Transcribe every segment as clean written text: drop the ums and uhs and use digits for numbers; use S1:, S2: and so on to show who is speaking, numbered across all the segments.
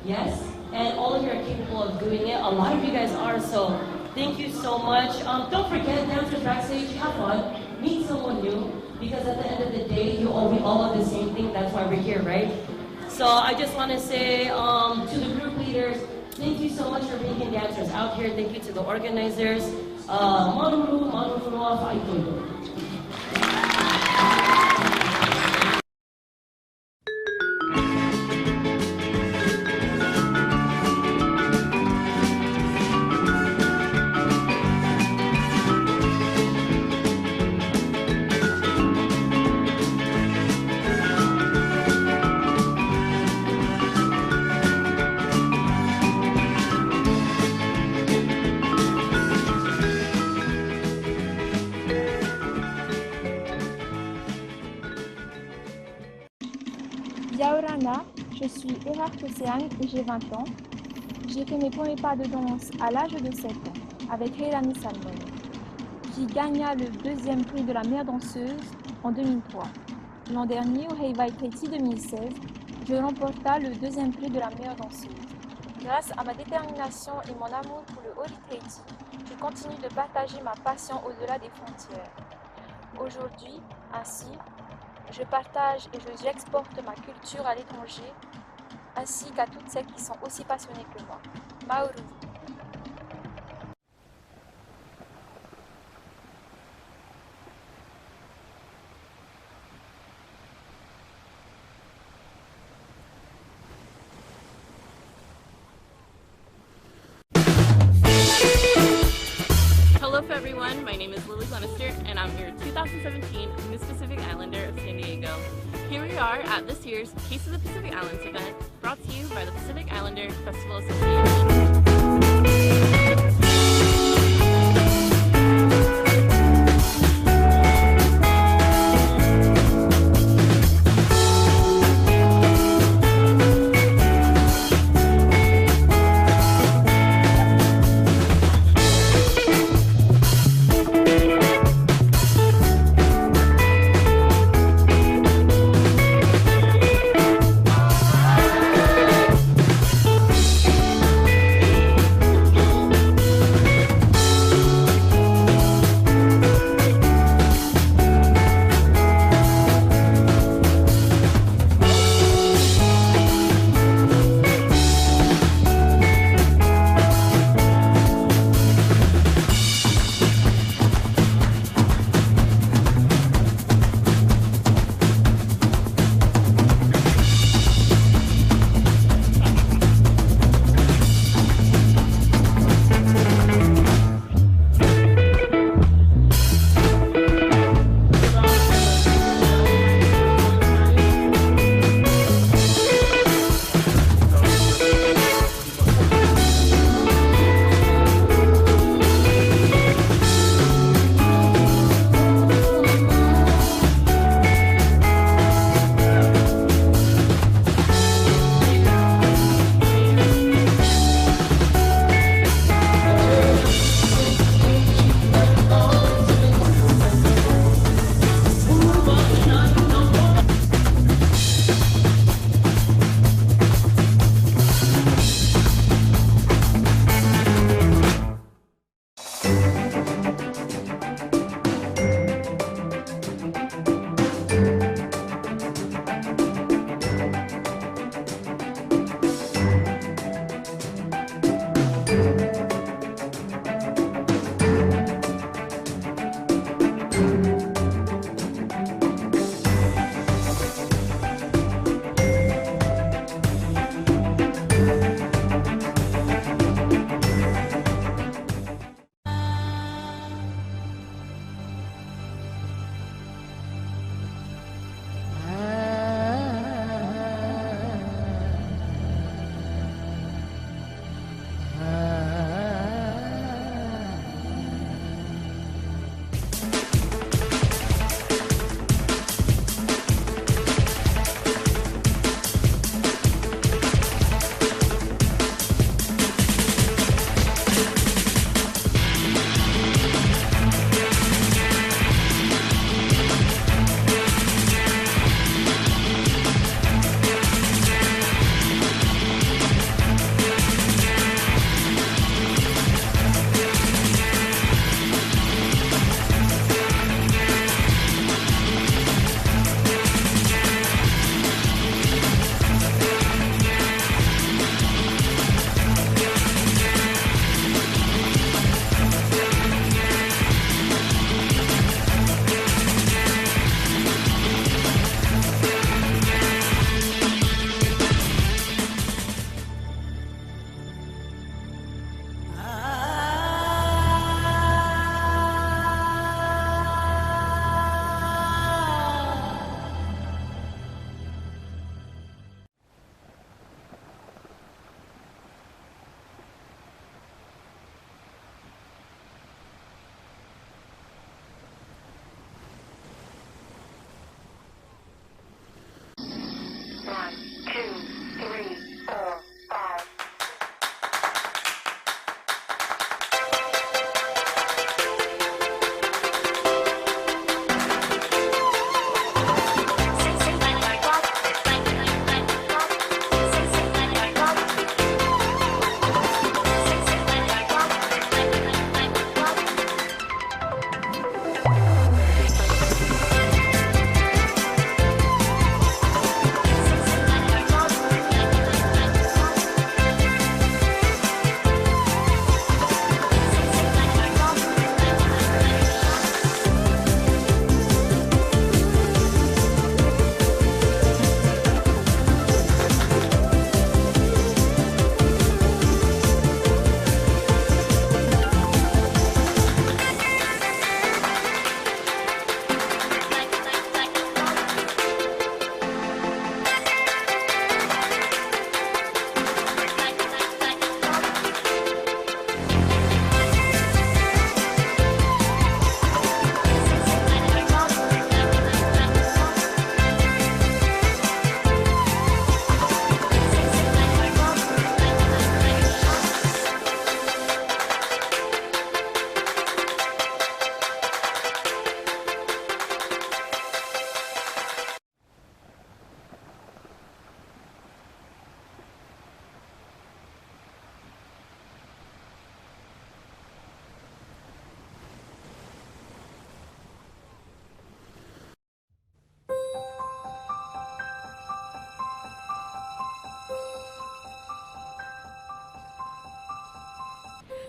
S1: Yes, and all of you are capable of doing it. A lot of you guys are, so thank you so much. Don't forget, dancers backstage, have fun, meet someone new, because at the end of the day, we all love the same thing. That's why we're here, right? So I just want to say to the group leaders, thank you so much for bringing dancers out here. Thank you to the organizers. Manuru, Manuru, Faitoyo.
S2: Yaorana, je suis Erard Océane et j'ai 20 ans. J'ai fait mes premiers pas de danse à l'âge de 7 ans avec Heilani Salmon, qui gagna le deuxième prix de la meilleure danseuse en 2003. L'an dernier, au Heibai Kaiti 2016, je remporta le deuxième prix de la meilleure danseuse. Grâce à ma détermination et mon amour pour le Ori Kaiti, je continue de partager ma passion au-delà des frontières. Aujourd'hui, ainsi, je partage et j'exporte ma culture à l'étranger, ainsi qu'à toutes celles qui sont aussi passionnées que moi. Mauru.
S3: Hello everyone, my name is Lily Glenister and I'm your 2017 Miss Pacific Islander of San Diego. Here we are at this year's Taste of the Pacific Islands event, brought to you by the Pacific Islander Festival Association.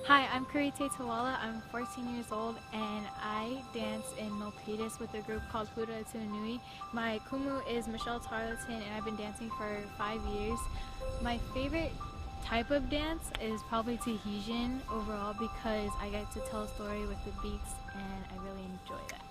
S4: Hi, I'm Karite Tawala. I'm 14 years old and I dance in Milpitas with a group called Huda Tunui. My kumu is Michelle Tarleton and I've been dancing for 5 years. My favorite type of dance is probably Tahitian overall because I get to tell a story with the beats and I really enjoy that.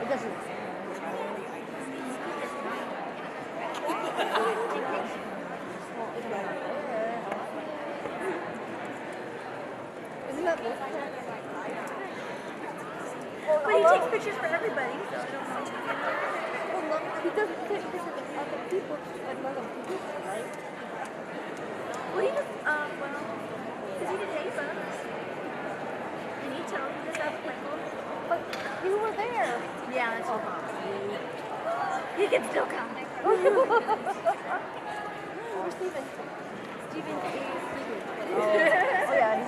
S5: But he takes pictures for everybody, so I don't know. Well, no, he doesn't take pictures of other people, like other people, right? Well, he just, because he did Ava. And he told me this up Michael. But you were there. Yeah, that's true. He can still come. Where's Steven? Steven is Steven. Oh, yeah, he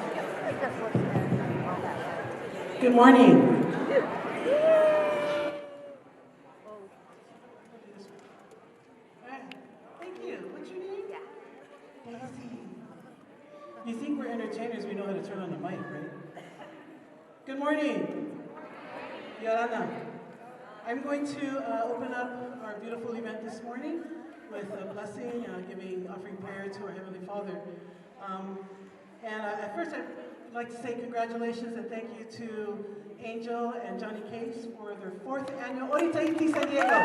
S5: just looks there.
S6: Good morning. Thank you. What's your name? Yeah. Daisy. You think we're entertainers, we know how to turn on the mic, right? Good morning. Yolanda. I'm going to open up our beautiful event this morning with a blessing, offering prayer to our Heavenly Father. At first I'd like to say congratulations and thank you to Angel and Johnny Case for their 4th annual Ori Tahiti San Diego.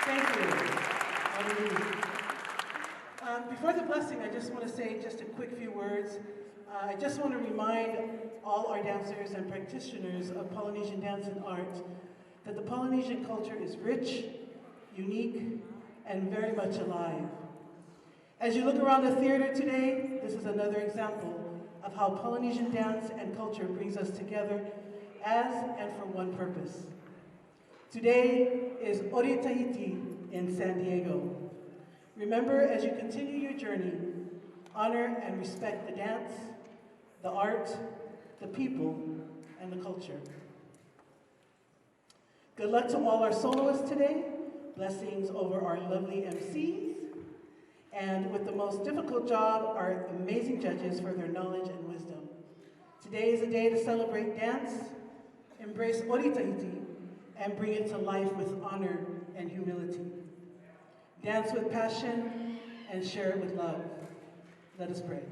S6: Thank you. Before the blessing, I just want to say just a quick few words. I just want to remind all our dancers and practitioners of Polynesian dance and art that the Polynesian culture is rich, unique, and very much alive. As you look around the theater today, this is another example of how Polynesian dance and culture brings us together as and for one purpose. Today is Ori Tahiti in San Diego. Remember, as you continue your journey, honor and respect the dance, the art, the people, and the culture. Good luck to all our soloists today. Blessings over our lovely MCs. And with the most difficult job, our amazing judges for their knowledge and wisdom. Today is a day to celebrate dance, embrace Ori Tahiti, and bring it to life with honor and humility. Dance with passion and share it with love. Let us pray.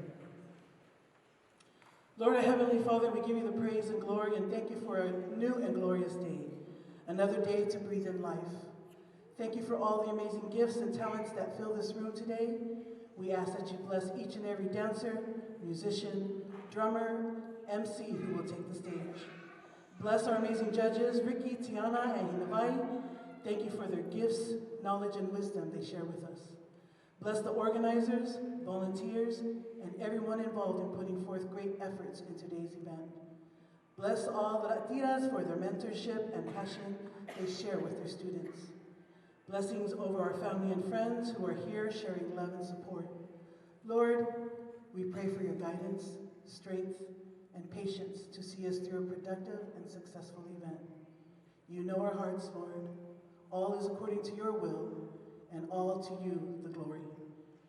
S6: Lord, our Heavenly Father, we give you the praise and glory and thank you for a new and glorious day, another day to breathe in life. Thank you for all the amazing gifts and talents that fill this room today. We ask that you bless each and every dancer, musician, drummer, MC who will take the stage. Bless our amazing judges, Ricky, Tiana, and Hinavai. Thank you for their gifts, knowledge, and wisdom they share with us. Bless the organizers, volunteers, and everyone involved in putting forth great efforts in today's event. Bless all the Latiras for their mentorship and passion they share with their students. Blessings over our family and friends who are here sharing love and support. Lord, we pray for your guidance, strength, and patience to see us through a productive and successful event. You know our hearts, Lord. All is according to your will, and all to you the glory.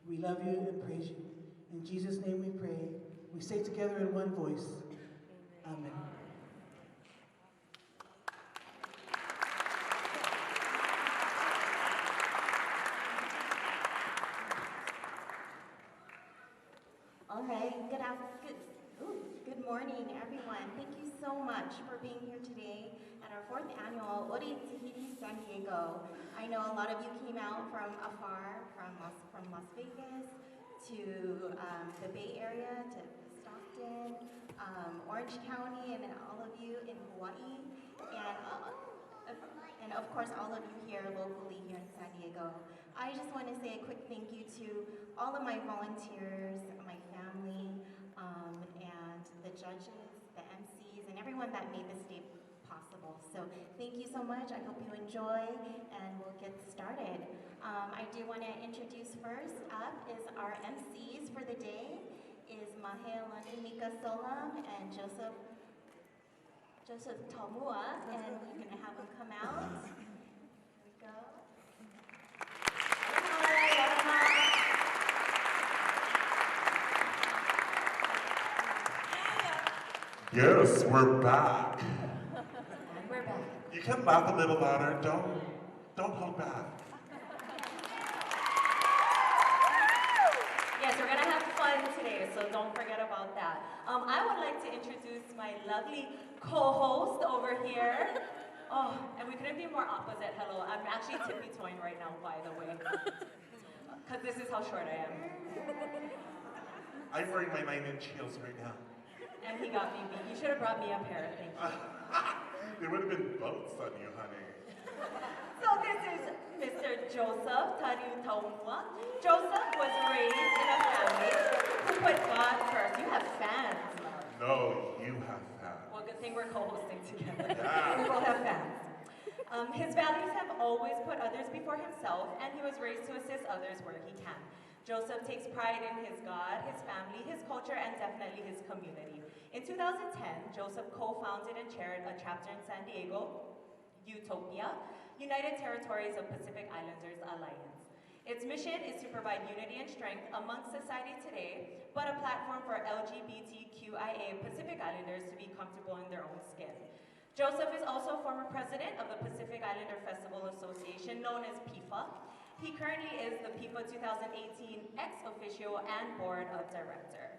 S6: We love you and praise you. In Jesus' name we pray. We say together in one voice, Amen.
S7: All right, good morning, everyone. Thank you so much for being here today at our 4th annual Ori Tahiti San Diego. I know a lot of you came out from afar, from Las Vegas to the Bay Area, to Stockton, Orange County, and then all of you in Hawaii, and of course all of you here locally here in San Diego. I just want to say a quick thank you to all of my volunteers, my family, and the judges, the MCs, and everyone that made this day possible. So thank you so much. I hope you enjoy, and we'll get started. I do want to introduce first up is our MCs for the day, is Mahel Mika Solam and Joseph Tomua, and we're going to have them come out. Here we go.
S8: Yes, we're back.
S7: And we're back.
S8: You can laugh a little louder. Don't hold back.
S7: Yes, we're gonna have fun today,
S9: so don't forget about that. I would like to introduce my lovely co-host over here. Oh, and we couldn't be more opposite. Hello, I'm actually tippy-toeing right now, by the way. Because this is how short I am.
S8: I'm wearing my 9-inch heels right now.
S9: And he got me beat. You should have brought me a pair, thank you.
S8: There would have been boats on you, honey.
S9: So this is Mr. Joseph Tariu Taumua. Joseph was raised in a family who put God first. You have fans.
S8: No, you have fans.
S9: Well, good thing we're co-hosting together.
S8: Yeah.
S9: We both have fans. His values have always put others before himself, and he was raised to assist others where he can. Joseph takes pride in his God, his family, his culture, and definitely his community. In 2010, Joseph co-founded and chaired a chapter in San Diego, Utopia, United Territories of Pacific Islanders Alliance. Its mission is to provide unity and strength amongst society today, but a platform for LGBTQIA Pacific Islanders to be comfortable in their own skin. Joseph is also former president of the Pacific Islander Festival Association, known as PIFA. He currently is the PIFA 2018 ex-officio and board of director.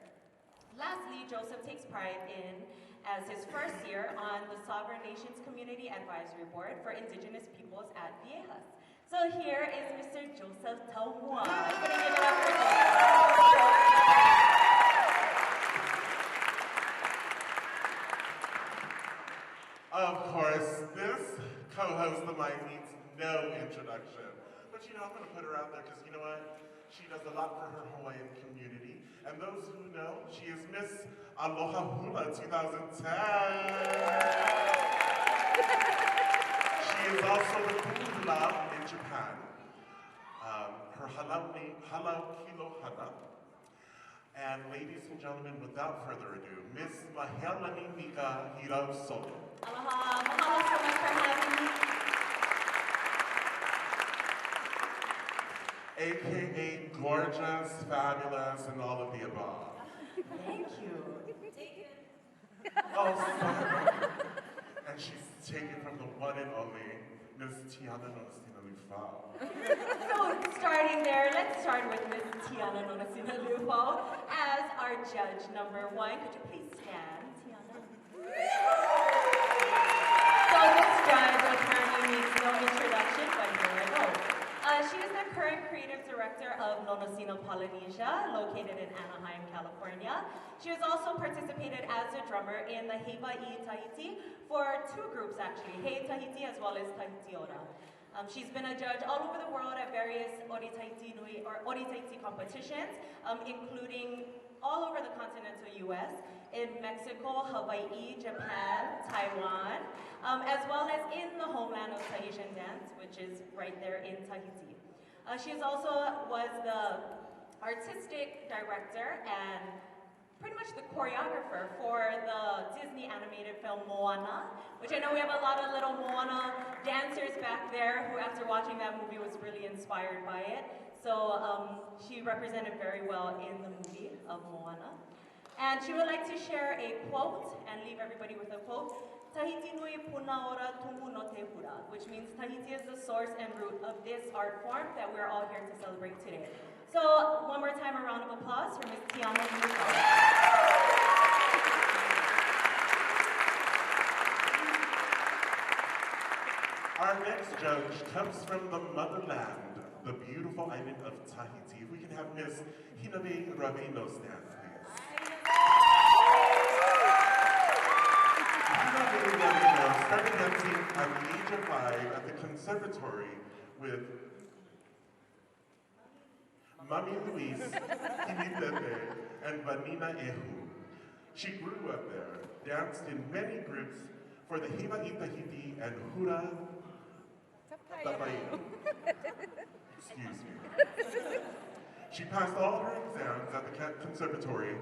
S9: Lastly, Joseph takes pride in, as his first year, on the Sovereign Nations Community Advisory Board for Indigenous Peoples at Viejas. So here is Mr. Joseph Taumua. I'm going to give it up for Joseph.
S8: Of course, this co-host of mine needs no introduction. But you know, I'm going to put her out there because you know what? She does a lot for her Hawaiian community. And those who know, she is Miss Aloha Hula 2010. She is also the hula in Japan. Her halau name, Halau Kilo Hana. And ladies and gentlemen, without further ado, Miss Mahelani Mika Hirao Solo.
S9: Aloha, mahalo so much for having me.
S8: AKA gorgeous, fabulous, and all of the above.
S9: Thank you.
S8: Oh, sorry. And she's taken from the one and only Ms. Tiana Nonosina Lufao.
S9: So starting there, let's start with Ms. Tiana Nonosina Lufao as our judge number one. Could you please stand, Tiana? So this judge apparently needs no introduction, but here I go. She is the current creative director of Nonosino Polynesia, located in Anaheim, California. She has also participated as a drummer in the Heiva'i Tahiti for two groups actually, Hei Tahiti as well as Tahiti Ora. She's been a judge all over the world at various Ori Tahiti Nui or Ori Tahiti competitions, including all over the continental US, in Mexico, Hawaii, Japan, Taiwan, as well as in the homeland of Tahitian dance, which is right there in Tahiti. She was the artistic director and pretty much the choreographer for the Disney animated film Moana, which I know we have a lot of little Moana dancers back there who, after watching that movie, was really inspired by it. So she represented very well in the movie of Moana. And she would like to share a quote and leave everybody with a quote. Tahiti nui puna ora tumu no te hura, which means Tahiti is the source and root of this art form that we're all here to celebrate today. So one more time, a round of applause for Ms. Tiana Lufao.
S8: Our next judge comes from the motherland, the beautiful island of Tahiti. If we can have Miss Hinabe Raveno stand, please. Hinabe Raveno started dancing at the age of 5 at the conservatory with Mami Luis, Himipepe, and Vanina Ehu. She grew up there, danced in many groups for the Heiva'i Tahiti and Hura Tapa'i. Excuse me. She passed all her exams at the conservatory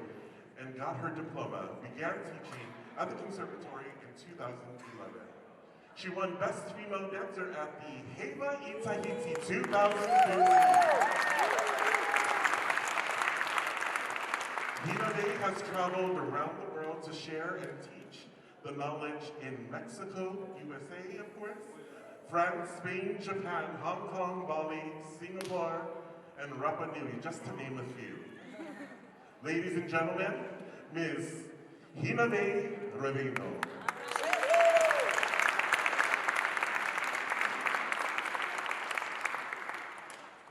S8: and got her diploma, began teaching at the conservatory in 2011. She won Best Female Dancer at the Heiva'i Tahiti 2013. Hinabe has traveled around the world to share and teach the knowledge in Mexico, USA, of course, France, Spain, Japan, Hong Kong, Bali, Singapore, and Rapa Nui, just to name a few. Ladies and gentlemen, Ms. Hinabe Revino.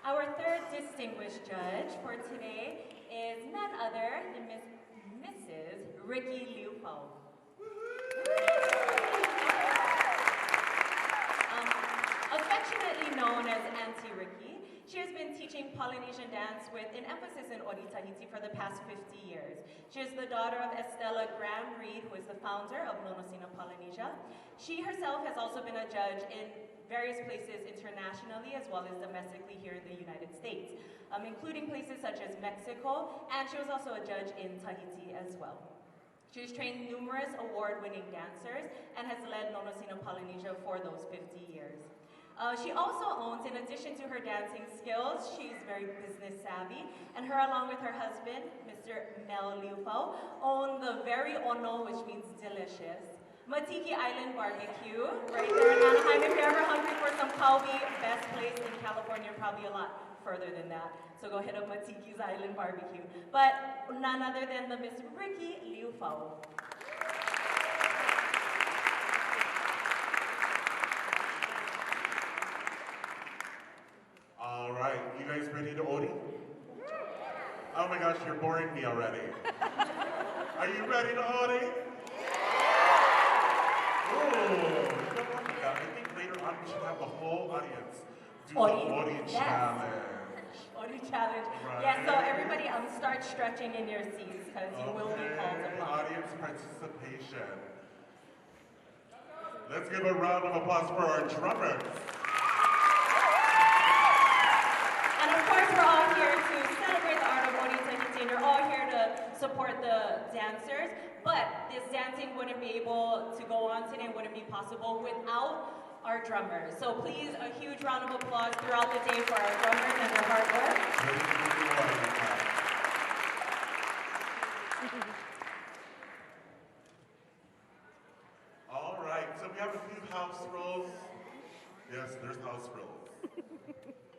S9: Our third distinguished judge for today is none other than Mrs. Ricky Liu Pao. Affectionately known as Auntie Ricky, she has been teaching Polynesian dance with an emphasis in Ori Tahiti for the past 50 years. She is the daughter of Estella Graham Reed, who is the founder of Nonosina Polynesia. She herself has also been a judge in various places internationally as well as domestically here in the United States, including places such as Mexico, and she was also a judge in Tahiti as well. She's trained numerous award-winning dancers and has led Nonosina Polynesia for those 50 years. She also owns, in addition to her dancing skills, she's very business savvy, and her along with her husband, Mr. Mel Liu Pao, own the very ono, which means delicious, Matiki Island Barbecue, right there in Anaheim. If you're ever hungry for some kalbi, best place in California, probably a lot further than that. So go hit up Matiki's Island Barbecue. But none other than the Miss Ricky Liu Pao.
S8: All right, you guys ready to Ori? Oh my gosh, you're boring me already. Are you ready to Ori? I think later on we should have the whole audience do the Ori challenge.
S9: Ori challenge.
S8: Right.
S9: Yeah, so everybody start stretching in your seats because you will be called upon.
S8: Audience participation. Let's give a round of applause for our drummers.
S9: And of course, we're all here to celebrate the art of Ori Tahiti, and you're all here to support the dancers. But this dancing wouldn't be able to go on today, wouldn't be possible without our drummers. So please, a huge round of applause throughout the day for our drummers and their hard work.
S8: All right, so we have a few house rules. Yes, there's house rules.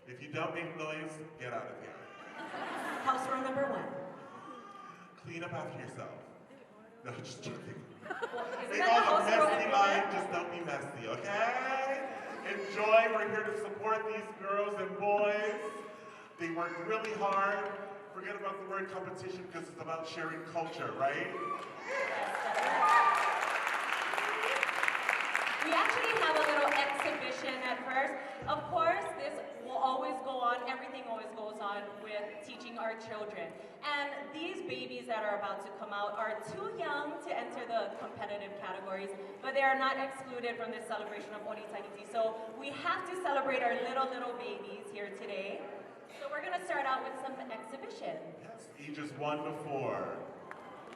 S8: If you don't make noise, get out of here.
S9: House rule number 1.
S8: Clean up after yourself. No, just joking.
S9: Isn't
S8: Make
S9: that the
S8: all
S9: house
S8: the
S9: rule
S8: messy
S9: everywhere?
S8: line, just don't be messy, okay? Enjoy, we're here to support these girls and boys. They work really hard. Forget about the word competition because it's about sharing culture, right?
S9: We actually have a little exhibition at first. Of course, this will always go on, everything always goes on with teaching our children. And these babies that are about to come out are too young to enter the competitive categories, but they are not excluded from this celebration of Ori Tahiti. So we have to celebrate our little babies here today. So we're gonna start out with some exhibition.
S8: Yes, ages 1 to 4.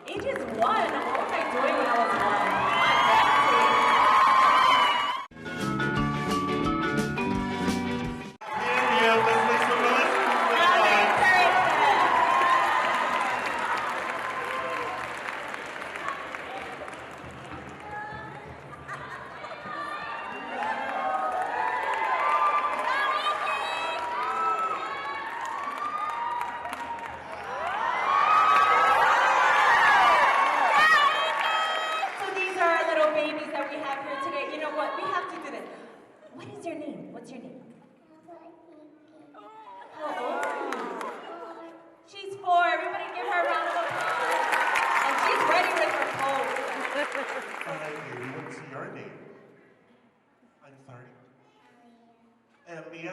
S9: Ages 1? What was I doing when I was 1?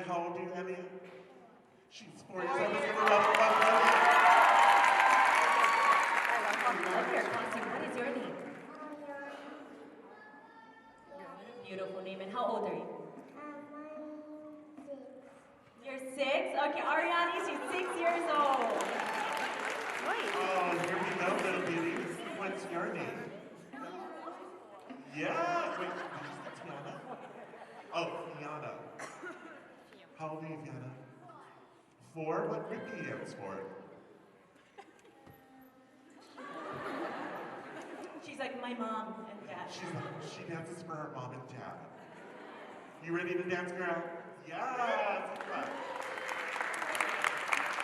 S8: How old are you, Emmy? She's 4 years old. Let's give her a round of applause.
S9: What is your name? Beautiful name. And how old are you? You're 6? Okay, Ariani, she's 6 years old.
S8: Oh, here we go, little babies. What's your name? Yeah. Wait, did you say Tiana? Oh, Tiana. How old are you, Tiana? 4? What Ricky is for?
S9: She's like my mom and dad.
S8: She dances for her mom and dad. You ready to dance, girl? Yes.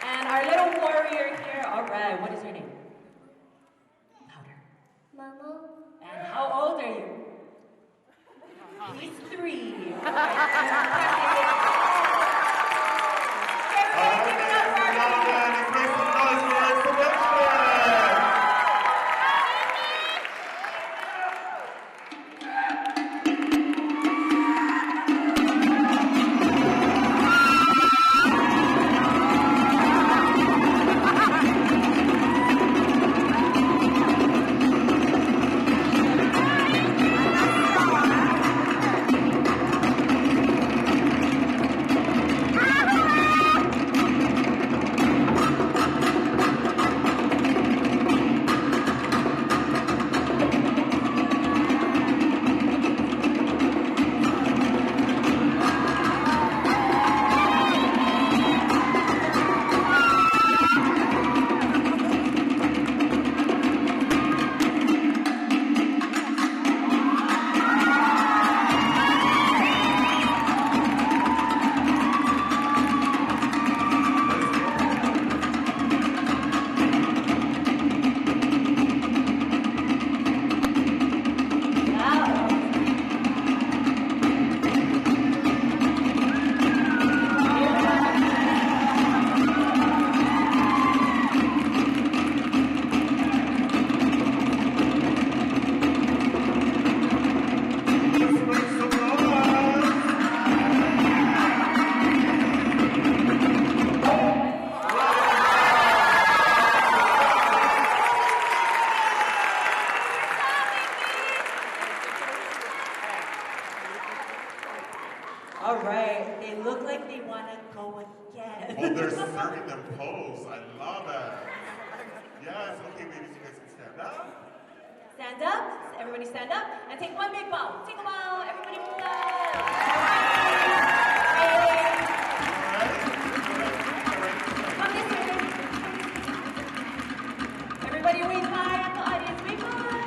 S9: And our little warrior here. All right, what is your name?
S7: Momo.
S9: And how old are you? He's 3.
S8: All right, ladies and gentlemen, let's make some noise for our selection.
S9: All right, they look like they want to go again.
S8: Oh, they're serving them pose. I love it. Yes, okay, ladies, you guys can stand up.
S9: Stand up, everybody stand up, and take one big bow. Take a bow, everybody move up. Come this way. Everybody wave high at the audience, wave high.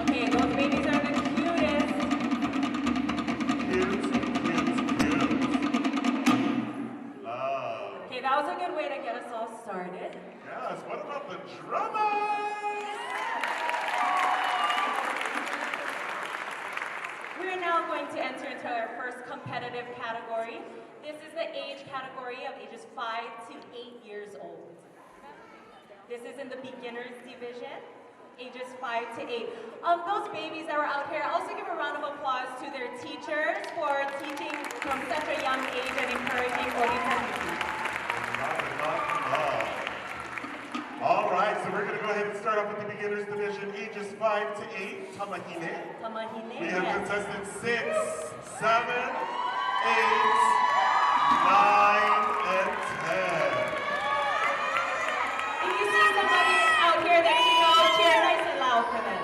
S9: Okay, those babies are the cutest.
S8: Cute. Love.
S9: Okay, that was a good way to get us all started.
S8: Yes, what about the drummers?
S9: We're now going to enter into our first competitive category. This is the age category of ages 5 to 8 years old. This is in the beginners division, ages 5 to 8. Those babies that were out here, also give a round of applause to their teachers for teaching from such a young age and encouraging Oriental.
S8: All right, so we're going to go ahead and start off with the beginners division, ages 5 to 8, Tamahine.
S9: Tamahine,
S8: We have
S9: yes.
S8: contestants 6, 7, 8, 9, and 10.
S9: If you see somebody out here that you know, cheer nice and loud for them.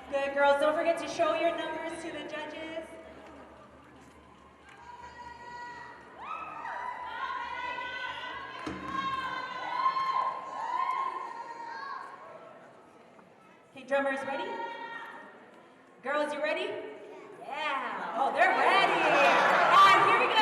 S9: Good girls, don't forget to show your numbers to the judges. Okay, drummers ready? Girls, you ready? Yeah. Oh, they're ready. And here we go.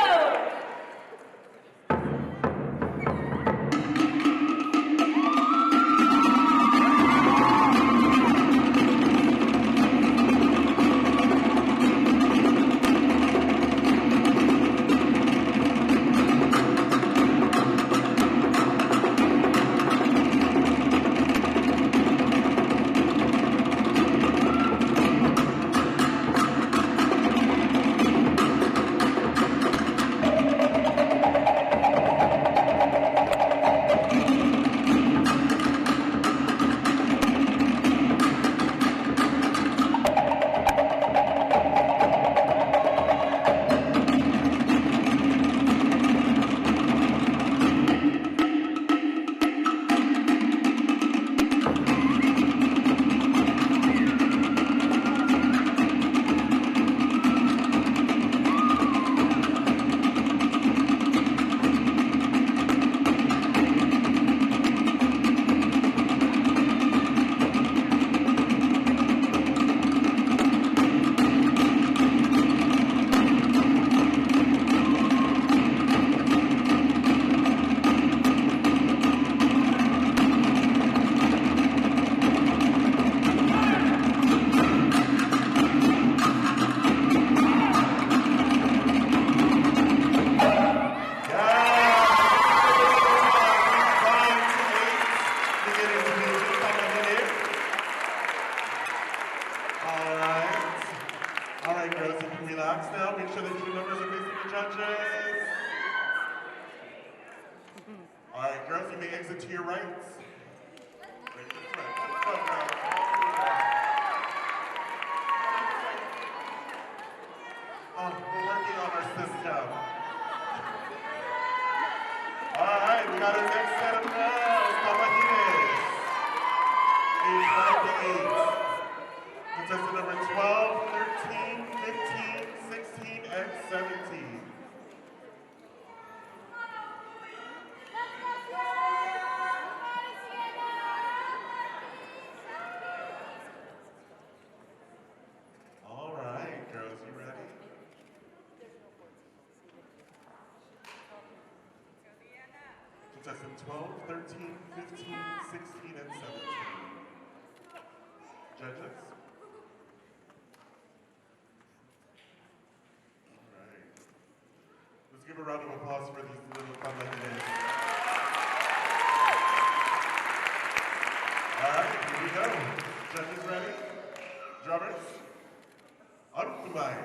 S8: exit to your right. Right to the front. Let's go, guys. Oh, we're working on our system. All right, we got our next set of girls. Camajines. Age 5 to 8. Contestant number 12, 13, 15, 16, and 17. All right, girls, you ready? Contestant 12, 13, 15, 16, and 17. Judges? All right. Let's give a round of applause for these little camajines. All right, here we go. Judges ready? Drummers? Artumay.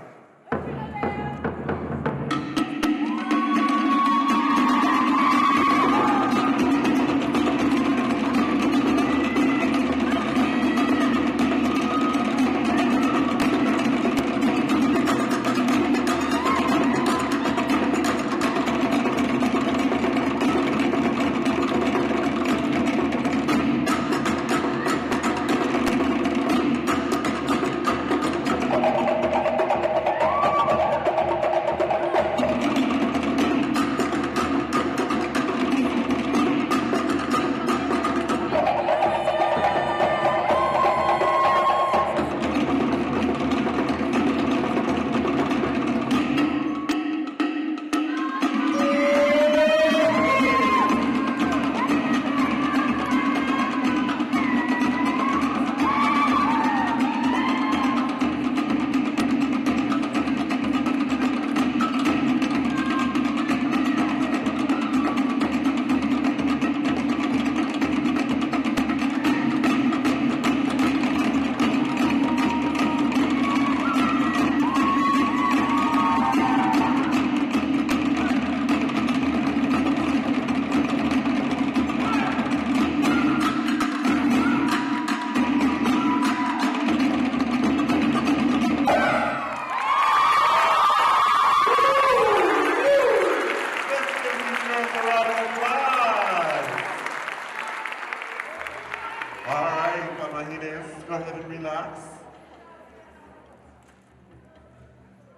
S8: Go ahead and relax.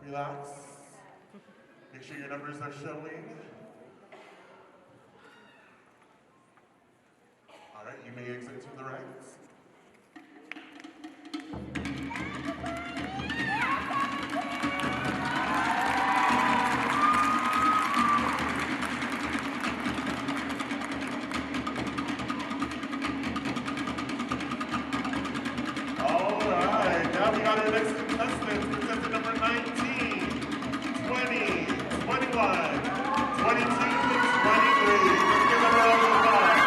S8: Relax. Make sure your numbers are showing. All right, you may exit to the right. Now we got our next contestants, contestant number 19, 20, 21, 22, and 23. Let's give them a round of applause.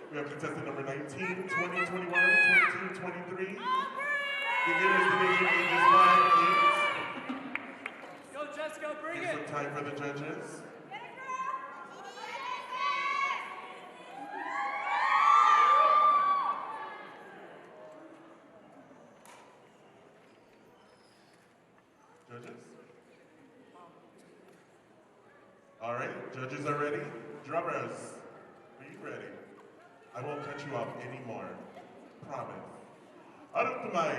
S8: We have contestant number 19, 20, 21, 22, 23. Beginners division ages 5, 8.
S10: Go, Jessica, bring
S8: Take
S10: it!
S8: some time for the judges. Judges? All right, judges are ready. Drummers, are you ready? I won't cut you off anymore. Promise. Artumay.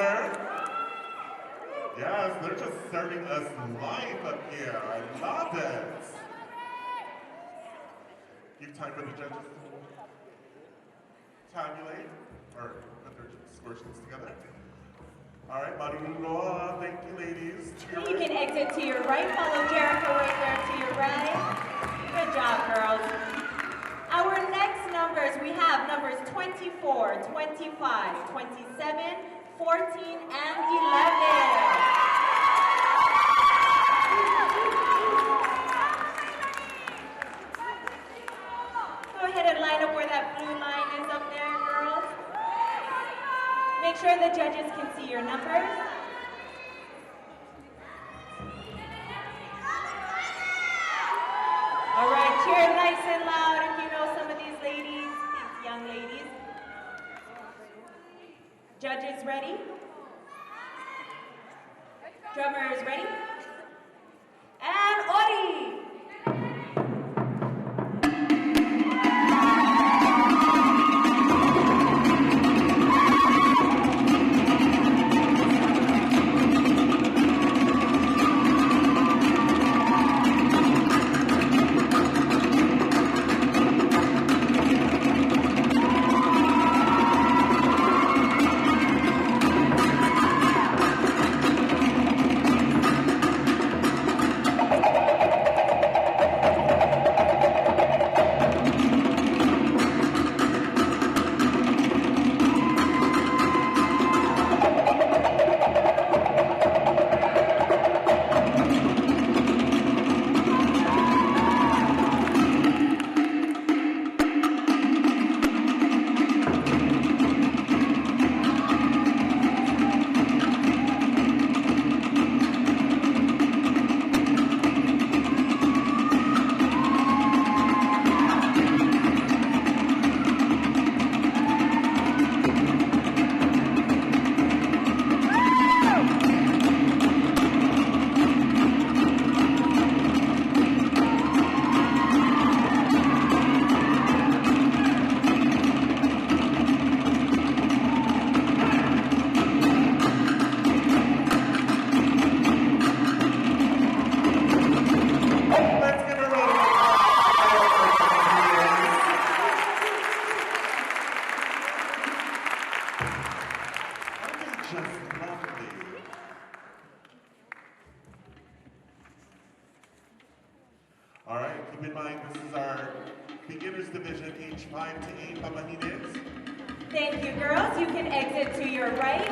S8: drummer. Yes, they're just serving us live up here. I love it. Give time for the judges to tabulate or put their score sheets together. All right, Mariuloa, thank you, ladies.
S9: You can exit to your right. Follow Jericho right there to your right. Good job, girls. Our next numbers, we have numbers 24, 25, 27, 14, and 11. Go ahead and line up where that blue line is up there, girls. Make sure the judges can see your numbers. All right, cheer nice and loud if you know some of these ladies, these young ladies. Judges ready? Drummers ready? And Ori!
S8: All right, keep in mind this is our beginners division, age 5 to 8 pamahines.
S9: Thank you, girls. You can exit to your right.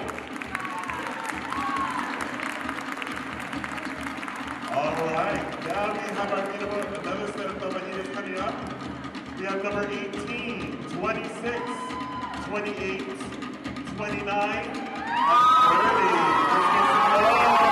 S8: All right, now we have another set of pamahines coming up. We have number 18, 26, 28, 29, and 30. Let's get some noise.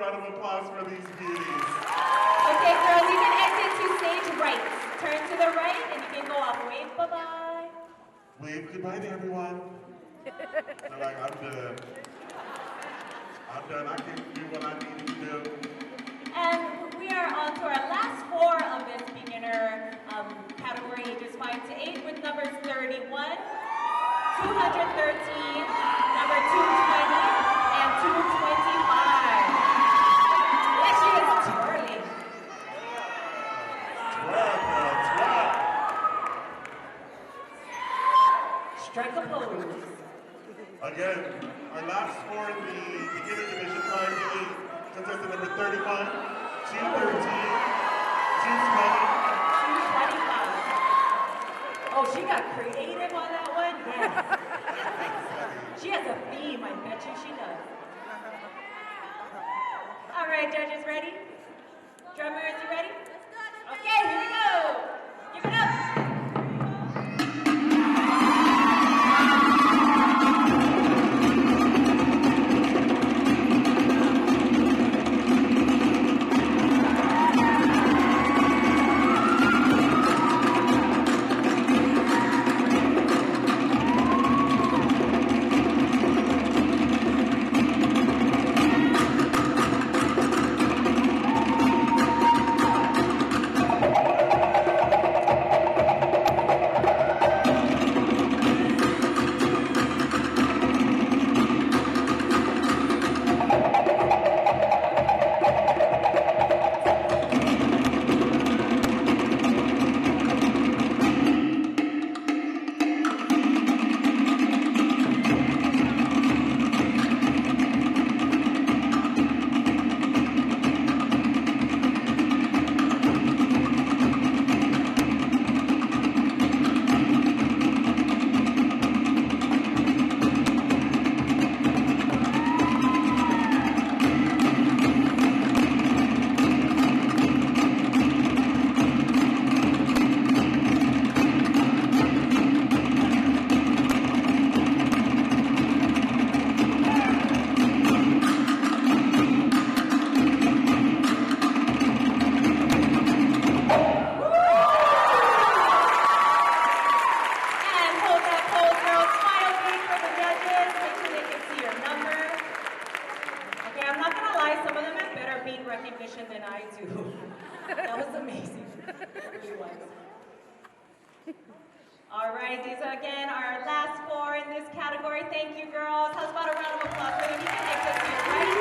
S8: round of applause for these beauties.
S9: Okay, girls, you can exit to stage right. Turn to the right, and you can go up. Wave bye-bye.
S8: Wave goodbye to everyone. They're like, I'm done. I'm done. I can do what I need to do.
S9: And we are on to our last four of this beginner category, ages 5 to 8, with numbers 31, 213, number 220, and 225. Actually, it's twirling.
S8: Twirl, girl, twirl.
S9: Strike a pose.
S8: Again, our last four in the beginner division, 5 to 8, contestant number 31, 213, 220.
S9: 225. Oh, she got creative on that one? Yes. She has a theme, I bet you she does. All right, judges, ready? Drummers, you ready? Okay, here we go. Give it up. All right, these are again our last four in this category. Thank you, girls. How's about a round of applause for them? You can exit to your right.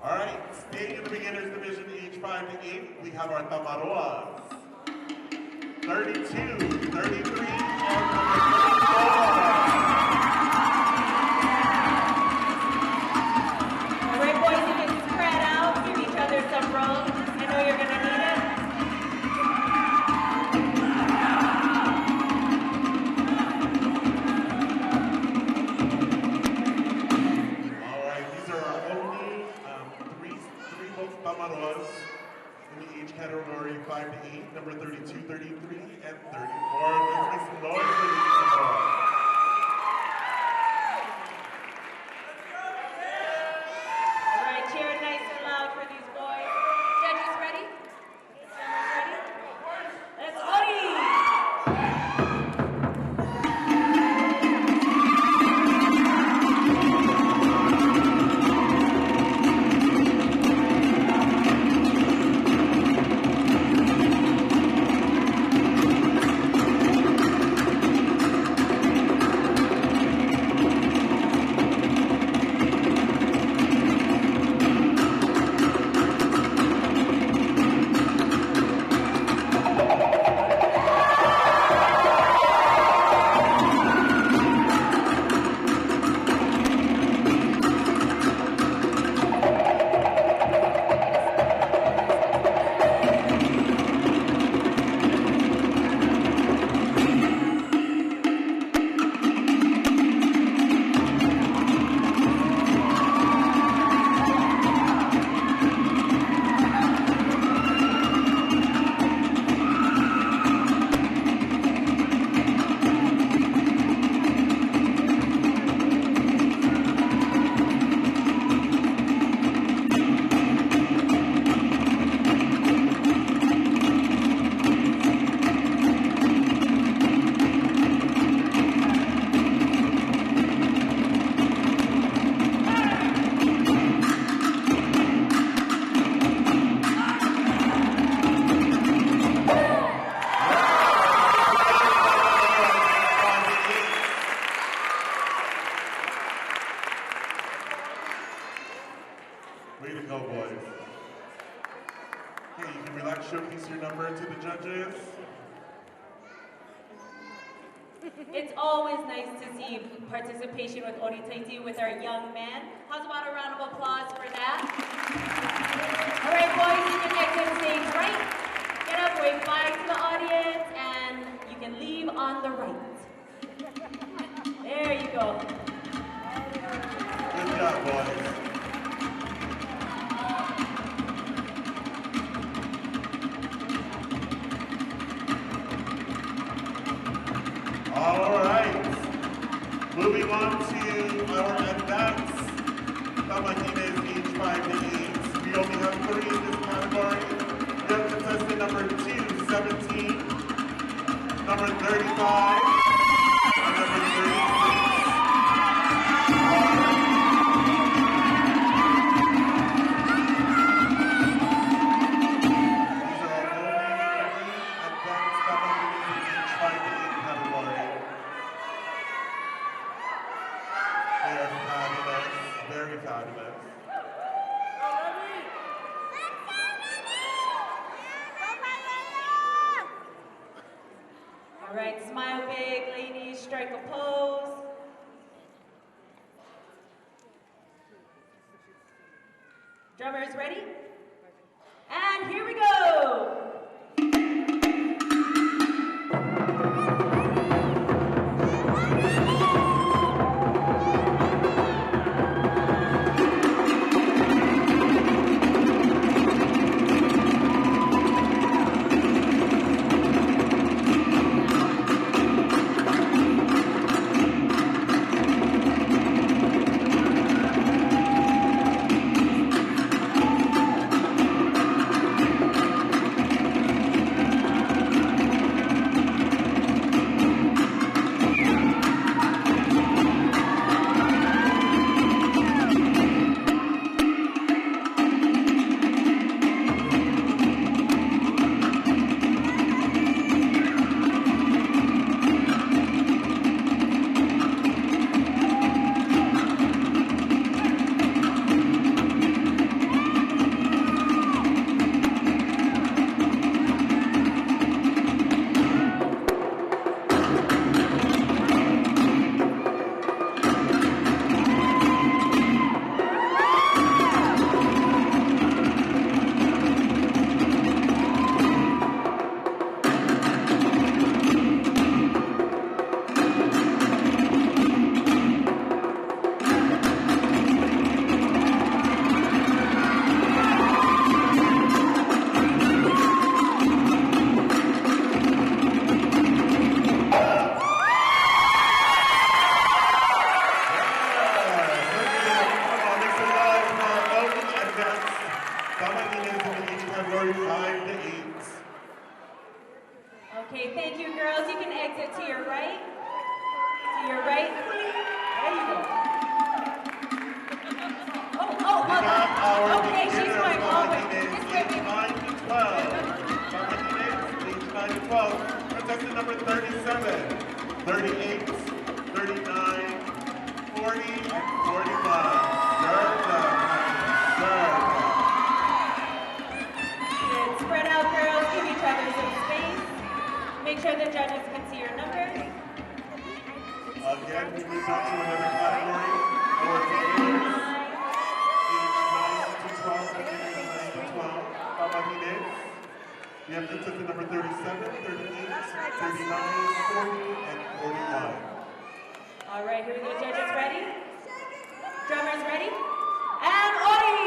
S8: All right, staying in the beginners division, age 5 to 8, we have our Tamaroas. 32, 33, and number 34.
S9: Alright, boys, you can spread out, give each other some room. I know you're gonna need it.
S8: Alright, these are our only three both Tamaroas in the age category 5 to 8, number 32, 33, and 34. Let's make some noise for these Tamaroas.
S9: Alright, cheer nice and loud for these boys. Judges ready? Drummers ready? Let's party!
S8: go, boys. Okay, you can relax, showcase your number to the judges.
S9: It's always nice to see participation with Oritaiti with our young men. How's about a round of applause for that? All right, boys, you can exit stage right. Get up, wave bye to the audience, and you can leave on the right. There you go.
S8: Good job, boys. All right. Moving on to our advanced Tamahines age 5 to 8. We only have 3 in this category. We have contestant number 217, number 35, and number 36. Very fabulous.
S9: All right, smile big, ladies, strike a pose. Drummers ready? And here we go. Okay, thank you, girls. You can exit to your right. To your right. There you go. Okay, she's going all the way. This way, baby.
S8: 9 to 12. Age 9 to 12. Contestant number 37, 38, 39, 40, and 41.
S9: Good. Spread out, girls. Give each other some space. Make sure the judges can see your numbers.
S8: Again, we move on to another category. Our teams, age 9 to 12, beginning of 9 to 12. Tamahines. We have contestant number 37, 38, 39, 40, and 41.
S9: All right, here we go. Judges ready? Drummers ready? And Ori!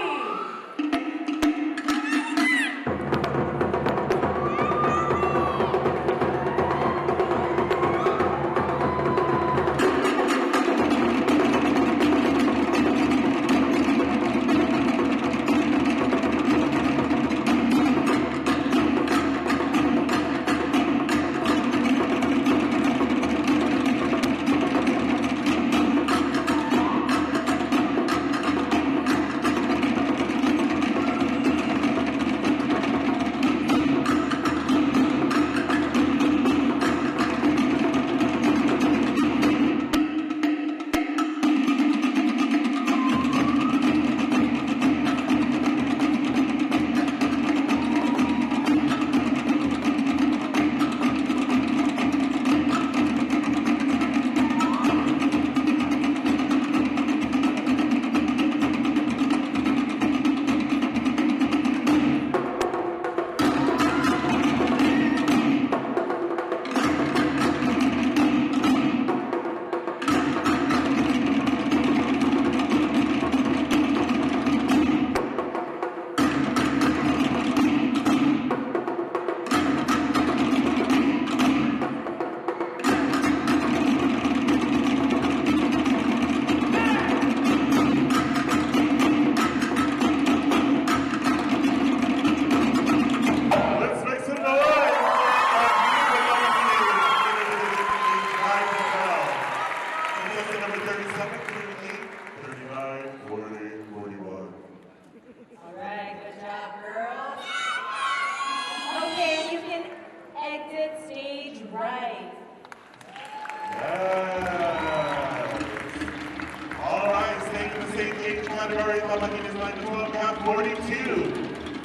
S8: category, the Martinez 9 to 12, we have 42,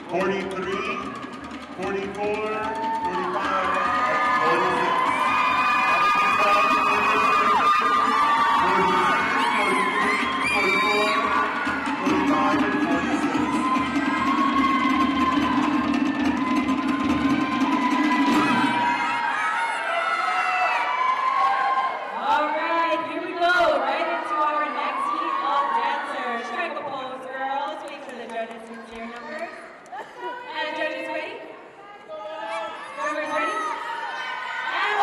S8: 43, 44, 45, and 46. 45, and 46.
S9: All right, here we go. Right into our next heat of dancers. Strike a pose, girls. Wait for the judges to see your numbers. And judges ready? Drummers ready? And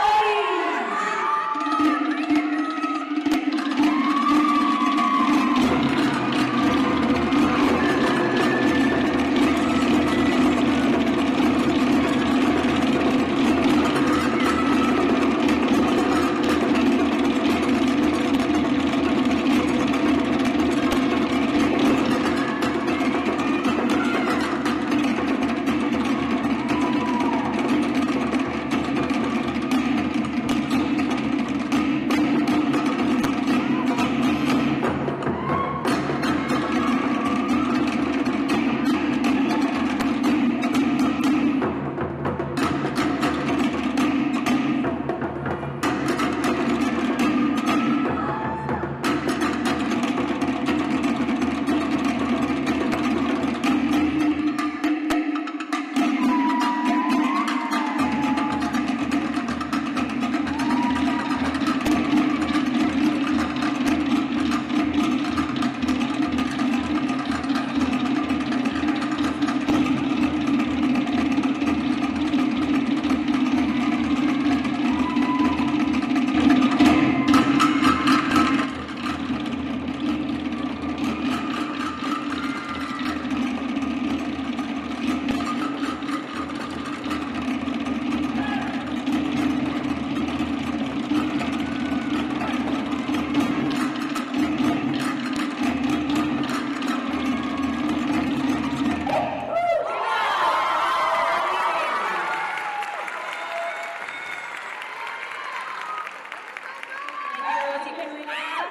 S9: girls, you can relax.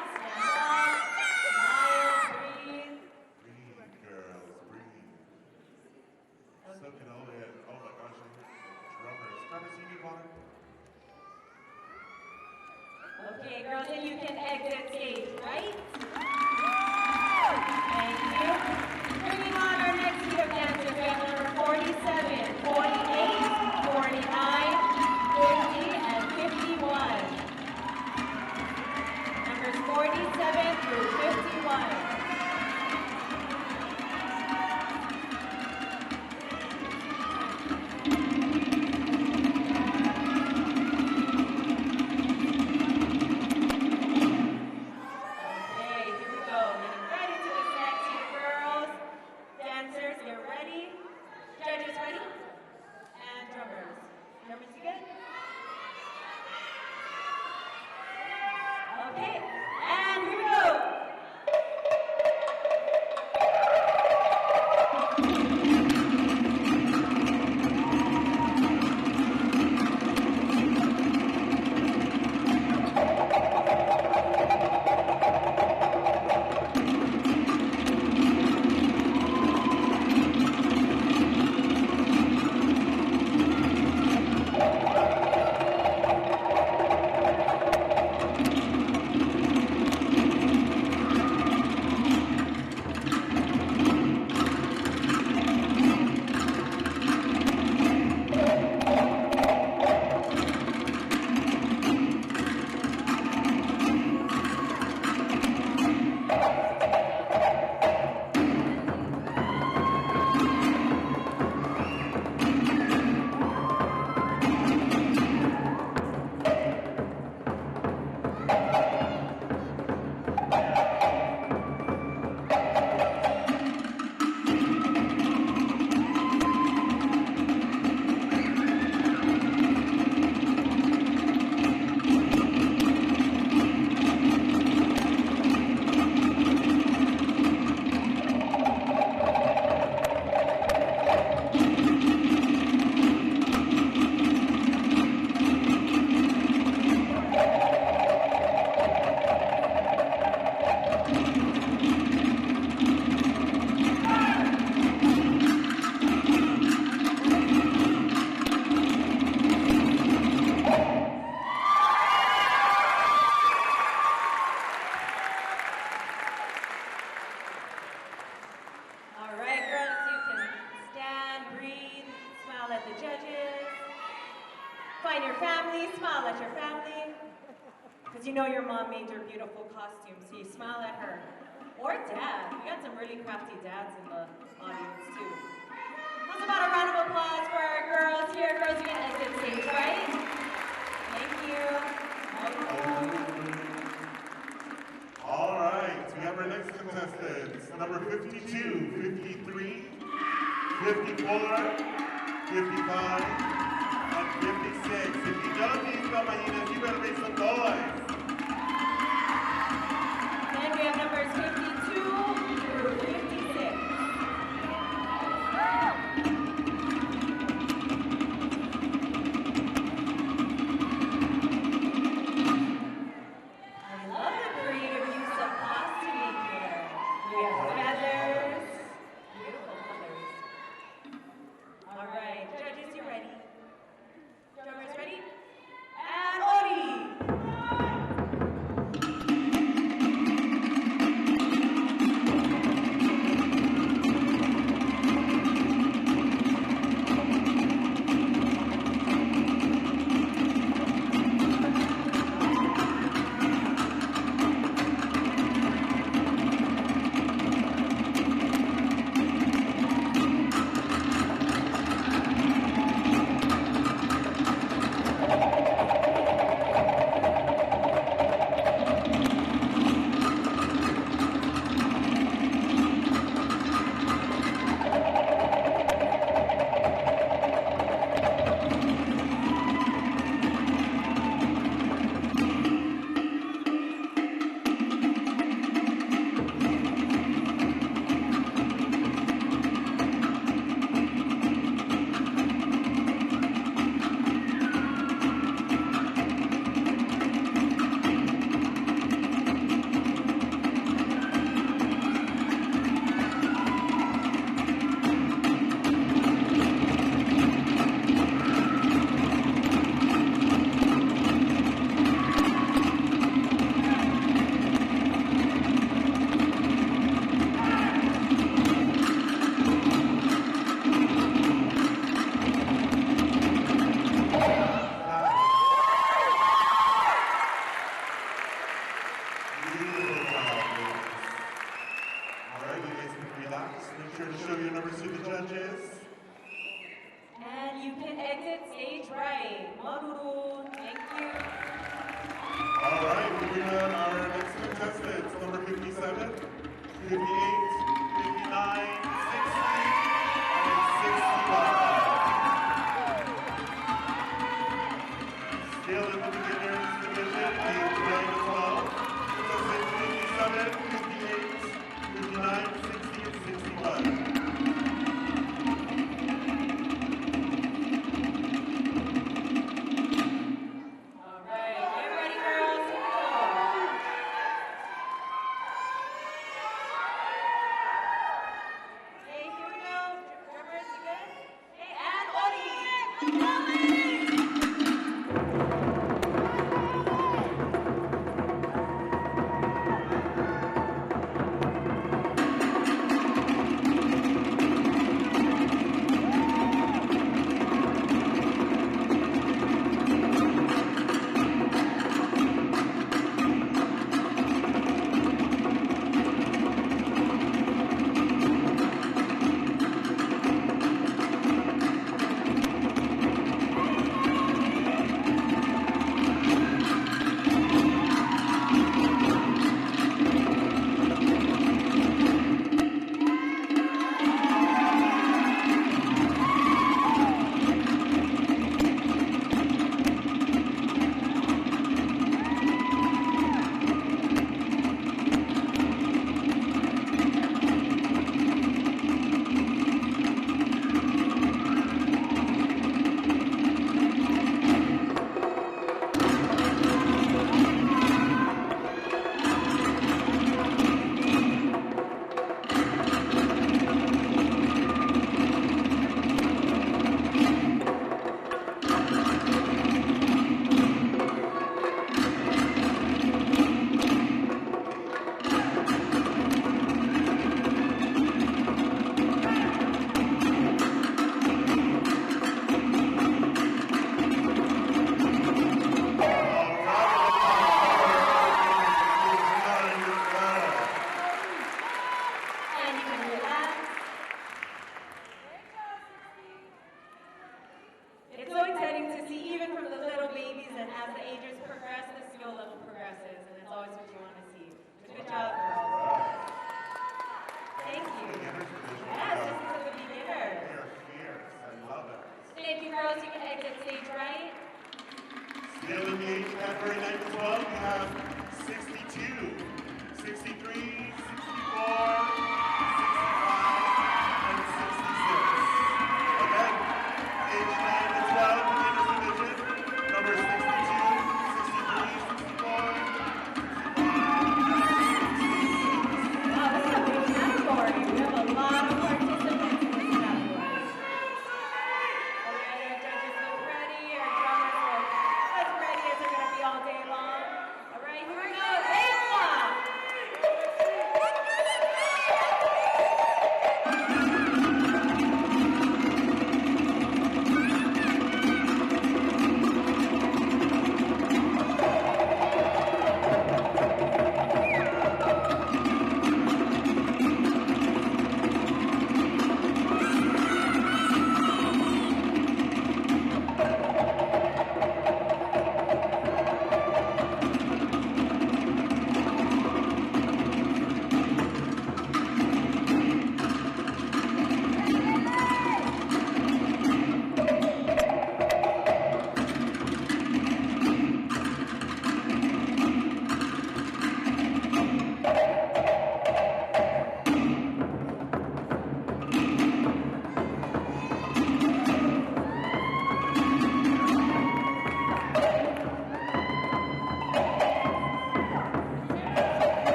S9: Smile, breathe.
S8: Breathe, girls, breathe. Soak it all in. Oh my gosh, drummers. Drummers, you need water?
S9: Okay, girls, and you can exit stage, right? Thank you. Bringing on our next heat of dancers, we have number 47, 48, 49, 50, and 51. Numbers 47 through 51. family, smile at your family. Because you know your mom made your beautiful costume, so you smile at her. Or dad. We got some really crafty dads in the audience too. How's about a round of applause for our girls here? Girls, you can exit stage, right? Thank you.
S8: All right, we have our next contestants. Number 52, 53, 54, 55, and 56. If you know these Bamahinas, you better make some noise.
S9: Then we have numbers 52 through 56. I love the creative use of costuming here. We have feathers, beautiful colors. All right, judges, you ready? Drummers ready? And Ori! And you can exit stage right. Maruru, thank you.
S8: All right, moving on our next contestants, number 57, 58, 59, 60, and 61. Still in the beginners division, age grade as well. Contestants 57, 58, 59, 60, and 61.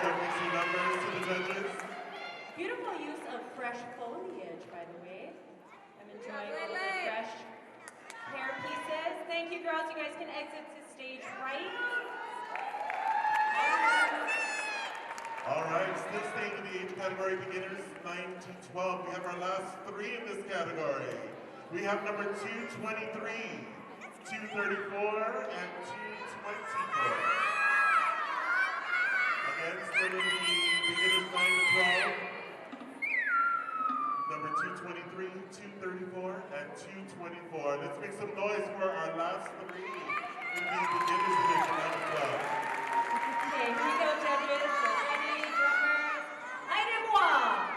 S8: showcasing numbers to the judges.
S9: Beautiful use of fresh foliage, by the way. I'm enjoying all of the fresh hair pieces. Thank you, girls. You guys can exit to stage right.
S8: All right, still staying in the age category, beginners 9 to 12. We have our last three in this category. We have number 223, 234, and 224. Again, still in the beginners 9 to 12. Number 223, 234, and 224. Let's make some noise for our last three in the beginners division 9 to 12.
S9: Okay, here we go, judges. Ready, drummers. Aide-moi!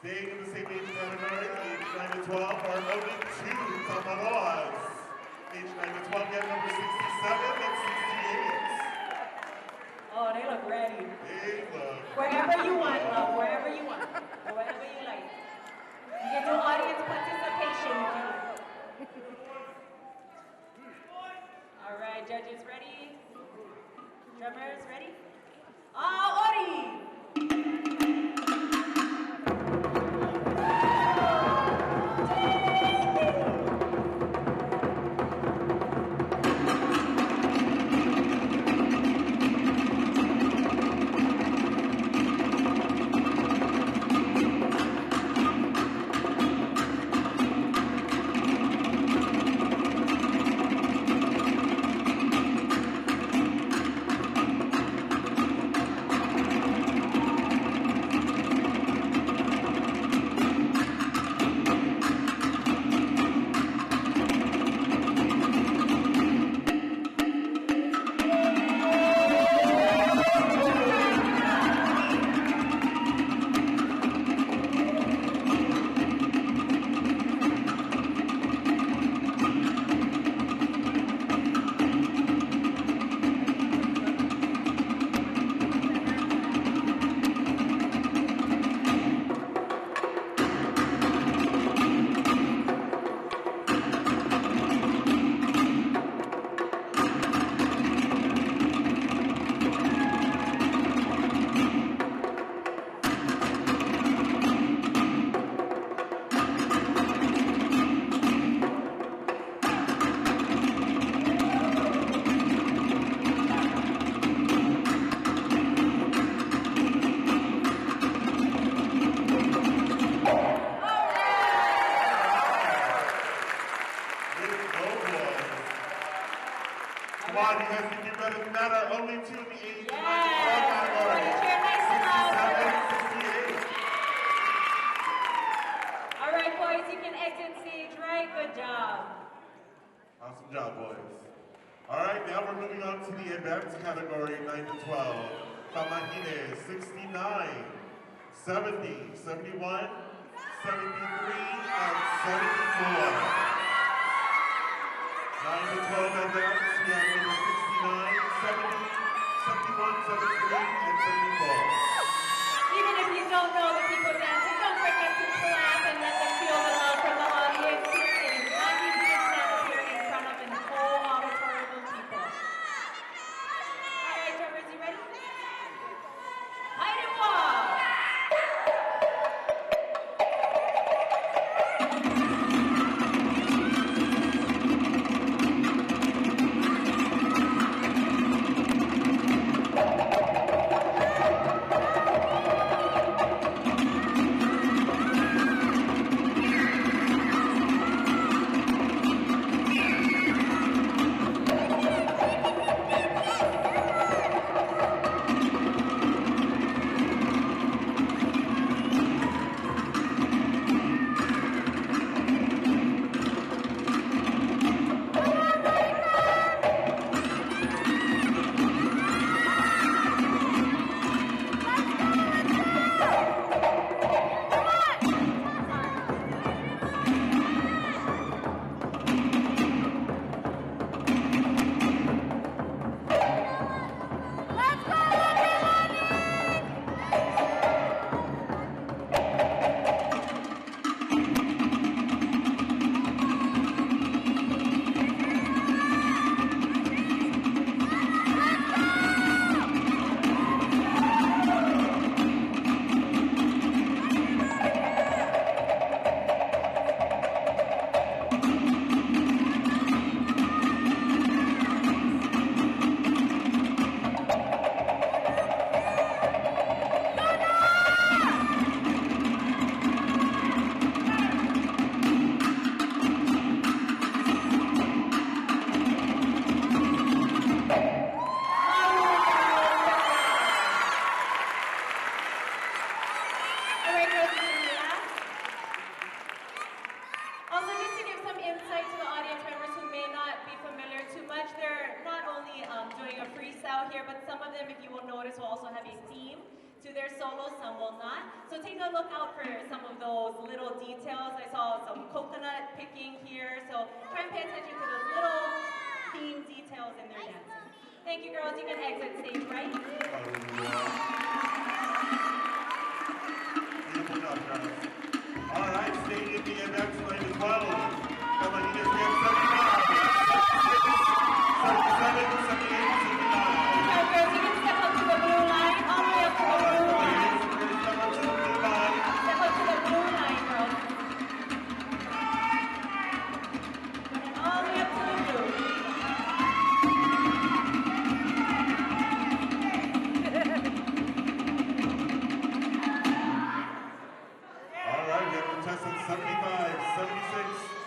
S8: Staying in the same age category, age 9 to 12, are only two Tamaroas. Age 9 to 12, get number 67 and 68.
S9: Oh, they look ready.
S8: They look.
S9: Wherever you want, love, wherever you want. Wherever you like. You can do audience participation if you like. All right, judges ready? Drummers ready? Ori!
S8: Come on, you guys can do better than that. Our only two in the age
S9: category. All right, boys, you can exit stage right. Good job.
S8: Awesome job, boys. All right, now we're moving on to the advanced category, 9 to 12. Kamahine, 69, 70, 71, 73, and 74. 9 to 12 advanced, we have number 69, 70, 71, 73, and 74.
S9: Even if you don't know the people dancing, don't forget to clap and let them feel the love from the audience. It is not easy to stand up here in front of a whole auditorium of people. All right, drummers, you ready? Hide and walk. Also, just to give some insight to the audience members who may not be familiar too much, they're not only doing a freestyle here, but some of them, if you will notice, will also have a theme to their solos, some will not. So take a look out for some of those little details. I saw some coconut picking here, so try and pay attention to those little theme details in their dancing. Thank you, girls. You can exit stage right.
S8: Beautiful job, guys. All right, staying in the advanced line as well. Kamahines, we have 75, 77, 78, 79.
S9: Now, girls, you can step up to the blue line, all the way up to the blue line.
S8: Step up to the blue line.
S9: Step up to the blue line, girls. All the way up to the blue.
S8: All right, we have contestants 75, 76,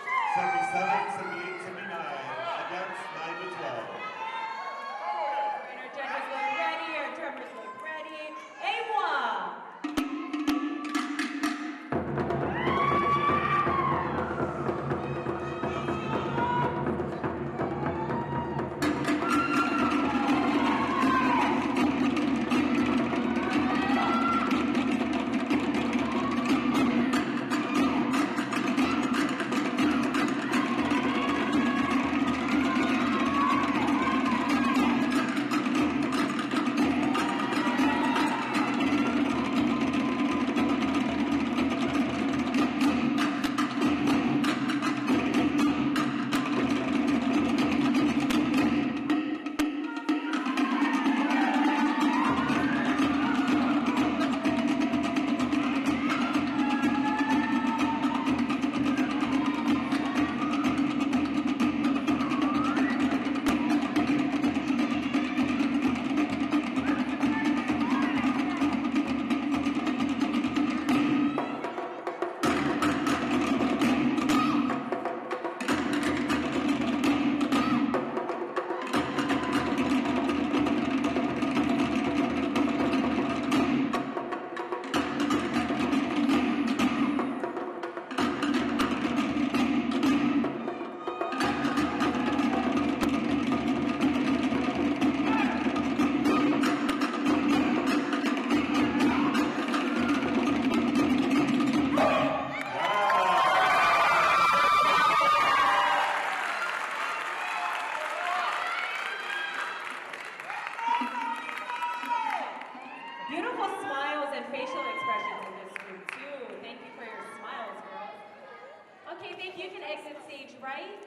S9: right.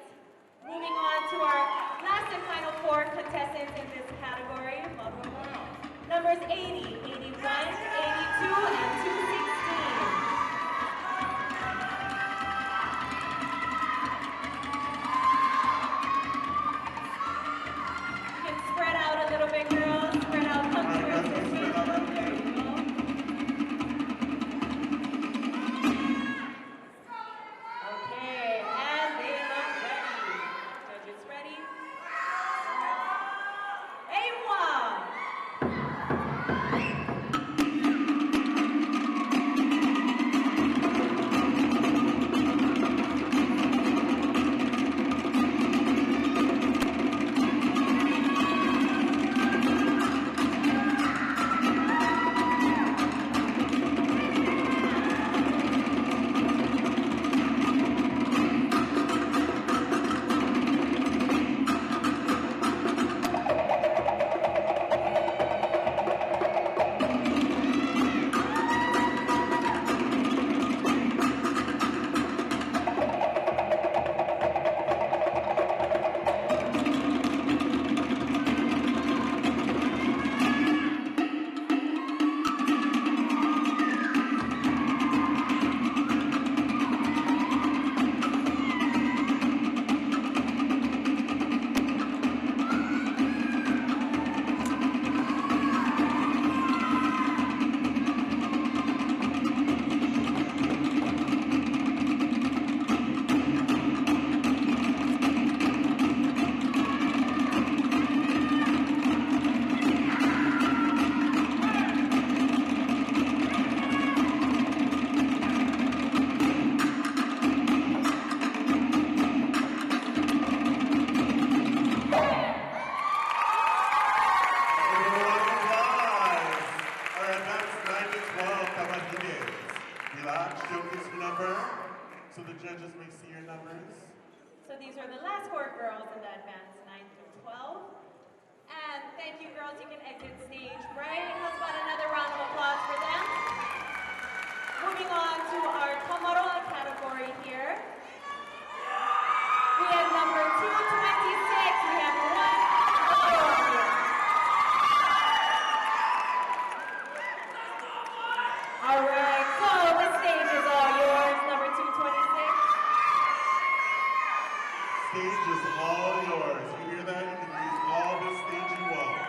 S9: Moving on to our last and final 4 contestants in this category. Numbers 80, 81, 82, and 216. You can spread out a little bit, girls. Spread out, come towards this table. There you go. Okay, and they look ready. Judges ready? A1. So the judges may see your numbers. So these are the last 4 girls in the advanced 9 through 12. And thank you, girls. You can exit stage right. How's about another round of applause for them? Moving on to our Kamaroa category here. We have number 226. We have 1 Kamaroa here. All right, so the stage is all yours, number 226.
S8: Stage is all yours. You hear that? You can use all the stage you want.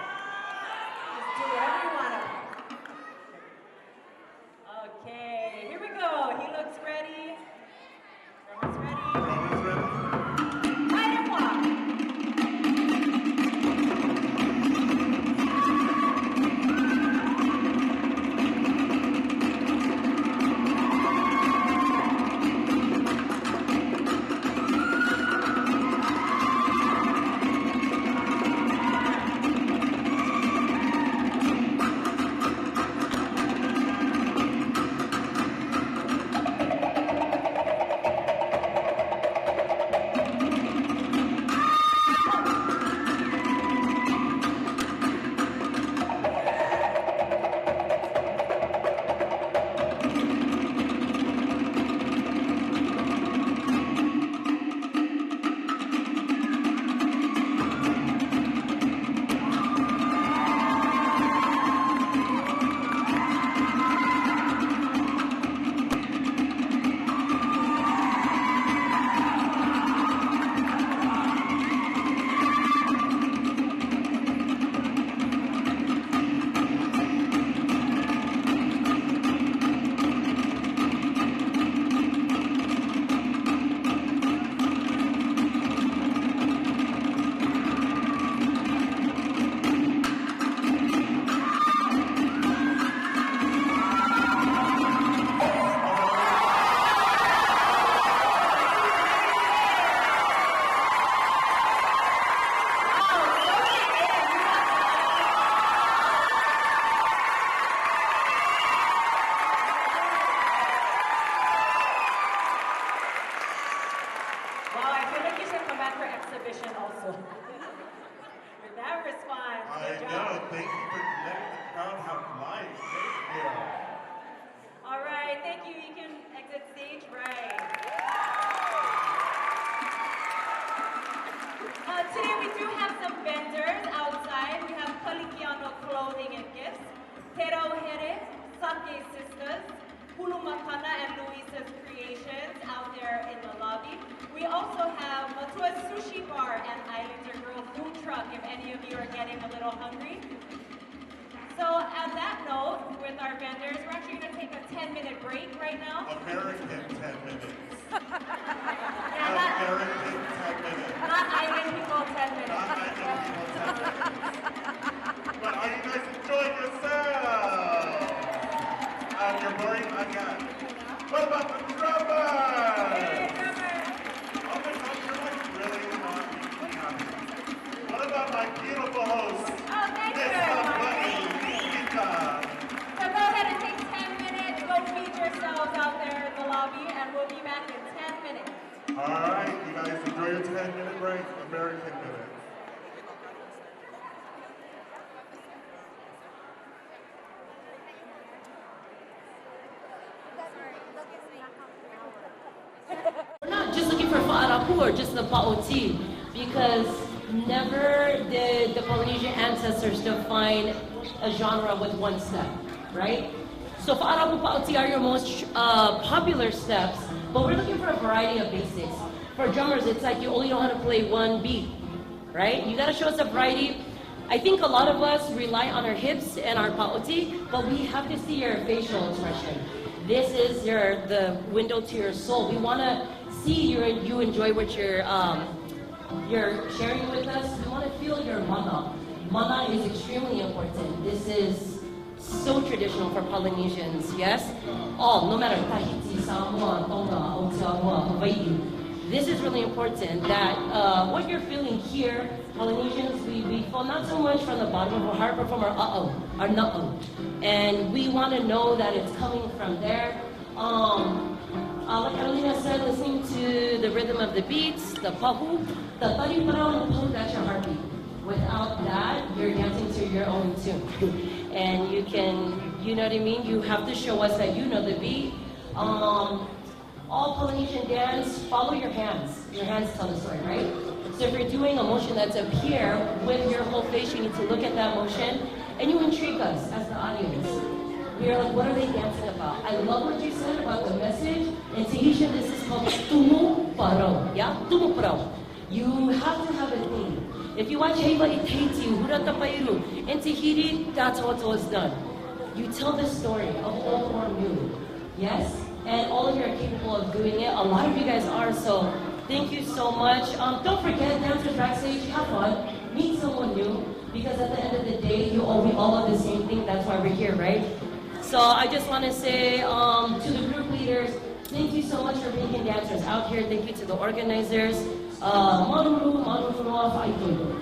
S9: Just do whatever you want. Okay, here we go. He looks ready. Drummer's ready.
S8: Drummer's ready.
S9: Item 1. All right, thank you. You can exit stage right. Today we do have some vendors outside. We have Kalikiano Clothing and Gifts, Tero Here, Sake Sisters, Hulu Makana and Luisa's Creations out there in the lobby. We also have Matua's Sushi Bar and Islander Grill food truck if any of you are getting a little hungry. So on that note, with our vendors, we're actually going to take a 10-minute break right now.
S8: American 10 minutes.
S9: Yeah,
S8: American 10 minutes.
S9: not island people 10 minutes.
S8: Not Island people 10 minutes. But are you guys enjoying yourselves? You're boring again. What about the drummers?
S9: Hey, drummers.
S8: Oh my gosh, you're like really not happy. What about my beautiful host?
S9: Oh, thank you
S8: Miss
S9: very much.
S8: Bunny Mika?
S9: So go ahead and take 10 minutes, go feed yourselves out there in the lobby, and we'll be back in 10 minutes.
S8: All right, you guys enjoy your 10-minute break, American minute.
S1: We're not just looking for fa'arapu or just the pa'oti, because never did the Polynesian ancestors define a genre with one step, right? So fa'arapu, pa'oti are your most popular steps, but we're looking for a variety of basics. For drummers, it's like you only know how to play one beat, right? You gotta show us a variety. I think a lot of us rely on our hips and our pa'oti, but we have to see your facial expression. This is the window to your soul. We want to see you enjoy what you're sharing with us. We want to feel your mana. Mana is extremely important. This is so traditional for Polynesians, yes? All, no matter Tahiti, Samoa, Tonga, Otawa, Hawaii. This is really important that what you're feeling here, Polynesians, we feel not so much from the bottom of our heart, but from our our na'o. And we want to know that it's coming from there. Like Carolina said, listening to the rhythm of the beats, the pahu, the tariparao, the pahu, that's your heartbeat. Without that, you're dancing to your own tune. And you can, you know what I mean? You have to show us that you know the beat. All Polynesian dance, follow your hands. Your hands tell the story, right? So if you're doing a motion that's up here, with your whole face, you need to look at that motion, and you intrigue us as the audience. We're like, what are they dancing about? I love what you said about the message. In Tahitian, this is called tumu parau, yeah? Tumu parau. You have to have a theme. If you watch Heiva i Tahiti, Hurata Pairu, in Tahiti, that's how it's always done. You tell the story of old or new, yes? And all of you are capable of doing it. A lot of you guys are, so thank you so much. Don't forget, dancers backstage, have fun, meet someone new, because at the end of the day, we all love the same thing. That's why we're here, right? So I just want to say to the group leaders, thank you so much for making dancers out here. Thank you to the organizers. Manuru, Manuru, Faitodo.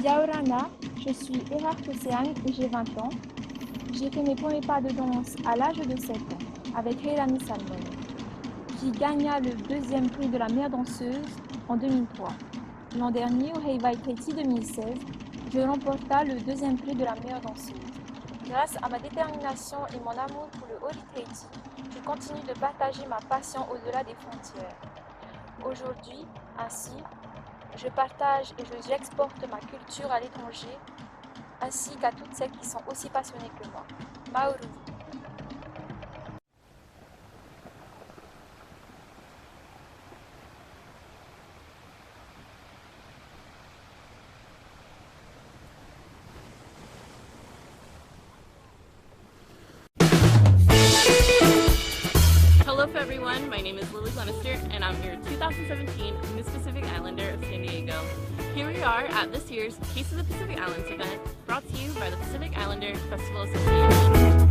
S2: Yaorana, je suis Erard Océane et j'ai 20 ans. J'ai fait mes premiers pas de danse à l'âge de 7 ans avec Heilani Salmon, qui gagna le deuxième prix de la meilleure danseuse en 2003. L'an dernier, au Heiva Tahiti 2016, je remporta le deuxième prix de la meilleure danseuse. Grâce à ma détermination et mon amour pour le Ori Tahiti, je continue de partager ma passion au-delà des frontières. Aujourd'hui, ainsi, je partage et j'exporte ma culture à l'étranger, ainsi qu'à toutes celles qui sont aussi passionnées que moi. Mauru.
S3: Hello everyone, my name is Lily Glenister and I'm your 2017 Miss Pacific Islander of San Diego. Here we are at this year's Case of the Pacific Islands event, brought to you by the Pacific Islander Festival Association.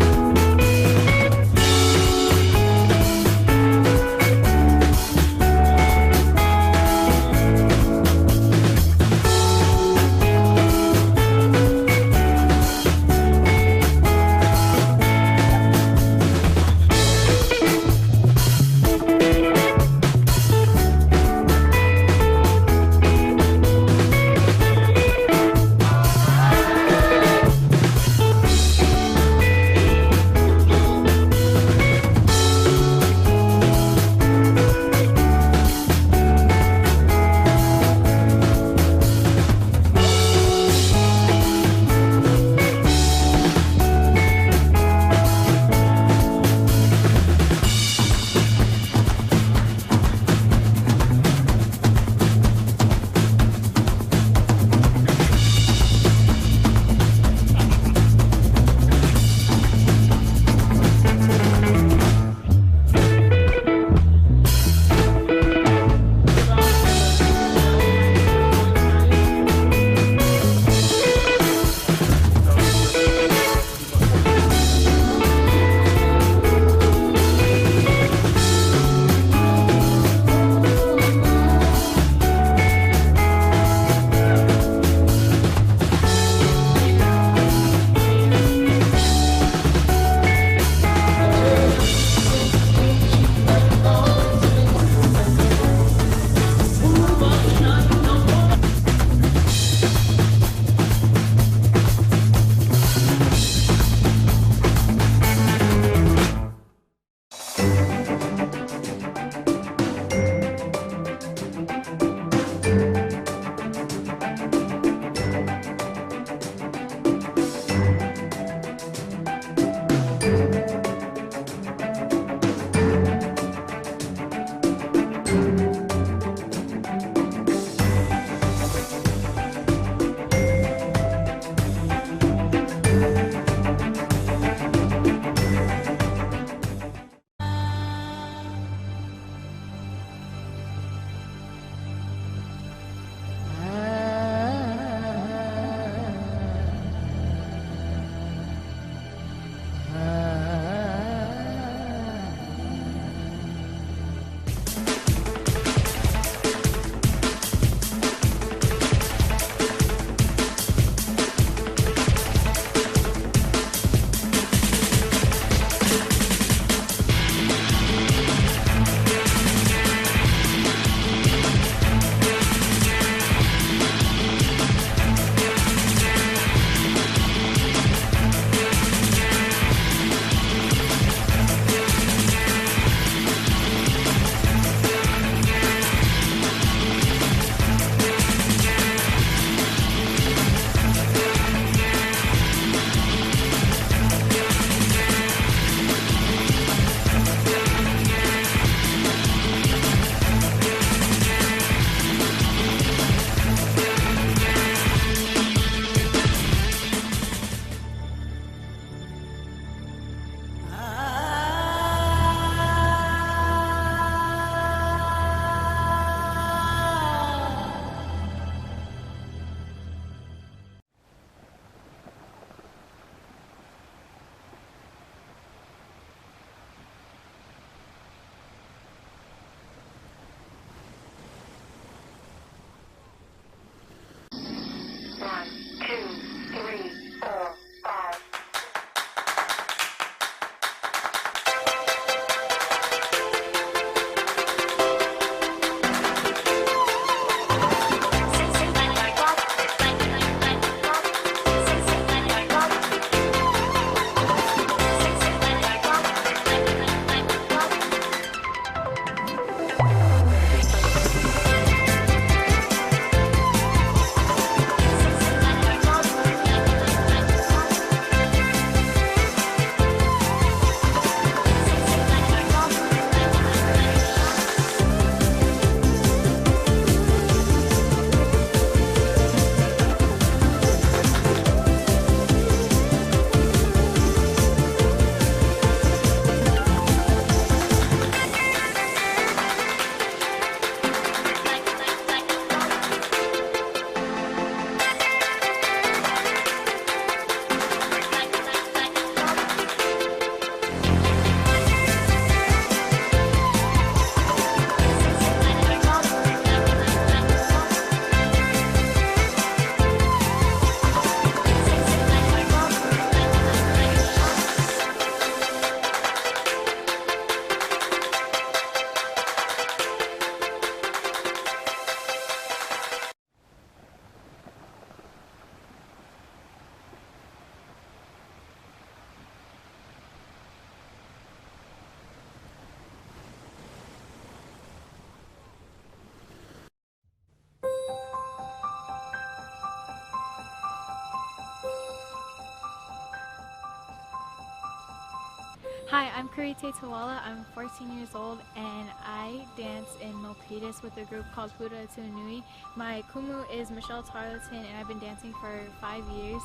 S4: Hi, I'm Kurite Tawala. I'm 14 years old and I dance in Milpitas with a group called Pura Atunui. My kumu is Michelle Tarleton and I've been dancing for 5 years.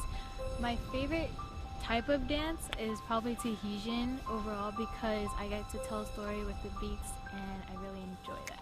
S4: My favorite type of dance is probably Tahitian overall because I get to tell a story with the beats and I really enjoy that.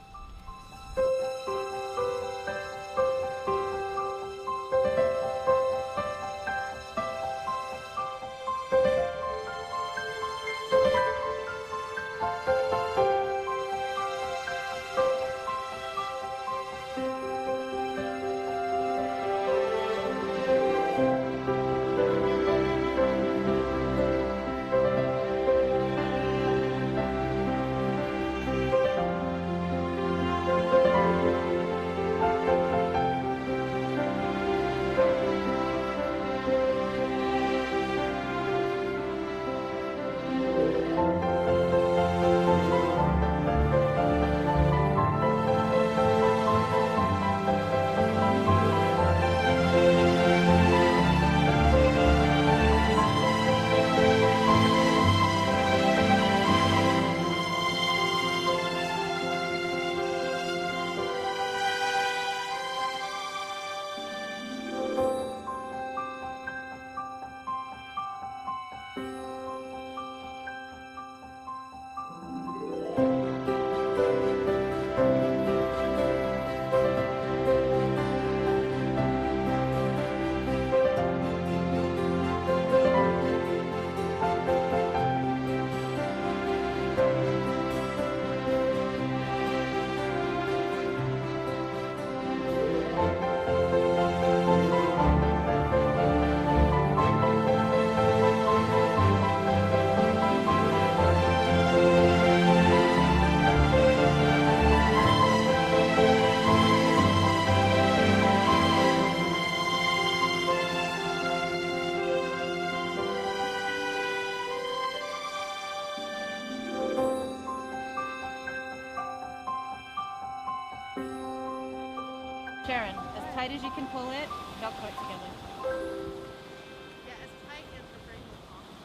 S11: Sharon, as tight as you can pull it, belt cut together.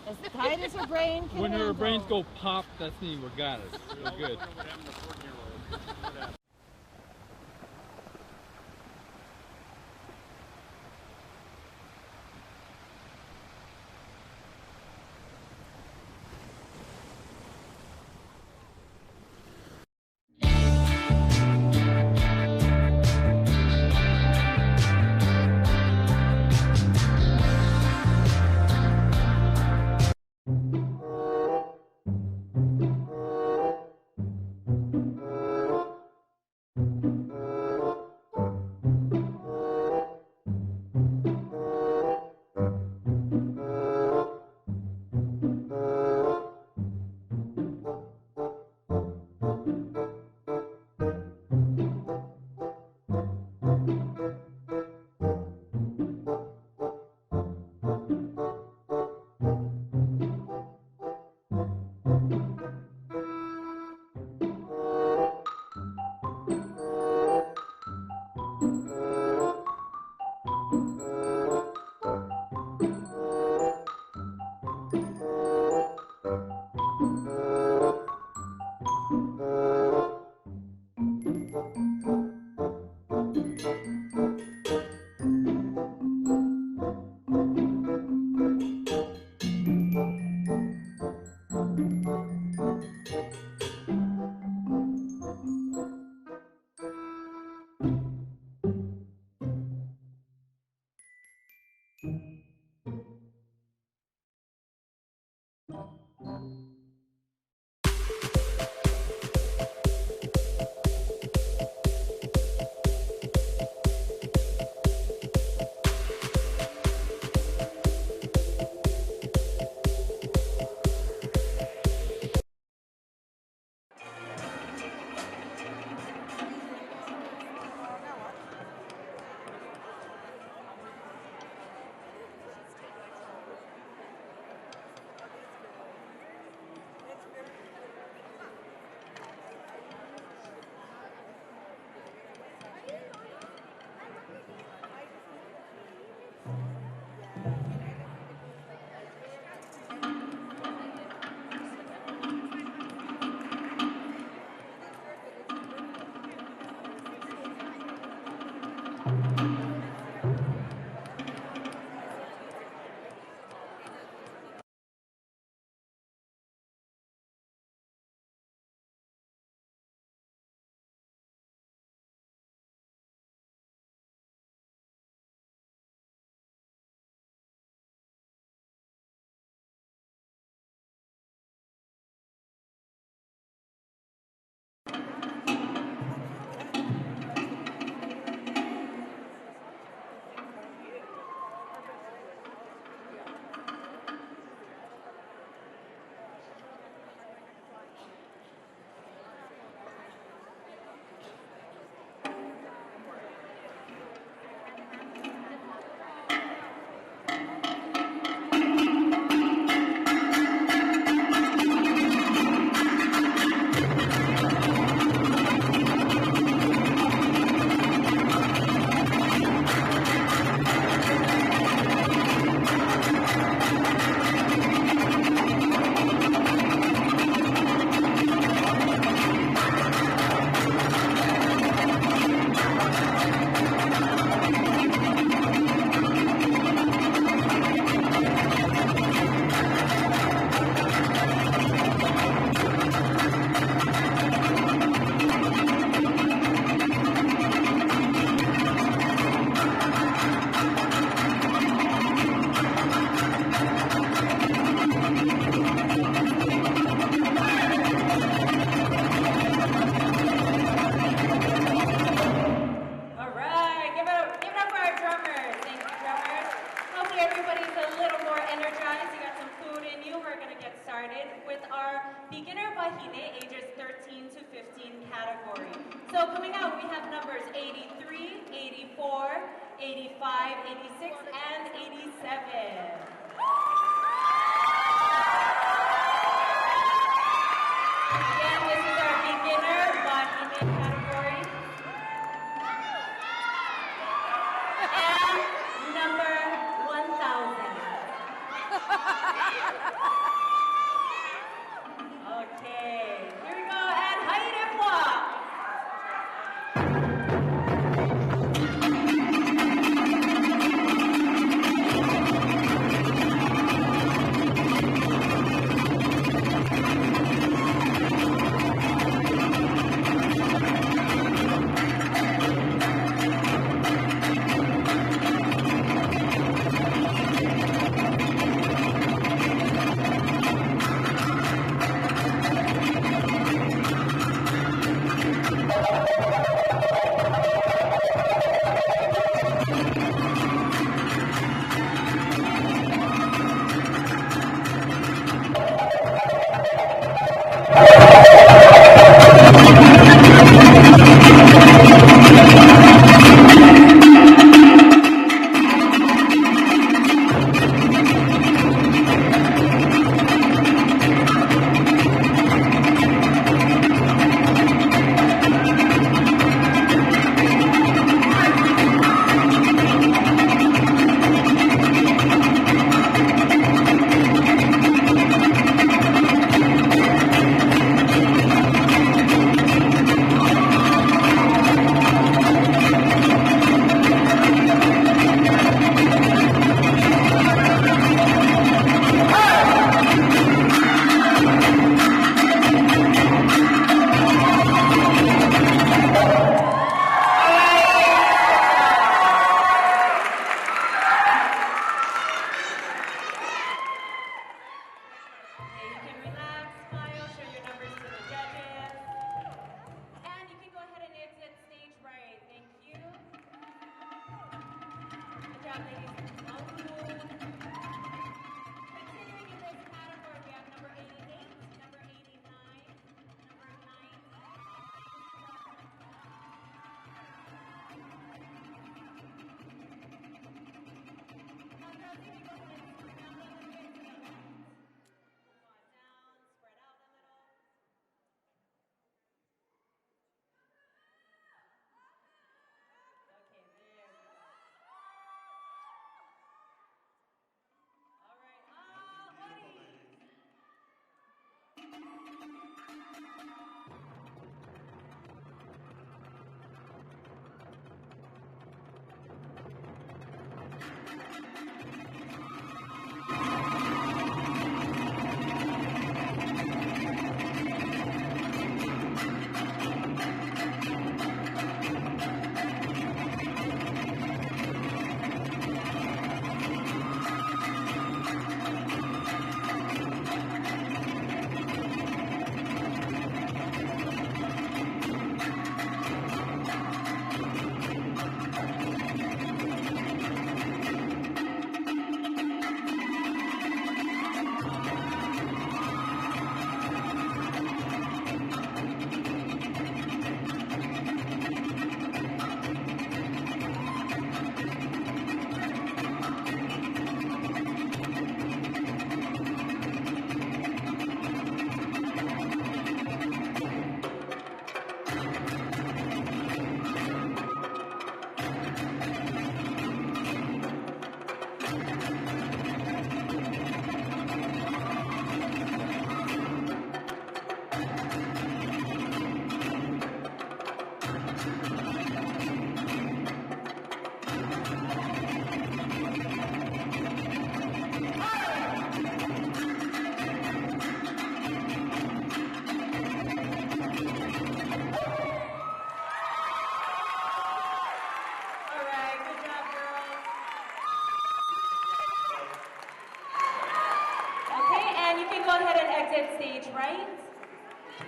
S11: As tight as her brain can
S12: When her
S11: handle.
S12: brains go pop, that's me. We got it. We're good.
S9: So coming out, we have numbers 83, 84, 85, 86, and 87. Again, this is our beginner Bahine category. And number 1,000. Okay, here we go, and Hairemwa.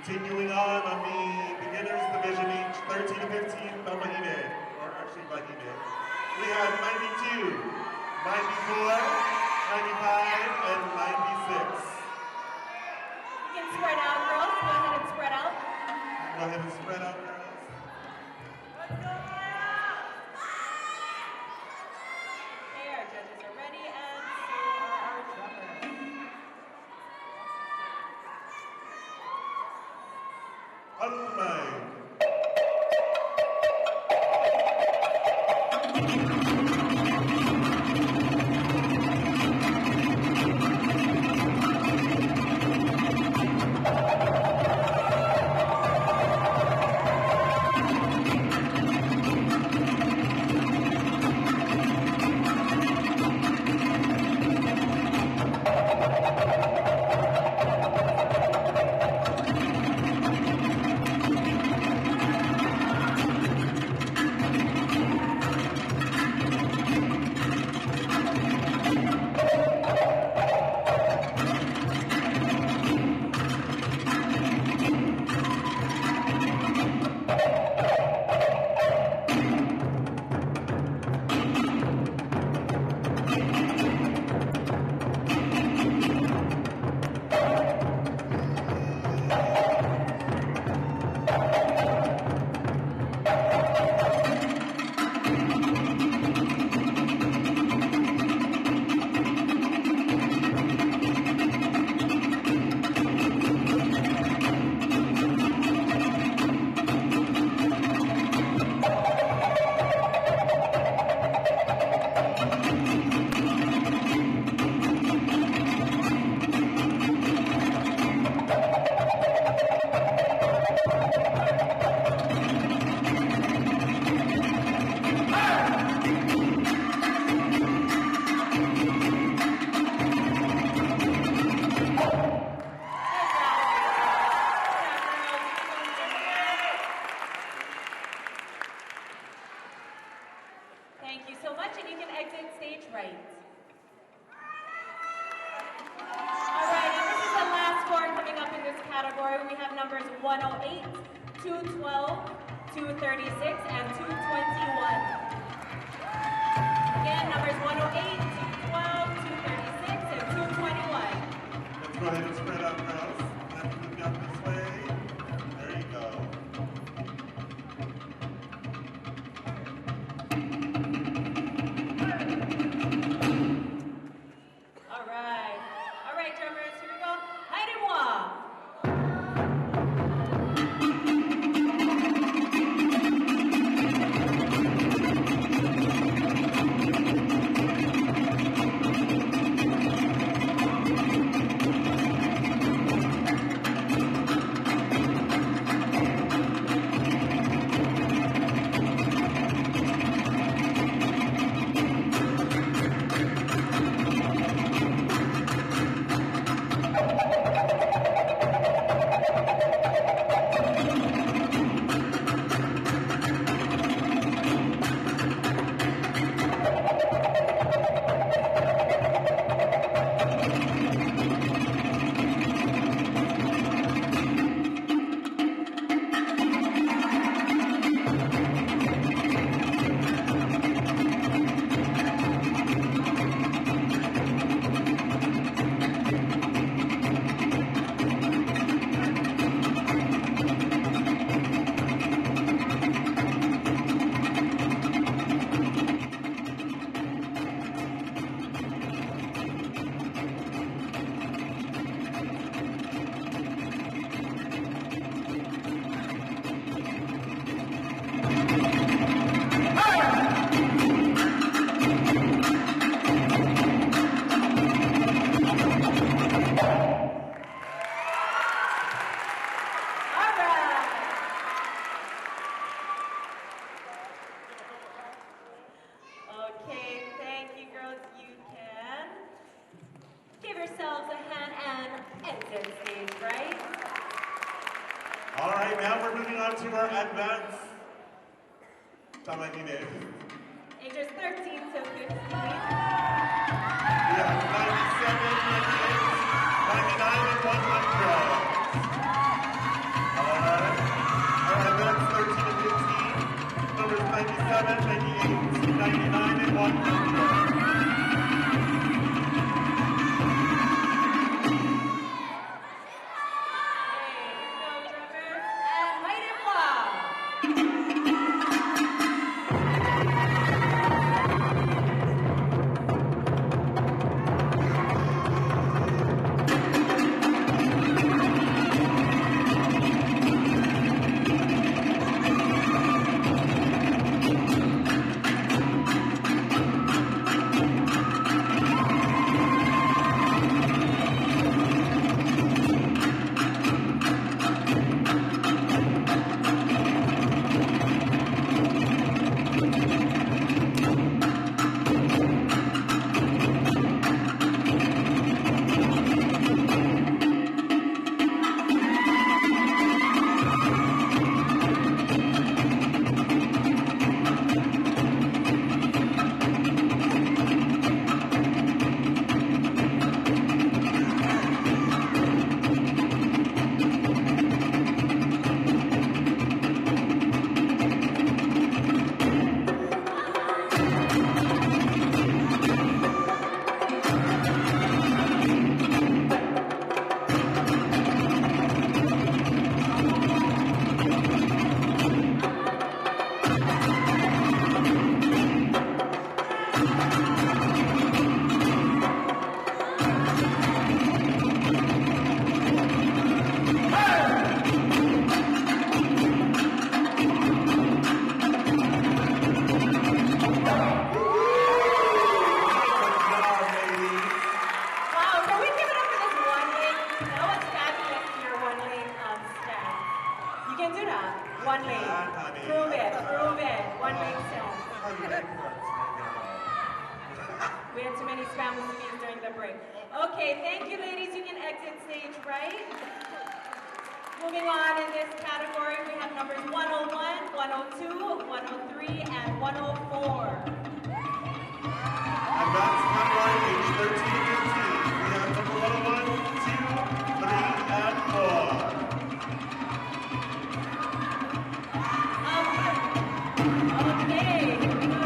S8: Continuing on the beginners division, age 13 to 15, Bahine, or actually Bahine. We have 92, 94, 95, and 96.
S9: You can spread out, girls. Go ahead and spread out.
S8: Go ahead and spread out, girls.
S9: Thank you so much, and you can exit stage right. All right, and this is the last score coming up in this category. We have numbers 108, 212, 236, and 221. Again, numbers 108, 212, 236, and 221.
S8: Let's go ahead and spread out, girls. Let's move down this way. There you go.
S9: All right, drummers, here we go. Aidez-moi. Okay, thank you, girls. You can give yourselves a hand and exit stage right.
S8: All right, now we're moving on to our advance. Tamanines.
S9: Ages 13 to 15.
S8: We have 97, 98, 99, and 100. All right. Our advance 13 to 15. Numbers 97, 98, 99, and 100.
S9: can do that. One leg. Prove it. One leg stand. We had too many spam speeds during the break. Okay, thank you, ladies. You can exit stage right. Moving on in this category, we have numbers 101, 102, 103, and 104.
S8: And that's category age 13 to 15. We have number 101, 2, 3, and 4.
S9: Okay, here we go.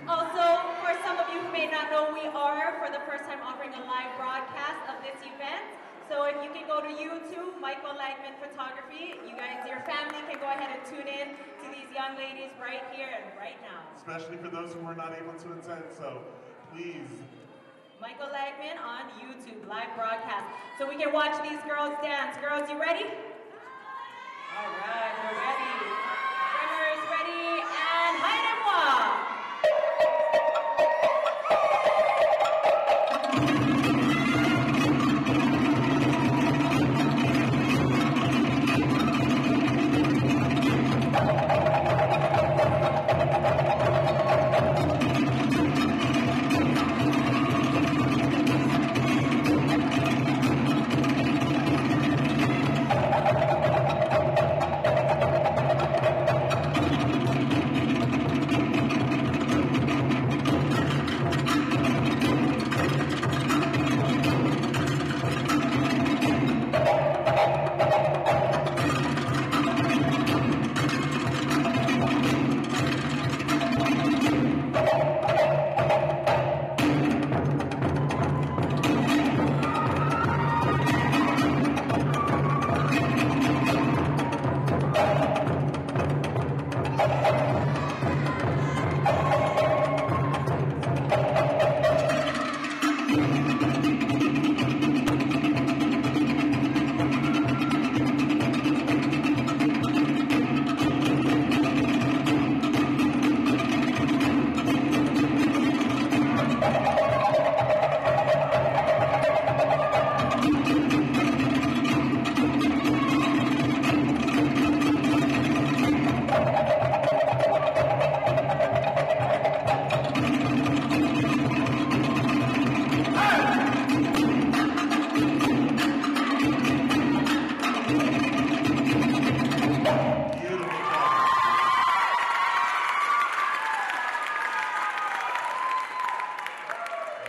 S9: Also, for some of you who may not know, we are, for the first time, offering a live broadcast of this event. So if you can go to YouTube, Michael Lagman Photography, you guys, your family can go ahead and tune in to these young ladies right here and right now.
S8: Especially for those who were not able to attend, so please.
S9: Michael Lagman on YouTube, live broadcast. So we can watch these girls dance. Girls, you ready? All right, we're ready. Drummers ready, and Haidemwa!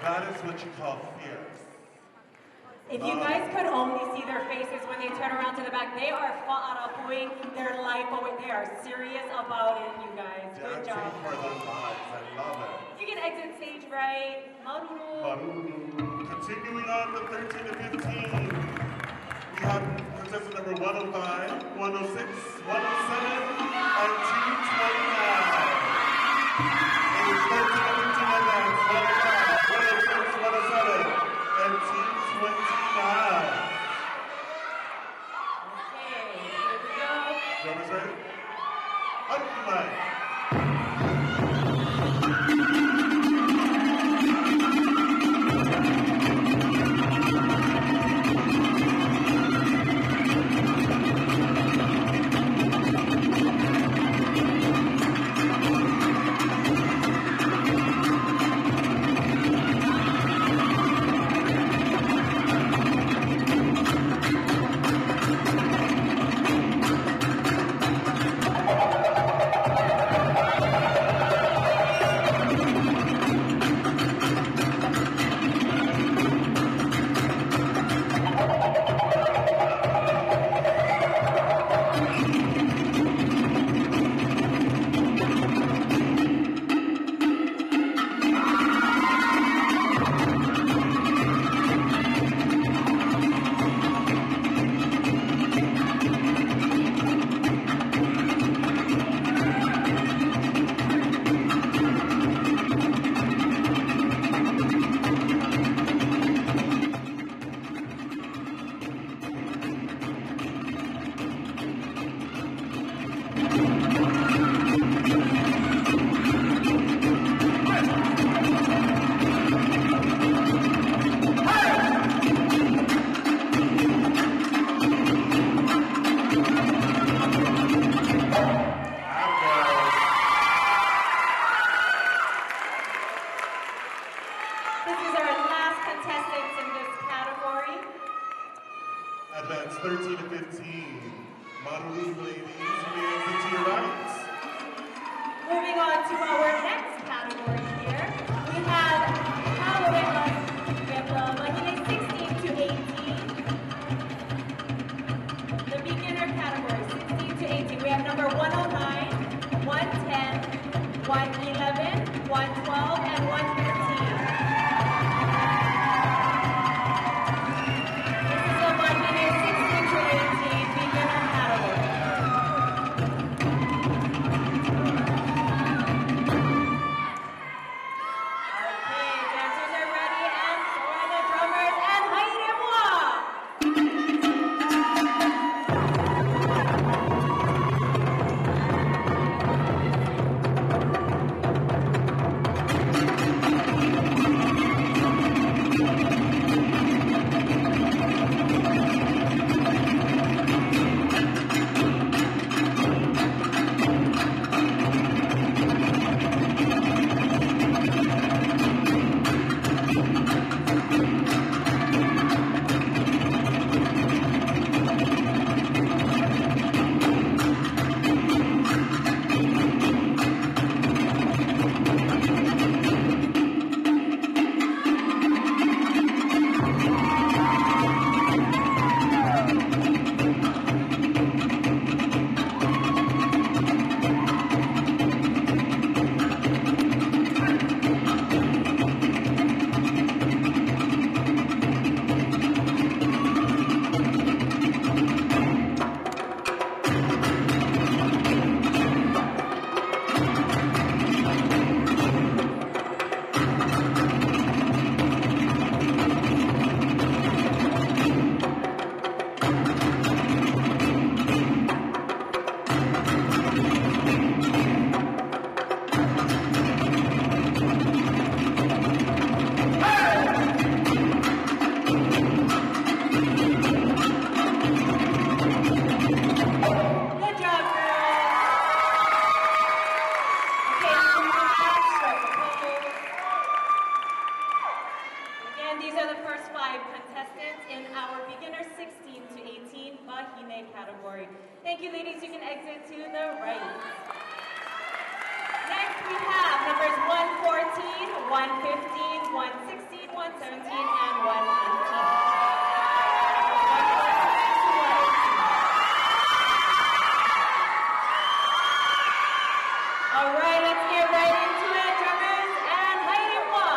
S8: That is what you call fierce.
S9: If you guys could only see their faces when they turn around to the back, they are fa'arapuing their life away. They are serious about it, you guys. Good
S8: Dancing
S9: job.
S8: for their lives. I love it.
S9: You can exit stage right. Maruru.
S8: Continuing on to 13 to 15, we have contestant number 105, 106, 107, and 229. Age 13 to 15 advance, 105, 106, 107, and 229.
S9: Okay, here we go.
S8: Drummers ready? Up the mic. Advanced 13 to 15. Monolith ladies, you may exit to your right.
S9: Moving on to our next category here, we have Mahine 16 to 18. The beginner category, 16 to 18. We have number 109, 110, 111, 112, and 113. This is the Mahine 16 to 18 beginner category. Okay, dancers are ready, and so are the drummers, and haidez-moi! category. Thank you, ladies. You can exit to the right. Next, we have numbers 114, 115, 116, 117, and 118. All right, let's get right into it, drummers, and haidez-moi.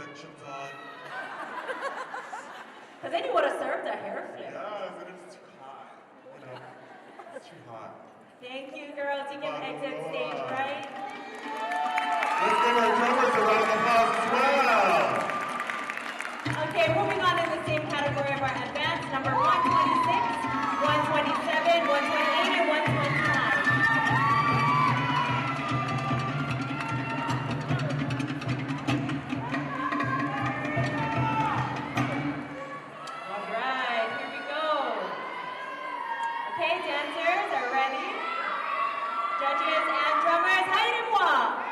S8: extensions on.
S9: Because then you would have served a hair flip.
S8: Yeah, but it's too hot. You know, it's too hot.
S9: Thank you, girls. You can exit stage right.
S8: Let's give our drummers a round of applause as well.
S9: Okay, moving on in the same category of our advance, number 126, 127, 128, and 129. All right, here we go. Okay, dancers are ready. Judges and drummers, 하이리모아.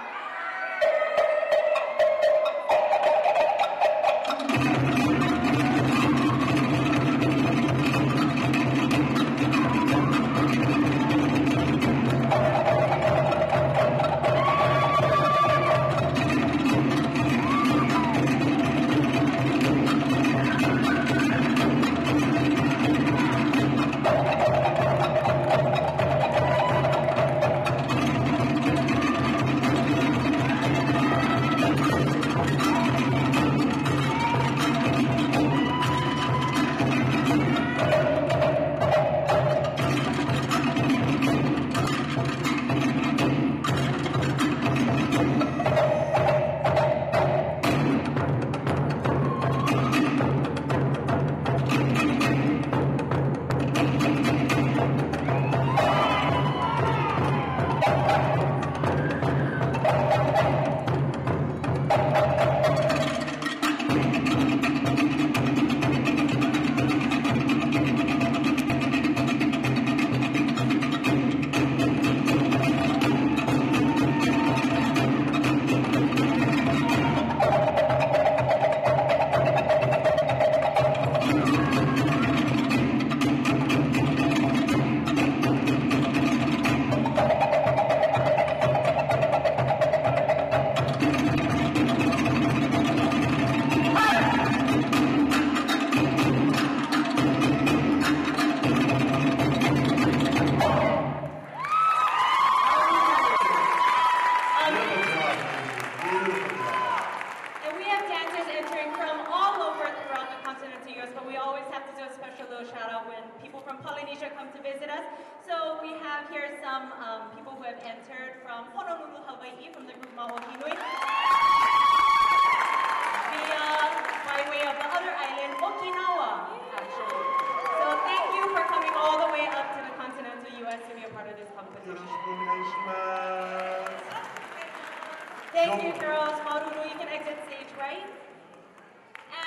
S9: Thank you, girls. Maruru, you can exit stage right.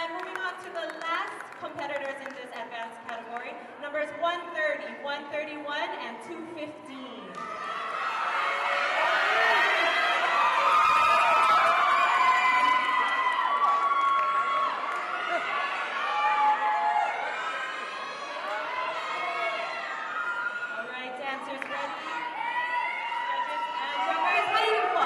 S9: And moving on to the last competitors in this advanced category, numbers 130, 131, and 215. All right, dancers ready? Judges and drummers, 하이리모아.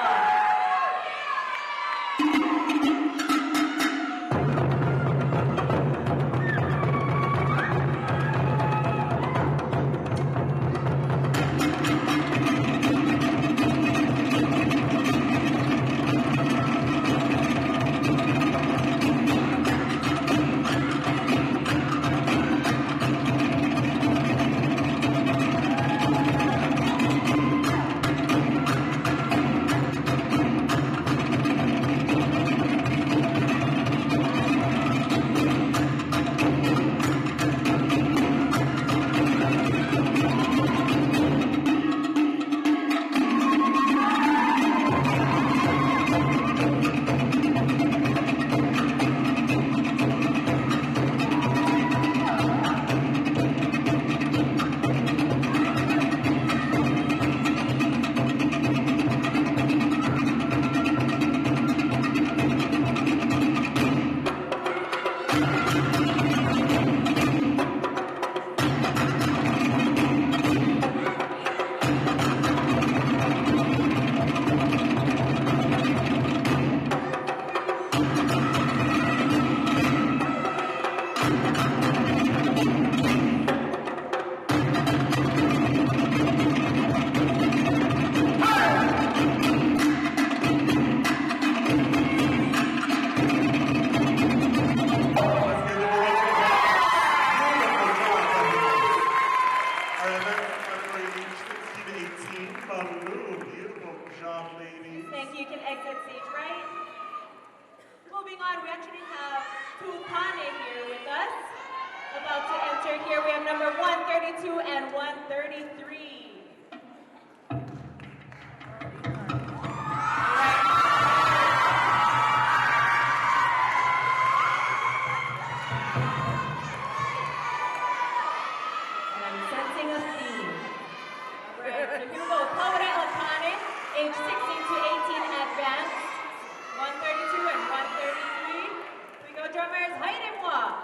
S9: moving on, we actually have Tukane here with us. About to enter here, we have number 132 and 133. Age 16 to 18 advanced, 132 and 133. We go drummers, haidemwa.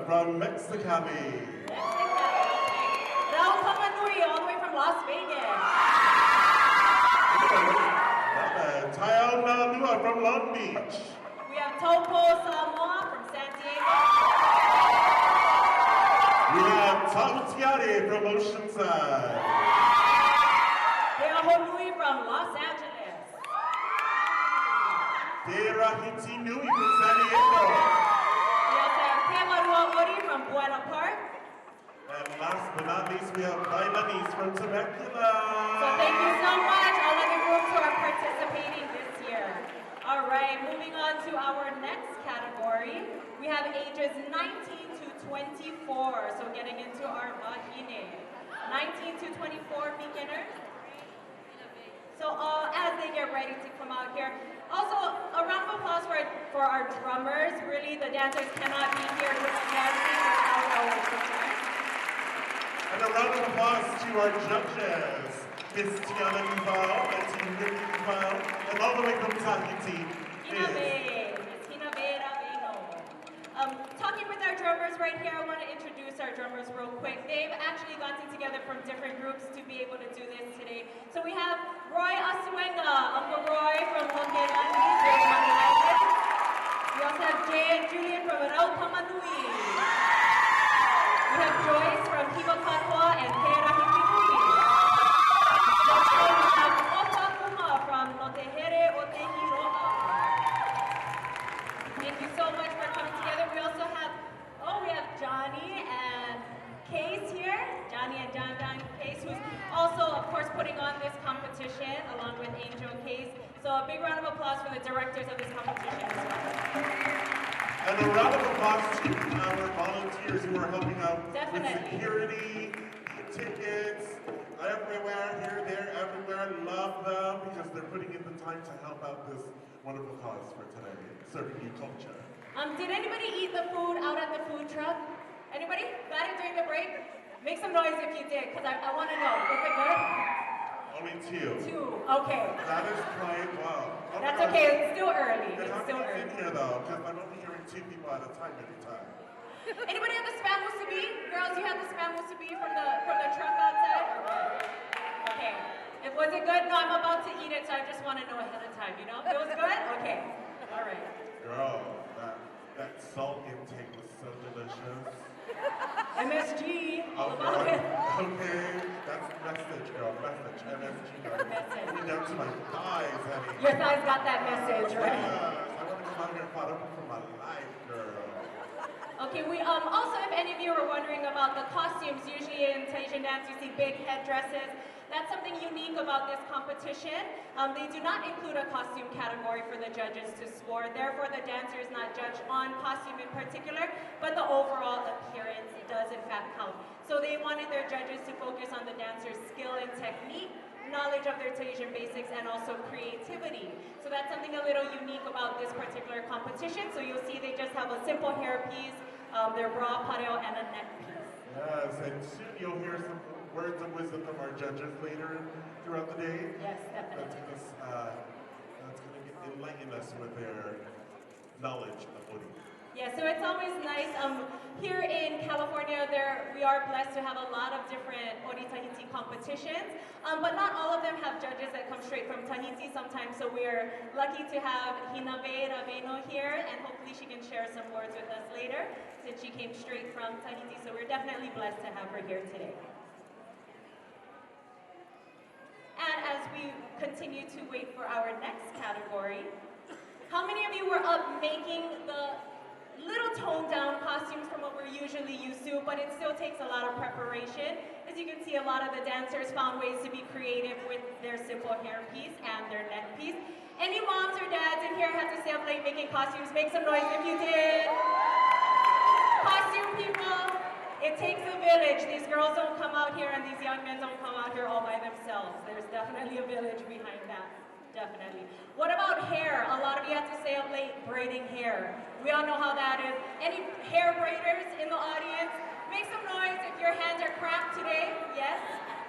S8: From Mexico.
S9: Raul Kamanui, all the way from Las Vegas.
S8: Tayao Nalua from Long Beach.
S9: We have Topo Samoa from San Diego.
S8: We have Tautiare from Oceanside.
S9: Teahonui from Los Angeles.
S8: Terahiti Nui from San Diego.
S9: From Buena Park.
S8: And last but not least, we have Bailanis from Temecula.
S9: So thank you so much, all of the groups who are participating this year. All right, moving on to our next category. We have ages 19 to 24, so getting into our Mahine. 19 to 24 beginners. So as they get ready to come out here, also a round of applause for our drummers. Really, the dancers cannot be here with us dancing without our support.
S8: And a round of applause to our judges, Miss Tiana Duval and Team Ricky Duval, and all the way from Tahiti.
S9: Talking with our drummers right here, I want to introduce our drummers real quick. They've actually gotten together from different groups to be able to do this today. So we have Roy Asuenga, Uncle Roy from Hokeland. for the directors of this competition as well.
S8: And a round of applause to our volunteers who are helping out with security, tickets, everywhere, here, there, everywhere. Love them because they're putting in the time to help out this wonderful cause for today, serving you culture.
S9: Did anybody eat the food out at the food truck? Anybody? Got it during the break? Make some noise if you did, because I want to know. Was it good?
S8: Only two.
S9: Two, okay.
S8: That is quite well. Oh,
S9: That's okay, it's still early.
S8: And
S9: It's
S8: how
S9: still
S8: many
S9: early.
S8: in here though? Because I'm only hearing two people at a time every time.
S9: Anybody have the spam musubi? Girls, you have the spam musubi from the truck outside? Or what? Okay. Was it good? No, I'm about to eat it, so I just want to know ahead of time, you know? It was good? Okay. All right.
S8: Girl, that salt intake was so delicious.
S9: MSG, all
S8: Oh,
S9: about it.
S8: okay, that's message, girl, message, MSG, girl. Coming down to my thighs, honey.
S9: Your thighs got that message, right?
S8: Yes, I want to come out here and fight up for my life, girl.
S9: Okay, we also, if any of you are wondering about the costumes, usually in Tahitian dance you see big headdresses. That's something unique about this competition. They do not include a costume category for the judges to score. Therefore, the dancer is not judged on costume in particular, but the overall appearance does in fact count. So they wanted their judges to focus on the dancer's skill and technique, knowledge of their Tahitian basics, and also creativity. So that's something a little unique about this particular competition. So you'll see they just have a simple hairpiece, their bra, pareo, and a neck piece.
S8: Yes, and soon you'll hear some words of wisdom from our judges later throughout the day.
S9: Yes, definitely.
S8: That's going to enlighten us with their knowledge of Odi.
S9: Yeah, so it's always nice. Here in California, we are blessed to have a lot of different Odi Tahiti competitions, but not all of them have judges that come straight from Tahiti sometimes, so we're lucky to have Hinave Raveno here, and hopefully she can share some words with us later, since she came straight from Tahiti, so we're definitely blessed to have her here today. And as we continue to wait for our next category, how many of you were up making the little toned down costumes from what we're usually used to, but it still takes a lot of preparation? As you can see, a lot of the dancers found ways to be creative with their simple hairpiece and their neck piece. Any moms or dads in here had to stay up late making costumes? Make some noise if you did. Costume people, it takes a village. These girls don't come out here and these young men don't come out here all by themselves. There's definitely a village behind that. Definitely. What about hair? A lot of you have to stay up late braiding hair. We all know how that is. Any hair braiders in the audience? Make some noise if your hands are cramped today. Yes?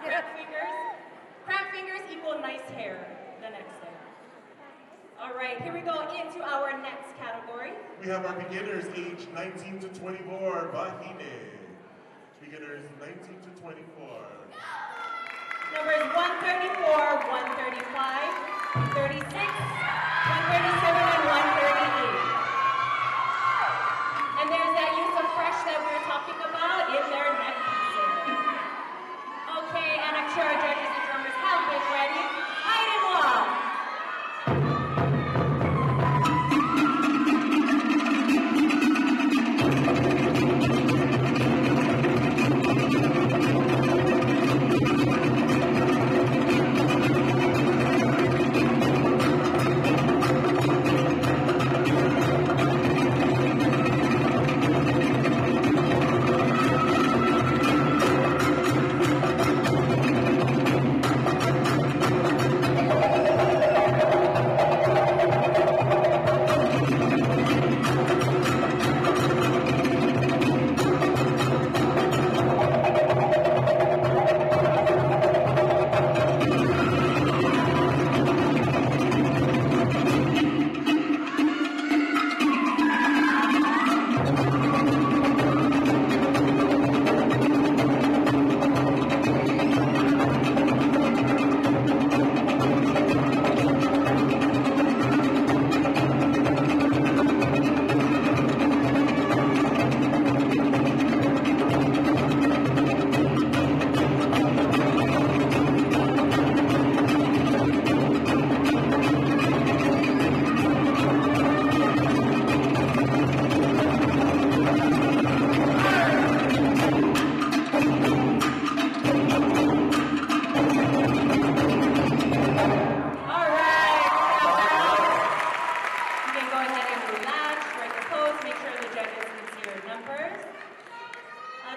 S9: Cramped fingers? Cramped fingers equal nice hair the next day. All right, here we go into our next category.
S8: We have our beginners aged 19 to 24, Bahine. Beginners 19 to 24.
S9: Numbers 134, 135, 136, 137, and 138. And there's that use of fresh that we were talking about in their neck pieces. Okay, and I'm sure our judges and drummers have been ready. Haidemwa! can go ahead and relax, strike a pose, make sure the judges can see your numbers.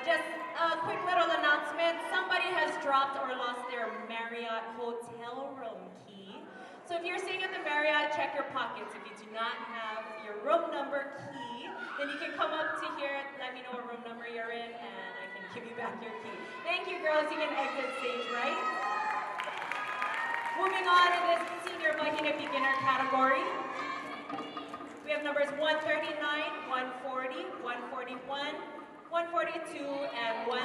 S9: Just a quick little announcement. Somebody has dropped or lost their Marriott hotel room key. So if you're staying at the Marriott, check your pockets. If you do not have your room number key, then you can come up to here, let me know what room number you're in, and I can give you back your key. Thank you, girls. You can exit stage right. Moving on in this senior Mahina beginner category, we have numbers 139, 140, 141, 142, and 143.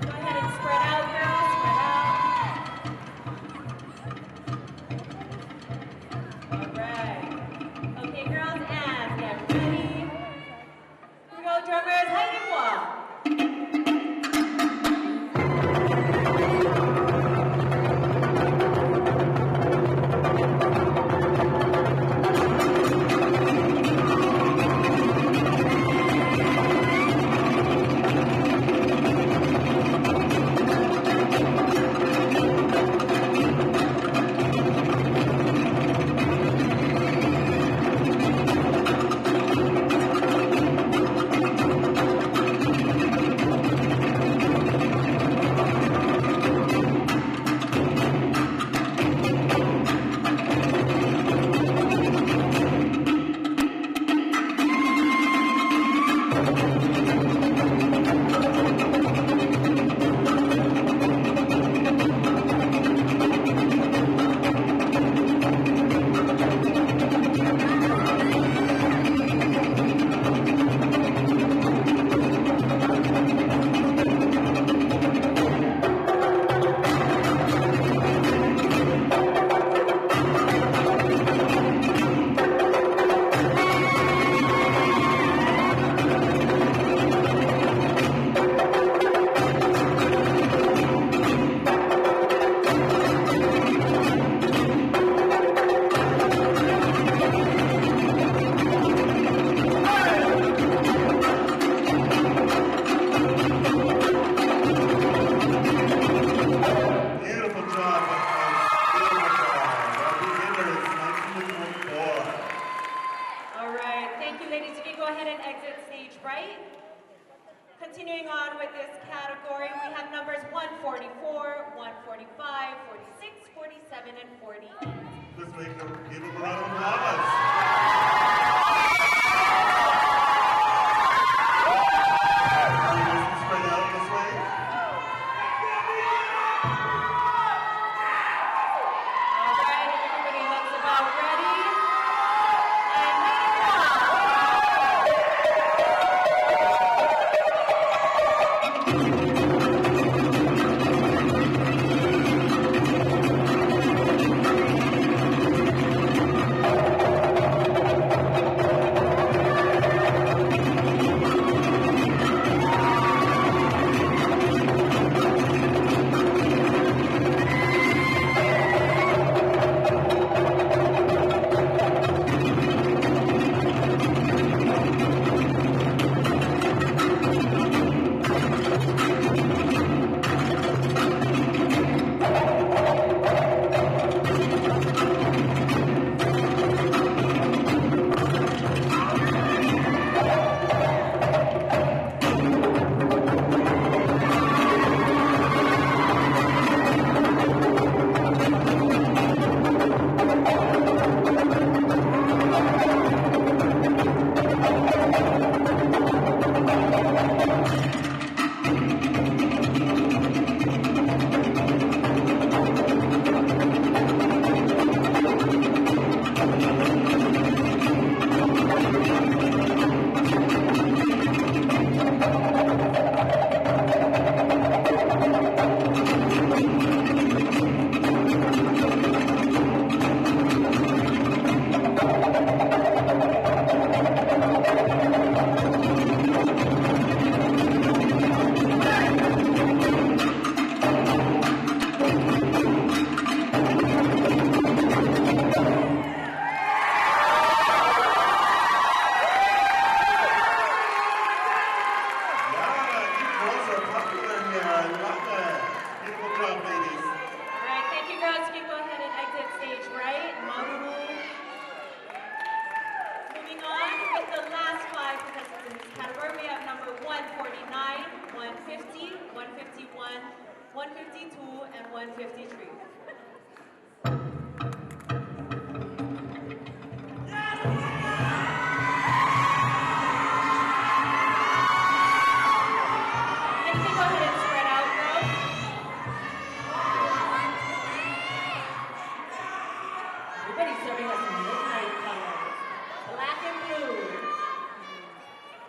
S9: Go ahead and spread out, girls, spread out. All right. Okay, girls, and get ready. Here we go, drummers, hiding wall. Continuing on with this category, we have numbers 144, 145, 46, 47, and 48.
S8: Let's give them a round of applause. Spread out this way.
S9: All right, everybody looks about ready. And tree. And you can go ahead and spread out, girls. Everybody's serving us midnight colors. Black and blue.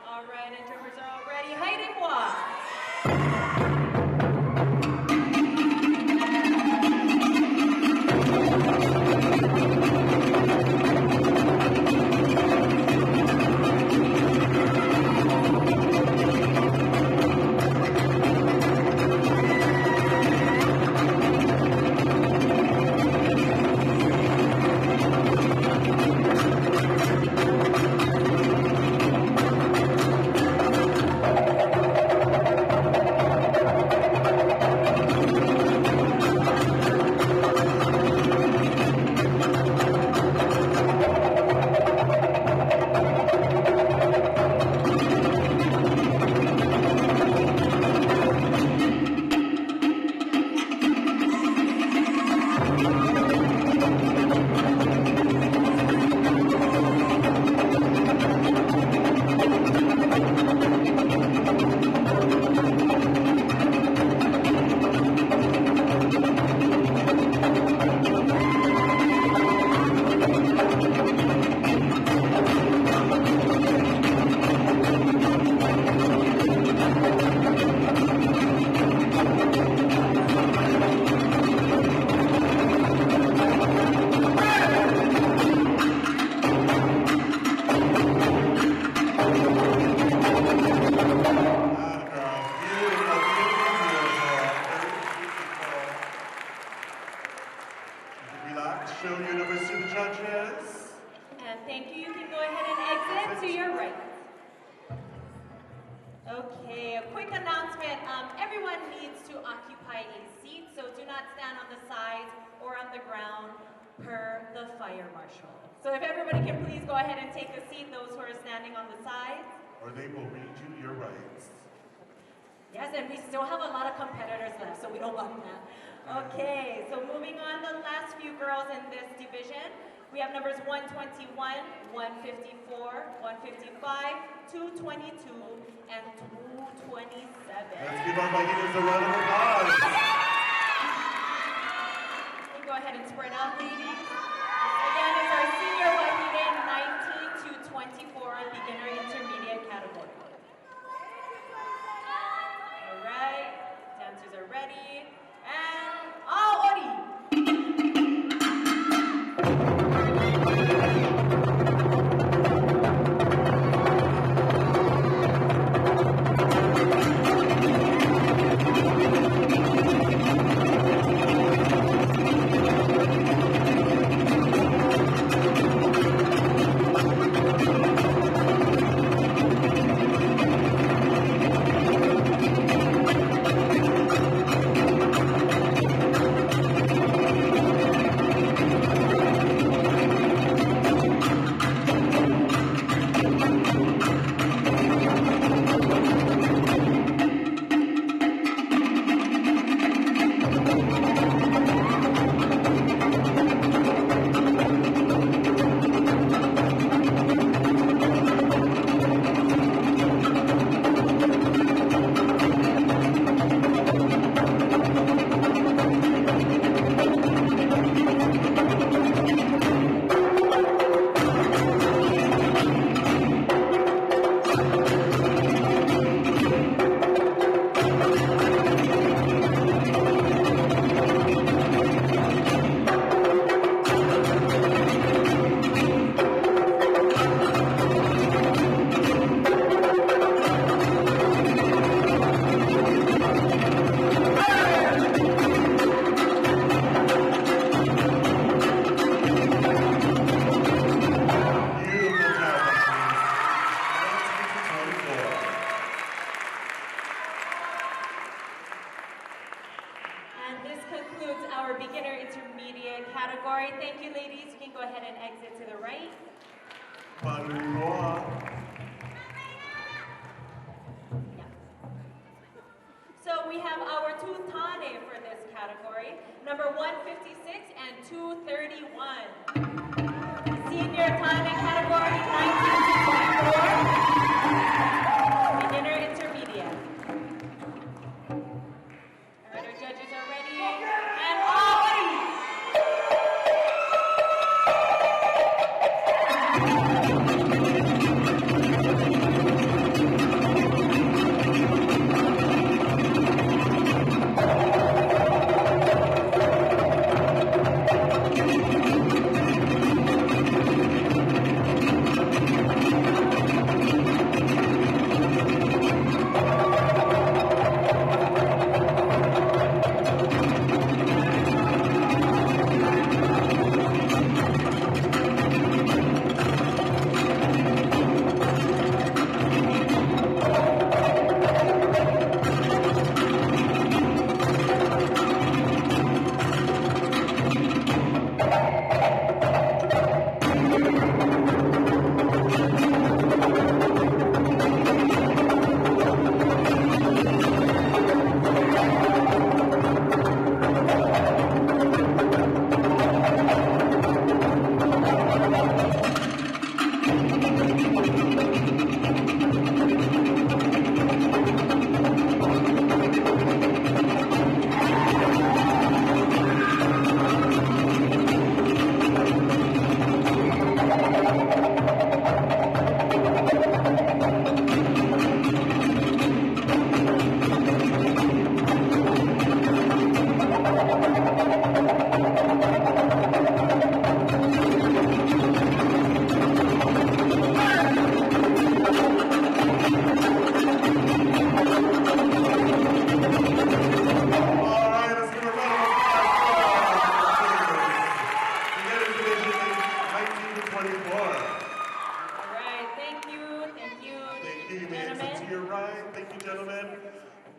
S9: All right, and drummers are all ready. Hide and walk.
S8: Show your numbers to the judges.
S9: And thank you. You can go ahead and exit to your right. Okay, a quick announcement. Everyone needs to occupy a seat, so do not stand on the sides or on the ground per the fire marshal. So if everybody can please go ahead and take a seat, those who are standing on the sides.
S8: Or they will read you your rights.
S9: Yes, and we still have a lot of competitors left, so we don't want that. Okay, so moving on, the last few girls in this division. We have numbers 121, 154, 155, 222, and 227.
S8: Let's give our Bajitas a round of applause.
S9: You can go ahead and spread out, ladies. Again, it's our senior Bajida 19 to 24 beginner intermediate category. All right, dancers are ready. And Ori! category. Thank you, ladies. You can go ahead and exit to the right. Yeah. So we we have our two Tane for this category, number 156 and 231. Senior Tane category, 19 to 24. Beginner intermediate. All right, our judges are ready and all ready.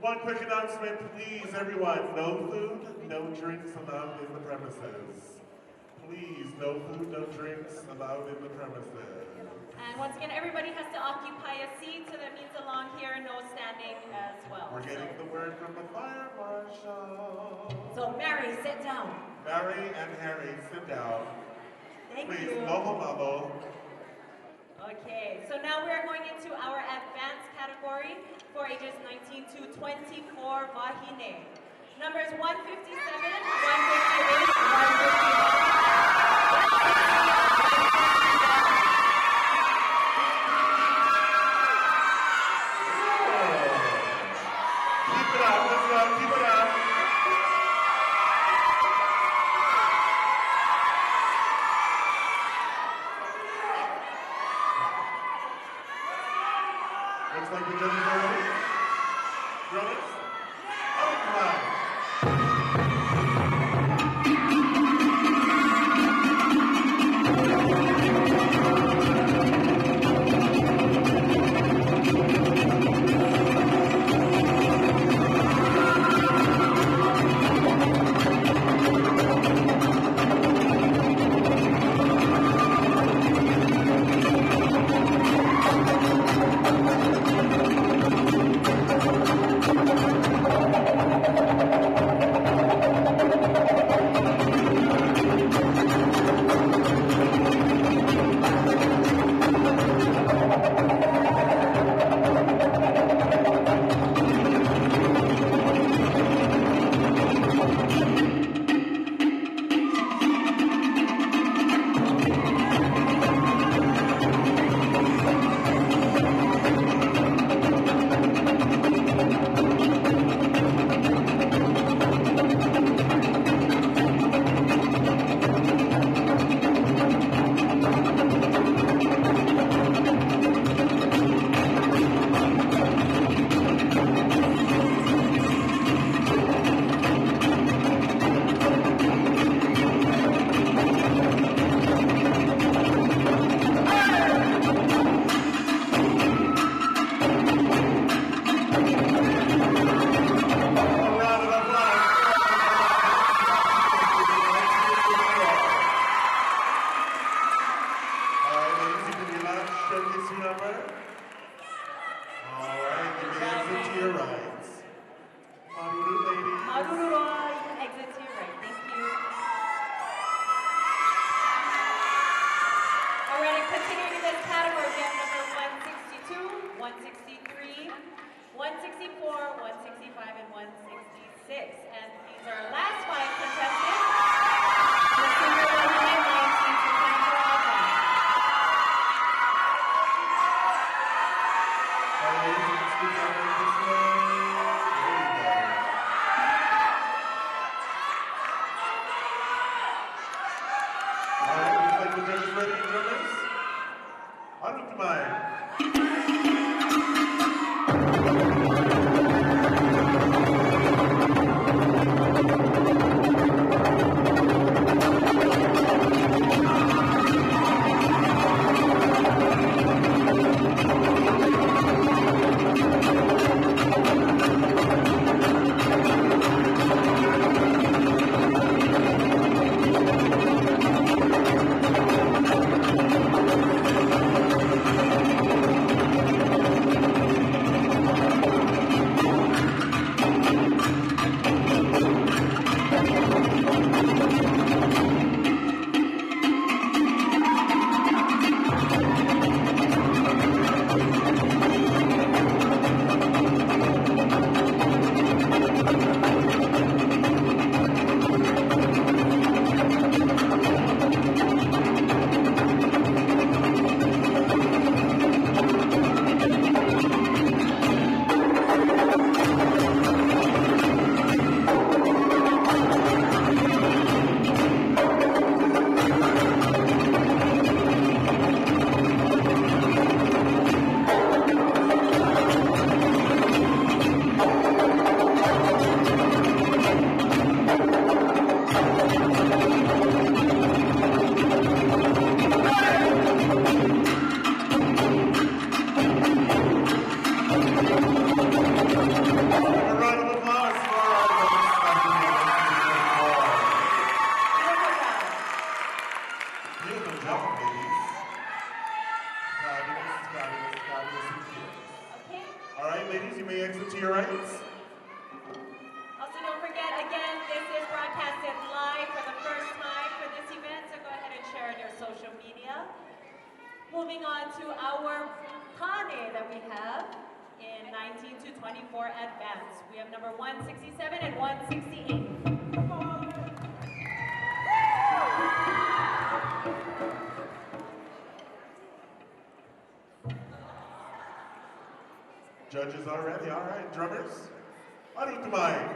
S8: One quick announcement, please, everyone. No food, no drinks allowed in the premises. Please, no food, no drinks allowed in the premises.
S9: And once again, everybody has to occupy a seat, so that means along here, no standing as well.
S8: We're getting the word from the fire marshal.
S9: So Mary, sit down.
S8: Mary and Harry, sit down.
S9: Thank
S8: Please,
S9: you.
S8: Novo Mamo.
S9: Okay, so now we are going into our advanced category for ages 19 to 24 Wahine. Numbers 157, 158, 159.
S8: Keep it up, let's go, keep it up. Looks like the judges are ready. Brothers? All right. ready, drummers? Arut Tumay.
S9: Moving on to our Tane that we have in 19 to 24 advance. We have number 167 and 168.
S8: Judges are ready. All right, drummers. Arut Tumay.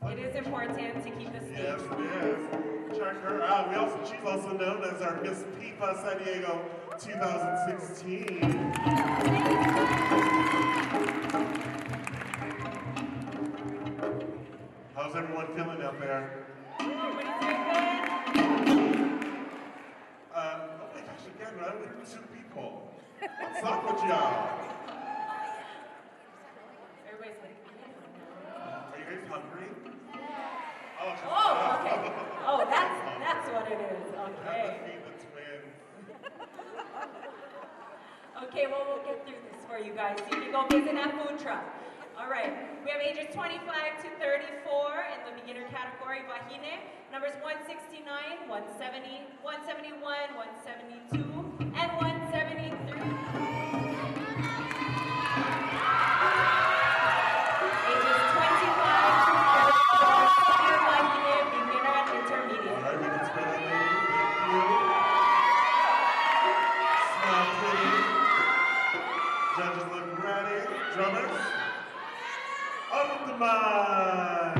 S9: It is important to keep the stage.
S8: Yes, it is. Check her out. She's also known as our Miss Pipa San Diego 2016. job.
S9: Everybody's like,
S8: Are you guys hungry?
S9: oh, okay. Oh, that's what it is. Okay.
S8: Feed the twins.
S9: Okay, well, we'll get through this for you guys. You can go visit that food truck. All right. We have ages 25 to 34 in the beginner category, Vahine. Numbers 169, 170, 171, 172, and 173. Ages 25 to 34, senior Vahine, beginner and intermediate.
S8: All right, we can spread that lady. Thank you. Smile pretty. Judges look ready. Drummers, open the mic.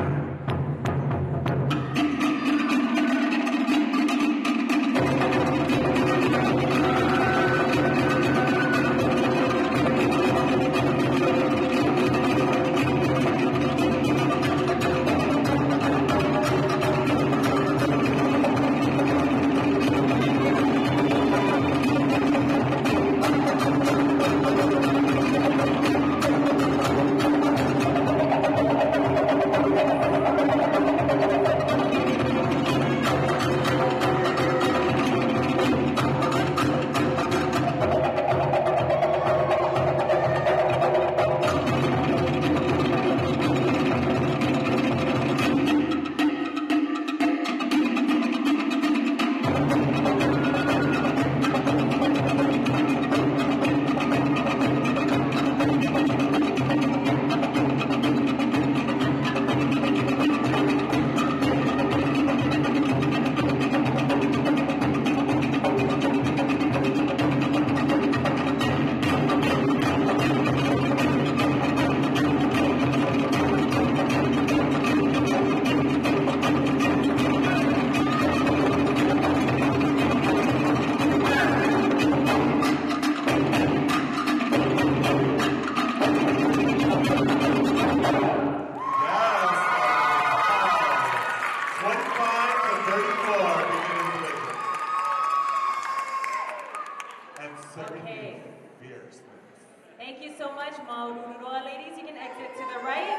S9: Thank you so much, Maururua. Ladies, you can exit to the right.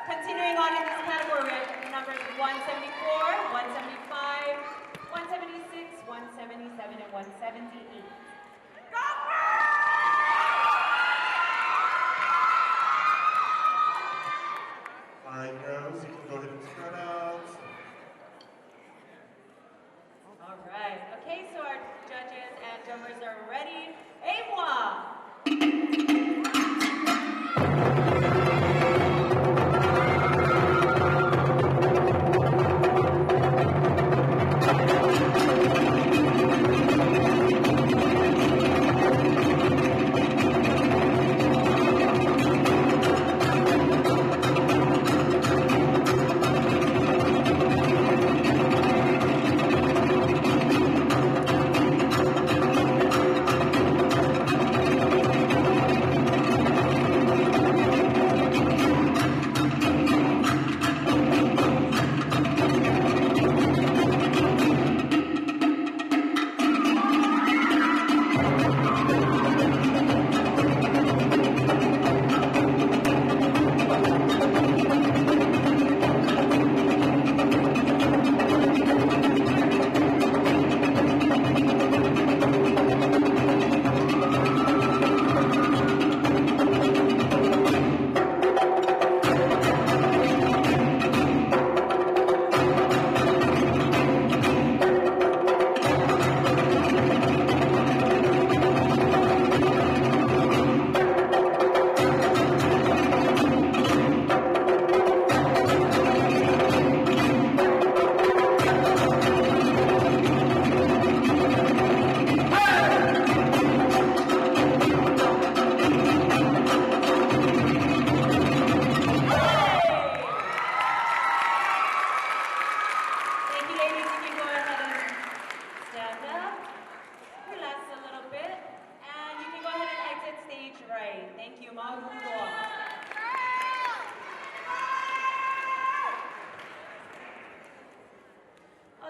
S9: Continuing on in this category, we have numbers 174, 175, 176, 177, and 178.
S8: All right, girls, you can go ahead and spread out.
S9: All right. Okay, so our judges and drummers are ready. Aimwa!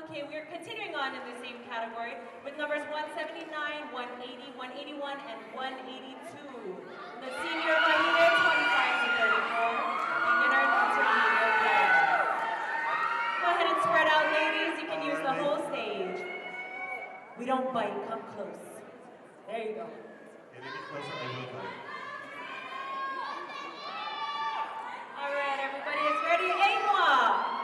S9: Okay, we are continuing on in the same category with numbers 179, 180, 181, and 182. The senior Bahine, 25 to 34. Beginner, intermediate category. Go ahead and spread out, ladies. You can use the whole stage. We don't bite, come close. There you go.
S8: Get any closer, I will bite.
S9: All right, everybody is ready. Aimwa!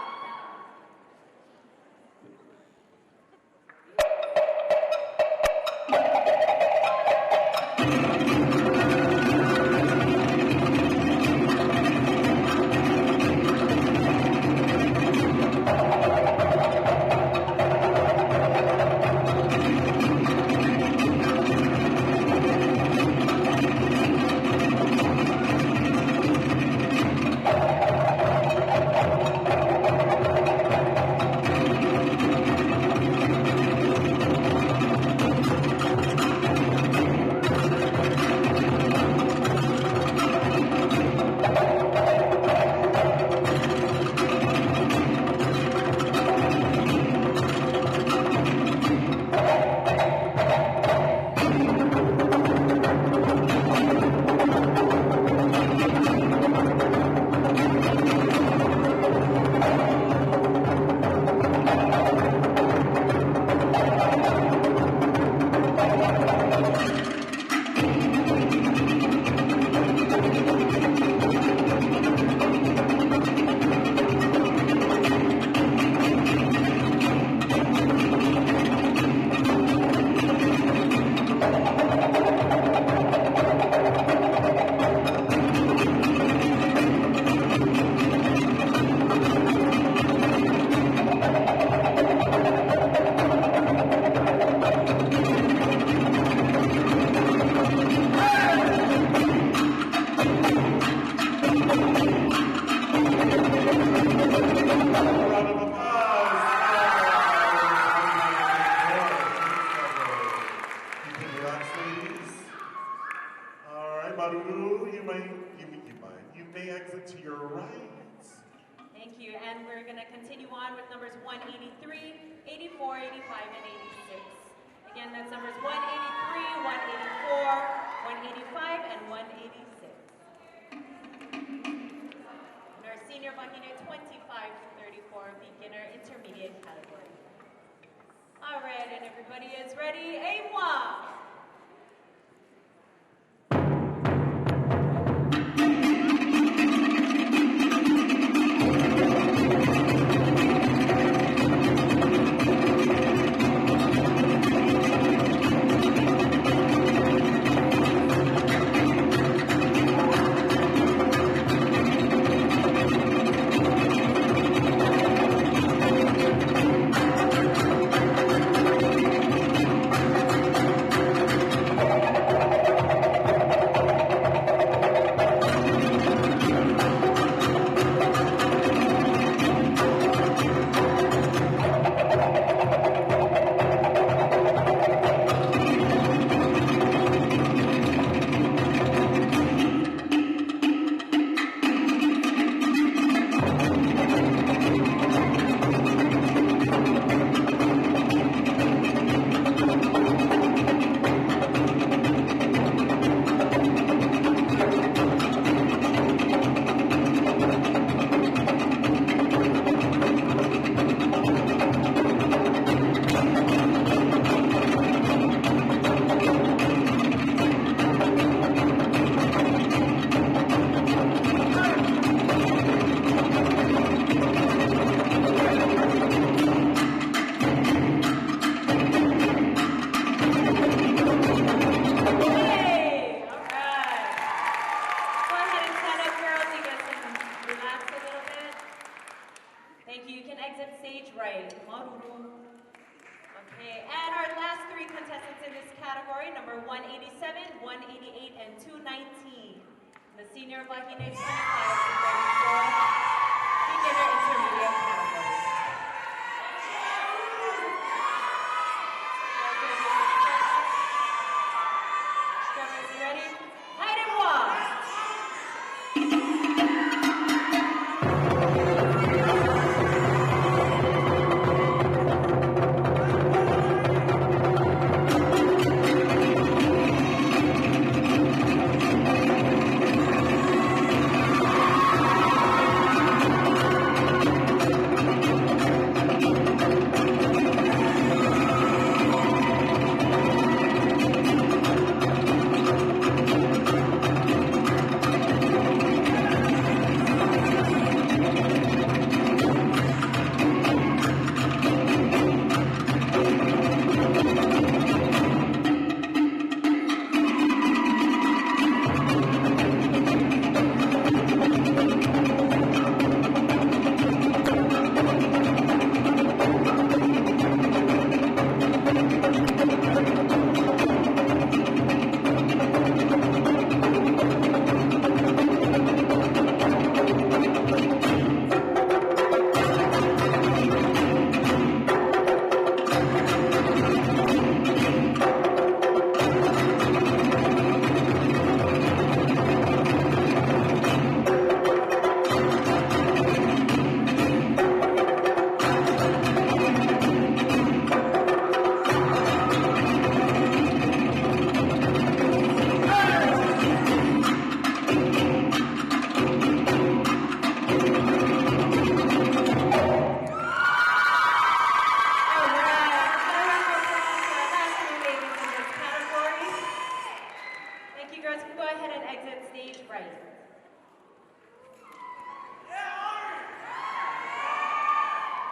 S9: right.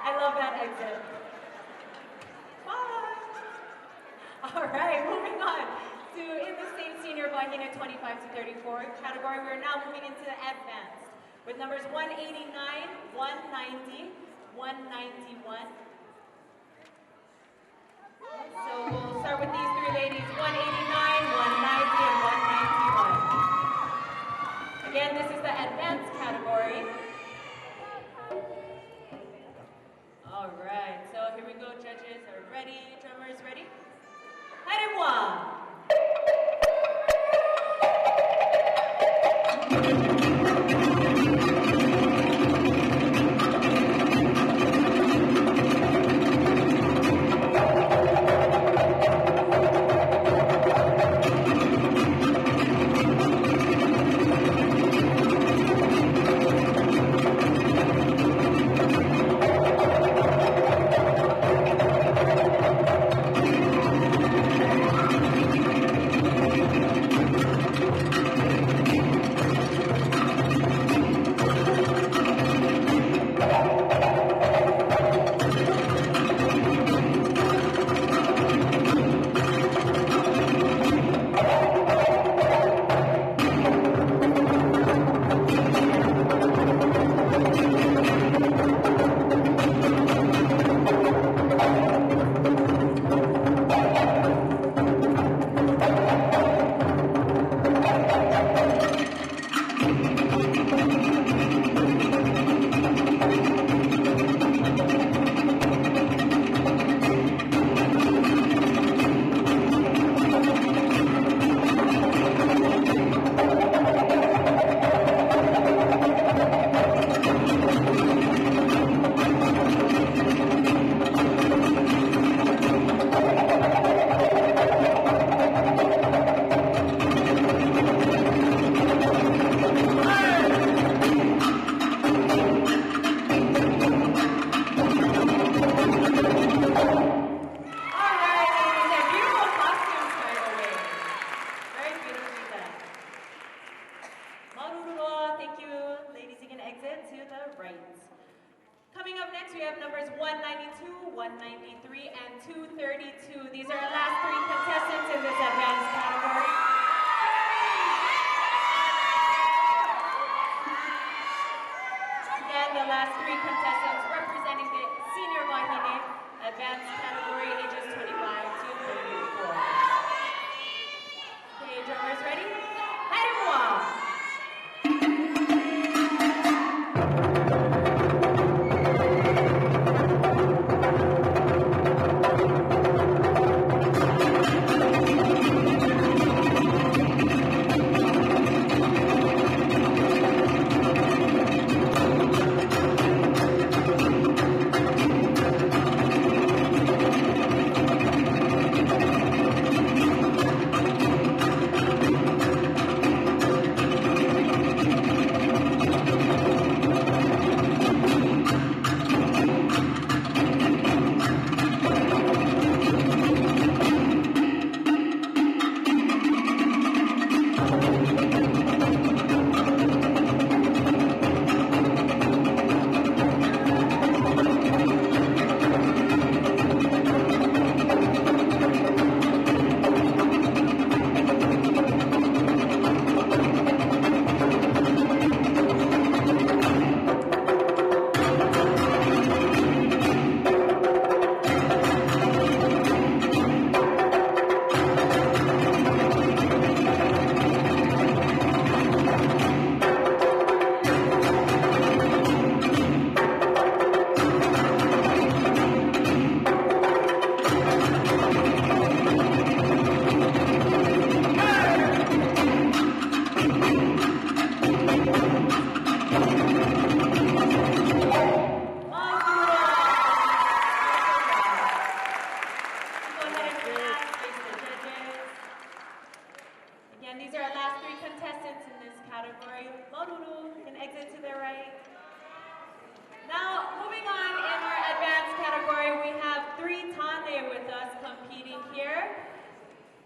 S9: I love that exit. Bye. All right, moving on to in the same senior Bahina 25 to 34 category, we're now moving into the advanced with numbers 189, 190, 191. So we'll start with these three ladies, 189, 190, and 191. Again, this is the advanced category. All right, so here we go, judges are ready, drummers ready? Allez-moi!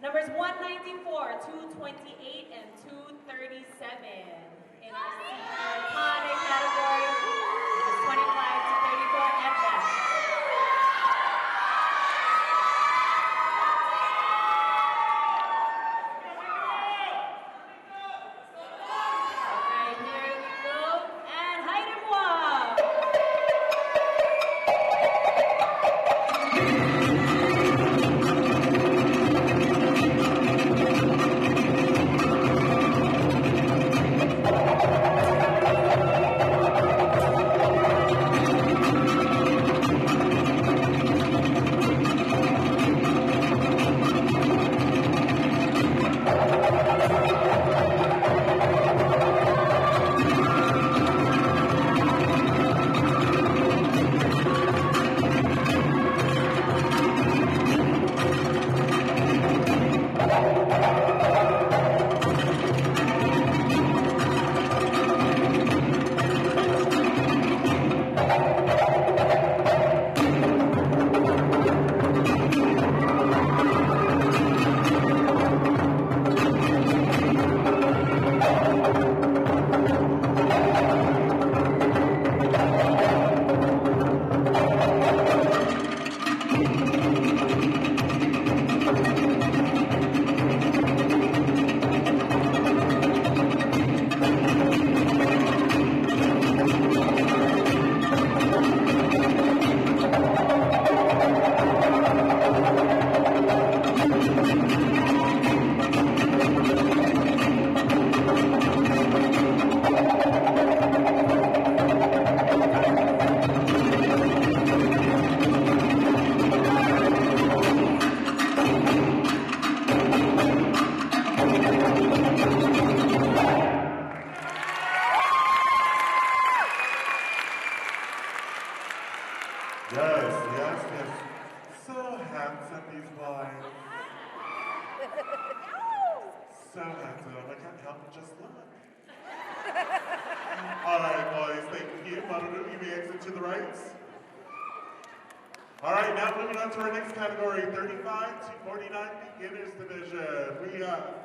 S9: Numbers 194, 228, and 237.
S8: to the right. All right, now moving on to our next category, 35 to 49 beginners division. We have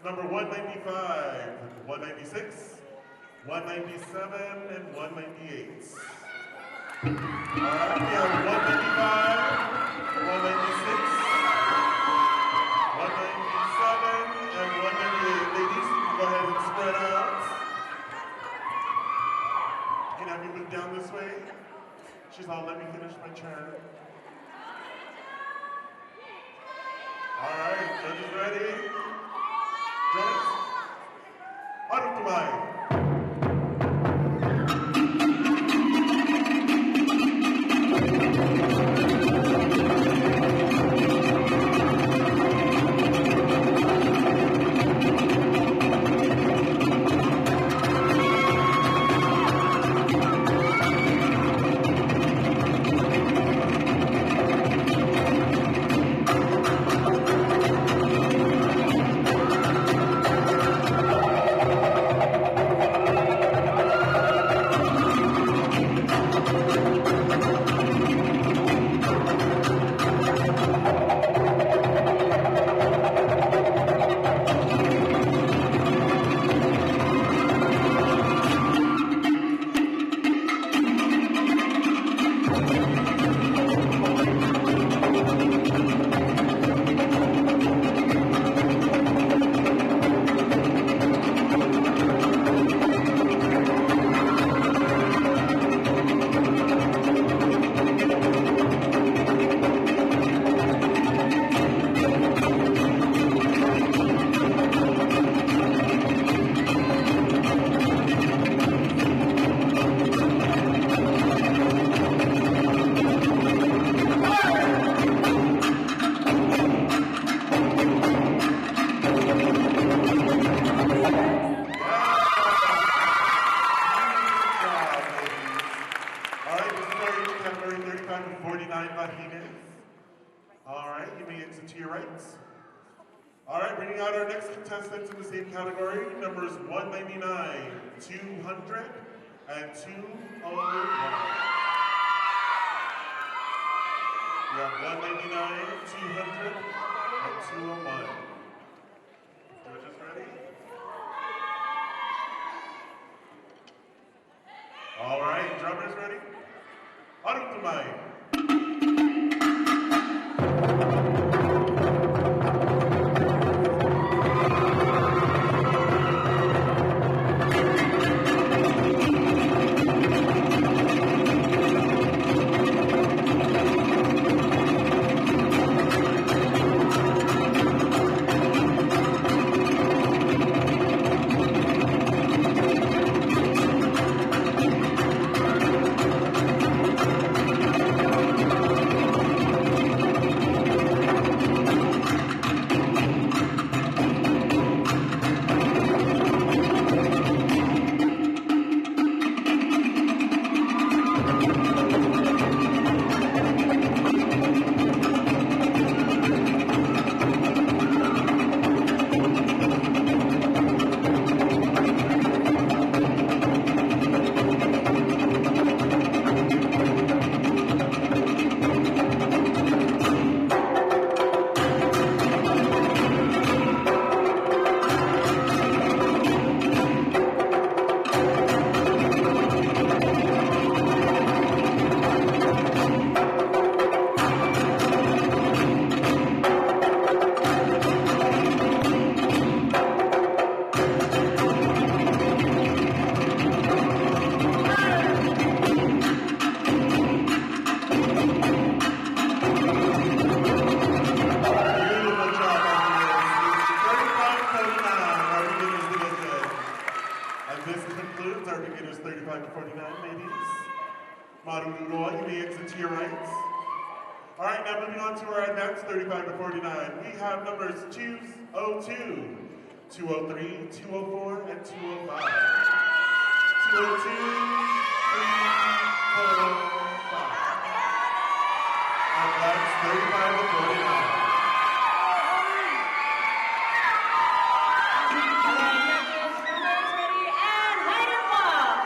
S8: number 195, 196, 197, and 198. All right, we have 195, 196, 197, and 198. Ladies, you can go ahead and spread out. Can I have you move down this way? She's all, let me finish my turn. All right, judges ready? Judges? Harap tumay. Contestants in the same category, numbers 199, 200, and 201. We have 199, 200, and 201. Judges ready? All right, drummers ready? Harap tumay. You may exit to your right. All right, now moving on to our advanced 35 to 49. We have numbers 202, 203, 204, and 205. 202, 3, 4, 5. Advanced 35 to 49.
S9: Numbers ready and height up.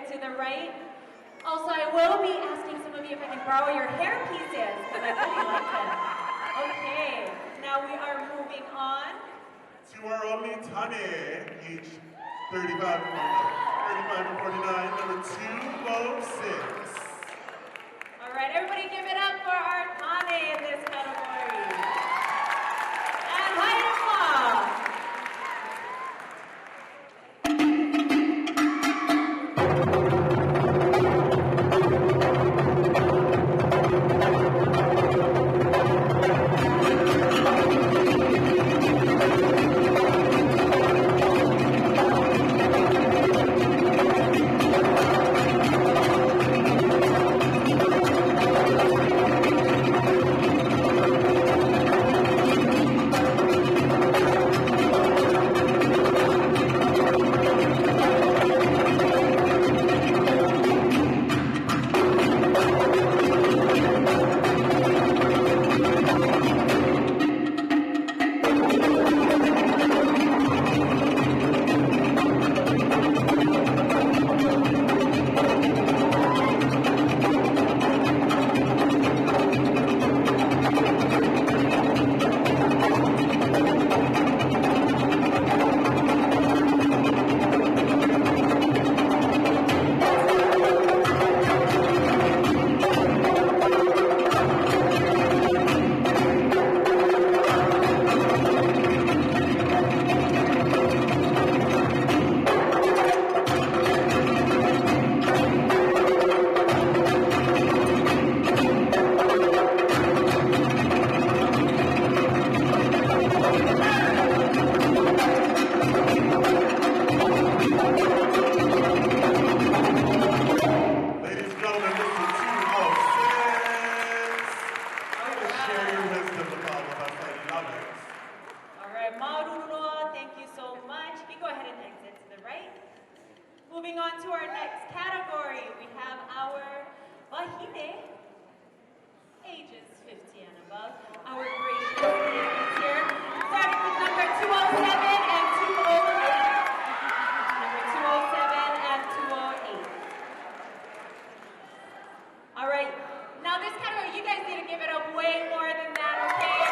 S9: head to the right. Also, I will be asking some of you if I can borrow your hair pieces, because I really like them. Okay, now we are moving on.
S8: To our only Tane, age 35 to 49, number 206.
S9: All right, everybody give it up for our Tane in this category. And Haidama. Moving on to our next category, we have our Wahine, ages 50 and above. Our gracious ladies here, starting with number 207 and 208. Number 207 and 208. All right, now this category, you guys need to give it up way more than that, okay?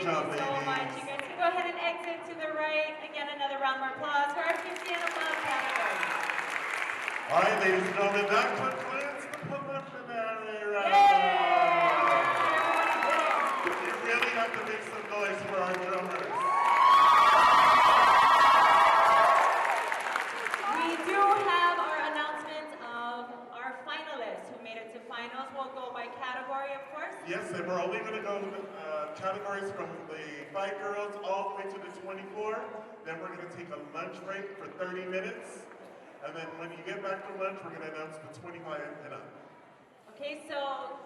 S8: job,
S9: you so
S8: ladies.
S9: much. You guys can go ahead and exit to the right. Again, another round of applause for our 50 and above category.
S8: All right, ladies and gentlemen, that concludes the preliminary round. You really have to make some noise for our drummers.
S9: We do have our announcement of our finalists who made it to finals. We'll go by category, of course.
S8: Yes, and we're only going to go categories from the 5 girls all the way to the 24. Then we're going to take a lunch break for 30 minutes. And then when you get back from lunch, we're going to announce the 25 and up.
S9: Okay, so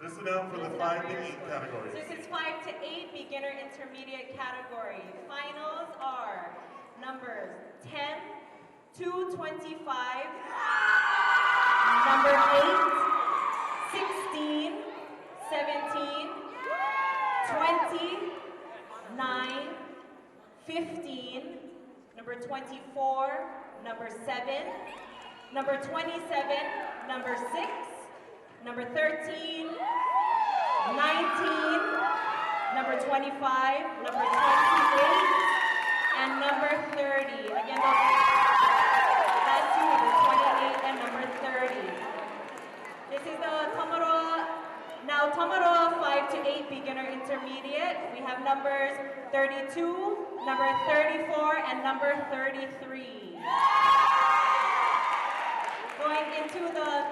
S8: Listen out for the 5 to 8 categories.
S9: this is 5 to 8 beginner intermediate category. Finals are numbers 10 to 25, number 8, 16, 17, 20, 9, 15, number 24, number 7, number 27, number 6, number 13, 19, number 25, number 28, and number 30. Again, that's two, number 28 and number 30. This is the Tomoro, now Tomoro 5 to 8 beginner intermediate. We have numbers 32, number 34, and number 33. Going into the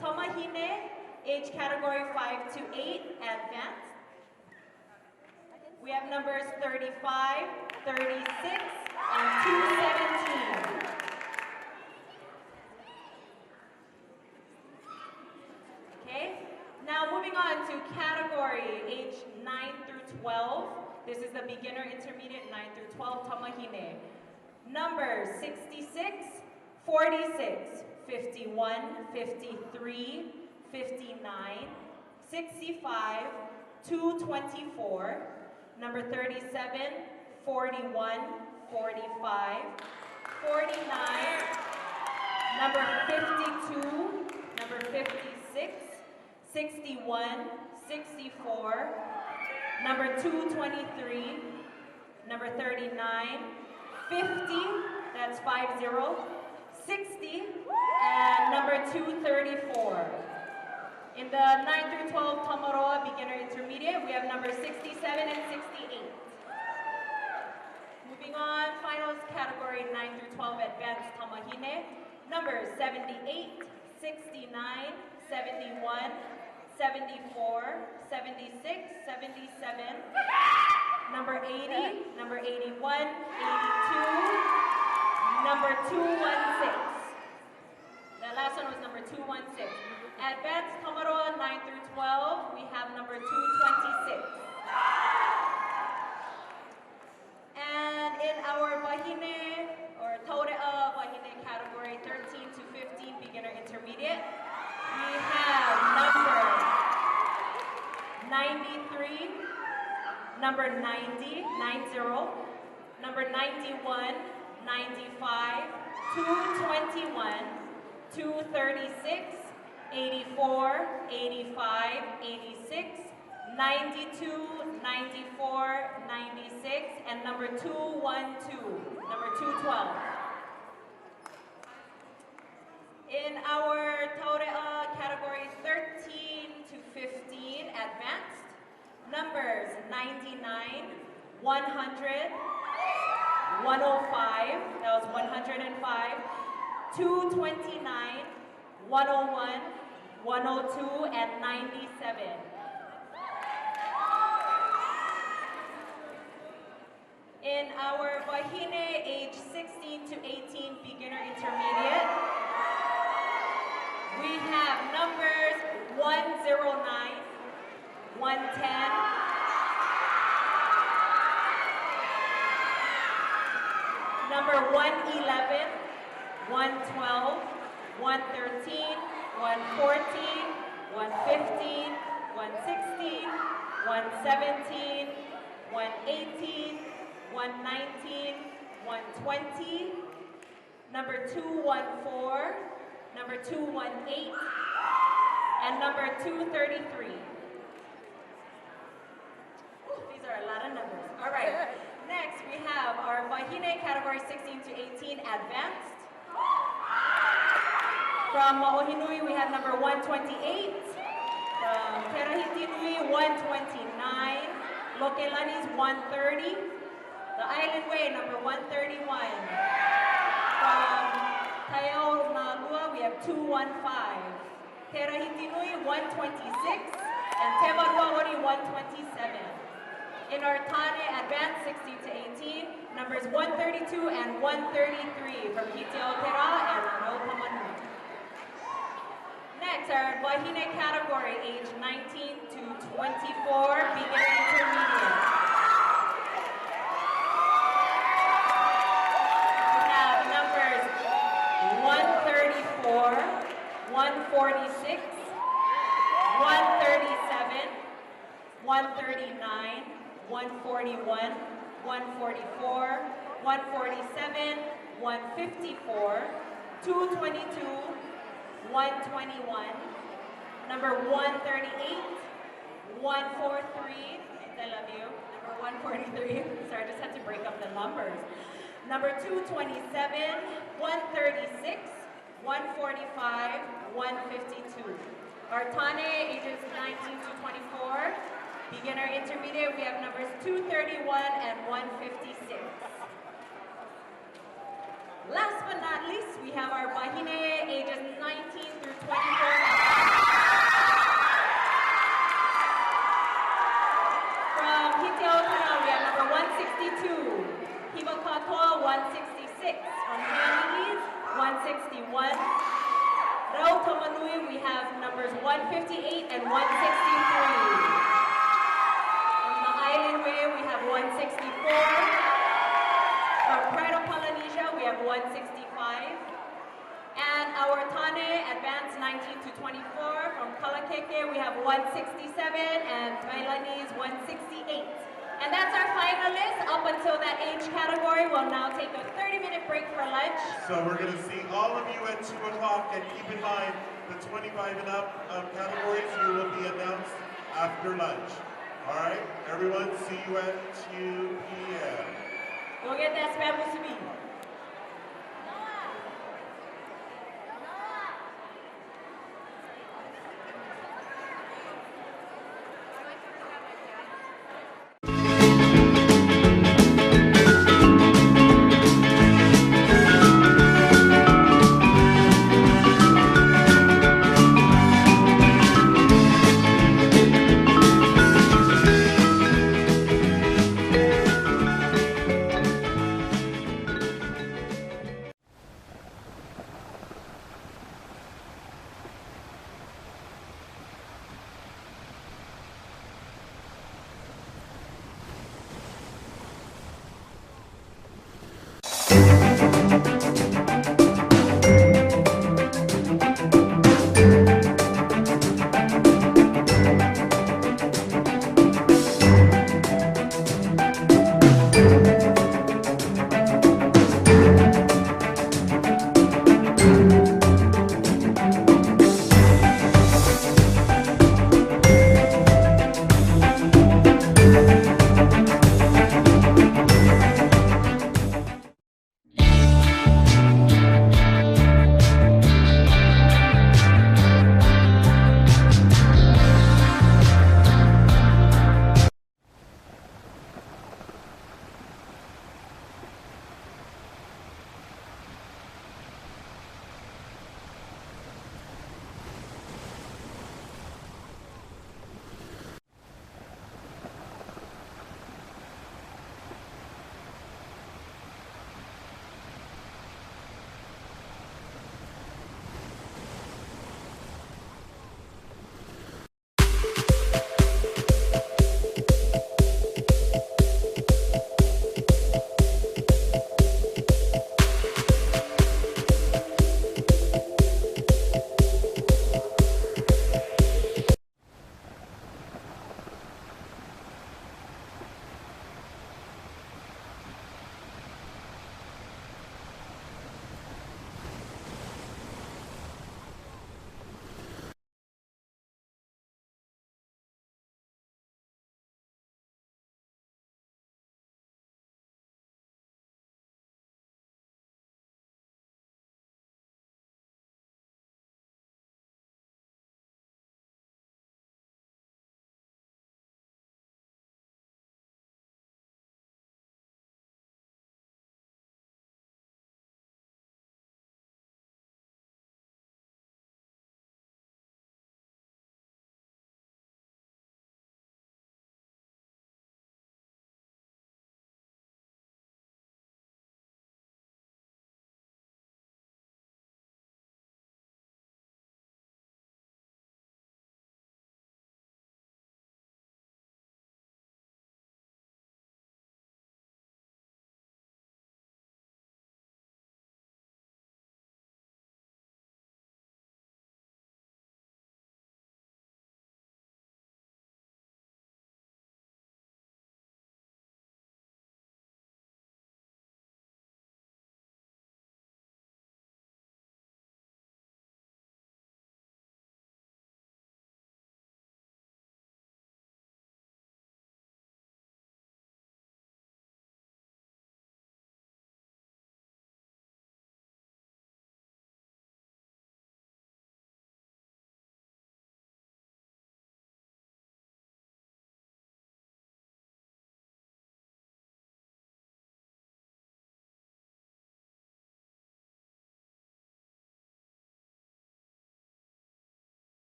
S9: Tomahine age category 5 to 8 advanced. We have numbers 35, 36, and 217. Okay, now moving on to category age 9 through 12. This is the beginner intermediate 9 through 12 Tomahine. Numbers 66, 46, 51, 53, 59, 65, 224, number 37, 41, 45, 49, number 52, number 56, 61, 64, number 223, number 39, 50, that's 50, 60, and number 234. In the 9 through 12 Tomoroa beginner intermediate, we have number 67 and 68. Moving on, finals category 9 through 12 advanced Tomahine. Numbers 78, 69, 71, 74, 76, 77, number 80, number 81, 82, number 216. The last one was number 216. Advanced Tomoroa 9 through 12, we have number 226. And in our Bahine, or Taure'a Bahine category 13 to 15 beginner intermediate, we have number 93, number 90, 90, number 91, 95, 221, 236, 84, 85, 86, 92, 94, 96, and number 212, number 212. In our Taure'a category 13 to 15 advanced, numbers 99, 100, 105, that was 105, 229, 101, 102, and 97. In our Bahine age 16 to 18 beginner intermediate, we have numbers 109, 110, 111, 112, 113, 114, 115, 116, 117, 118, 119, 120, number 214, number 218, and number 233. These are our advanced. From Ma'ohinui, we have number 128. From Terahiti Nui, 129. Lokelani's 130. The Island Way, number 131. From Tayo Nalua, we have 215. Terahiti Nui, 126. And Temarua Ori, 127. In our Tane advanced 16 to 18, numbers 132 and 133 from Kitiotera and Anopamanui. Next, our Wahine category, age 19 to 24, beginner intermediate. We have numbers 134, 146, 137, 139, 141, 144, 147, 154, 222, 121, number 138, 143, I love you, number 143, sorry, I just had to break up the numbers. Number 227, 136, 145, 152. Our Tane, ages 19 to 24. Beginner intermediate, we have numbers 231 and 156. Last but not least, we have our Wahine, ages 19 through 24. From Hitiotara, we have number 162. Hibakatoa, 166. From Hianis, 161. Rao Tomanui, we have numbers 158 and 163. From the Island Way, we have 164. From Pride of Polynesia, we have 165. And our Tane, advanced 19 to 24. From Kalakeke, we have 167. And Tailanese, 168. And that's our finalists. Up until that age category, we'll now take a 30-minute break for lunch.
S8: So we're going to see all of you at 2 o'clock, and keep in mind the 25 and up categories you will be announced after lunch. All right, everyone, see you at 2 p.m.
S9: Go get that spam musubi.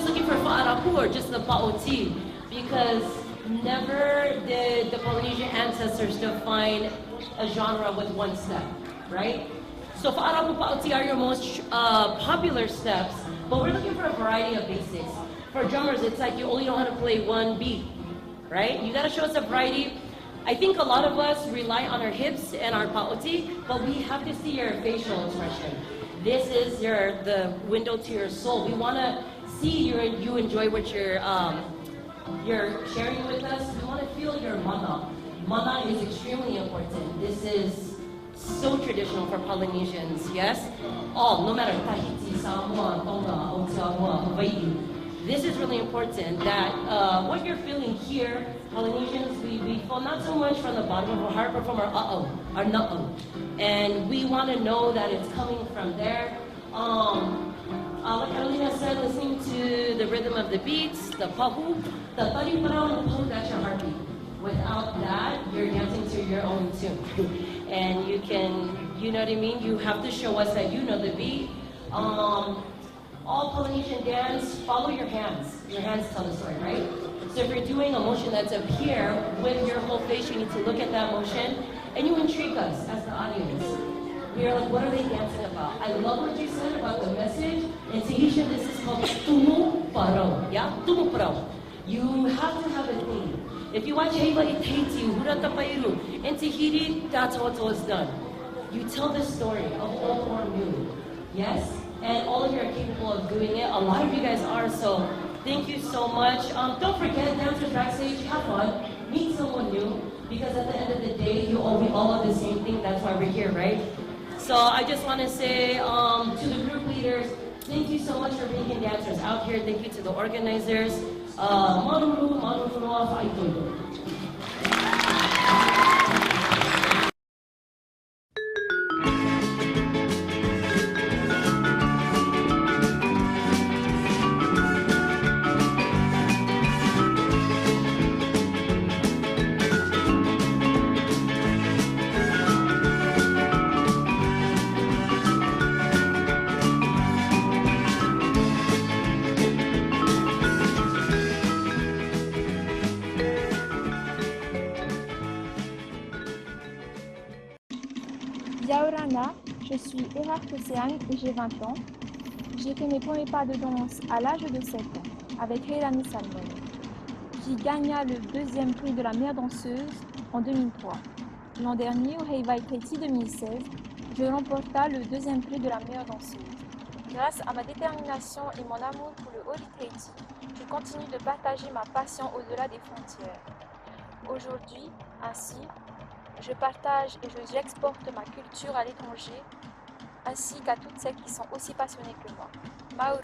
S1: just looking for fa'arapu or just the pa'oti, because never did the Polynesian ancestors define a genre with one step, right? So fa'arapu, pa'oti are your most popular steps, but we're looking for a variety of basics. For drummers, it's like you only know how to play one beat, right? You gotta show us a variety. I think a lot of us rely on our hips and our pa'oti, but we have to see your facial expression. This is the window to your soul. We wanna see you enjoy what you're sharing with us. We wanna feel your mana. Mana is extremely important. This is so traditional for Polynesians, yes? All, no matter Tahiti, Samoa, Tonga, Otawa, Hawaii. This is really important that what you're feeling here, Polynesians, we feel not so much from the bottom of our heart, but from our our na'o. And we want to know that it's coming from there. Like Carolina said, listening to the rhythm of the beats, the pahu, the tariparao and the pahu, that's your heartbeat. Without that, you're dancing to your own tune. And you can, you know what I mean? You have to show us that you know the beat. All Polynesian dance, follow your hands. Your hands tell the story, right? So if you're doing a motion that's up here, with your whole face, you need to look at that motion, and you intrigue us as the audience. We're like, what are they dancing about? I love what you said about the message. In Tahitian, this is called tumu parau. Yeah, tumu parau. You have to have a theme. If you watch Heiva i Tahiti, Hurata Pairu, in Tahiti, that's how it's always done. You tell the story of old or new. Yes? And all of you are capable of doing it. A lot of you guys are, so thank you so much. Don't forget, dancers backstage, have fun, meet someone new, because at the end of the day, we all love the same thing. That's why we're here, right? So I just want to say to the group leaders, thank you so much for bringing dancers out here. Thank you to the organizers. Maruru, maruru, fa'aitoido.
S2: Yaorana, je suis Erard Océane et j'ai 20 ans. J'ai fait mes premiers pas de danse à l'âge de 7 ans avec Heilani Salmon, qui gagna le deuxième prix de la meilleure danseuse en 2003. L'an dernier, au Heiva Tahiti 2016, je remporta le deuxième prix de la meilleure danseuse. Grâce à ma détermination et mon amour pour le Ori Tahiti, je continue de partager ma passion au-delà des frontières. Aujourd'hui, ainsi, je partage et j'exporte ma culture à l'étranger, ainsi qu'à toutes celles qui sont aussi passionnées que moi. Mauru.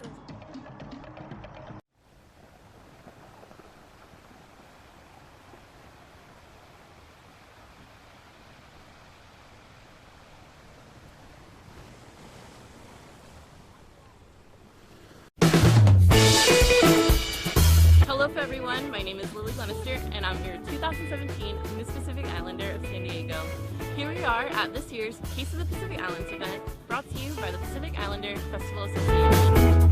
S3: Hello everyone, my name is Lily Glenister and I'm your 2017 Miss Pacific Islander of San Diego. Here we are at this year's Case of the Pacific Islands event, brought to you by the Pacific Islander Festival Association.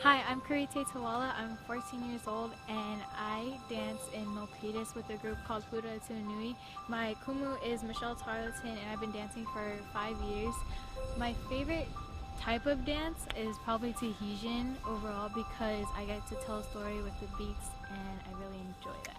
S4: Hi, I'm Karite Tawala. I'm 14 years old and I dance in Milpitas with a group called Pura Atunui. My kumu is Michelle Tarleton and I've been dancing for 5 years. My favorite type of dance is probably Tahitian overall because I get to tell a story with the beats and I really enjoy that.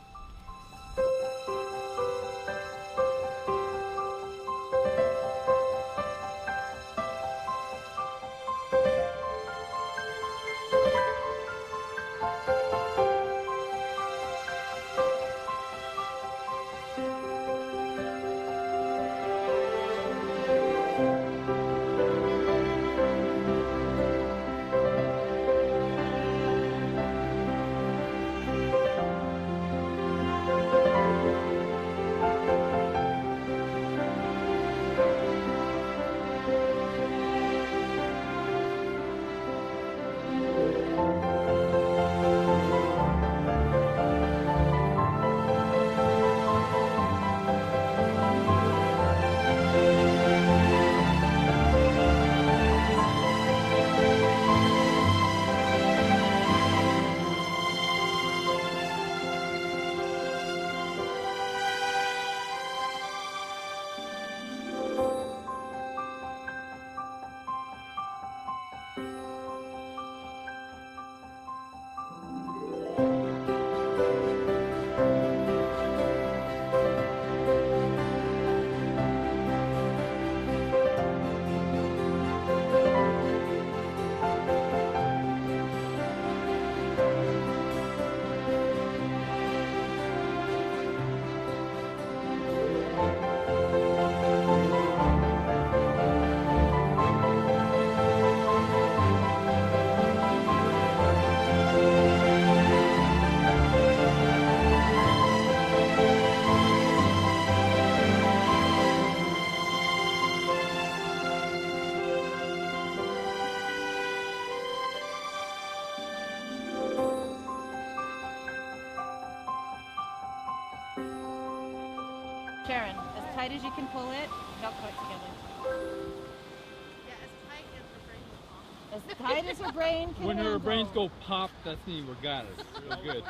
S11: Sharon, as tight as you can pull it, belt cut together. As tight as her brain can
S12: When her
S11: handle.
S12: brains go pop, that's when we got it. Real good.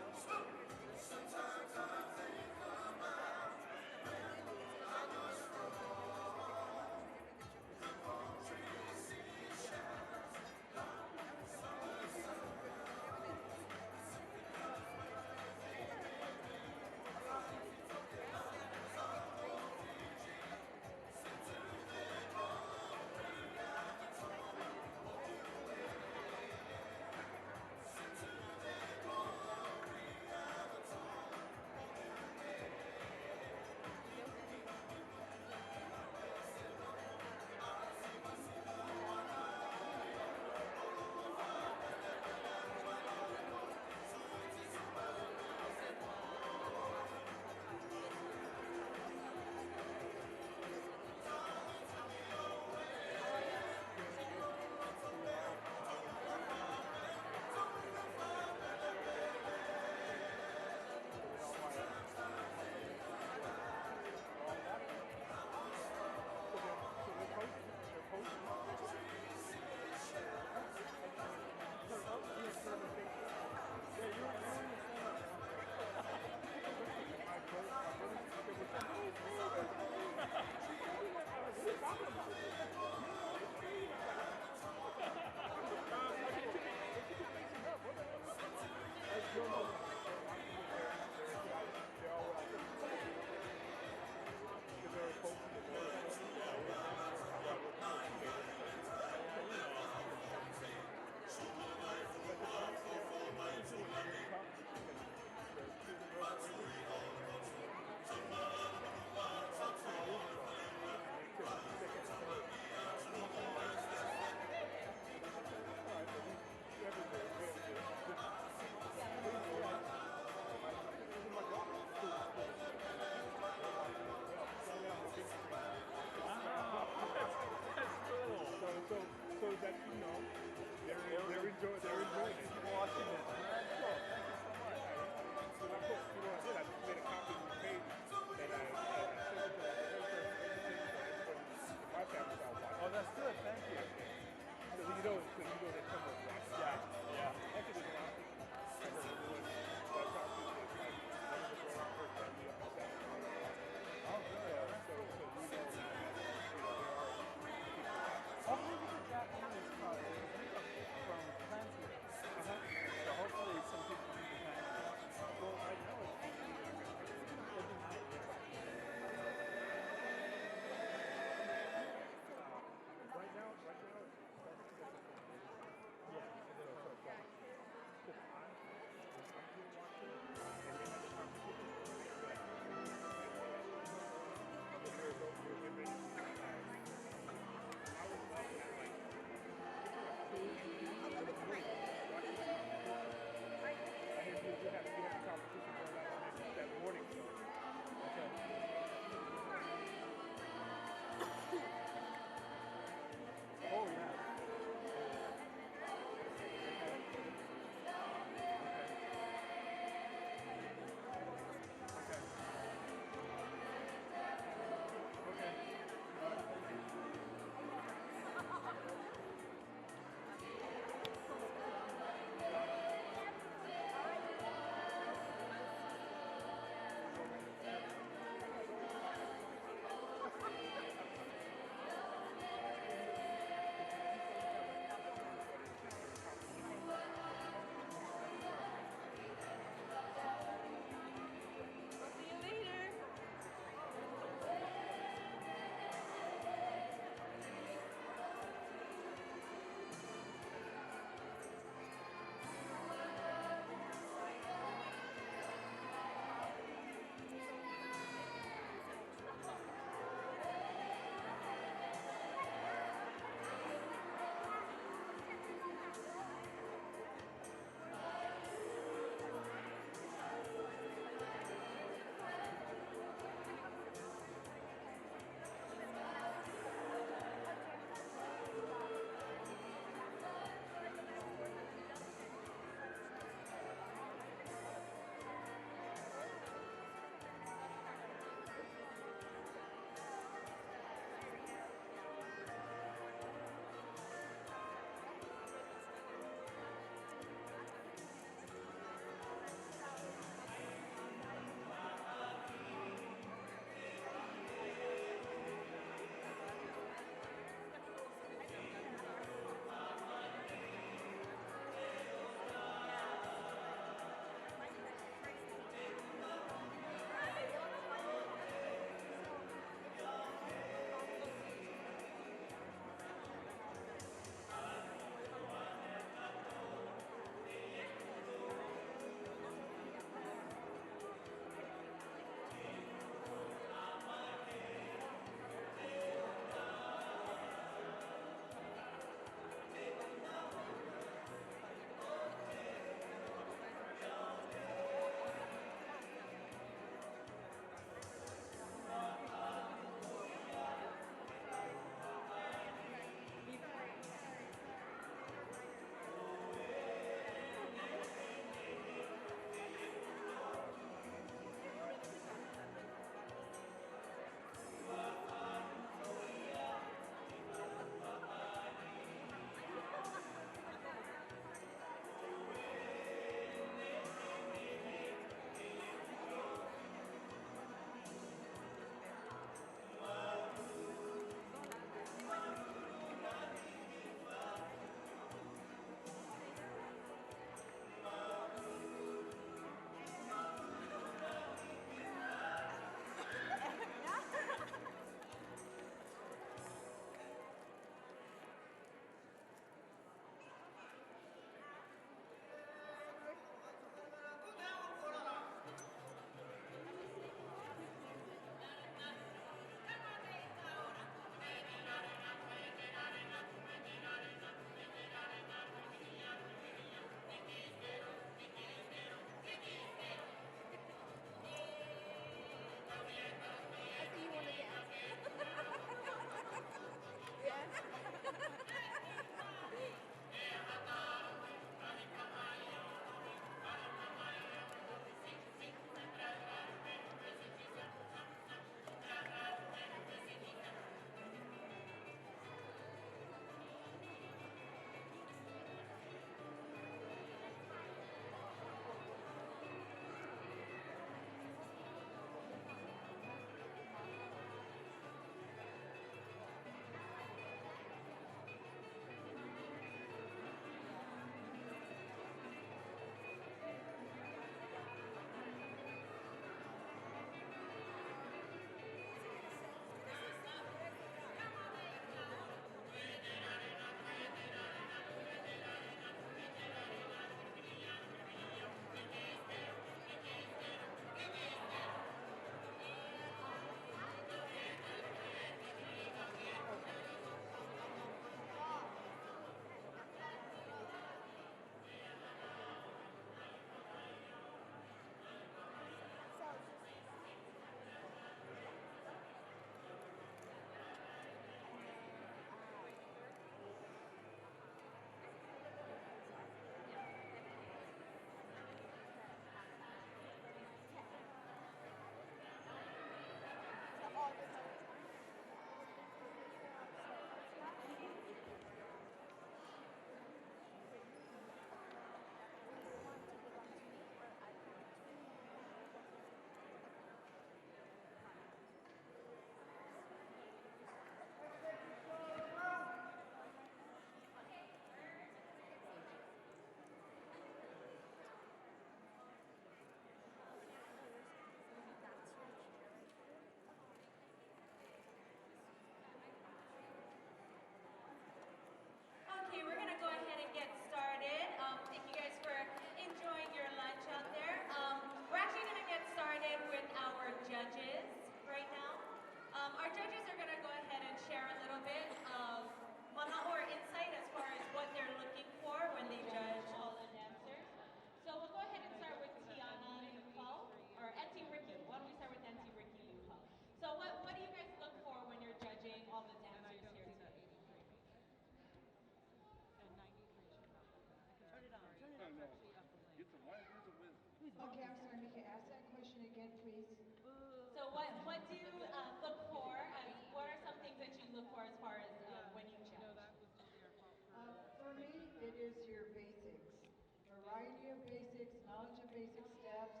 S13: basic steps,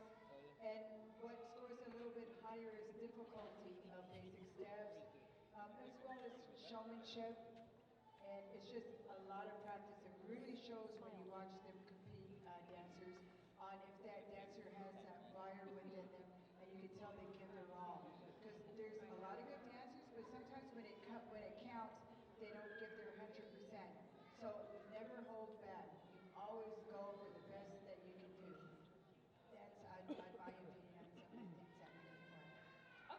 S13: and what scores a little bit higher is difficulty of basic steps, as well as showmanship. And it's just a lot of practice. It really shows when you watch them compete, dancers, on if that dancer has that fire within them, and you can tell they give their all. Because there's a lot of good dancers, but sometimes when it counts, they don't give their 100%. So never hold back. You always go for the best that you can do. That's, in my opinion, some of the things that we look for.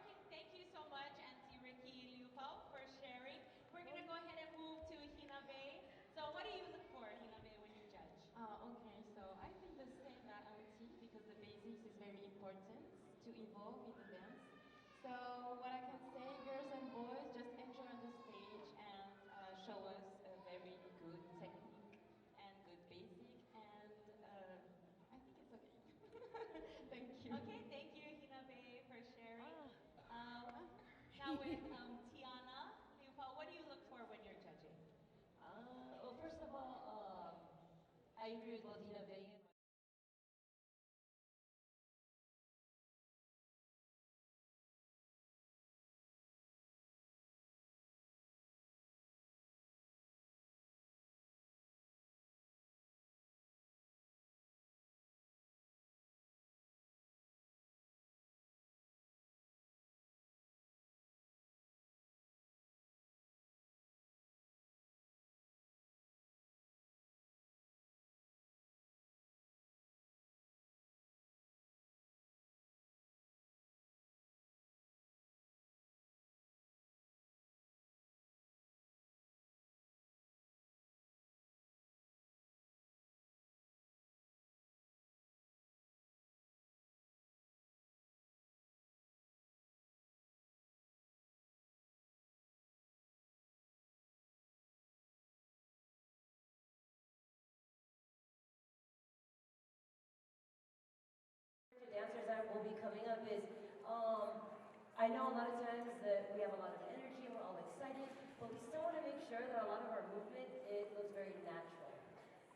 S9: Okay, thank you so much, Auntie Ricky Liu Pao, for sharing. We're gonna go ahead and move to Hinabe. So what do you look for, Hinabe, when you judge?
S14: Okay, so I think the same that Auntie, because the basics is very important to evolve in the dance. So what I can say, girls and boys, just enjoy on the stage and show us a very good technique and good basic, and I think it's okay. Thank you.
S9: Okay, thank you, Hinabe, for sharing. Now with Tiana Liu Pao, what do you look for when you're judging?
S1: Well, first of all, I agree with both Hinabe and dancers that will be coming up is, I know a lot of times that we have a lot of energy and we're all excited, but we still want to make sure that a lot of our movement, it looks very natural.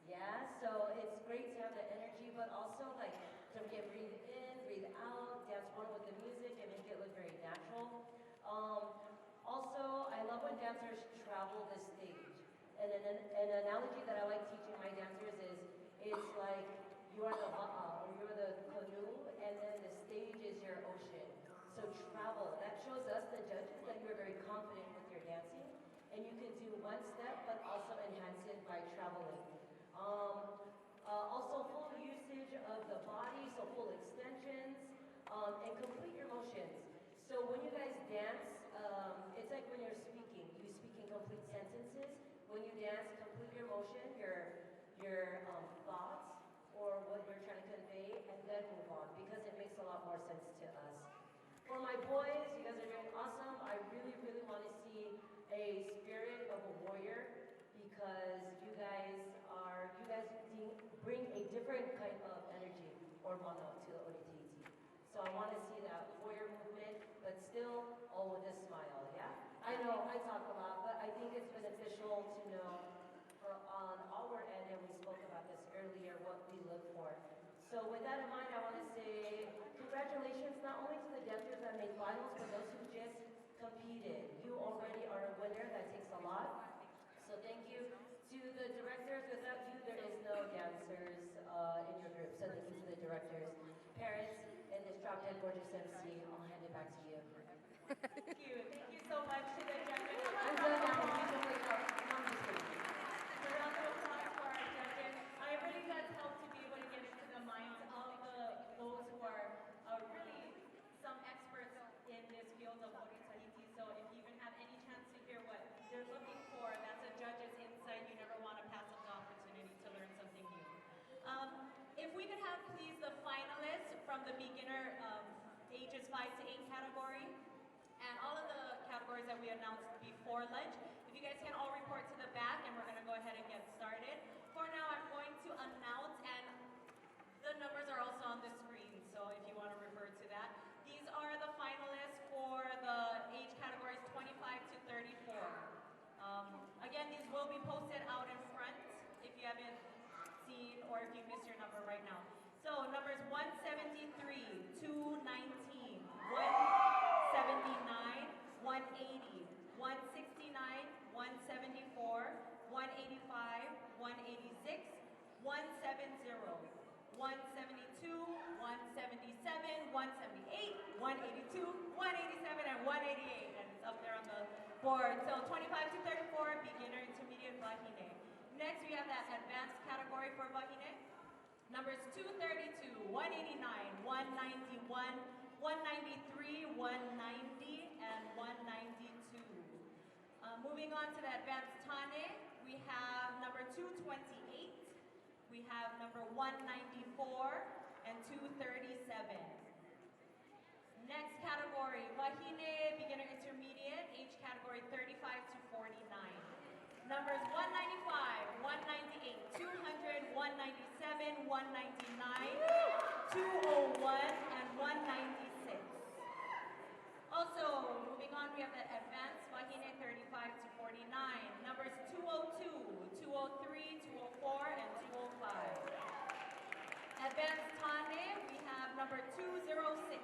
S1: Yeah, so it's great to have that energy, but also like, don't get breathe in, breathe out, dance one with the music and make it look very natural. Also, I love when dancers travel the stage. And an analogy that I like teaching my dancers is, it's like, you are the va'a, or you're the canoe, and then the stage is your ocean. So travel. That shows us, the judges, that you're very confident with your dancing, and you can do one step, but also enhance it by traveling. Also, full usage of the body, so full extensions, and complete your motions. So when you guys dance, it's like when you're speaking. You speak in complete sentences. When you dance, complete your motion, your thoughts, or what you're trying to convey, and then move on, because it makes a lot more sense to us. For my boys, you guys are doing awesome. I really, really want to see a spirit of a warrior, because you guys bring a different kind of energy or mono to the ODTT. So I want to see that warrior movement, but still all with a smile, yeah? I know I talk a lot, but I think it's beneficial to know on our end, and we spoke about this earlier, what we look for. So with that in mind, I want to say congratulations not only to the dancers that made finals, but those who just competed. You already are a winner. That takes a lot. So thank you to the directors. Without you, there is no dancers in your group. So thank you to the directors, parents, and this drop dead gorgeous MC. I'll hand it back to you.
S9: Thank you. Thank you so much to the judges.
S1: I'm done now. You can wake up. I'm just kidding.
S9: A round of applause for our judges. It really does help to be able to get into the minds of those who are really some experts in this field of Ori Tahiti. So if you even have any chance to hear what they're looking for, that's a judge's insight. You never want to pass up the opportunity to learn something new. If we could have, please, the finalists from the beginner ages 5 to 8 category, and all of the categories that we announced before lunch. If you guys can all report to the back, and we're going to go ahead and get started. For now, I'm going to announce, and the numbers are also on the screen, so if you want to refer to that. These are the finalists for the age categories 25 to 34. Again, these will be posted out in front if you haven't seen or if you missed your number right now. So numbers 1 172, 177, 178, 182, 187, and 188. And it's up there on the board. So 25 to 34, beginner, intermediate, Vahine. Next, we have that advanced category for Vahine. Numbers 232, 189, 191, 193, 190, and 192. Moving on to the advanced Tane, we have number 228, we have number 194, and 237. Next category, Vahine, beginner intermediate, age category 35 to 49. Numbers 195, 198, 200, 197, 199, 201, and 196. Also, moving on, we have the advanced Vahine 35 to 49. Numbers 202, 203, 204, and 205. Advanced Tane, we have number 206.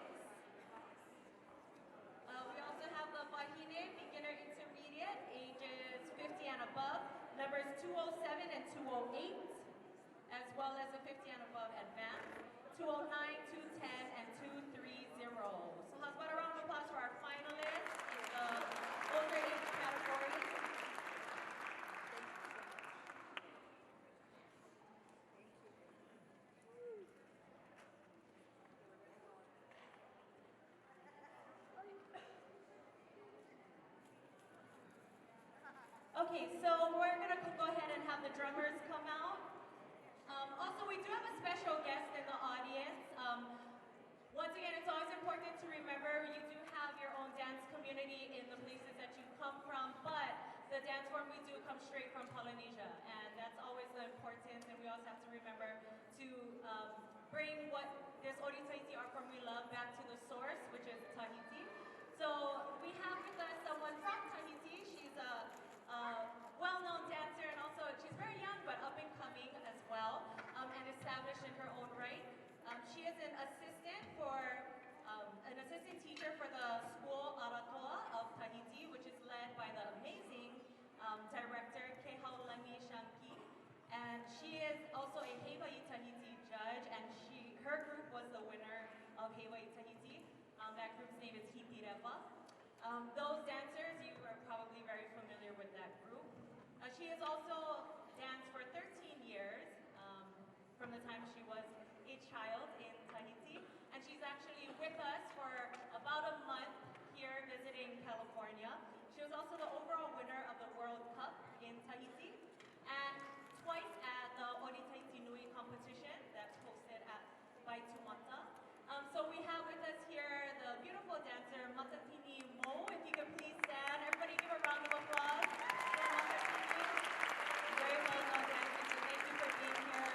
S9: We also have the Vahine beginner intermediate, ages 50 and above, numbers 207 and 208, as well as the 50 and above advanced, 209, 210, and 230. So how's about a round of applause for our finalists in the older age category? Okay, so we're going to go ahead and have the drummers come out. Also, we do have a special guest in the audience. Once again, it's always important to remember you do have your own dance community in the places that you come from, but the dance form we do come straight from Polynesia, and that's always the importance, and we also have to remember to bring what this Ori Tahiti art form we love back to the source, which is Tahiti. So we have with us someone from Tahiti. She's a well-known dancer, and also she's very young but up and coming as well, and established in her own right. She is an assistant teacher for the school Aratoa of Tahiti, which is led by the amazing director Kehaulani Shanki, and she is also a Hawaii Tahiti judge, and her group was the winner of Hawaii Tahiti. That group's name is Hitireva. Those dancers, you are probably very familiar with that group. She has also danced for 13 years, from the time she was a child in Tahiti, and she's actually with us for about a month here visiting California. She was also the overall winner of the World Cup in Tahiti, and twice at the Ori Tahiti Nui competition that's hosted at Waitumata. So we have with us here the beautiful dancer Matatini Mo. If you could please stand, everybody give a round of applause for Matatini. Very well done dancer, so thank you for being here.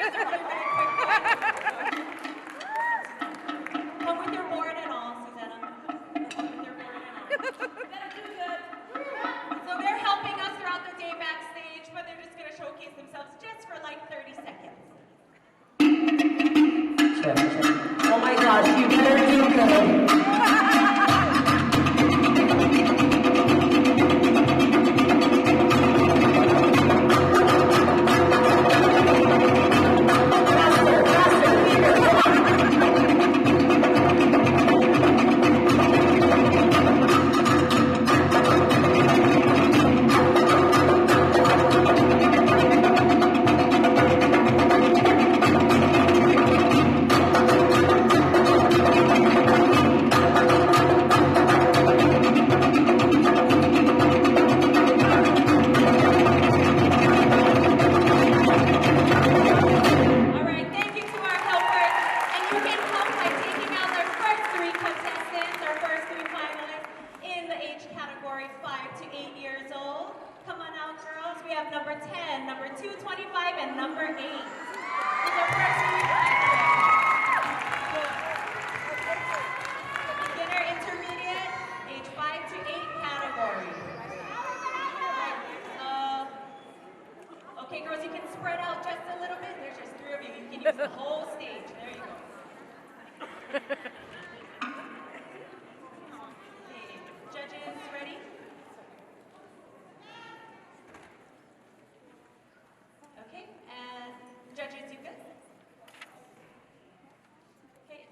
S9: Come with your board and all, Susanna. Come with your board and all. So they're helping us throughout the day backstage, but they're just going to showcase themselves just for like 30 seconds.
S1: Oh my gosh, you better do good.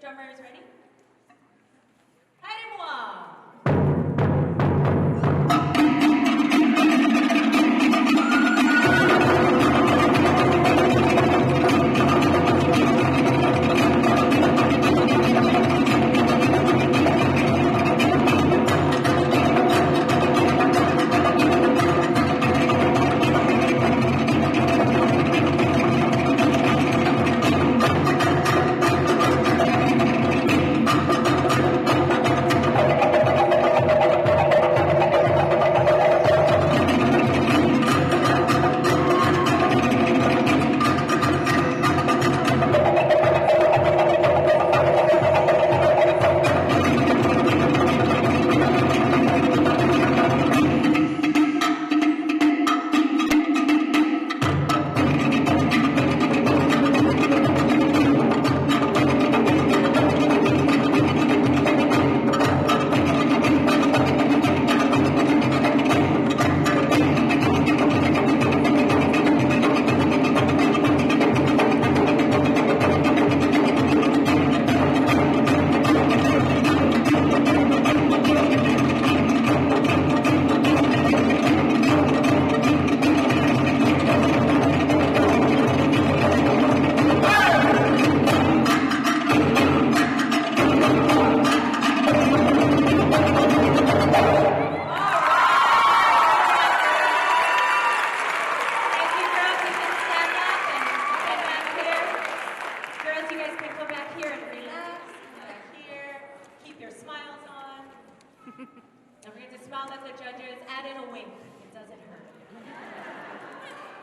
S9: Drummers ready? Haide-moi!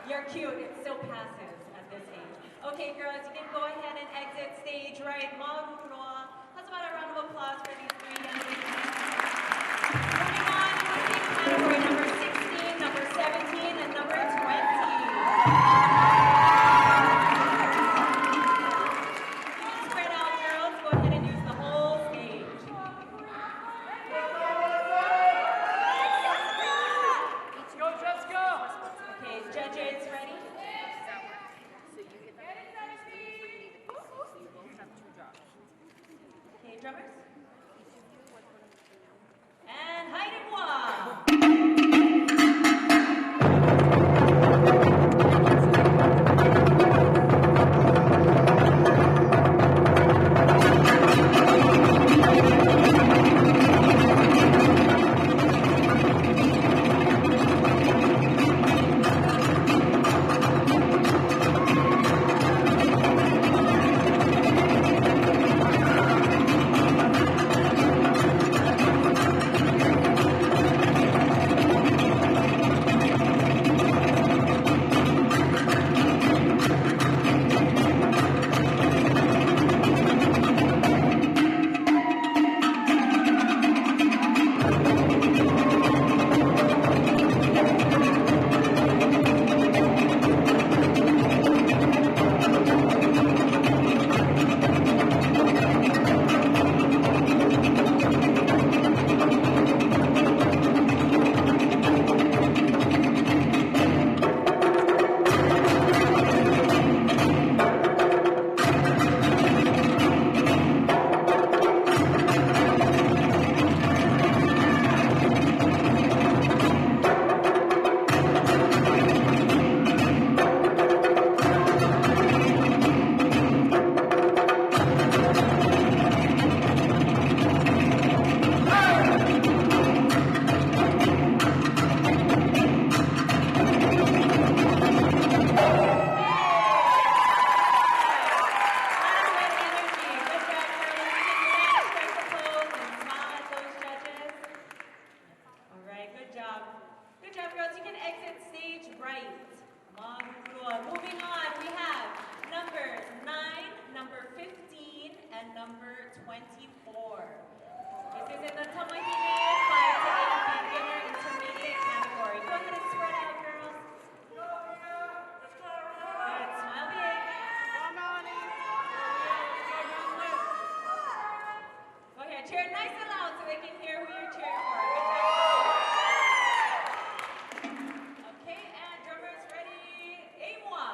S9: You're cute, it still passes at this age. Okay, girls, you can go ahead and exit stage right. Marunoa. Let's about a round of applause for these three young ladies. Moving on to the same category, number 16, number 17, and number 20. Spread out, girls. Go ahead and use the whole stage.
S10: Go, Jessica!
S9: Okay, judges, ready? Okay, drummers? Good job. Good job, girls. You can exit stage right. Moving on, we have numbers 9, number 15, and number 24. This is in the Tamahime 5 to 8 beginner intermediate category. Go ahead and spread out, girls. Good. Smile big. Go ahead, cheer nice and loud so they can hear who you're cheering for. Good job. Okay, and drummers ready. Aimwa.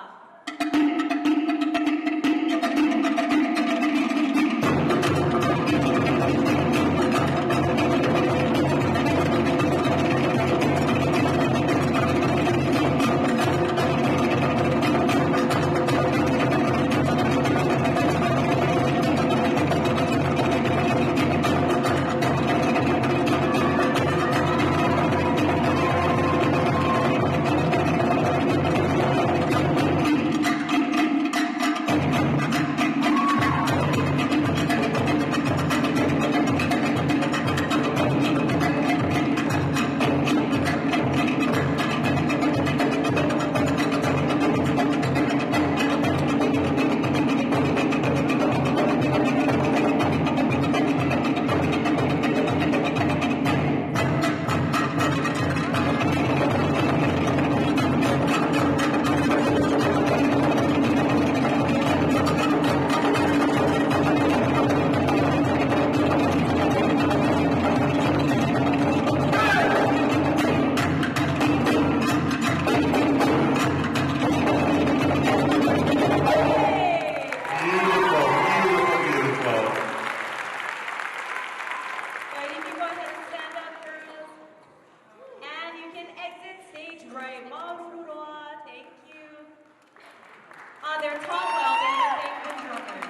S9: They're tall welding, thank the drummers.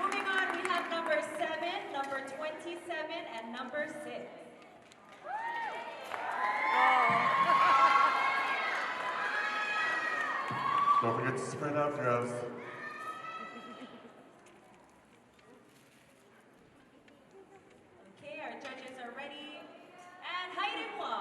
S9: Moving on, we have number 7, number 27, and number 6.
S8: Don't forget to spread out, girls.
S9: Okay, our judges are ready. And Hairimwa.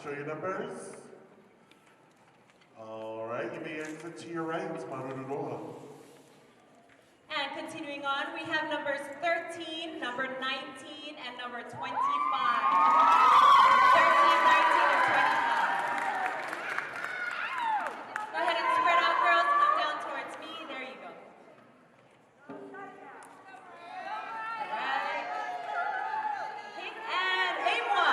S8: Show your numbers. All right, you may exit to your right, Marururoa.
S9: And continuing on, we have numbers 13, number 19, and number 25. 13, 19, and 25. Go ahead and spread out, girls. Come down towards me. There you go. All right. Okay, and Aimwa.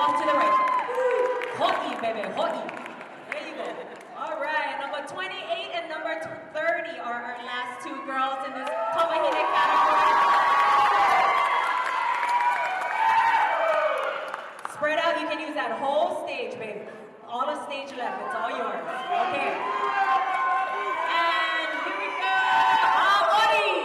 S9: off to the right. Hockey, baby, hockey. There you go. All right, number 28 and number 30 are our last two girls in this Tomahine category. Spread out, you can use that whole stage, baby. All the stage left, it's all yours. Okay. And here we go. Awadi!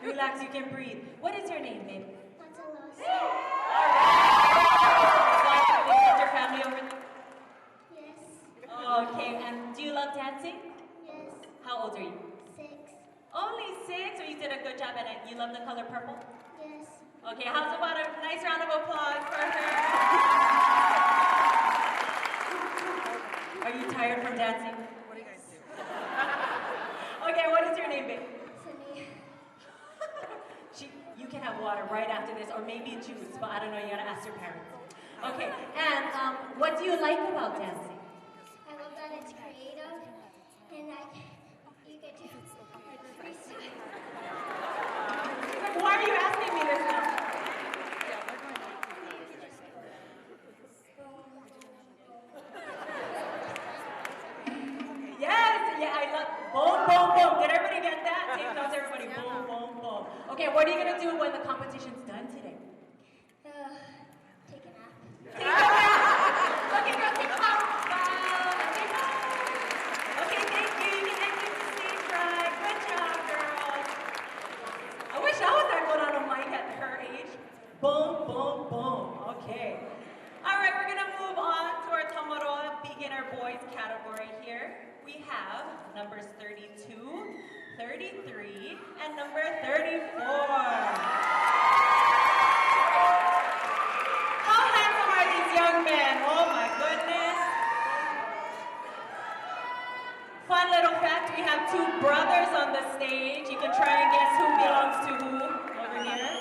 S9: Relax, you can breathe. What is your name, babe? Is your family over there?
S15: Yes.
S9: Okay, and do you love dancing?
S15: Yes.
S9: How old are you?
S15: 6.
S9: Only 6? So you did a good job at it. You love the color purple?
S15: Yes.
S9: Okay, how's about a nice round of applause for her? Are you tired from dancing? What are you guys doing? Okay, what is your name, babe?
S15: Sunny.
S9: You can have water right after this, or maybe juice, but I don't know, you gotta ask your parents. Okay, and what do you like about dancing?
S15: I love that it's creative, and that you get to freestyle.
S9: Why are you asking me this now? Yes, yeah, I love, boom, boom, boom. Did everybody get that? Take notes, everybody, boom, boom, boom. Okay, what are you gonna do when the competition's done today?
S15: Take a nap.
S9: Take a nap! Okay, girl, take a nap. Okay, thank you. You can exit the stage right. Good job, girl. I wish I was that good on a mic at her age. Boom, boom, boom. Okay. All right, we're gonna move on to our Tomoroa Beginner Boys category here. We have numbers 32, 33, and number 34. How handsome are these young men? Oh my goodness. Fun little fact, we have 2 brothers on the stage. You can try and guess who belongs to who over here.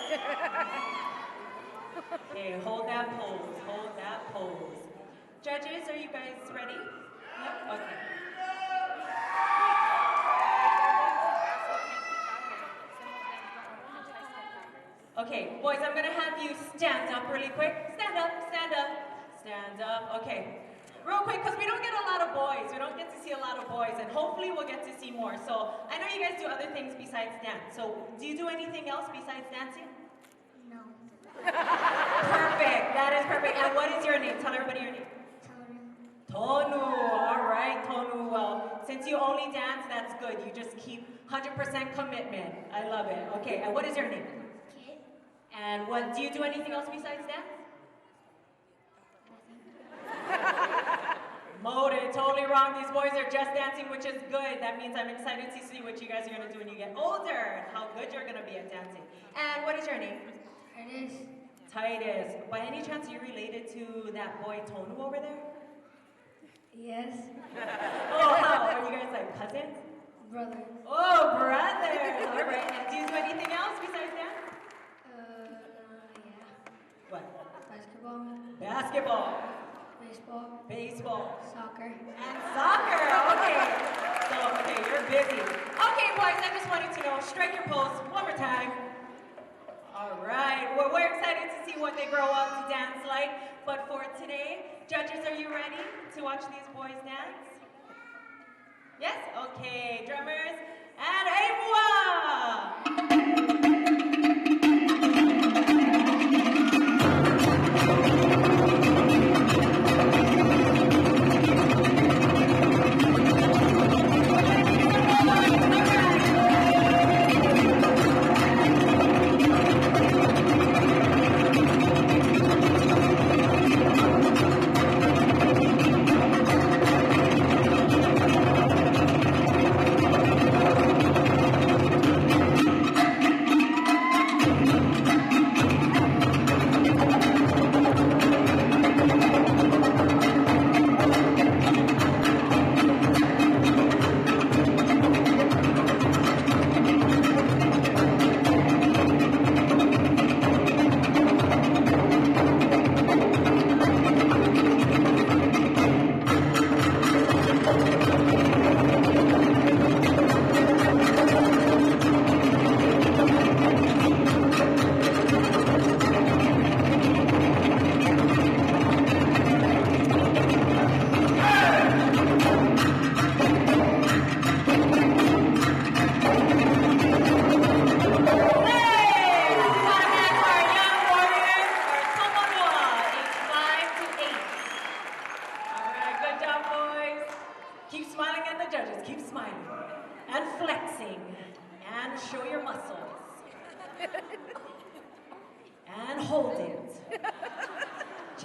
S9: Okay, hold that pose, hold that pose. Judges, are you guys ready? Yep, okay. Okay, boys, I'm gonna have you stand up really quick. Stand up, stand up, stand up. Okay, real quick, because we don't get a lot of boys. We don't get to see a lot of boys, and hopefully we'll get to see more. So I know you guys do other things besides dance. So do you do anything else besides dancing?
S15: No.
S9: Perfect, that is perfect. And what is your name? Tell everybody your name. Tonu, all right, Tonu. Well, since you only dance, that's good. You just keep 100% commitment. I love it. Okay, and what is your name?
S15: Kit.
S9: And what, do you do anything else besides dance? Moted, totally wrong. These boys are just dancing, which is good. That means I'm excited to see what you guys are gonna do when you get older and how good you're gonna be at dancing. And what is your name?
S15: Ernest.
S9: Titus. By any chance, are you related to that boy Tonu over there?
S15: Yes.
S9: Oh, how? Are you guys like cousins?
S15: Brothers.
S9: Oh, brothers. All right. And do you do anything else besides dance?
S15: Yeah.
S9: What?
S15: Basketball.
S9: Basketball.
S15: Baseball.
S9: Baseball.
S15: Soccer.
S9: And soccer. Okay. So, okay, you're busy. Okay, boys, I just wanted to know, strike your pose one more time. All right. Well, we're excited to see what they grow up to dance like. But for today, judges, are you ready to watch these boys dance? Yes? Okay, drummers, and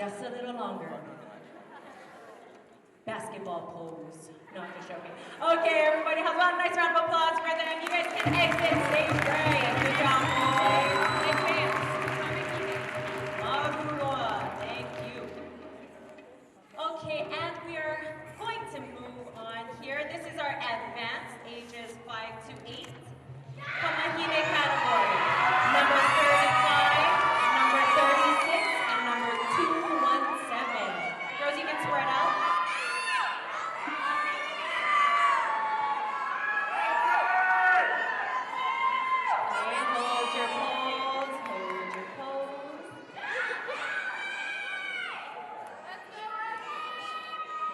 S9: just a little longer. Basketball pose. No, I'm just joking. Okay, everybody, have a nice round of applause for them. You guys can exit stage right. Good job, boys. Mahua, thank you. Okay, and we are going to move on here. This is our advanced ages 5 to 8. Kamahine category. Number 35, number 36, and number 217. Girls, you can spread out. Okay, hold your pose, hold your pose.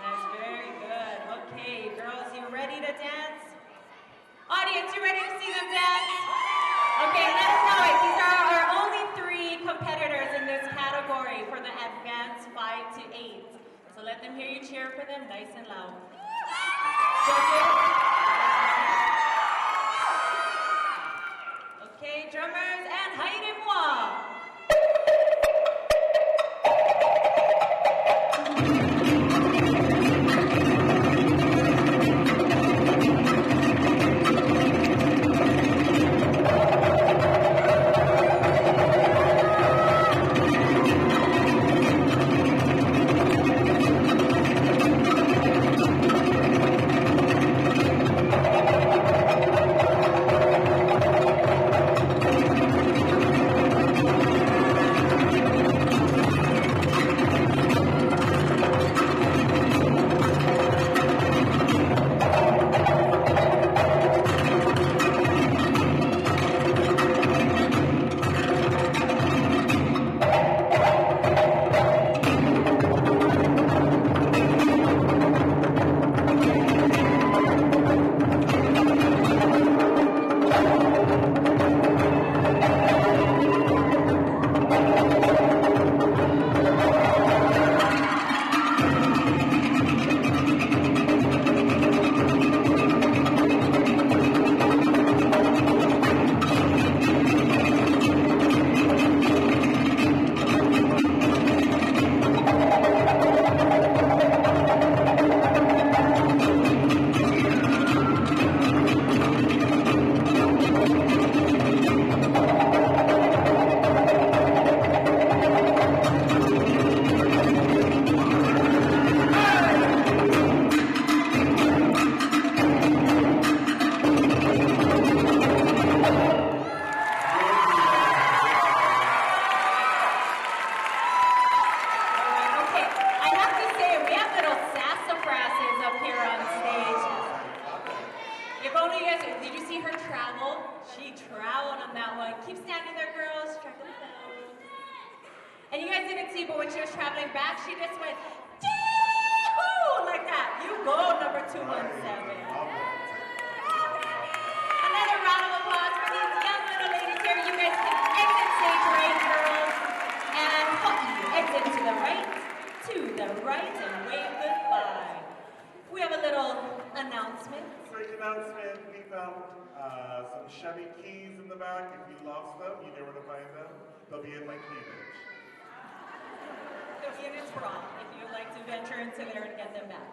S9: That's very good. Okay, girls, you ready to dance? Audience, you ready to see them dance? Okay, let us know it. These are our only 3 competitors in this category for the advanced 5 to 8. So let them hear you cheer for them nice and loud. Judges? Okay, drummers, and haidez-moi. traveled. She traveled on that one. Keep standing there, girls. Strike a pose. And you guys didn't see, but when she was traveling back, she just went, "Yee-hoo!" like that. You go, number 217. Another round of applause for these young little ladies here. You guys can exit stage right, girls. And exit to the right, and wave goodbye. We have a little announcement.
S8: Quick announcement, we found some Chevy keys in the back. If you lost them, you know where to find them. They'll be in my cleavage.
S9: They'll be in its bra if you'd like to venture into there and get them back.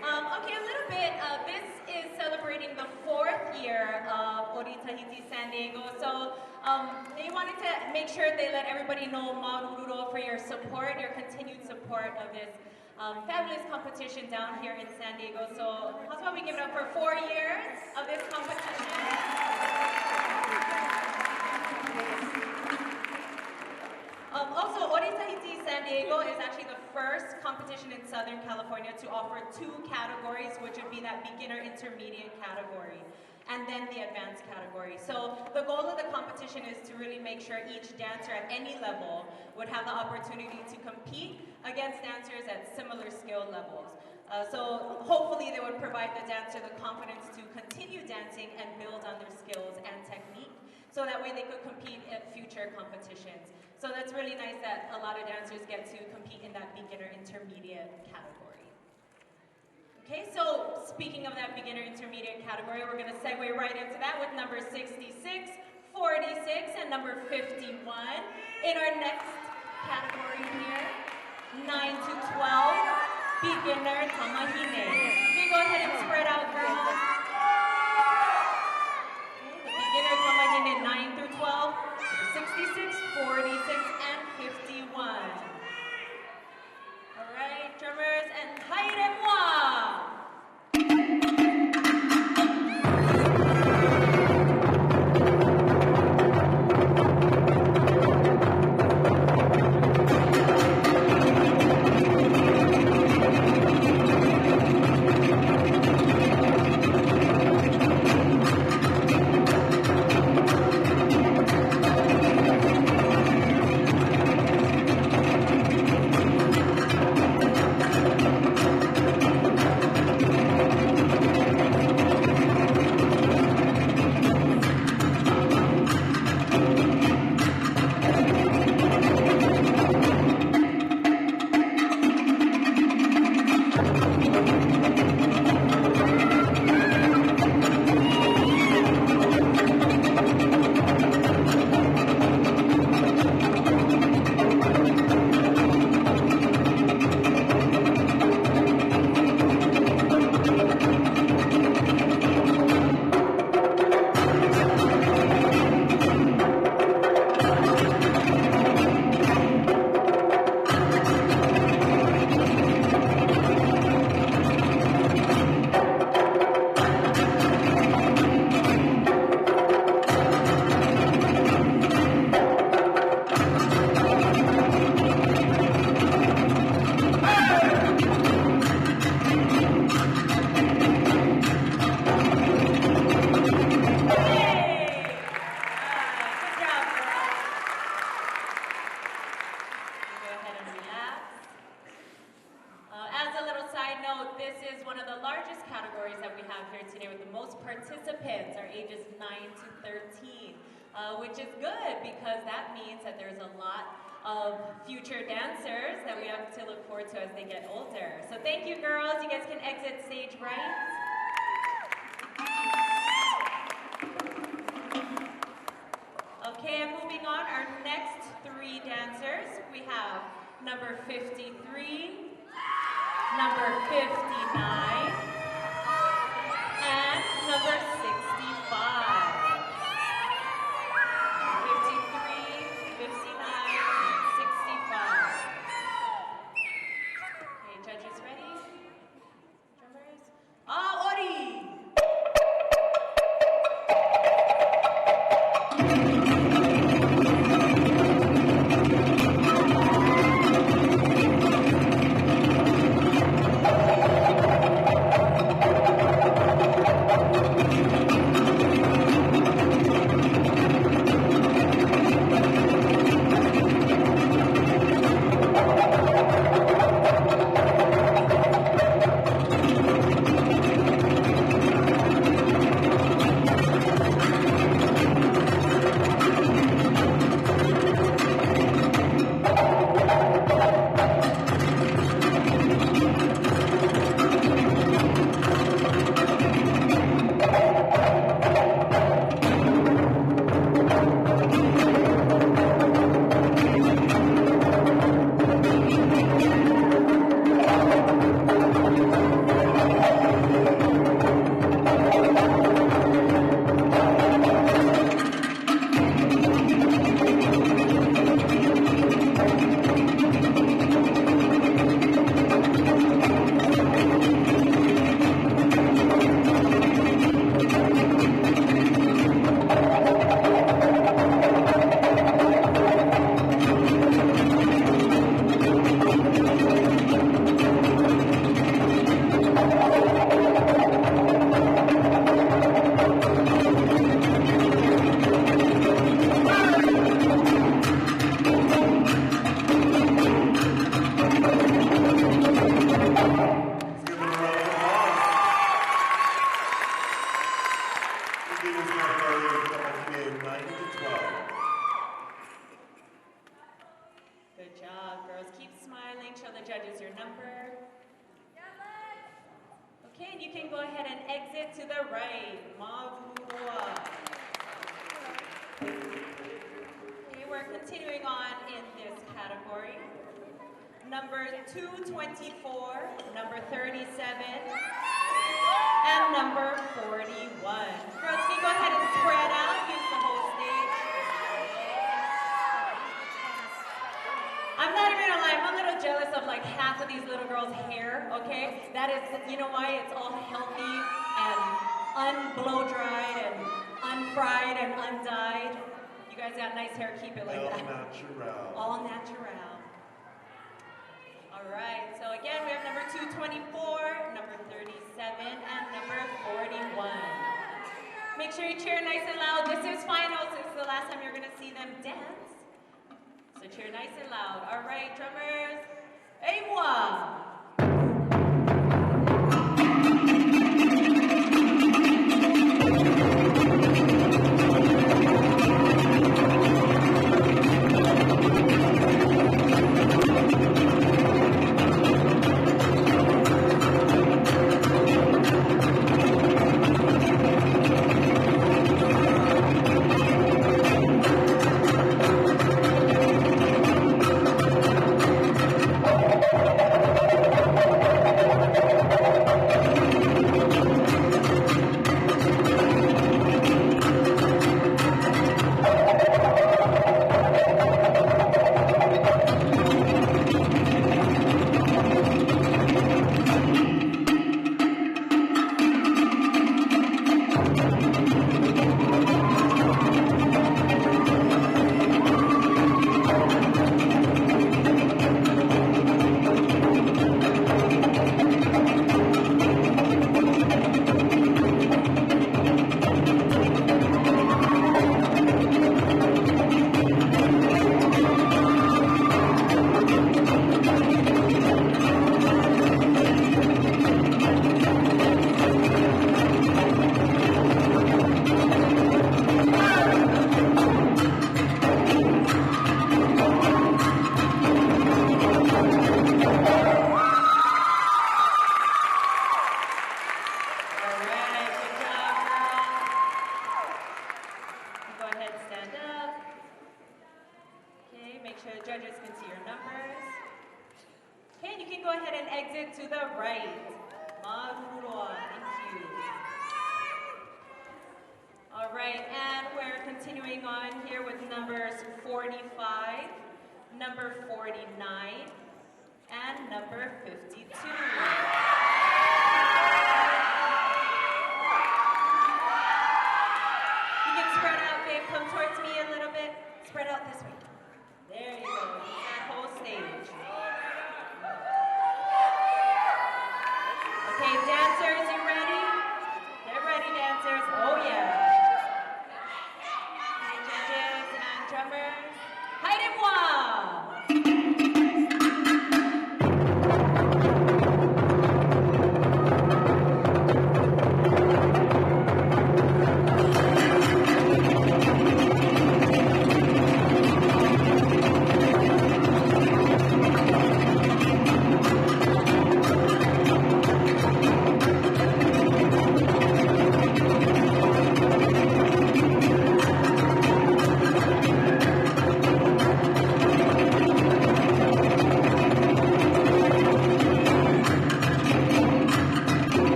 S9: Okay, a little bit. This is celebrating the 4th year of Ori Tahiti San Diego. So they wanted to make sure they let everybody know Marururo for your support, your continued support of this fabulous competition down here in San Diego. So how about we give it up for 4 years of this competition? Also, Ori Tahiti San Diego is actually the first competition in Southern California to offer 2 categories, which would be that beginner intermediate category and then the advanced category. So the goal of the competition is to really make sure each dancer at any level would have the opportunity to compete against dancers at similar skill levels. So hopefully they would provide the dancer the confidence to continue dancing and build on their skills and technique, so that way they could compete at future competitions. So that's really nice that a lot of dancers get to compete in that beginner intermediate category. Okay, so speaking of that beginner intermediate category, we're gonna segue right into that with number 66, 46, and number 51. In our next category here, 9 to 12, beginner tamahine. Okay, go ahead and spread out, girls. Beginner tamahine 9 through 12, 66, 46, and 51. All right, drummers, and haire-moi! Participants are ages 9 to 13, which is good because that means that there's a lot of future dancers that we have to look forward to as they get older. So thank you, girls. You guys can exit stage right. Okay, and moving on, our next 3 dancers. We have number 53, number 59, and number 65. 53, 59, and 65. Okay, judges ready? Drummers?
S8: In this category, couples made 9 to 12.
S9: Good job, girls. Keep smiling. Show the judges your number. Okay, and you can go ahead and exit to the right. Mavua. Okay, we're continuing on in this category. Number 224, number 37, and number 41. Girls, can you go ahead and spread out? Use the whole stage. I'm not even gonna lie, I'm a little jealous of like half of these little girls' hair, okay? That is, you know why? It's all healthy and unblow dried and unfried and undyed. You guys got nice hair, keep it like that.
S8: All natural.
S9: All natural. All right, so again, we have number 224, number 37, and number 41. Make sure you cheer nice and loud. This is finals. This is the last time you're gonna see them dance. So cheer nice and loud. All right, drummers, et moi.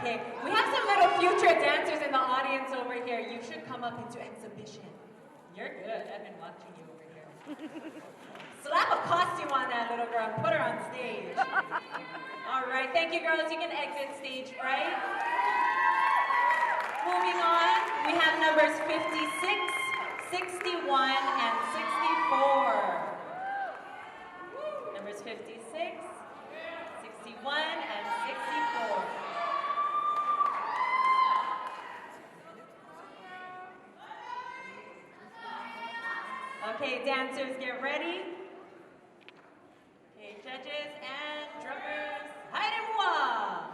S9: Okay, we have some little future dancers in the audience over here. You should come up into exhibition. You're good. I've been watching you over here. Slap a costume on that little girl and put her on stage. All right, thank you, girls. You can exit stage right. Moving on, we have numbers 56, 61, and 64. Numbers 56, 61, and 64. Okay, dancers, get ready. Okay, judges and drummers, haidez-moi!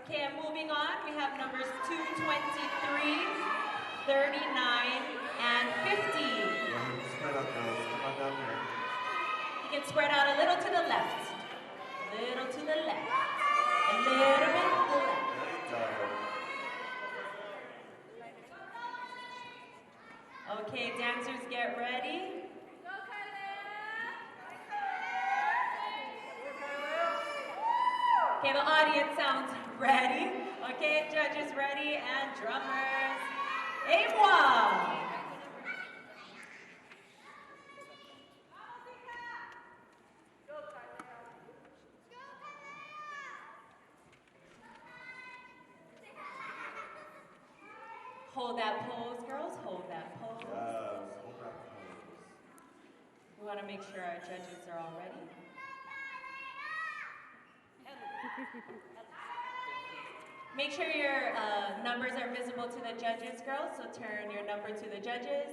S9: Okay, and moving on, we have numbers 223, 39, and 50.
S8: Spread out, girls. Come on down here.
S9: You can spread out a little to the left, a little to the left, a little bit to the left. Okay, dancers, get ready. Okay, the audience sounds ready. Okay, judges ready, and drummers, et-moi! Hold that pose, girls, hold that pose.
S8: Yes, hold that pose.
S9: We want to make sure our judges are all ready. Make sure your numbers are visible to the judges, girls, so turn your number to the judges.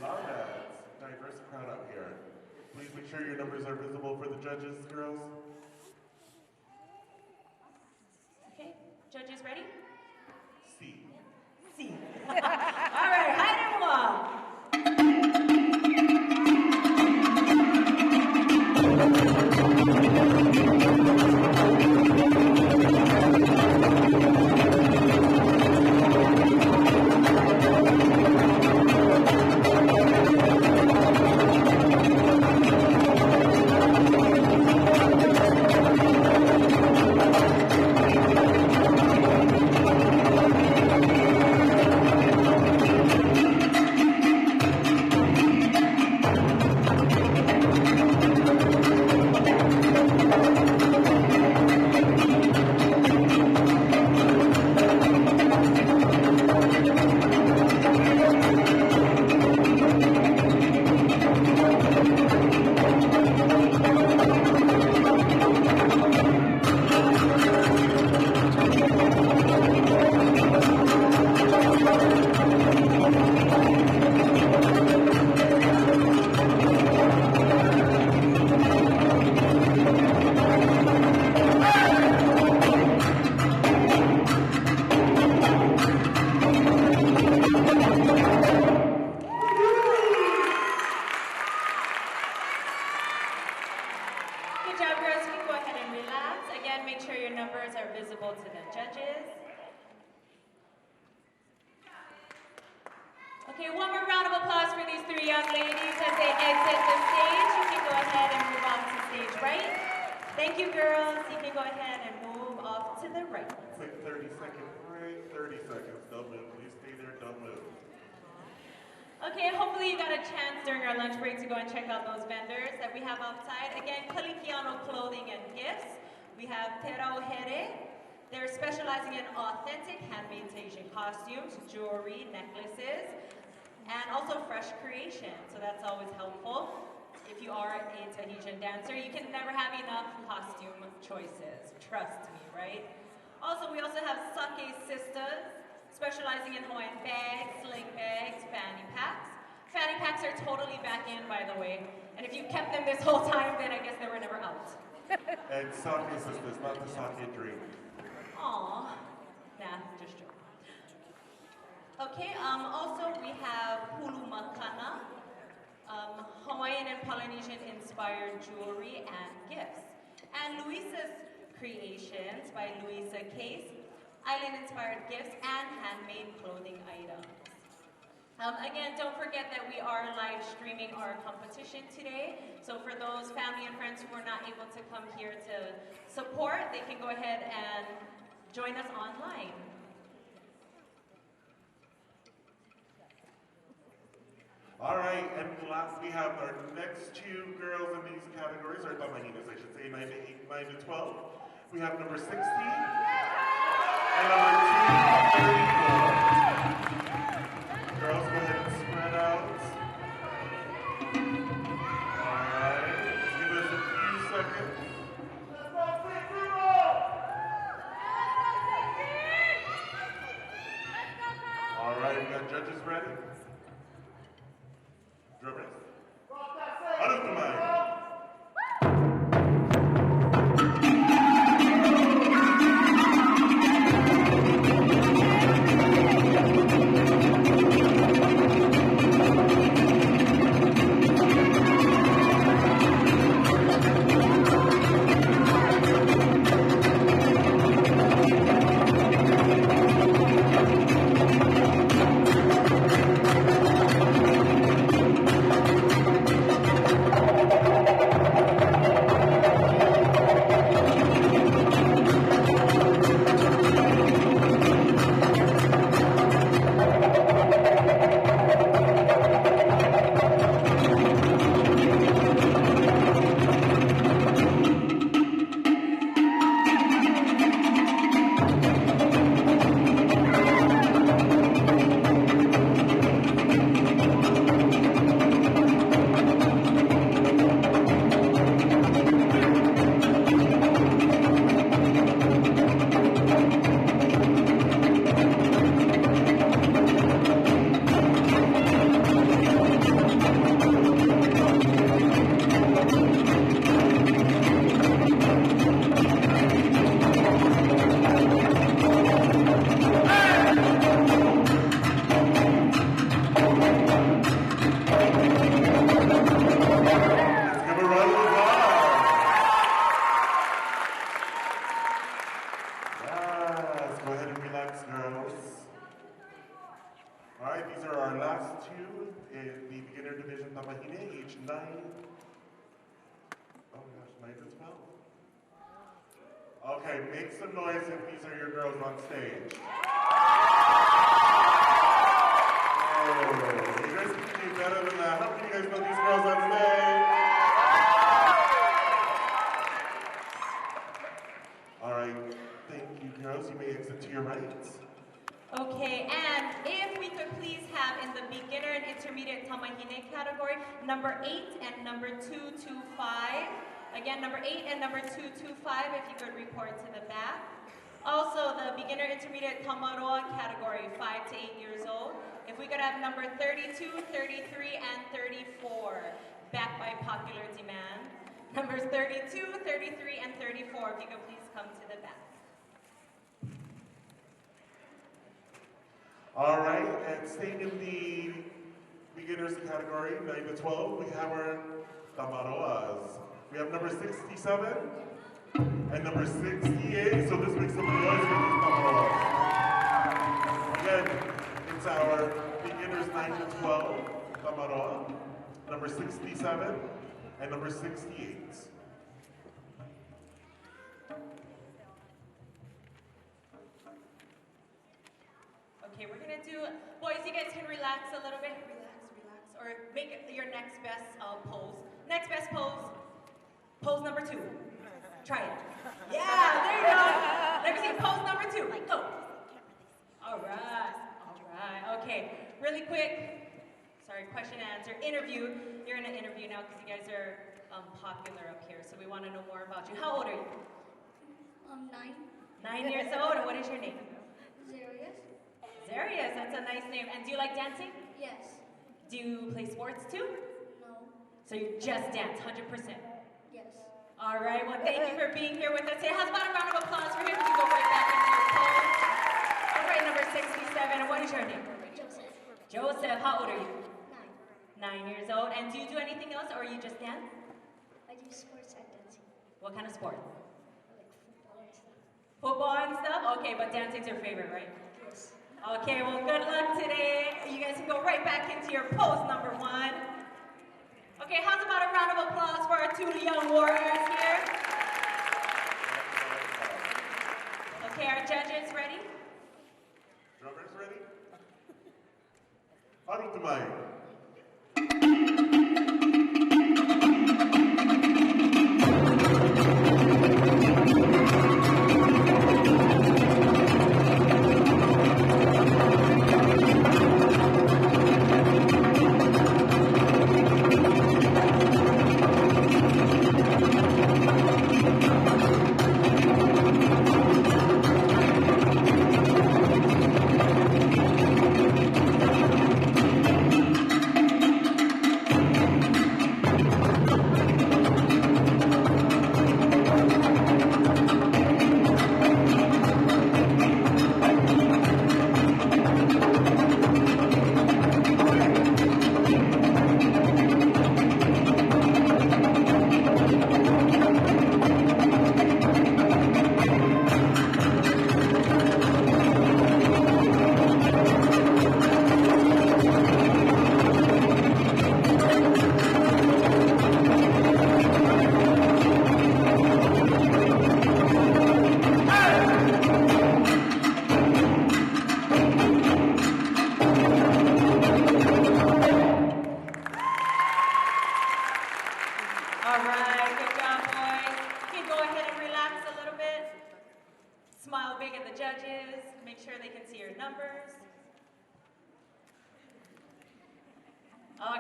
S8: Love that. Diverse crowd out here. Please make sure your numbers are visible for the judges, girls.
S9: Okay, judges ready?
S8: C.
S9: C. All right, haidez-moi! Okay, one more round of applause for these three young ladies as they exit the stage. You can go ahead and move off to stage right. Thank you, girls. You can go ahead and move off to the right.
S8: Quick 30-second break. 30 seconds. Don't move. Please stay there. Don't move.
S9: Okay, hopefully you got a chance during our lunch break to go and check out those vendors that we have outside. Again, Kalikiano Clothing and Gifts. We have Tera Ohere. They're specializing in authentic handmade Tahitian costumes, jewelry, necklaces, and also fresh creation. So that's always helpful. If you are a Tahitian dancer, you can never have enough costume choices. Trust me, right? Also, we also have Sake Sisters, specializing in Hawaiian bags, sling bags, fanny packs. Fanny packs are totally back in, by the way. And if you kept them this whole time, then I guess they were never out.
S8: And Sake Sisters, not the sake drink.
S9: Aww. Nah, just joking. Okay, also we have Hulu Makana, Hawaiian and Polynesian inspired jewelry and gifts. And Luisa's Creations by Luisa Case, island-inspired gifts and handmade clothing items. Again, don't forget that we are live streaming our competition today. So for those family and friends who are not able to come here to support, they can go ahead and join us online.
S8: All right, and last we have our next two girls in these categories, or tamahinas, I should say, 9 to 12. We have number 16 and number 234. Girls, go ahead and spread out. All right, just give us a few seconds. All right, we got judges ready. Drummers. Out of the mic. Okay, make some noise if these are your girls on stage. Oh, you guys can do better than that. How many of you guys know these girls on stage? All right, thank you, girls. You may exit to your right.
S9: Okay, and if we could please have in the beginner and intermediate tamahine category, number 8 and number 225. Again, number 8 and number 225, if you could report to the back. Also, the beginner intermediate tamaroa category, 5 to 8 years old. If we could have number 32, 33, and 34, back by popular demand. Numbers 32, 33, and 34, if you could please come to the back.
S8: All right, and staying in the beginners category, 9 to 12, we have our tamaroas. We have number 67 and number 68, so this makes some noise for these tamaroas. Again, it's our beginners 9 to number 67, and number 68.
S9: Okay, we're gonna do, boys, you guys can relax a little bit. Relax, or make it your next best pose. Next best pose, pose number 2. Try it. Yeah, there you go. Let me see, pose number 2, go. All right, okay. Really quick, sorry, question and answer, interview. You're in an interview now because you guys are popular up here, so we want to know more about you. How old are you?
S15: 9.
S9: 9 years old, and what is your name?
S15: Zarius?
S9: Zarius, that's a nice name. And do you like dancing?
S15: Yes.
S9: Do you play sports too?
S15: No.
S9: So you just dance, 100%?
S15: Yes.
S9: All right, well, thank you for being here with us today. How's about a round of applause for him? You can go right back into your pose. All right, number 67, and what is your name?
S15: Joseph.
S9: Joseph, how old are you?
S15: 9.
S9: 9 years old. And do you do anything else, or you just dance?
S15: I do sports and dancing.
S9: What kind of sport?
S15: Like football and stuff.
S9: Football and stuff? Okay, but dancing's your favorite, right?
S15: Yes.
S9: Okay, well, good luck today. You guys can go right back into your pose number 1. Okay, how's about a round of applause for our 2 young warriors here? Okay, our judges ready?
S8: Drummers ready? Huddle to mic.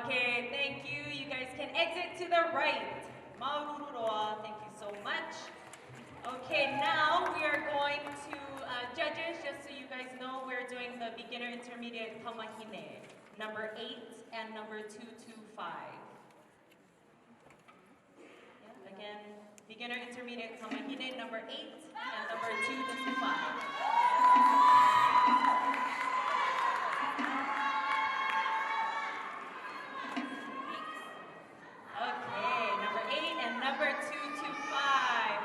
S9: Okay, thank you. You guys can exit to the right. Maruroa, thank you so much. Okay, now we are going to, judges, just so you guys know, we're doing the beginner intermediate kamahine, number 8 and number 225. Yeah, again, beginner intermediate kamahine, number 8 and number 225. Okay, number 8 and number 225.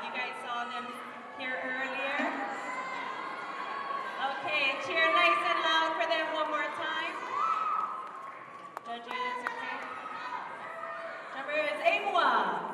S9: You guys saw them here earlier. Okay, cheer nice and loud for them one more time. Judges, okay. Number is Amua.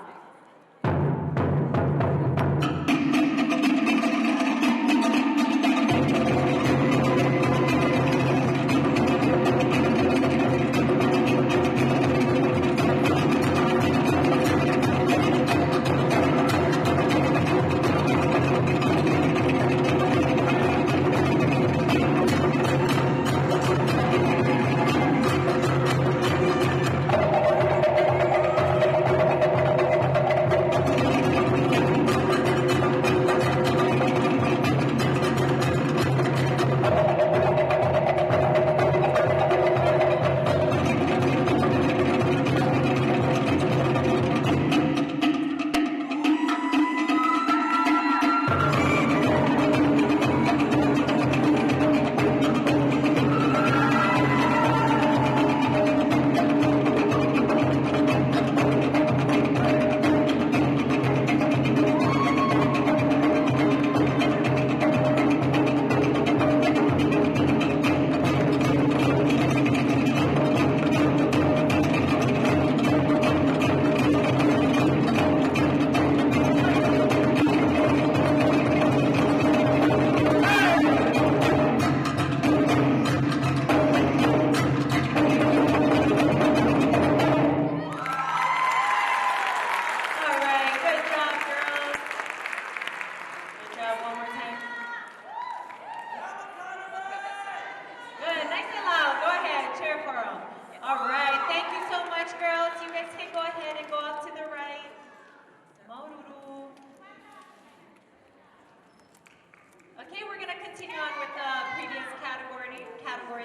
S9: continue on with the previous category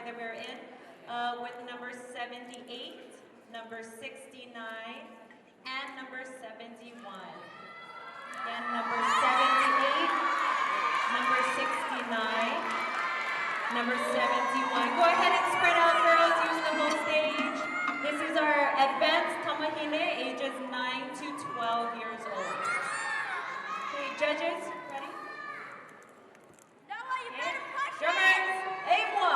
S9: that we're in with number 78, number 69, and number 71. Again, number 78, number 69, number 71. Go ahead and spread out, girls. Use the whole stage. This is our advanced tamahine, ages 9 to 12 years old. Okay, judges, ready?
S5: Noah, you better push
S9: Drummers, aimwa!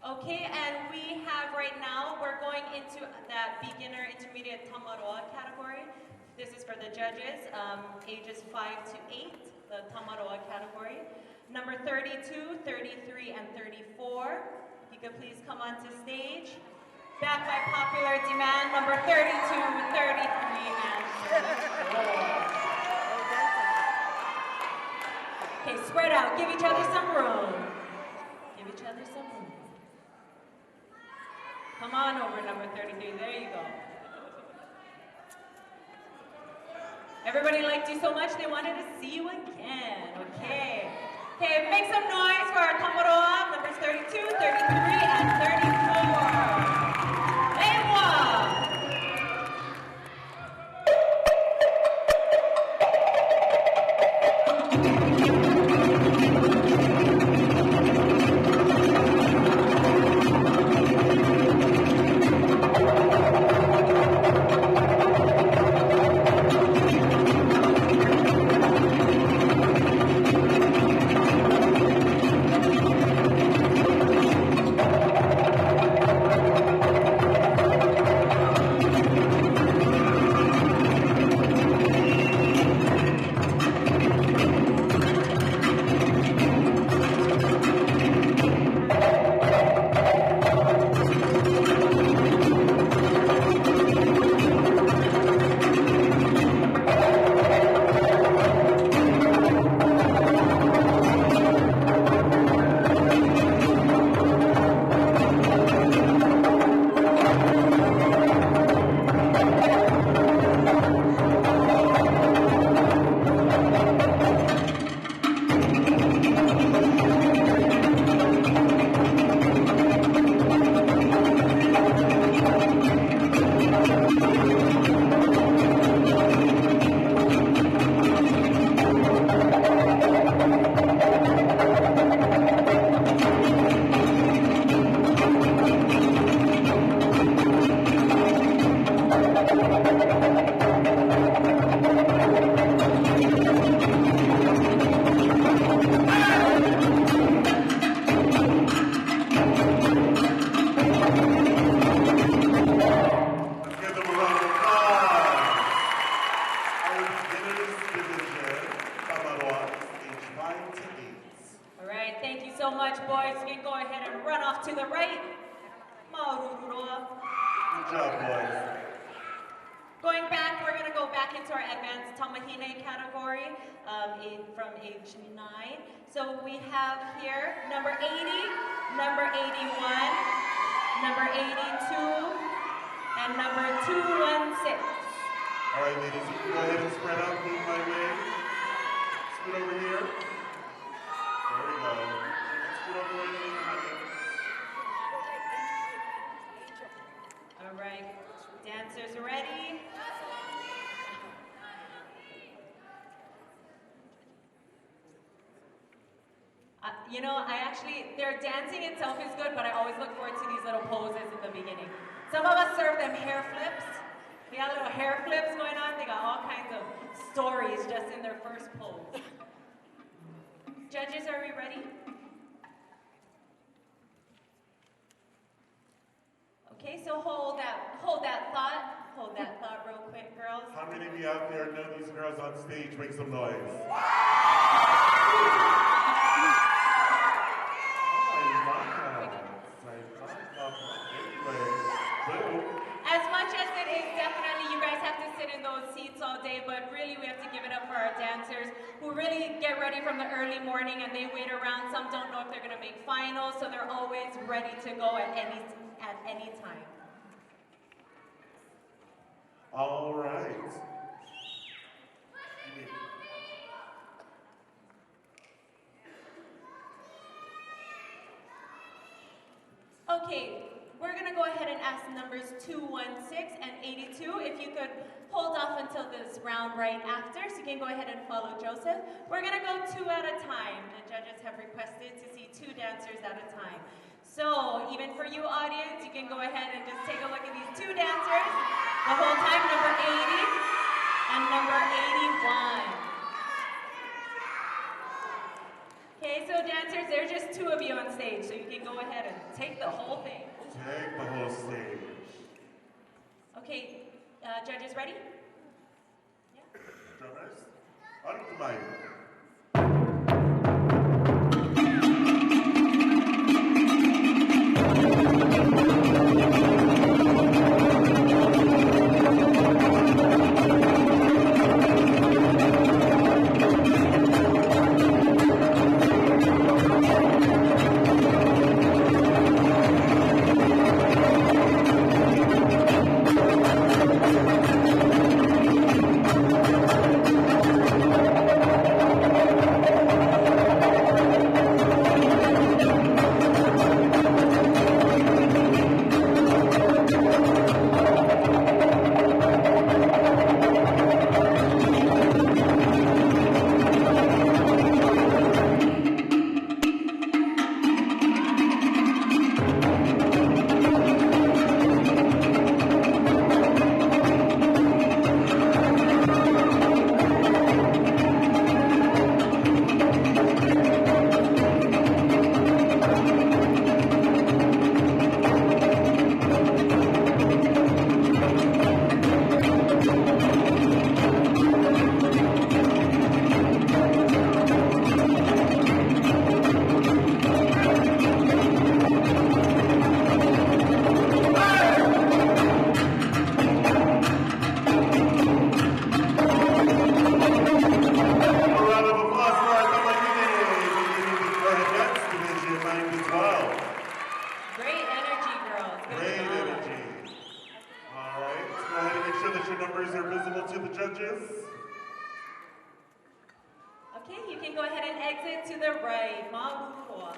S9: Okay, and we have right now, we're going into that beginner intermediate tamaroa category. This is for the judges, ages 5 to 8. the Tamaroa category. Number 32, 33, and 34. If you could please come onto stage. Back by popular demand, number 32, 33, and 34. Okay, spread out. Give each other some room. Give each other some room. Come on over, number 33. There you go. Everybody liked you so much, they wanted to see you again. Okay. Okay, make some noise for our Tamaroa, numbers 32, 33, and 34. From age 9. So we have here number 80, number 81, number 82, and number 216.
S8: All right, ladies, you can go ahead and spread out, move my way. Scoot over here. There we go. Scoot over where you need to be.
S9: All right, dancers ready? You know, their dancing itself is good, but I always look forward to these little poses in the beginning. Some of us serve them hair flips. They got little hair flips going on. They got all kinds of stories just in their first pose. Judges, are we ready? Okay, so hold that thought real quick, girls.
S8: How many of you out there know these girls on stage? Make some noise.
S9: As much as it is definitely, you guys have to sit in those seats all day, but really we have to give it up for our dancers who really get ready from the early morning and they wait around. Some don't know if they're going to make finals, so they're always ready to go at any time.
S8: All right.
S9: Okay, we're going to go ahead and ask numbers 216 and 82 if you could hold off until this round right after, so you can go ahead and follow Joseph. We're going to go 2 at a time. The judges have requested to see 2 dancers at a time. So even for you audience, you can go ahead and just take a look at these 2 dancers the whole time, number 80 and number 81. Okay, so dancers, there's just 2 of you on stage, so you can go ahead and take the whole thing.
S8: Take the whole stage.
S9: Okay, judges ready?
S8: Drummers, on with the mic. judges.
S9: Okay, you can go ahead and exit to the right. Mabuo.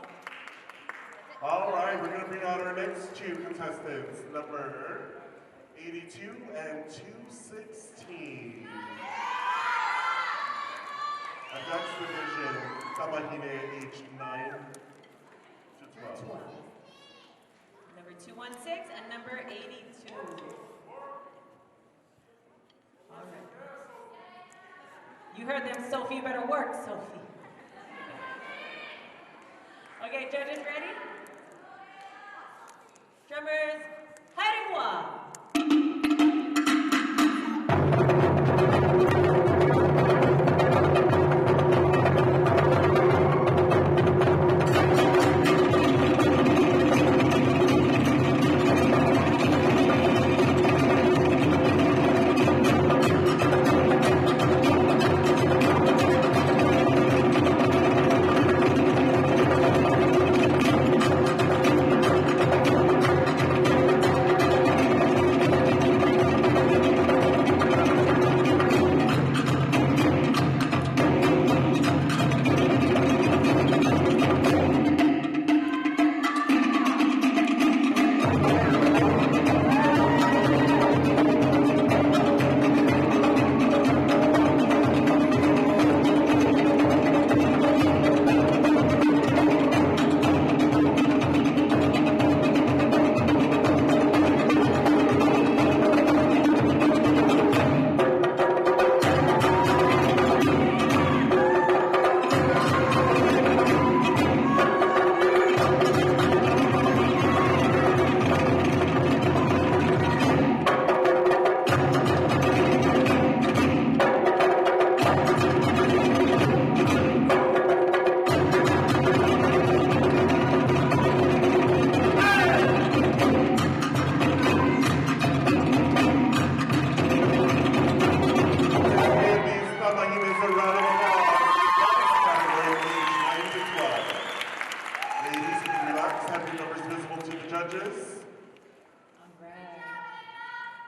S8: All right, we're going to bring out our next two contestants, number 82 and 216. And that's division Kamahine, aged 9 to 12.
S9: Number 216 and number 82. All right. You heard them, Sophie. You better work, Sophie. Okay, judges ready? Drummers, Hariwa.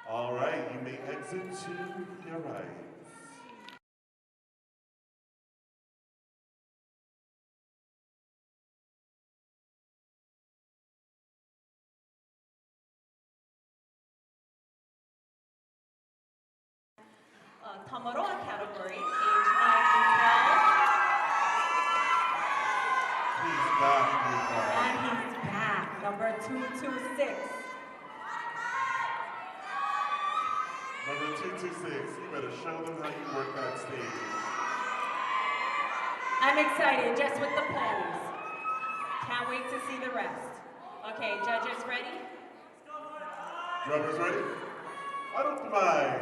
S8: All right, you may exit to your right.
S9: Tamaroa category, age 9 to 12.
S8: He's back.
S9: And he's back, number 226.
S8: Number 226, you better show them how you work that stage.
S9: I'm excited just with the pose. Can't wait to see the rest. Okay, judges ready?
S8: Drummers ready? Out mind.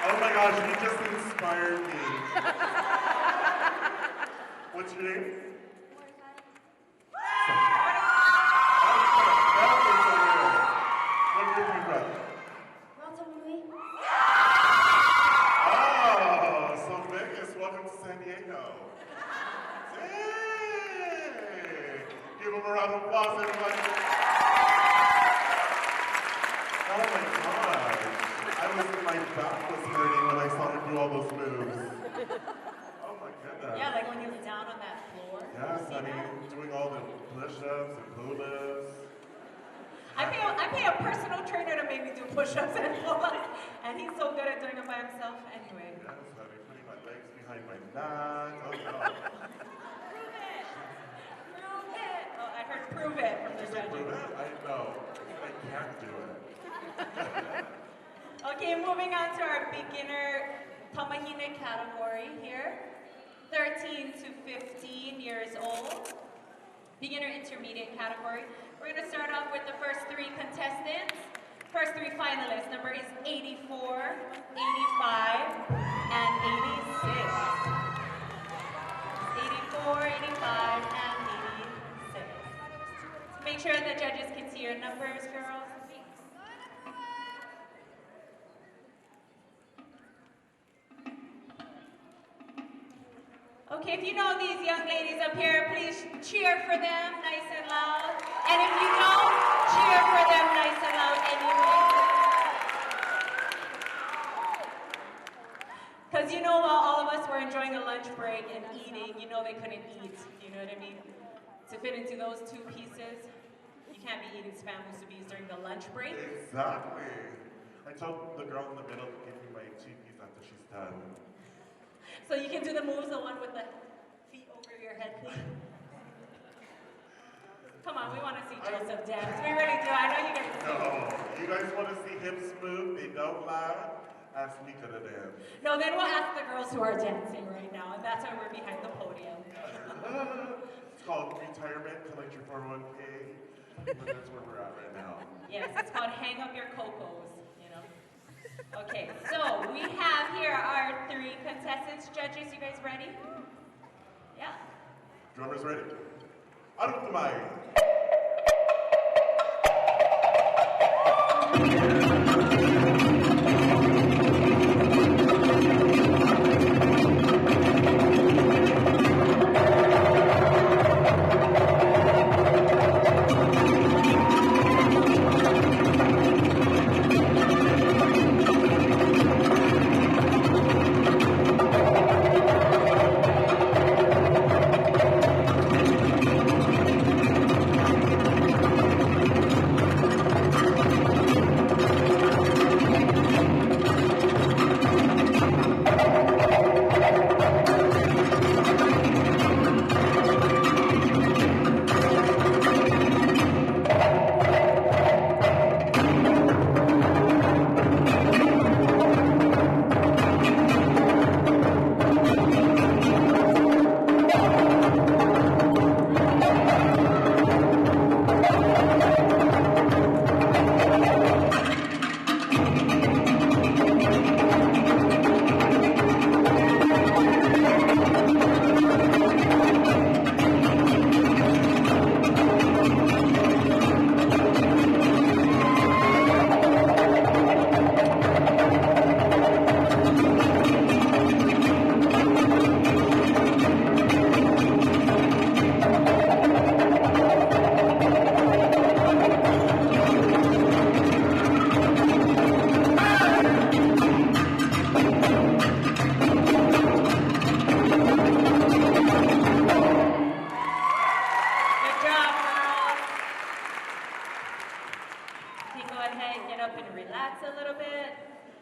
S8: Oh my gosh, you just inspired me. What's your name? Where are you from? Oh, so Vegas, welcome to San Diego. Hey! Give them a round of applause, everybody. hula.
S9: I pay a personal trainer to make me do push-ups and pull-ups, and he's so good at doing them by himself anyway.
S8: Yes, honey, putting my legs behind my back. Oh, no.
S9: Prove it! Prove it! Oh, I heard prove it from the judges.
S8: Prove it? I know. I can't do it.
S9: Okay, moving on to our beginner tamahine category here. 13 to 15 years old. Beginner intermediate category. We're going to start off with the first three contestants. First three finalists. Number is 84, 85, and 86. 84, 85, and 86. Make sure the judges can see your numbers, girls. Okay, if you know these young ladies up here, please cheer for them nice and loud. And if you don't, cheer for them nice and loud anyway. Because you know, while all of us were enjoying a lunch break and eating, you know they couldn't eat. You know what I mean? To fit into those two pieces, you can't be eating Spam musubis during the lunch break.
S8: Exactly. I told the girl in the middle to give me my cheekies after she's done.
S9: So you can do the moves, the one with the feet over your head. Come on, we want to see Joseph dance. We really do. I know you guys do.
S8: No, you guys want to see him smooth? They don't lie. Ask Mika to dance.
S9: No, then we'll ask the girls who are dancing right now, and that's why we're behind the podium.
S8: It's called retirement, collect your 401k. But that's where we're at right now.
S9: Yes, it's called hang up your cocos, you know. Okay, so we have here our three contestants. Judges, you guys ready? Yeah.
S8: Drummers ready? Out of the mic.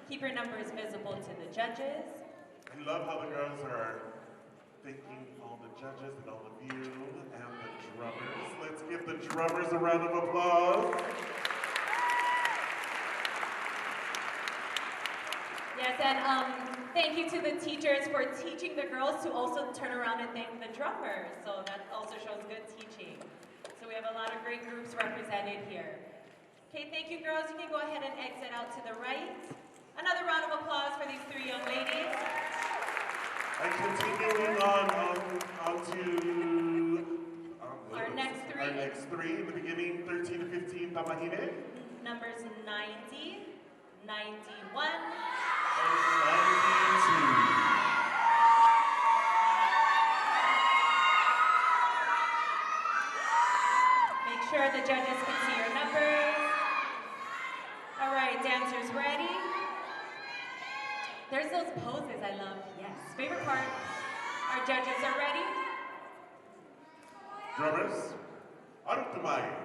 S9: Keep your numbers visible to the judges.
S8: I love how the girls are thanking all the judges and all of you and the drummers. Let's give the drummers a round of applause.
S9: Yes, and thank you to the teachers for teaching the girls to also turn around and thank the drummers. So that also shows good teaching. So we have a lot of great groups represented here. Okay, thank you girls. You can go ahead and exit out to the right. Another round of applause for these three young ladies.
S8: And continuing on to
S9: our next three.
S8: Our next three, in the beginning, 13 to 15, Tamahine.
S9: Numbers 90, 91,
S8: and 92.
S9: Make sure the judges can see your numbers. All right, dancers ready? There's those poses I love. Yes. Favorite part. Our judges are ready.
S8: Drummers, Arut Tumai.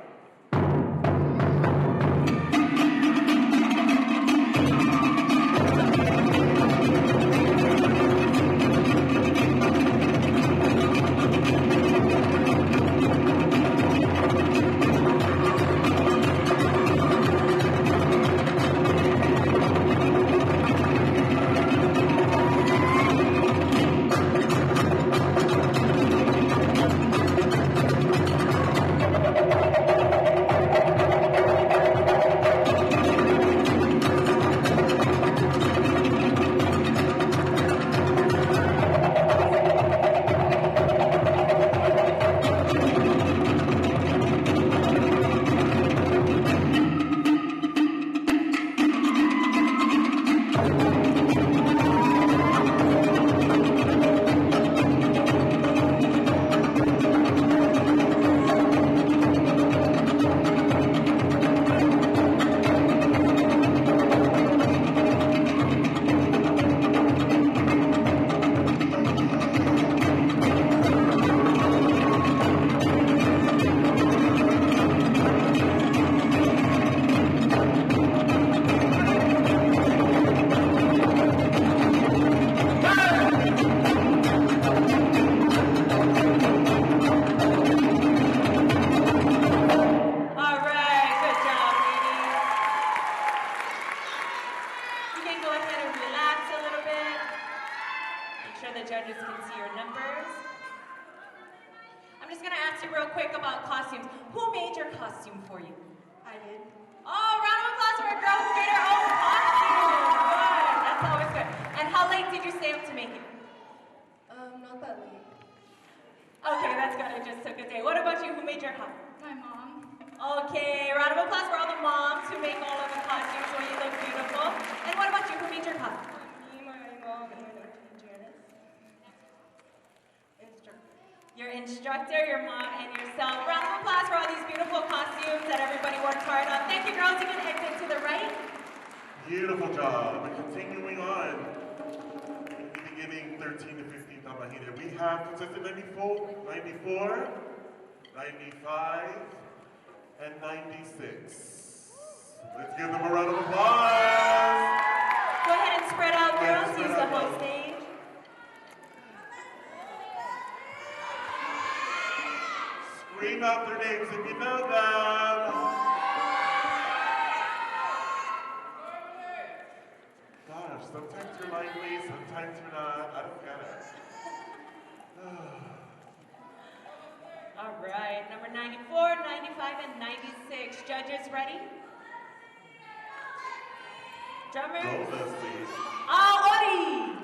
S9: Your instructor, your mom, and yourself. Round of applause for all these beautiful costumes that everybody worked hard on. Thank you, girls. You can exit to the right.
S8: Beautiful job. And continuing on, in the beginning, 13 to 15 Tamahine, we have contestant 94, 95, and 96. Let's give them a round of applause.
S9: Go ahead and spread out, girls. Use the whole stage.
S8: Scream out their names if you know them. Gosh, sometimes you're lively, sometimes you're not. I don't get it.
S9: All right, number 94, 95, and 96. Judges ready? Drummers.
S8: Go, Leslie.
S9: Aori!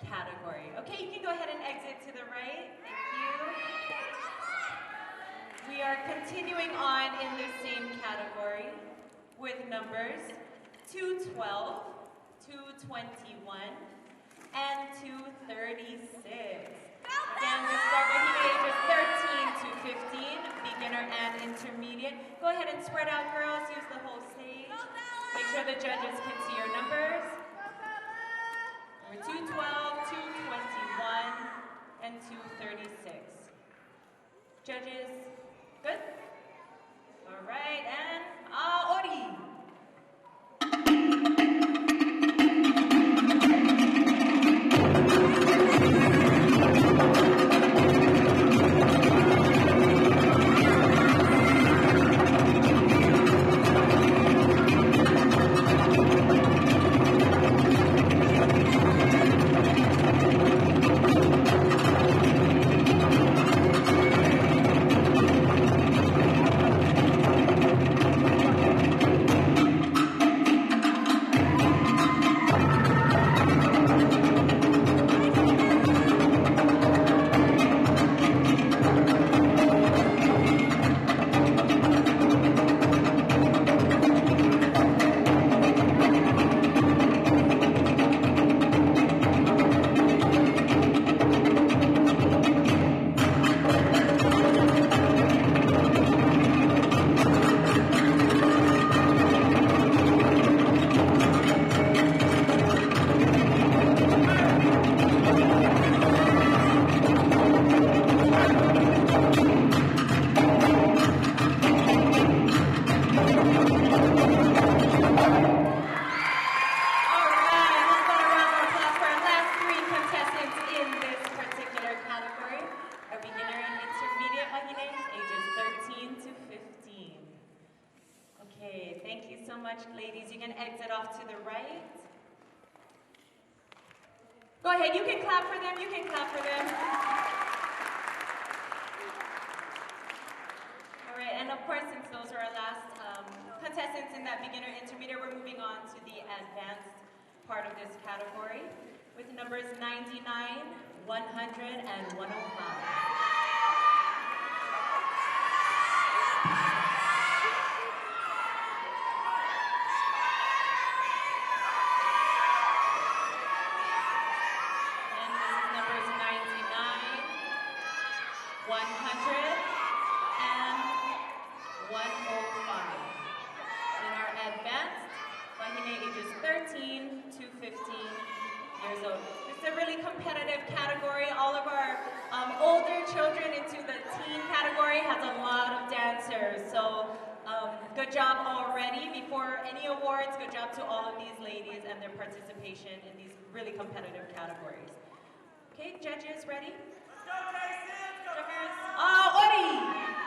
S9: category. Okay, you can go ahead and exit to the right. Thank you. We are continuing on in the same category with numbers 212, 221, and 236. Again, this is our Bahine ages 13 to 15, beginner and intermediate. Go ahead and spread out, girls. Use the whole stage. Make sure the judges can see your numbers. Number 212, 221, and 236. Judges, good? All right, and Ori. Ladies, you can exit off to the right. Go ahead, you can clap for them, you can clap for them. All right, and of course, since those are our last contestants in that beginner intermediate, we're moving on to the advanced part of this category with numbers 99, 100, and 105. Competitive category. All of our older children into the teen category has a lot of dancers. So good job already. Before any awards, good job to all of these ladies and their participation in these really competitive categories. Okay, judges, ready? Judges. Ori!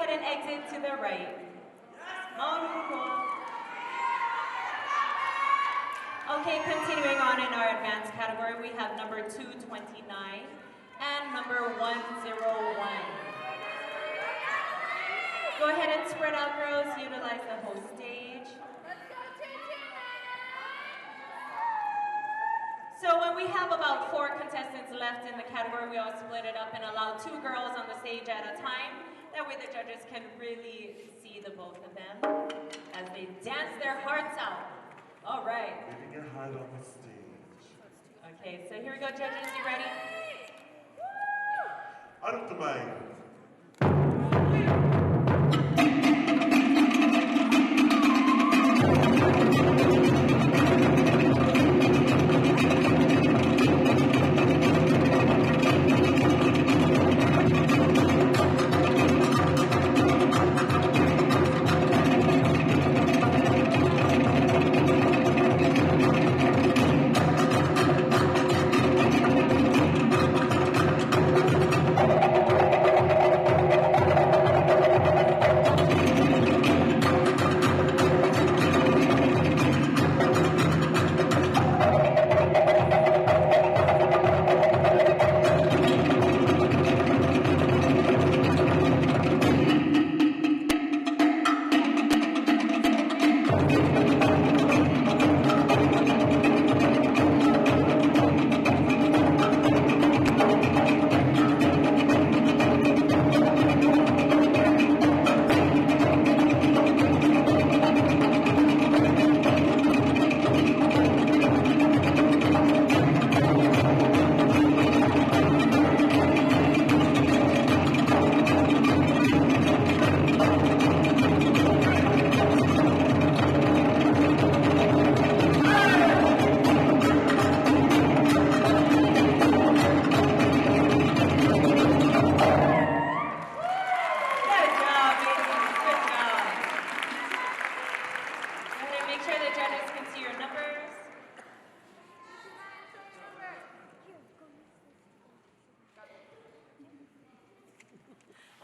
S9: ahead and exit to the right. Okay, continuing on in our advanced category, we have number 229 and number 101. Go ahead and spread out, girls. Utilize the whole stage. So when we have about 4 contestants left in the category, we all split it up and allow 2 girls on the stage at a time. That way the judges can really see the both of them as they dance their hearts out. All right.
S8: Leaving your heart on the stage.
S9: Okay, so here we go, judges. You ready?
S8: Out of the mic.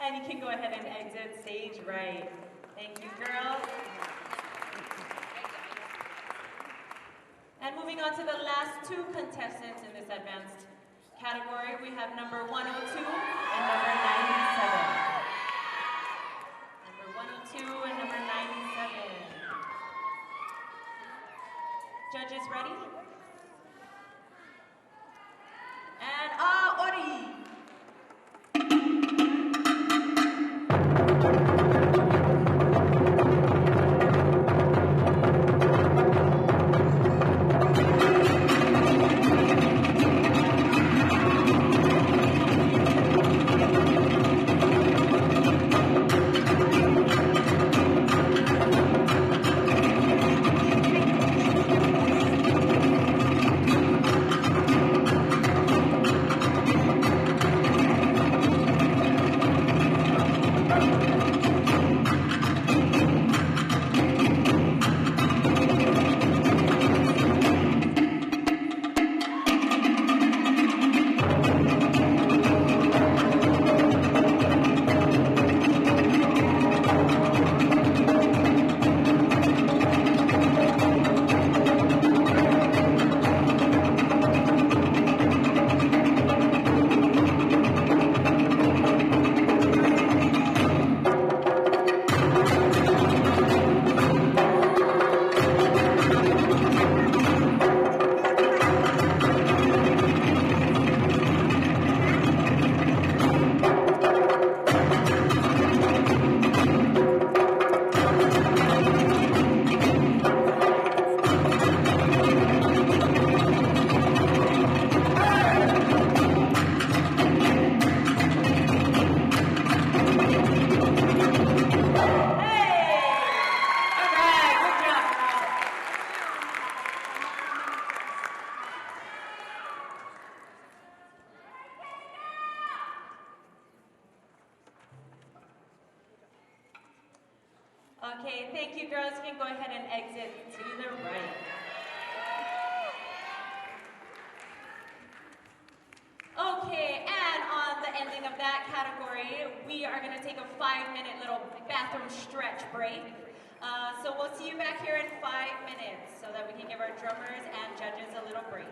S9: And you can go ahead and exit stage right. Thank you, girls. And moving on to the last 2 contestants in this advanced category, we have number 102 and number 97. Number 102 and number 97. Judges ready? And Ori! Okay, thank you, girls. You can go ahead and exit to the right. Okay, and on the ending of that category, we are going to take a 5-minute little see you back here in 5 minutes so that we can give our drummers and judges a little break.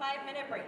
S9: 5-minute break.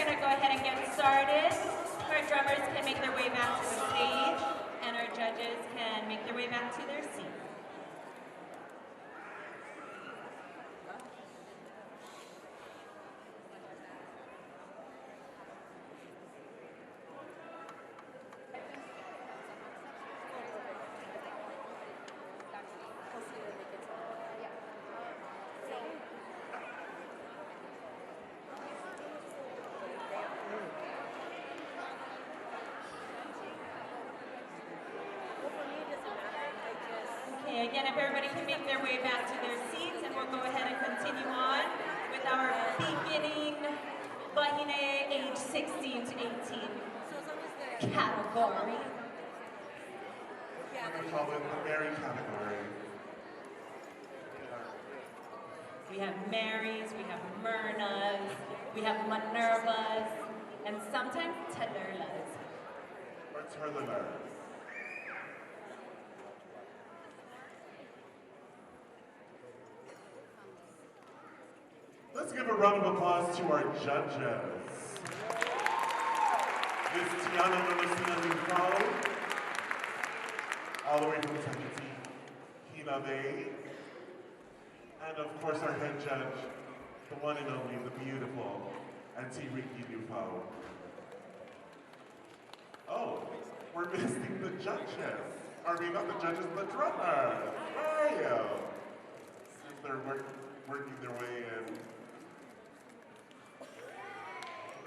S9: we're gonna go ahead and get started. Our drummers can make their way back to the stage, and our judges can make their way back to their seats. Okay, again, if everybody can make their way back to their seats, and we'll go ahead and continue on with our beginning Bahine age 16 to 18 category.
S8: We call it the Mary category.
S9: We have Marys, we have Myrnas, we have Minervas, and sometimes Talerlas.
S8: Or Turlimer. Let's give a round of applause to our judges. Miss Tiana Nolasina Lufau, all the way from Takiti, Hina May, and of course our head judge, the one and only, the beautiful Auntie Ricky Lufau. Oh, we're missing the judges. I mean, not the judges, the drummers. Hey! If they're working their way in.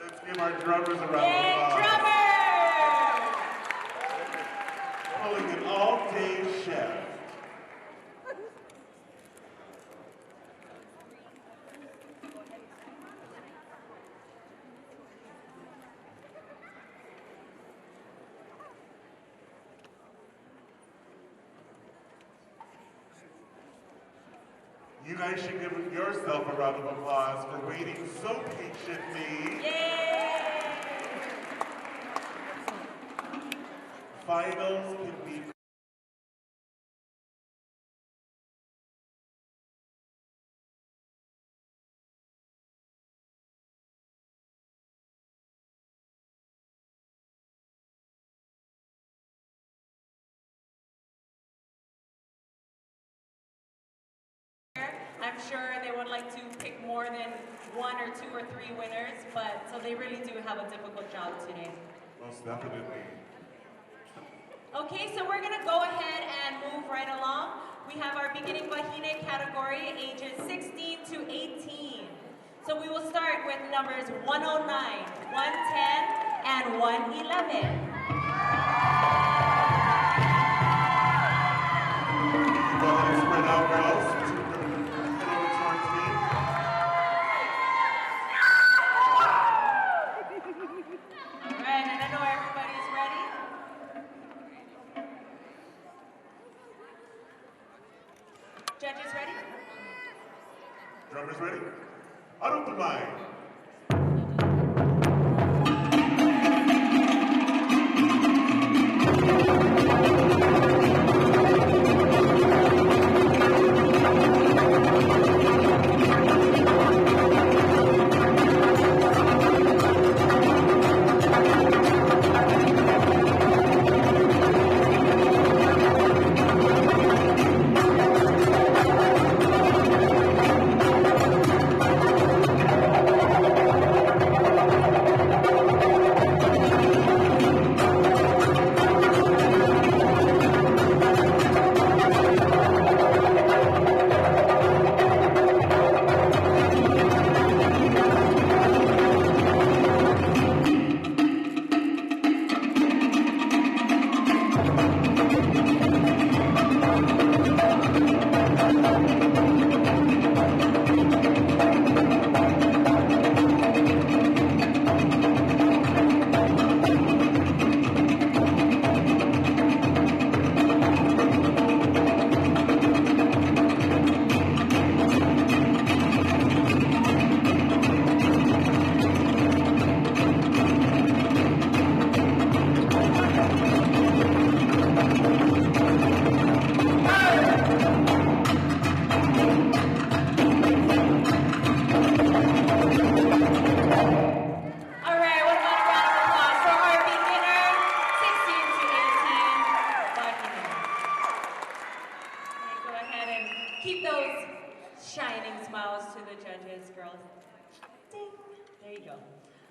S8: Let's give our drummers a round of applause.
S9: Drummers!
S8: Pulling an all-day shift. You guys should give yourself a round of applause for waiting so patiently.
S9: Yay!
S8: Finals can be I'm sure they would like to pick more than 1 or 2 or 3 winners, but so they really do have a difficult job today. most definitely.
S9: Okay, so we're gonna go ahead and move right along. We have our beginning Bahine category, ages 16 to 18. So we will start with numbers 109, 110, and 111.
S8: Go ahead and spread out, girls. Head over to our team.
S9: All right, and I know everybody's ready. Judges ready?
S8: Drummers ready? Out of the line.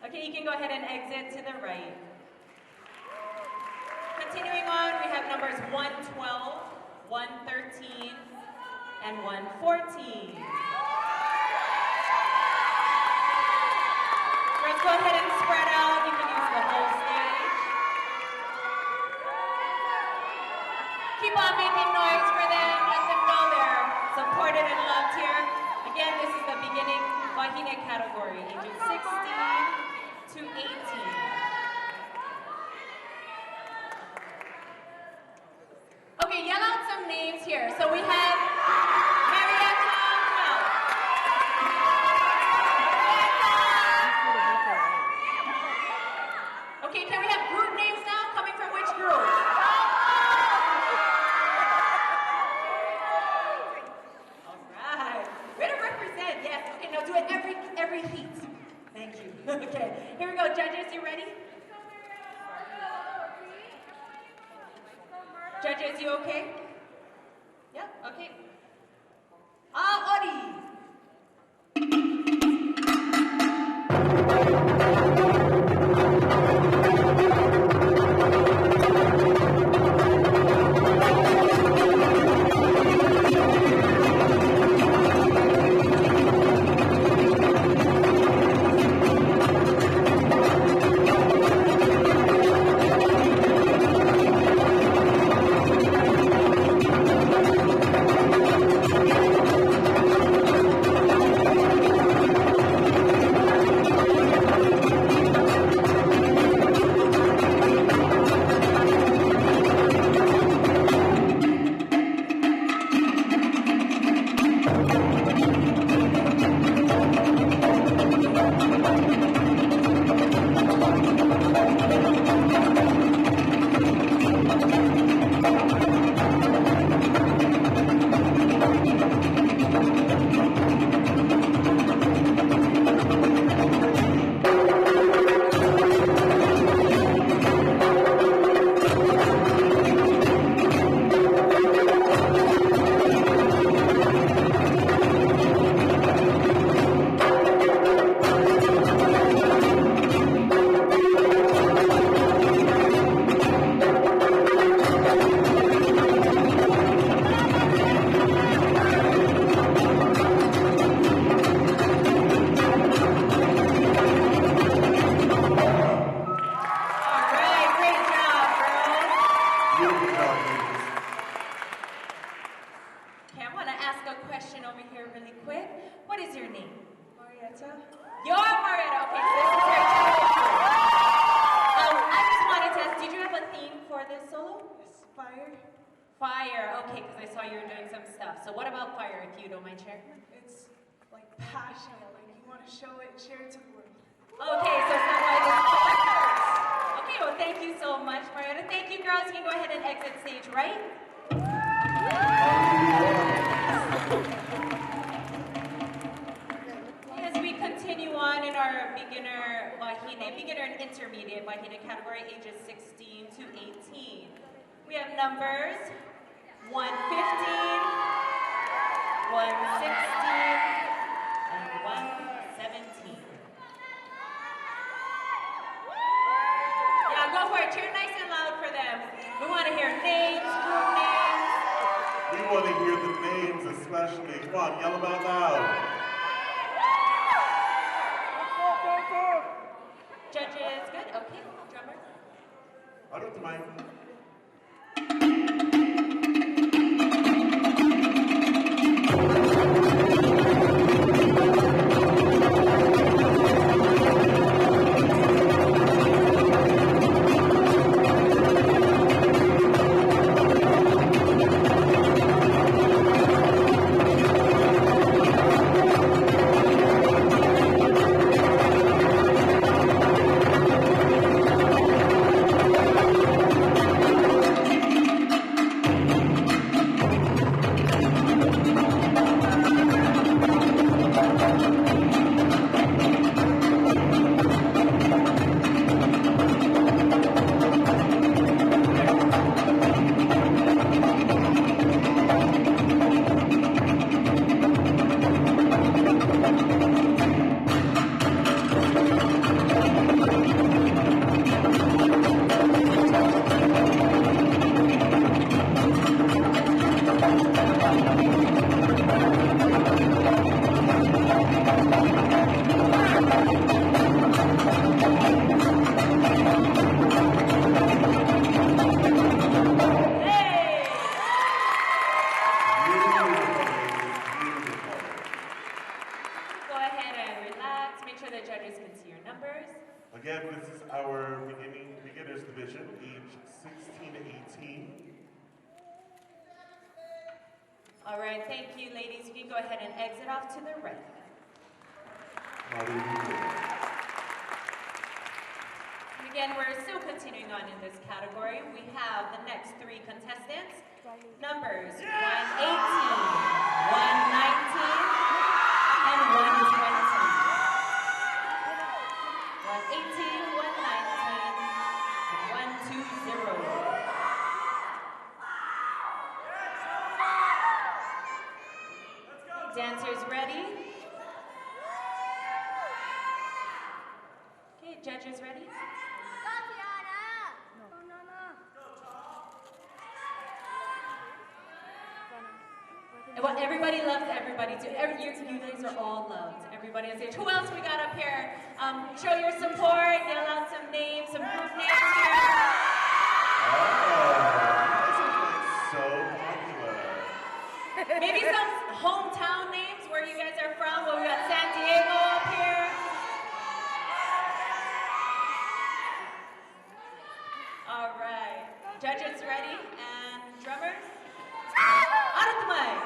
S9: Okay, you can go ahead and exit to the right. Continuing on, we have numbers 112, 113, and 114. Let's go ahead and spread out. You can use the whole stage. Keep on making noise for them. Let them know they're supported and loved here. Again, this is the beginning Wahine category, ages 16 to 18. Okay, yell out some names here. So we have Marietta Mount. Okay, can we have group names now? Coming from which group? All right. Way to represent, yes. Okay, now do it every heat. Thank you. Okay, here we go. Judges, you ready? Judges, you okay? Yeah, okay. Ori. Beginner and intermediate Wahine category, ages 16 to 18. We have numbers 115, 116, and 117. Yeah, go for it. Cheer nice and loud for them. We want to hear names, group names.
S8: We want to hear the names especially. Come on, yell them out loud.
S9: Judges, good? Okay, drummer.
S8: I don't mind. division, age 16 to 18.
S9: All right, thank you, ladies. You can go ahead and exit off to the right. Again, we're still continuing on in this category. We have the next three contestants. Numbers 118, 119, and 118, 119, and 120. Dancers ready? Okay, judges ready? Well, everybody loves everybody too. You guys are all loved. Everybody on stage. Who else we got up here? Show your support. Yell out some names, some group names here.
S8: So popular.
S9: Maybe some hometown names where you guys are from. Well, we got San Diego up here. All right. Judges ready? And drummers? Out of the mic.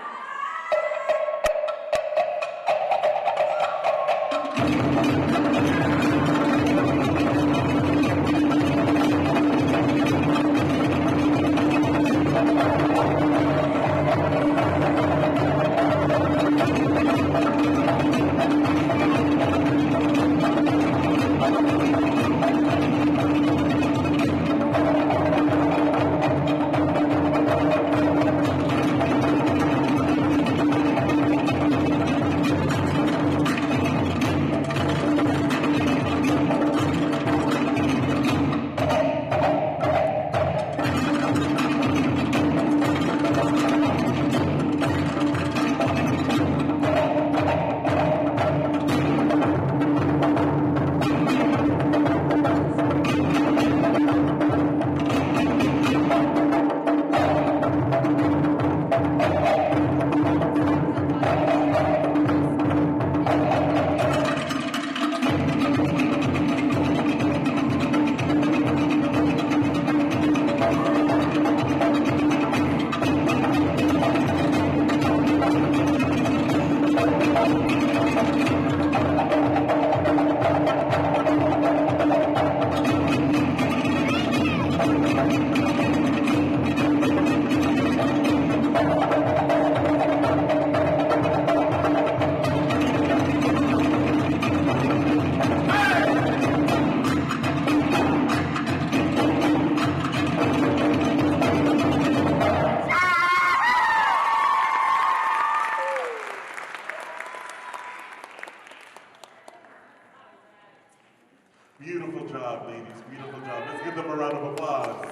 S8: Beautiful job, ladies. Beautiful job. Let's give them a round of applause.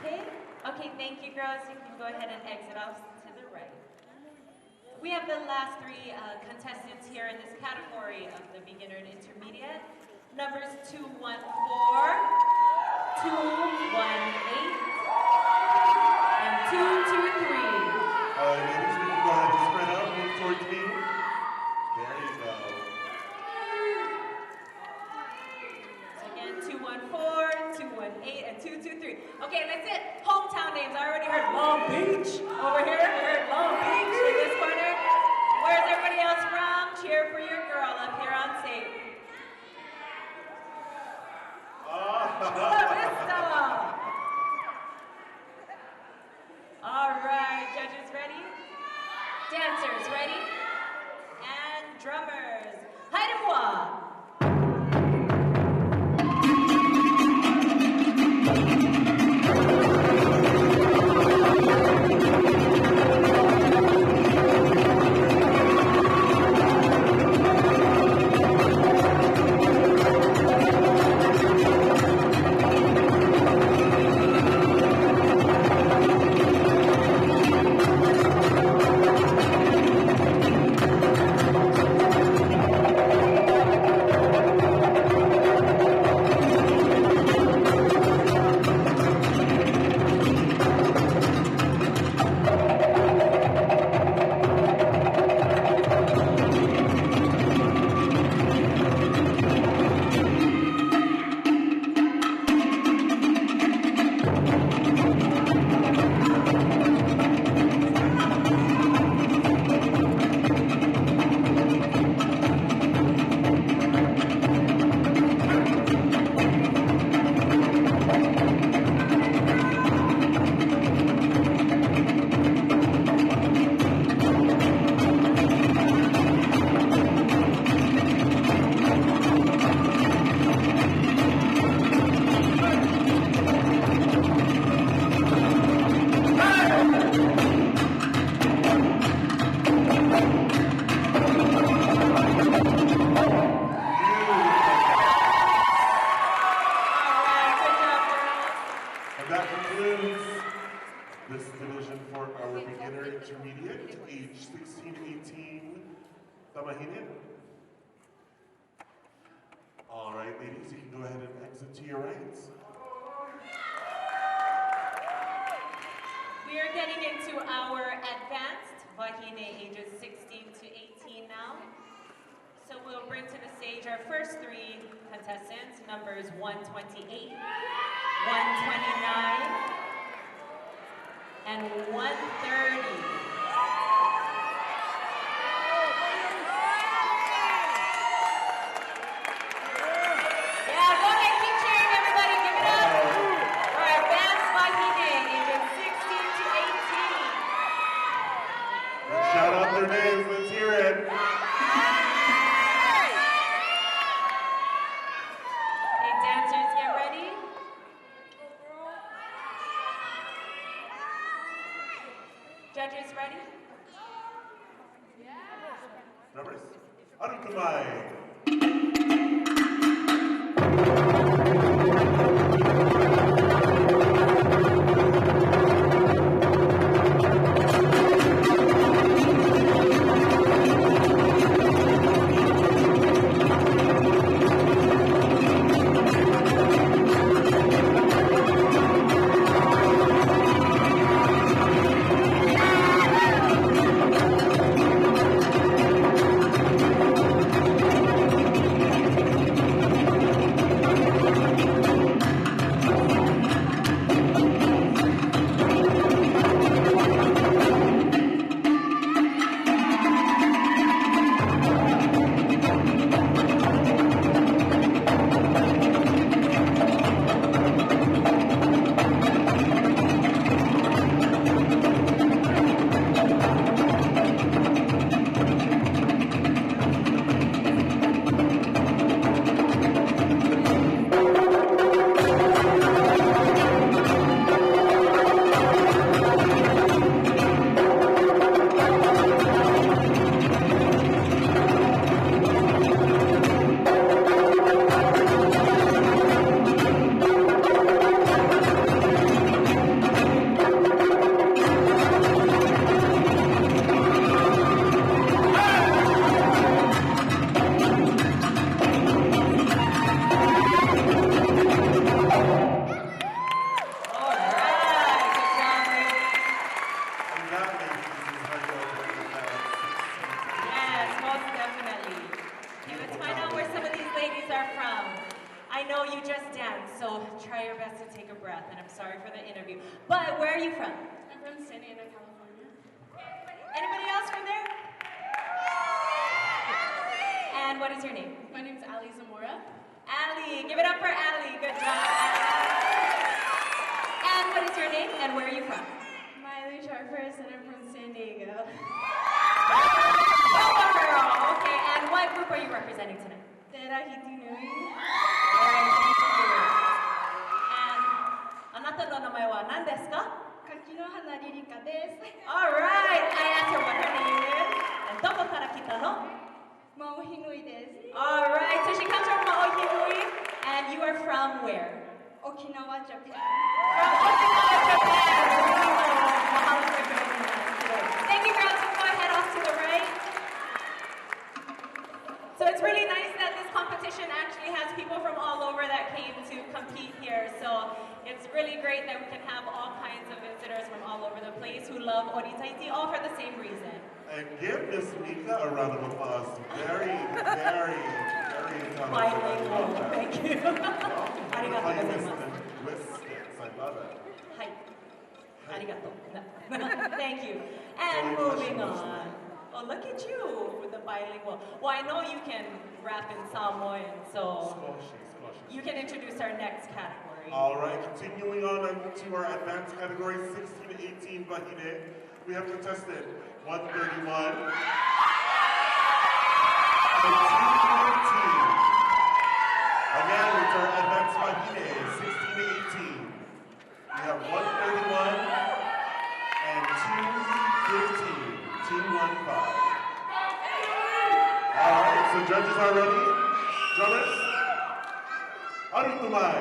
S9: Okay, thank you, girls. You can go ahead and exit off to the right. We have the last three contestants here in this category of the beginner and intermediate. Numbers 214, 218, and 223.
S8: All right, ladies, we can go ahead and spread out. Move towards me. There you go.
S9: So again, 214, 218, and 223. Okay, that's it. Hometown names. I already heard Long Beach over here. I heard Long Beach in this corner. Where's everybody else from? Cheer for your girl up here on stage. Chula Vista. All right, judges ready? Dancers ready? And drummers. Haidemwa.
S8: please.
S9: We are getting into our advanced Wahine ages 16 to 18 now. So we'll bring to the stage our first three contestants, numbers 128, 129, and 130.
S8: Shout out their names, let's hear it.
S9: Okay, dancers, get ready. Judges, ready?
S8: Numbers? Arukumai.
S9: But where are you from?
S14: I'm from San Diego, California.
S9: Anybody else from there? And what is your name?
S14: My name's Ali Zamora.
S9: Ali, give it up for Ali. Good job. And what is your name? And where are you from?
S14: Miley Sharpers, and I'm from San Diego.
S9: Okay, and what group are you representing tonight?
S14: Terahiti Nui.
S9: All right, I asked her what her name is. And doko kara kita no?
S14: Maohinui desu.
S9: All right, so she comes from Maohinui, and you are from where?
S14: Okinawa, Japan.
S9: From Okinawa, Japan. Mahalo for joining us. Thank you, girls. We'll go ahead off to the right. So it's really nice that this competition actually has people from all over that came to compete here. So it's really great that we can have all kinds of visitors from all over the place who love Oritaiti, all for the same reason.
S8: And give Miss Mika a round of applause. Very, very, very
S9: bilingual. Thank you.
S8: Arigatou gozaimasu. Linguistics, I love it.
S9: Hi. Arigato. Thank you. And moving on. Oh, look at you with the bilingual. Well, I know you can rap in Samoan, so you can introduce our next category.
S8: All right, continuing on to our advanced category, 16 to 18 Bahine. We have contested 131 and 215. Again, it's our advanced Bahine, 16 to 18. We have 131 and 215. Team 1-5. All right, so judges are ready. Drummers, Arutumai.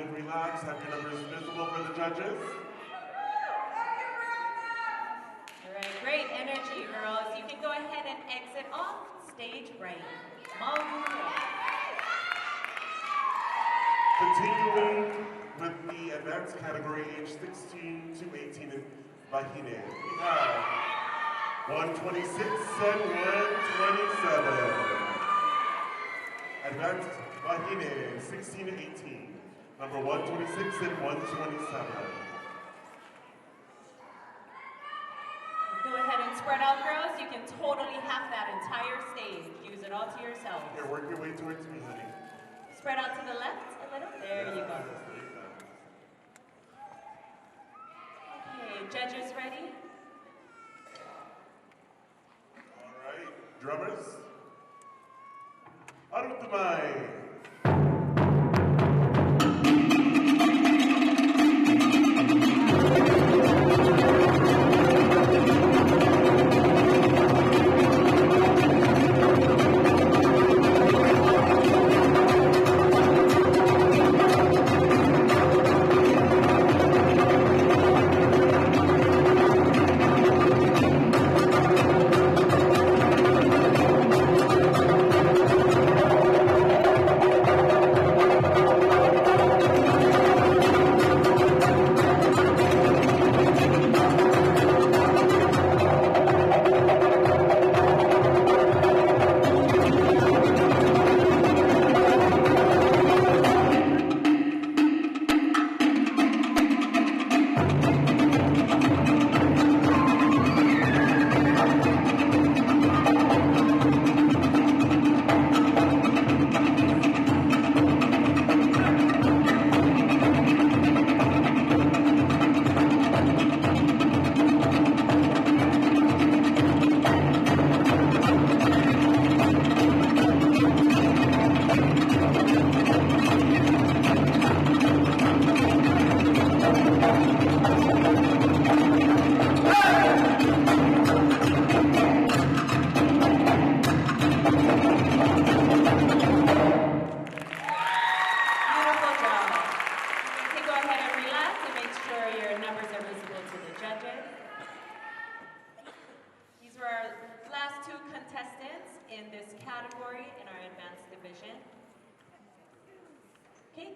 S8: and relax. Have your numbers visible for the judges.
S9: All right, great energy, girls. You can go ahead and exit off stage right.
S8: Continuing with the advanced category age 16 to 18 in Bahine, we have 126 and 127. Advanced Bahine, 16 to 18. Number 126 and 127.
S9: Go ahead and spread out, girls. You can totally have that entire stage. Use it all to yourself.
S8: Here, work your way towards me, honey.
S9: Spread out to the left a little. There you go. Okay, judges ready?
S8: All right, drummers. Arutumai.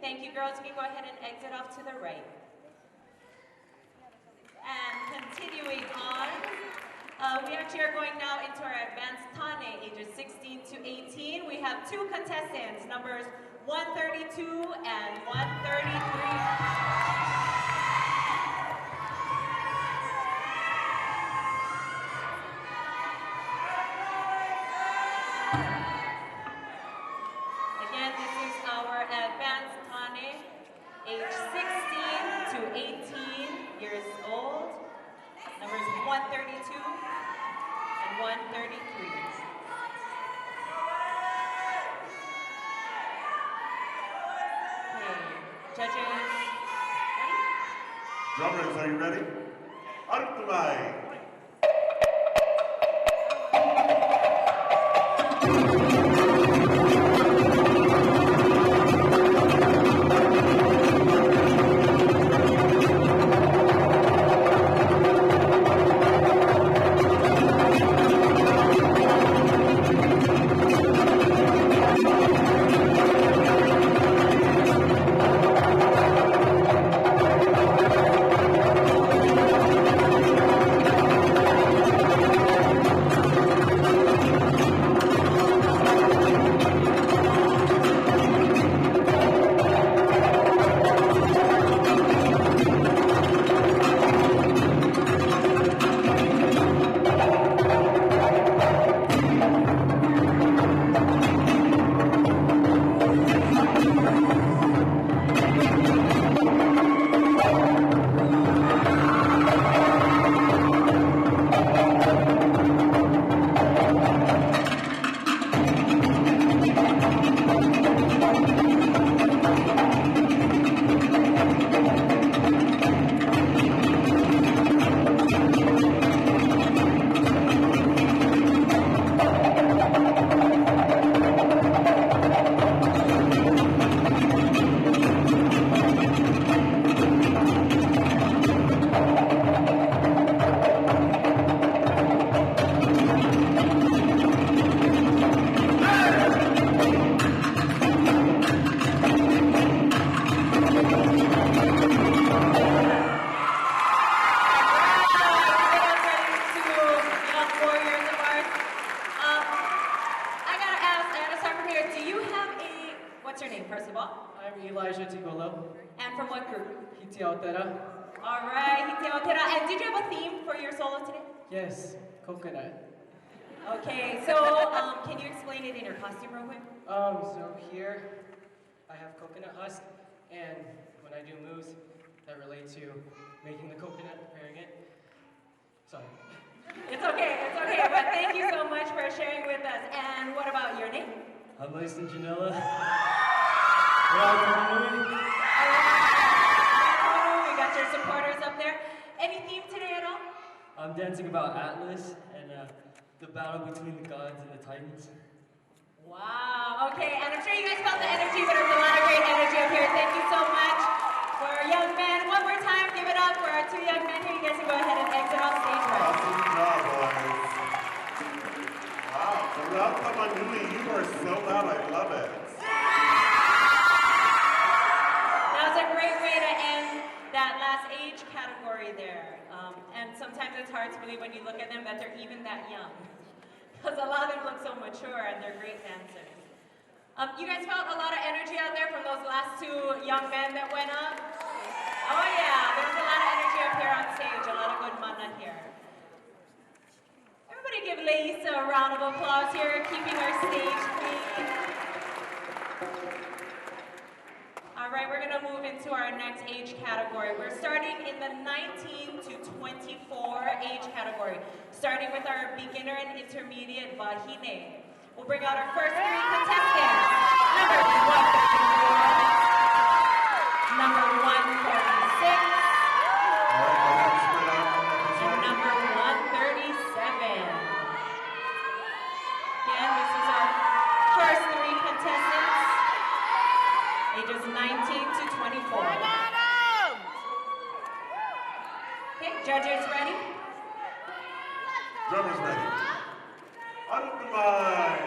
S9: Thank you, girls. You can go ahead and exit off to the right. And continuing on, we actually are going now into our advanced Tane, ages 16 to 18. We have two contestants, numbers 132 and 133. Age 16 to 18 years old, numbers 132 and 133. Okay, judges, ready?
S8: Drummers, are you ready? Arutumai.
S9: What's your name, first of all?
S16: I'm Elijah Tigolo.
S9: And from what group?
S16: Hiti Aotera.
S9: All right, Hiti Aotera. And did you have a theme for your solo today?
S16: Yes, coconut.
S9: Okay, so can you explain it in your costume real quick?
S16: So here I have coconut husk, and when I do moves that relate to making the coconut, preparing it. Sorry.
S9: It's okay, but thank you so much for sharing with us. And what about your name?
S16: I'm Layston Janella.
S9: We got your supporters up there. Any theme today at all?
S16: I'm dancing about Atlas and the battle between the gods and the titans.
S9: Wow, okay, and I'm sure you guys felt the energy, but there's a lot of great energy up here. Thank you so much for our young men. One more time, give it up for our two young men here. You guys can go ahead and exit off stage right.
S8: Awesome job, boys. Wow, welcome Anui. You are so loud, I love it.
S9: That was a great way to end that last age category there. And sometimes it's hard to believe when you look at them that they're even that young. Because a lot of them look so mature and they're great dancers. You guys felt a lot of energy out there from those last two young men that went up? Oh yeah, there's a lot of energy up here on stage, a lot of good mana here. Everybody give Lisa a round of applause here, keeping our stage clean. All right, we're gonna move into our next age category. We're starting in the 19 to 24 age category, starting with our beginner and intermediate Vahine. We'll bring out our first three contestants. Number 146, and number 137. Again, this is our first three contestants, ages 19 to 24. Okay, judges ready?
S8: Drummers ready. On the mic.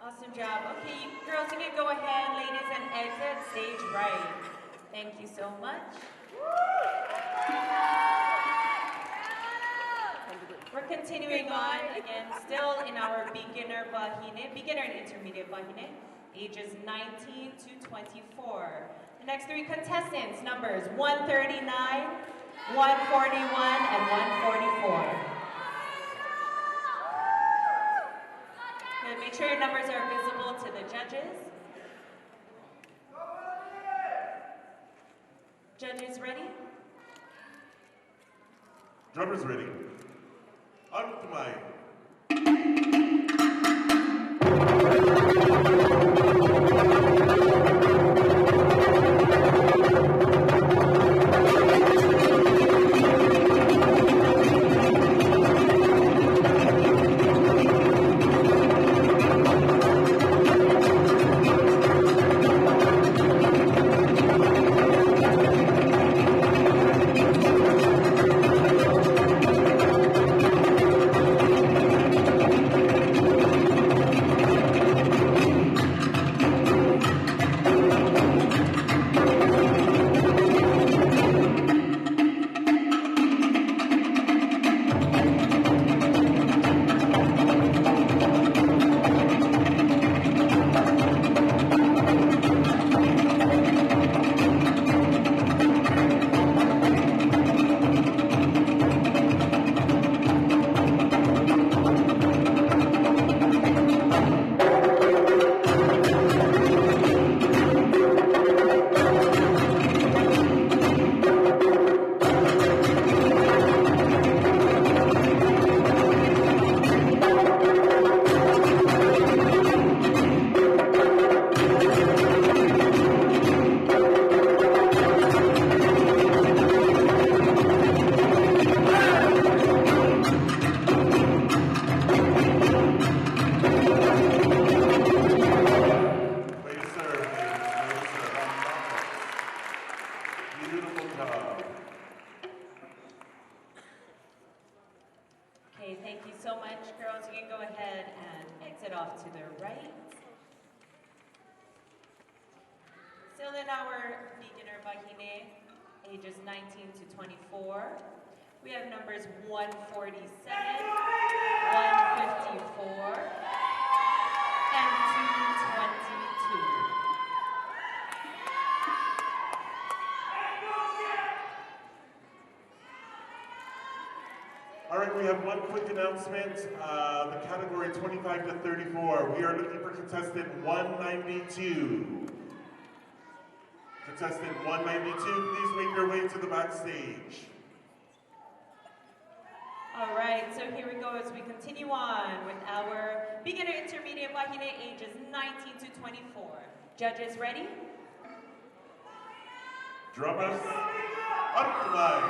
S9: Awesome job. Okay, girls, you can go ahead, ladies, and exit stage right. Thank you so much. We're continuing on, again, still in our beginner and intermediate Vahine, ages 19 to 24. The next three contestants, numbers 139, 141, and 144. Good. Make sure your numbers are visible to the judges. Judges ready?
S8: Drummers ready. On the mic.
S9: much, girls. You can go ahead and exit off to the right. Still in our beginner bahine, ages 19 to 24. We have numbers 147, 154, and 222.
S8: All right, we have one quick announcement. The category 25 to 34. We are looking for contestant 192. Contestant 192, please make your way to the backstage.
S9: All right, so here we go as we continue on with our beginner intermediate bahine ages 19 to 24. Judges ready?
S8: Drummers, up the line.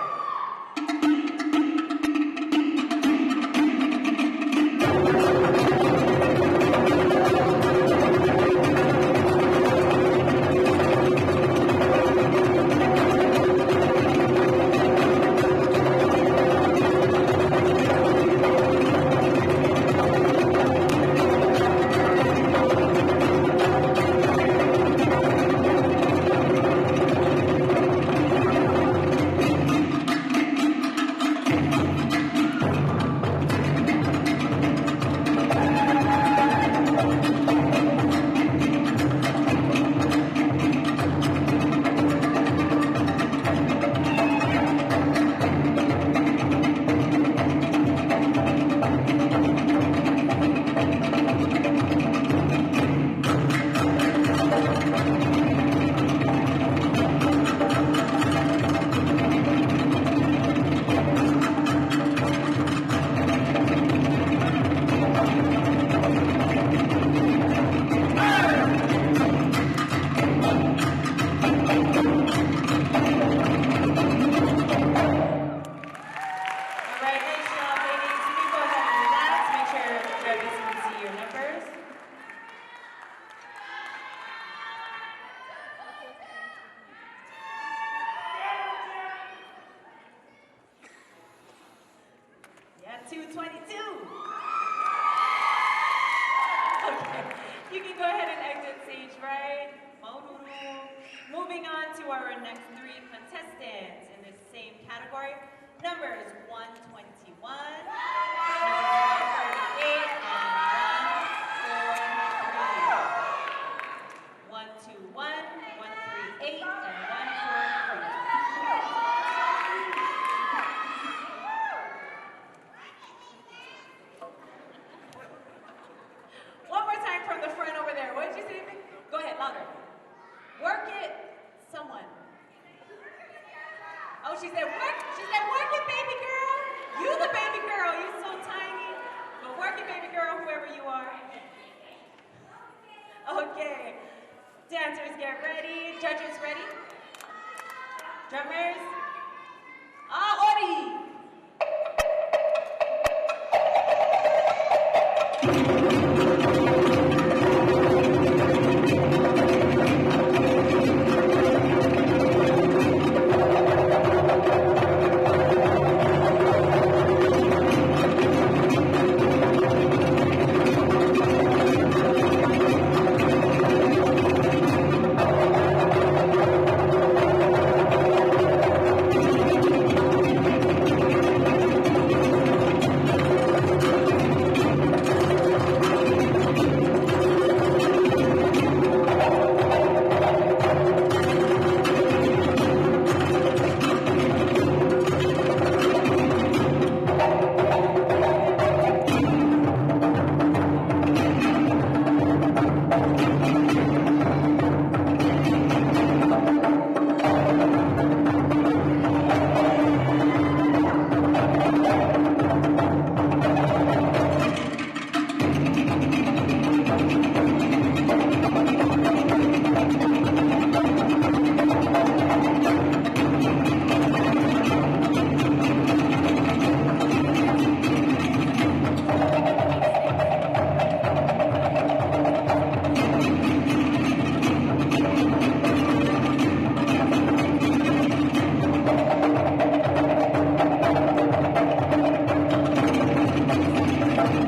S9: Good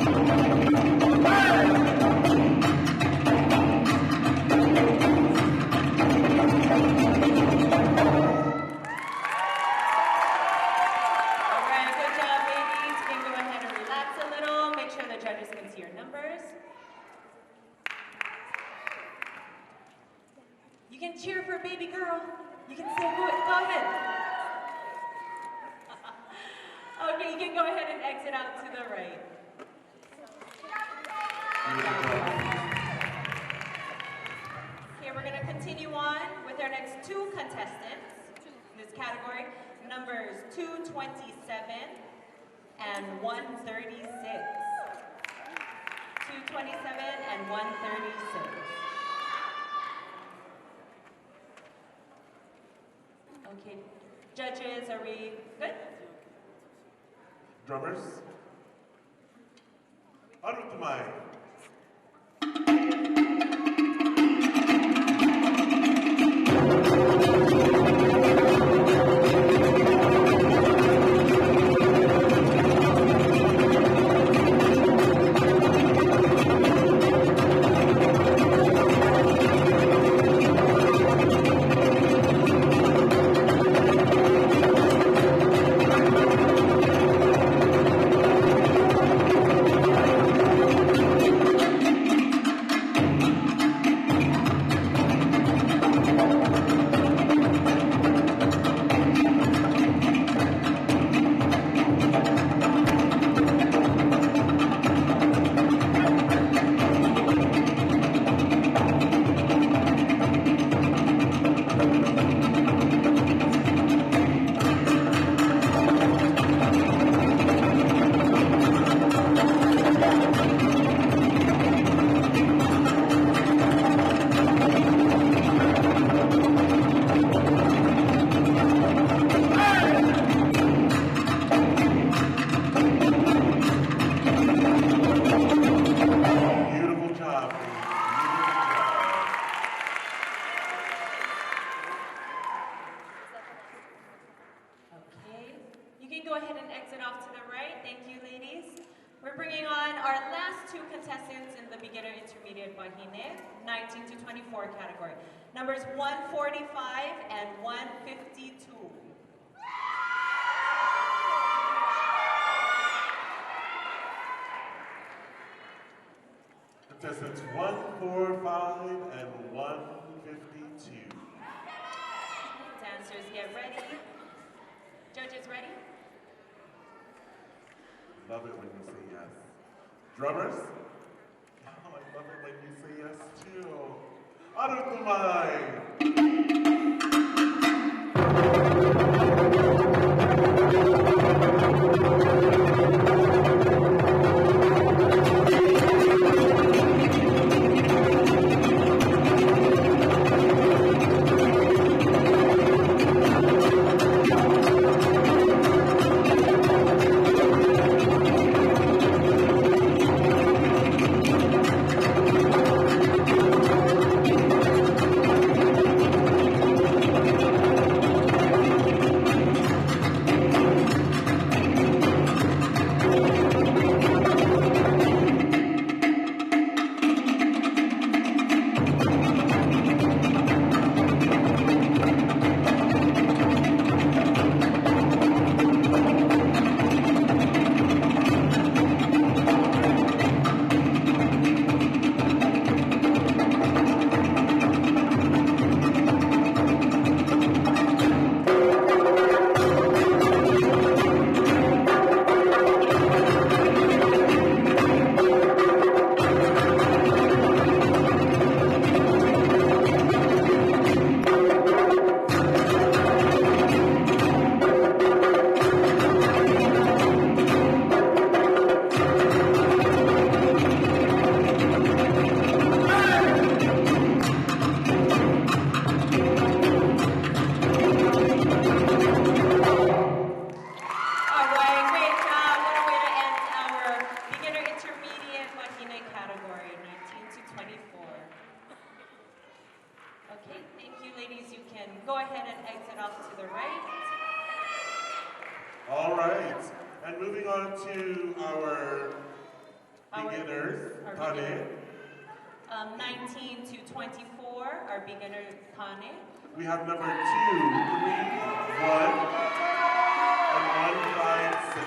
S9: job, ladies. You can go ahead and relax a little. Make sure the judges can see your numbers. You can cheer for baby girl. You can say, go ahead. Okay, you can go ahead and exit out to the right. Okay, we're going to continue on with our next two contestants in this category. Numbers 227 and 136. 227 and 136. Okay, judges, are we good?
S8: Drummers, Arut Tumay.
S9: We're bringing on our last two contestants in the beginner intermediate Wahine 19 to 24 category. Numbers 145 and 152.
S8: Contestants 145 and 152.
S9: Dancers, get ready. Judges, ready?
S8: Love it when you say yes. Drummers? Oh, I love it when you say yes too. Arutumai! beginners,
S9: Our
S8: Tane.
S9: 19 to 24 are beginner Kane.
S8: We have number 2, 3, 1, and 1, 5, 6.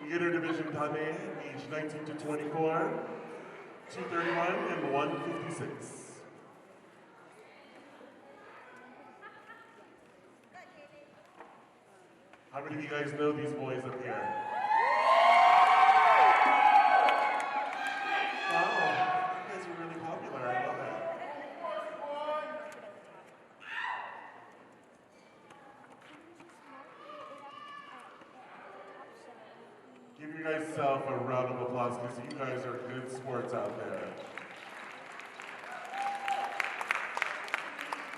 S8: Beginner division Tane, age 19 to 24, 231 and 156. How many of you guys know these boys up here? Wow, you guys are really popular. I love that. Give yourself a round of applause because you guys are good sports out there.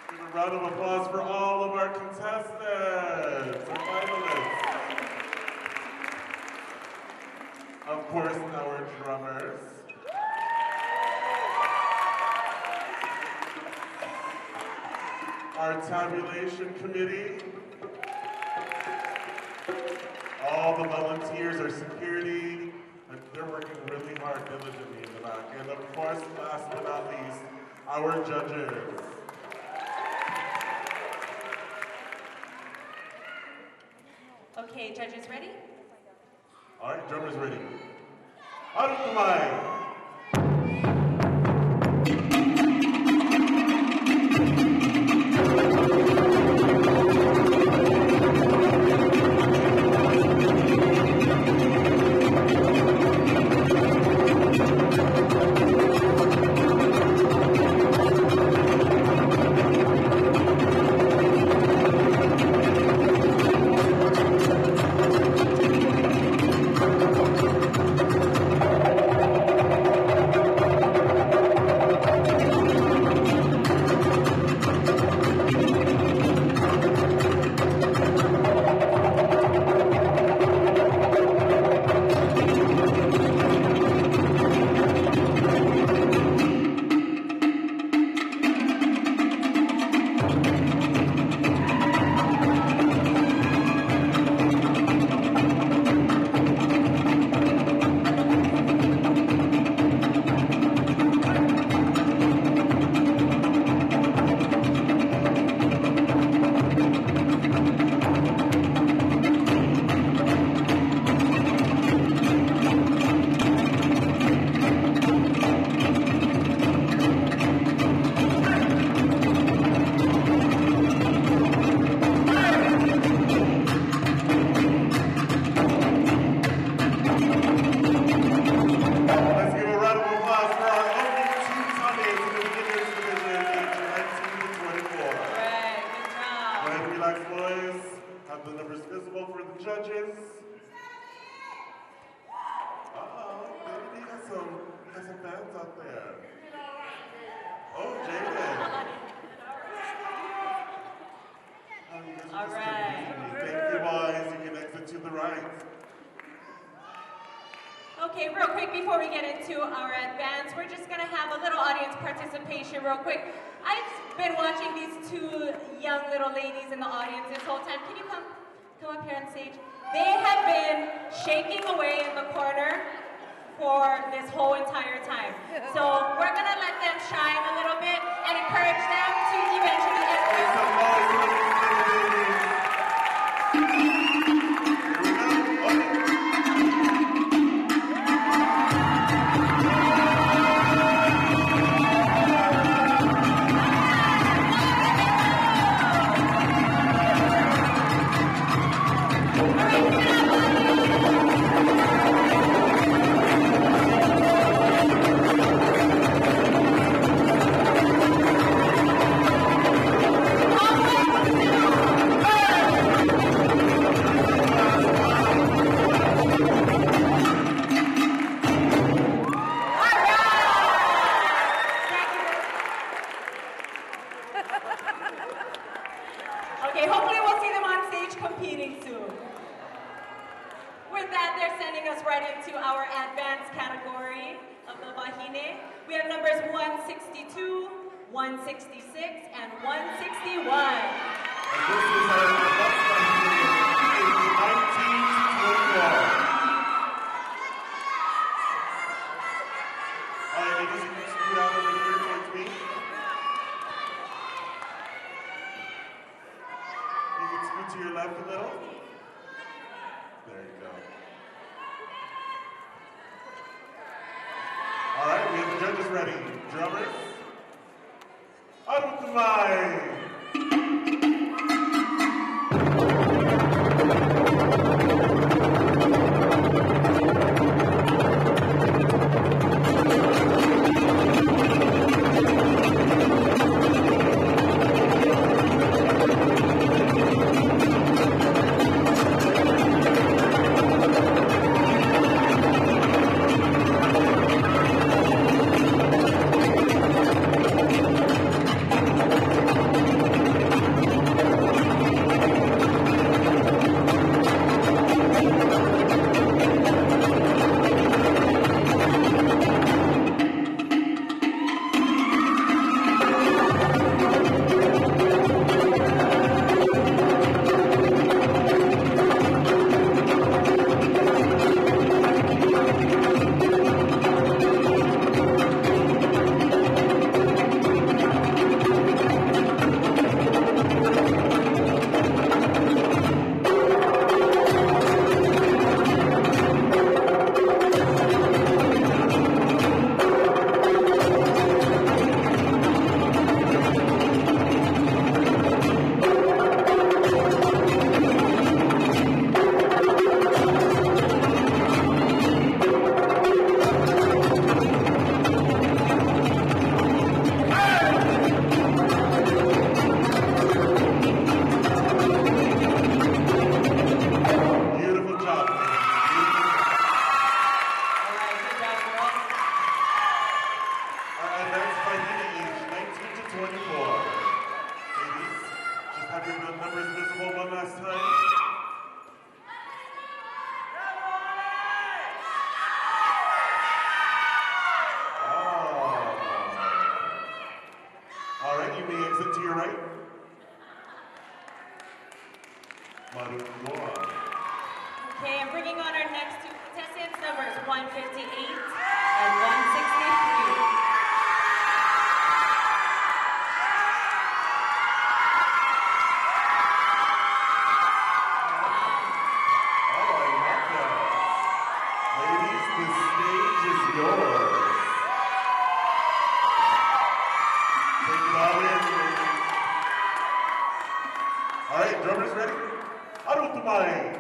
S8: Give a round of applause for all of our contestants and finalists. Of course, our drummers. Our tabulation committee. All the volunteers, our security, and they're working really hard diligently in the back. And of course, last but not least, our judges.
S9: Okay, judges ready?
S8: All right, drummers ready. On the line.
S9: Okay, real quick, before we get into our advance, we're just gonna have a little audience participation real quick. I've been watching these two young little ladies in the audience this whole time. Can you come up here on stage? They have been shaking away in the corner for this whole entire time. So we're gonna let them shine a little bit and encourage them to eventually enter. Okay, hopefully we'll see them on stage competing soon. With that, they're sending us right into our advanced category of the Wahine. We have numbers 162, 166, and 161.
S8: And this is our 19 to 24. judges ready. Drummers, out with the mic.
S9: Okay, I'm bringing on our next two contestants, numbers 158 and 163.
S8: All right, drummers ready? Out with the mic.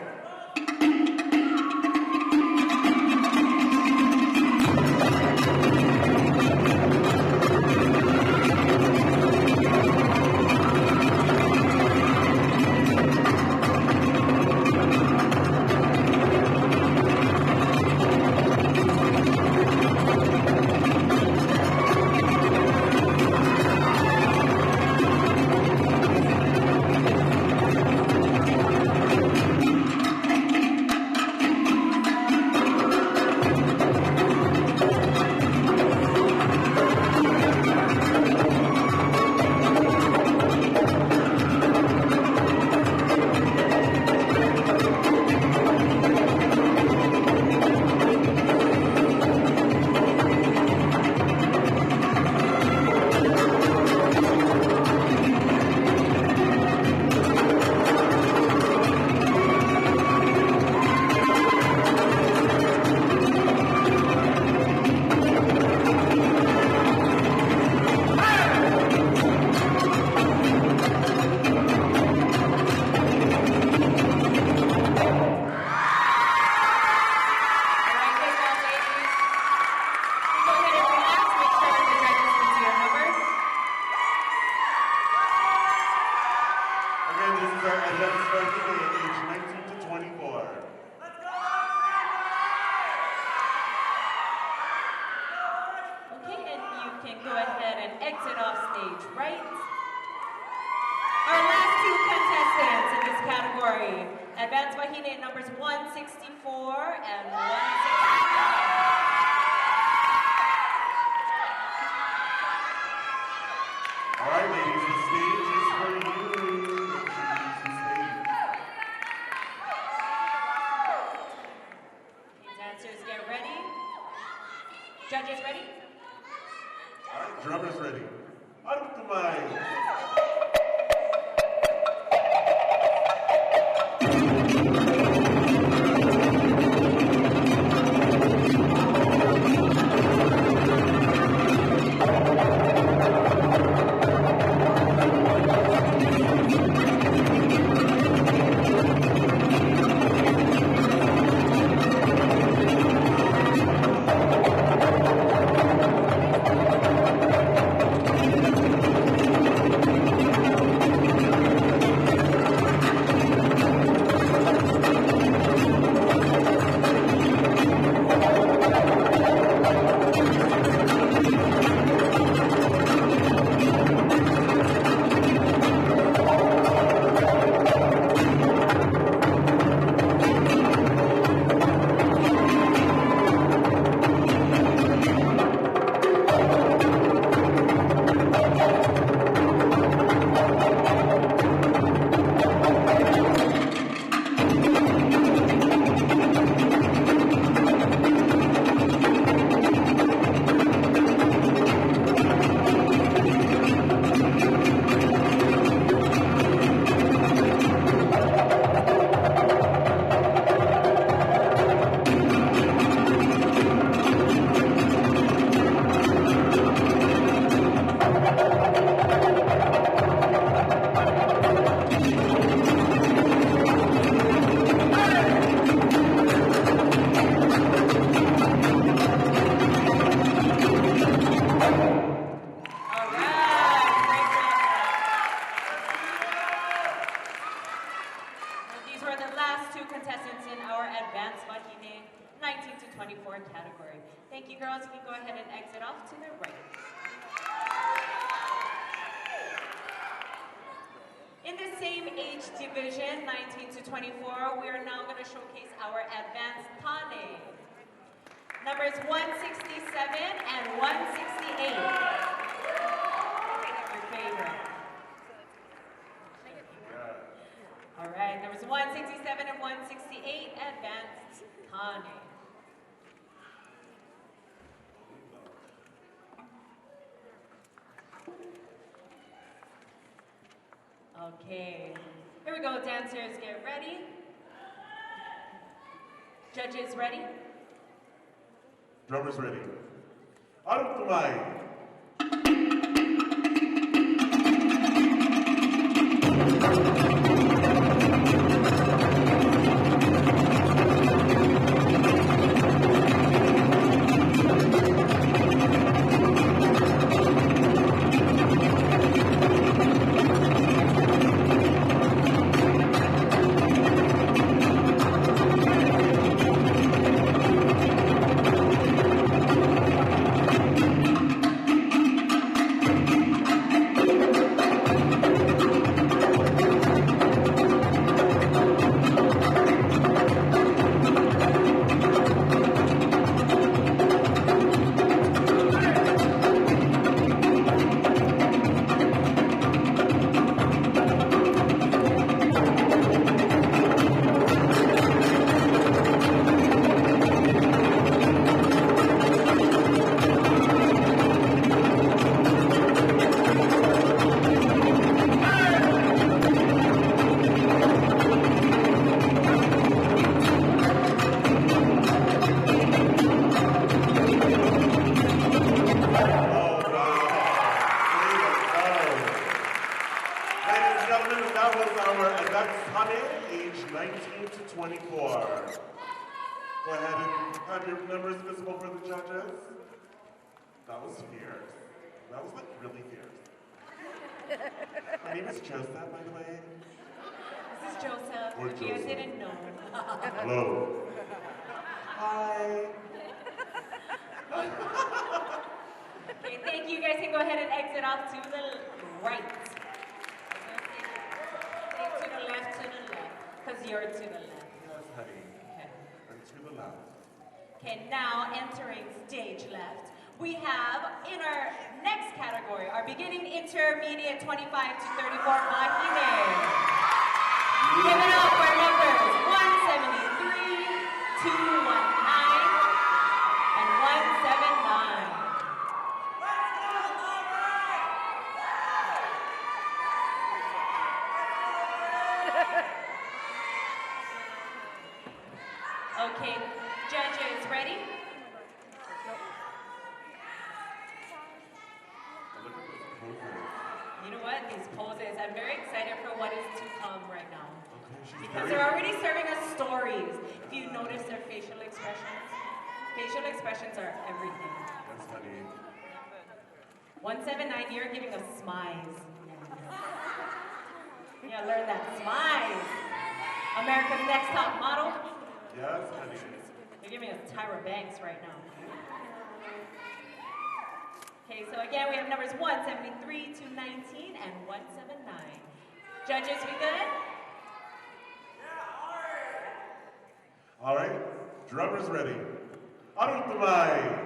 S9: Advanced Mahine numbers 164 and 165.
S8: All right, ladies, the stage is for you. Introduce the stage.
S9: Dancers, get ready. Judges, ready?
S8: All right, drummers ready. Out with the mic.
S9: Advanced Mahine 19 to 24 category. Thank you, girls. You can go ahead and exit off to the right. In the same age division, 19 to 24, we are now going to showcase our advanced Tane. Numbers 167 and 168. Your favorite. All right, numbers 167 and 168, advanced Tane. Okay, here we go, dancers, get ready. Judges, ready?
S8: Drummers ready. Arm tumay. My name is Joseph, by the way.
S9: This is Joseph,
S8: Or
S9: if you
S8: Joseph.
S9: didn't know.
S8: Hello. Hi.
S9: Okay, thank you. You guys can go ahead and exit off to the right. Stay to the left, because you're to the left.
S8: Yes, honey.
S9: Okay.
S8: And to the left.
S9: Okay, now entering stage left, we have in our next category, our beginning intermediate 25 to 34 Mahine. Give it up for numbers 173, 219, and 179. Okay, judges, ready? You know what? These poses, I'm very excited for what is to come right now. Because they're already serving us stories. If you notice their facial expressions are everything.
S8: Yes, honey.
S9: 179, you're giving us smiles. Yeah, learn that. Smiles. America's Next Top Model.
S8: Yes, honey.
S9: You're giving us Tyra Banks right now. Okay, so again, we have numbers 173 to 19 and 179. Judges, we good?
S8: All right, drummers ready. Arutumay.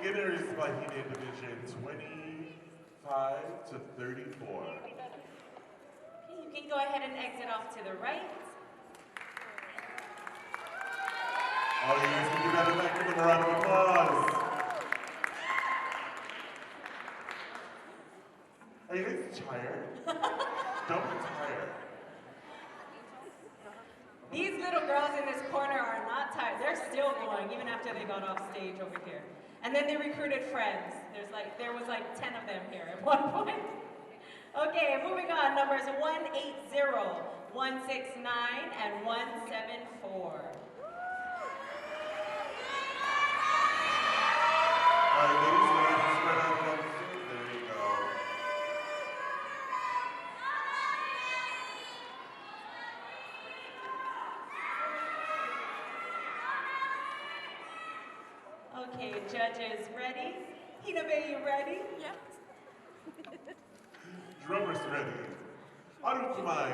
S8: beginners Bahine division, 25 to 34.
S9: Okay, you can go ahead and exit off to the right.
S8: Oh, you guys can do that back. Give them a round of applause. Are you guys tired? Don't be tired.
S9: These little girls in this corner are not tired. They're still going, even after they got off stage over here. And then they recruited friends. There was like 10 of them here at one point. Okay, moving on. Numbers 180, 169, and 174.
S8: All right, ladies, spread out a little. There you go.
S9: Okay, judges ready? Hinabe, you ready?
S5: Yeah.
S8: Drummers ready. Arukumai.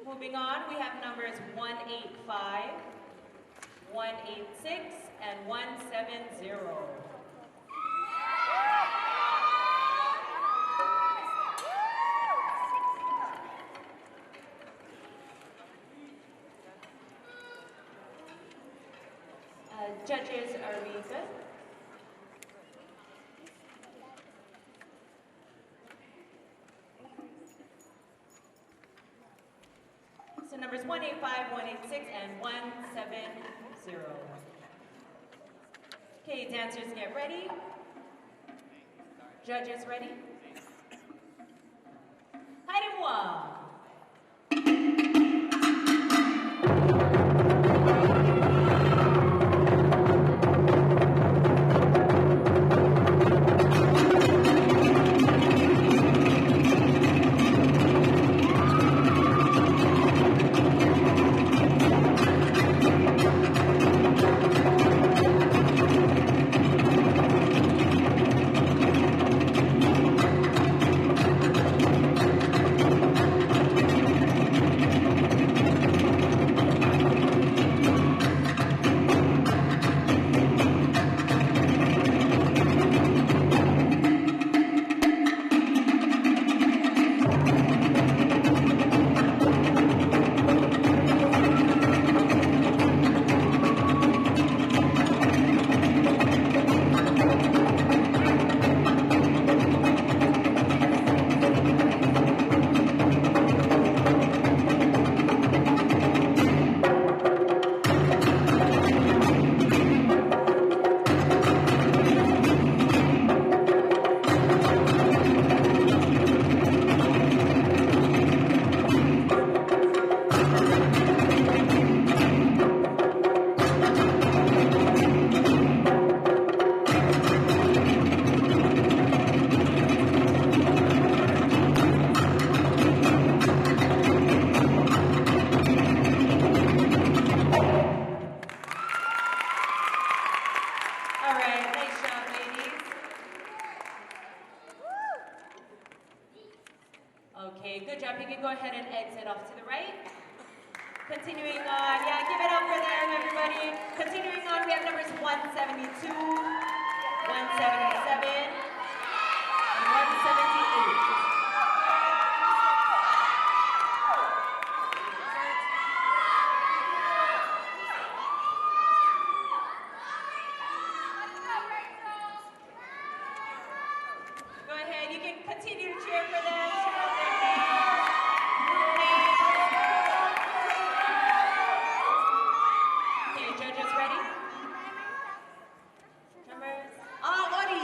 S9: Moving on, we have numbers 185, 186, and 170. Judges, are we good? So numbers 185, 186, and 170. Okay, dancers get ready. Judges ready? Haidemwa. Okay, good job. You can go ahead and exit off to the right. Continuing on, yeah, give it up for them, everybody. Continuing on, we have numbers 172, 177, and 178. Go ahead, you can continue to cheer for them. Shout out their names. Okay, judges ready? Numbers. Ori.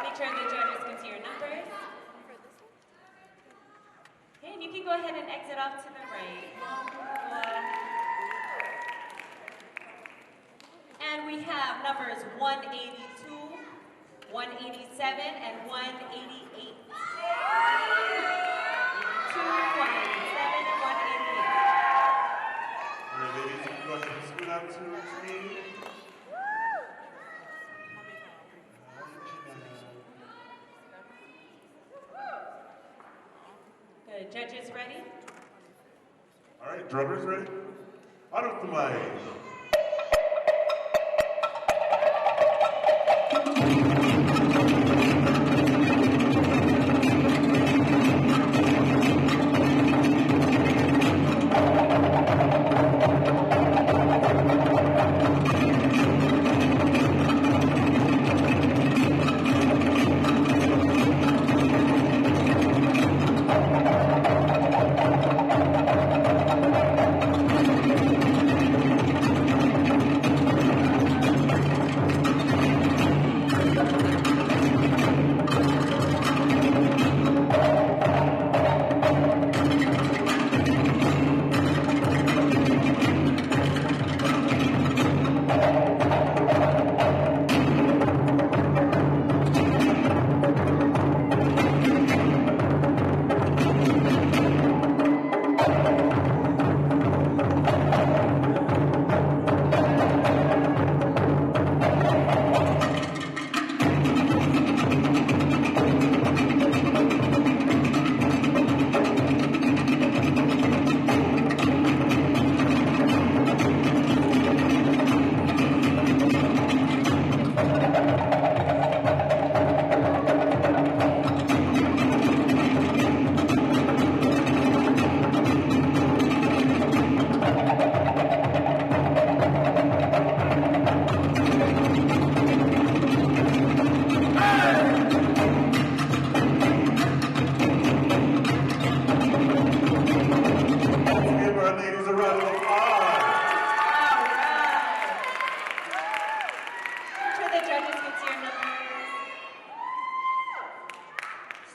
S9: Make sure the judges can see your numbers. Okay, and you can go ahead and exit off to the right. And we have numbers 182, 187, and 188. 2, 187, and 188.
S8: All right, ladies, you can go ahead and scoot out to me.
S9: Good. Judges ready?
S8: All right, drummers ready? Out of the line.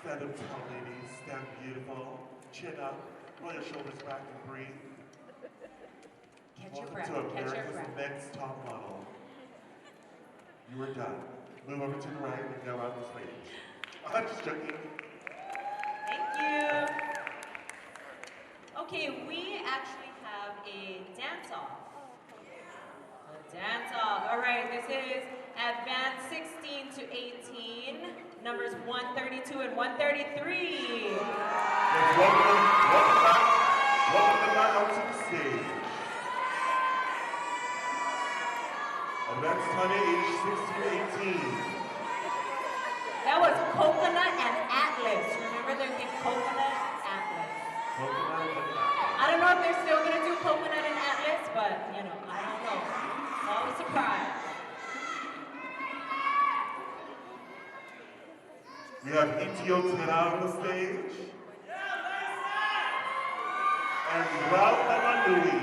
S8: Stand up tall, ladies. Stand beautiful. Chin up. Roll your shoulders back and breathe.
S9: Catch your
S8: Welcome
S9: breath.
S8: to
S9: Catch your
S8: America's
S9: breath.
S8: Next Top Model. You are done. Move over to the right and go out the stage. I'm just joking.
S9: Thank you. Okay, we actually have a dance-off. A dance-off. All right, this is Advanced 16 to 18, numbers 132 and 133.
S8: Welcome back up to the stage. Advanced honey, age 16 to 18.
S9: That was Coconut and Atlas. Remember their thing, Coconut and Atlas.
S8: Coconut and Atlas.
S9: I don't know if they're still gonna do Coconut and Atlas, but you know, I don't know. Always surprised.
S8: We have Etiotera on the stage. And Ralph Amandui.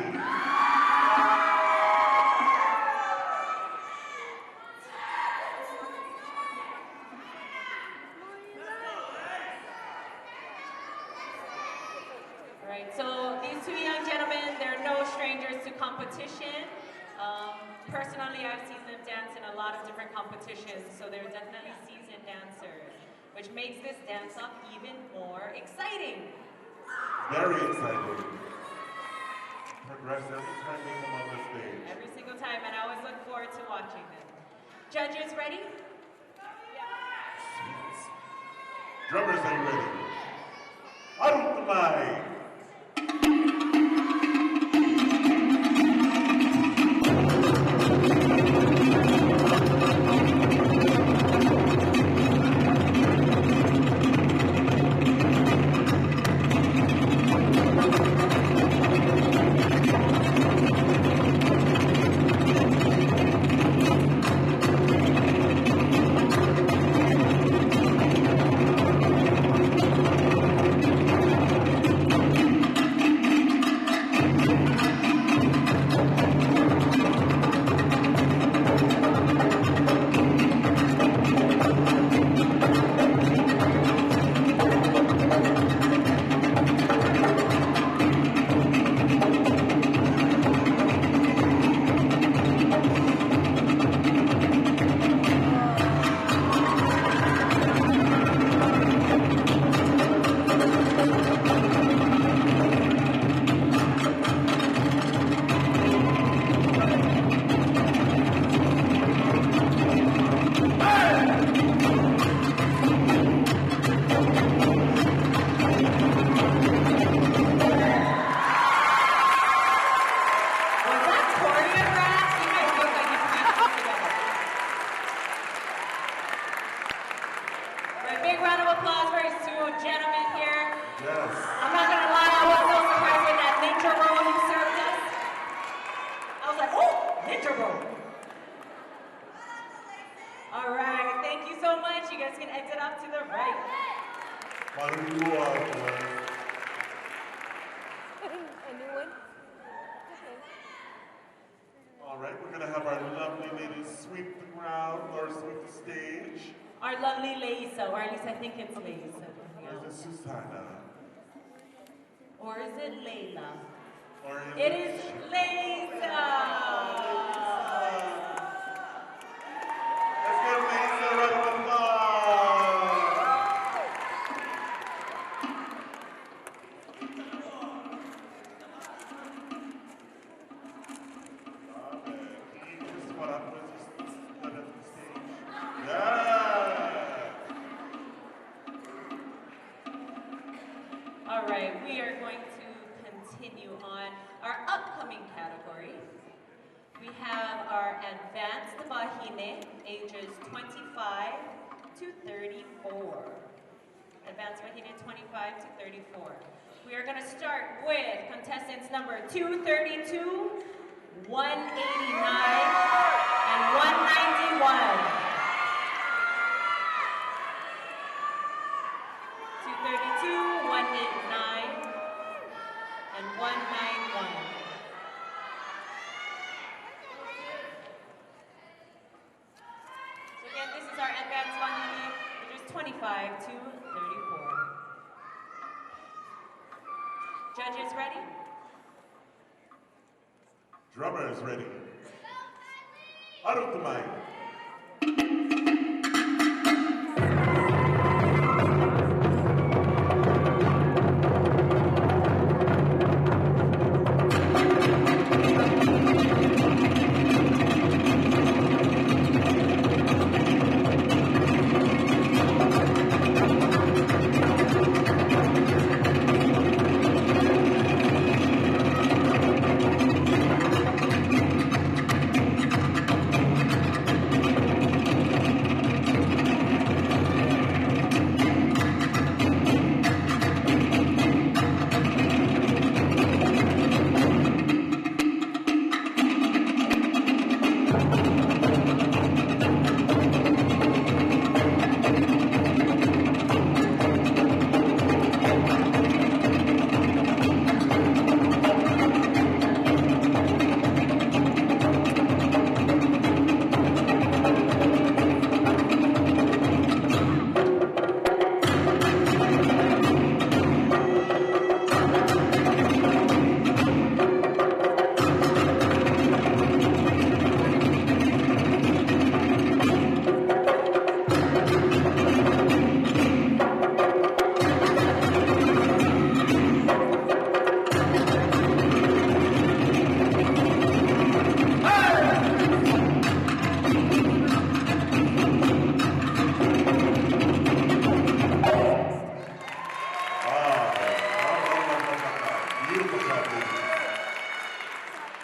S9: Right, so these two young gentlemen, they're no strangers to competition. Personally, I've seen them dance in a lot of different competitions, so they're definitely seasoned dancers, which makes this dance-off even more exciting.
S8: Very exciting. Progress every time they come on the stage.
S9: Every single time, and I always look forward to watching them. Judges, ready?
S8: Drummers, are you ready? Arutamai!
S9: Or is it Layla? It is Laysa!
S8: Let's give Laysa a round of applause! Can you just spot up with us at the stage? Yeah!
S9: All right, we are going to continue on our upcoming category. We have our Advanced Bahine, ages 25 to 34. Advanced Bahine, 25 to 34. We are going to start with contestants number 232, 189, and 191. 232, 189, and 191. So again, this is our Advanced Bahine, ages 25 to 34. Judges ready?
S8: Drummers ready. Arutamai.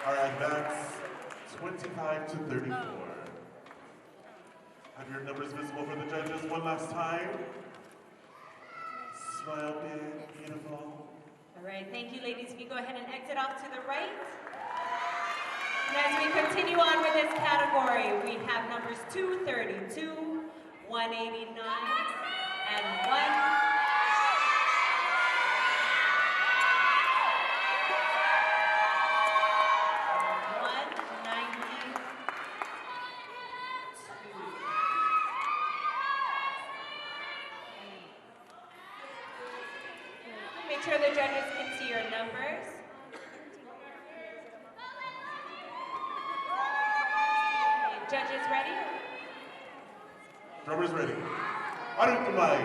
S8: All right, that's 25 to 34. Have your numbers visible for the judges one last time? Smile big, beautiful.
S9: All right, thank you, ladies. If you go ahead and exit off to the right. And as we continue on with this category, we have numbers 232, 189, and 190. Make sure the judges can see your numbers. Okay, judges ready?
S8: Drummers ready. Arut Kumai.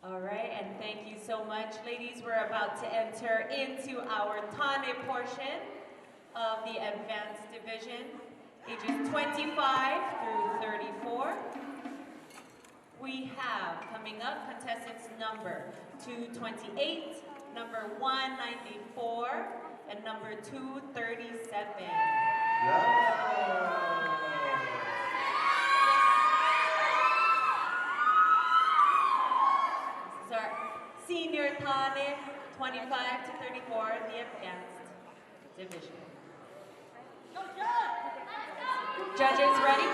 S9: All right, and thank you so much, ladies. We're about to enter into our Tane portion of the advanced division, ages 25 through 34. We have coming up contestants number 228, number 194, and number 237. This is our senior Tane, 25 to 34, the advanced division. Judges ready?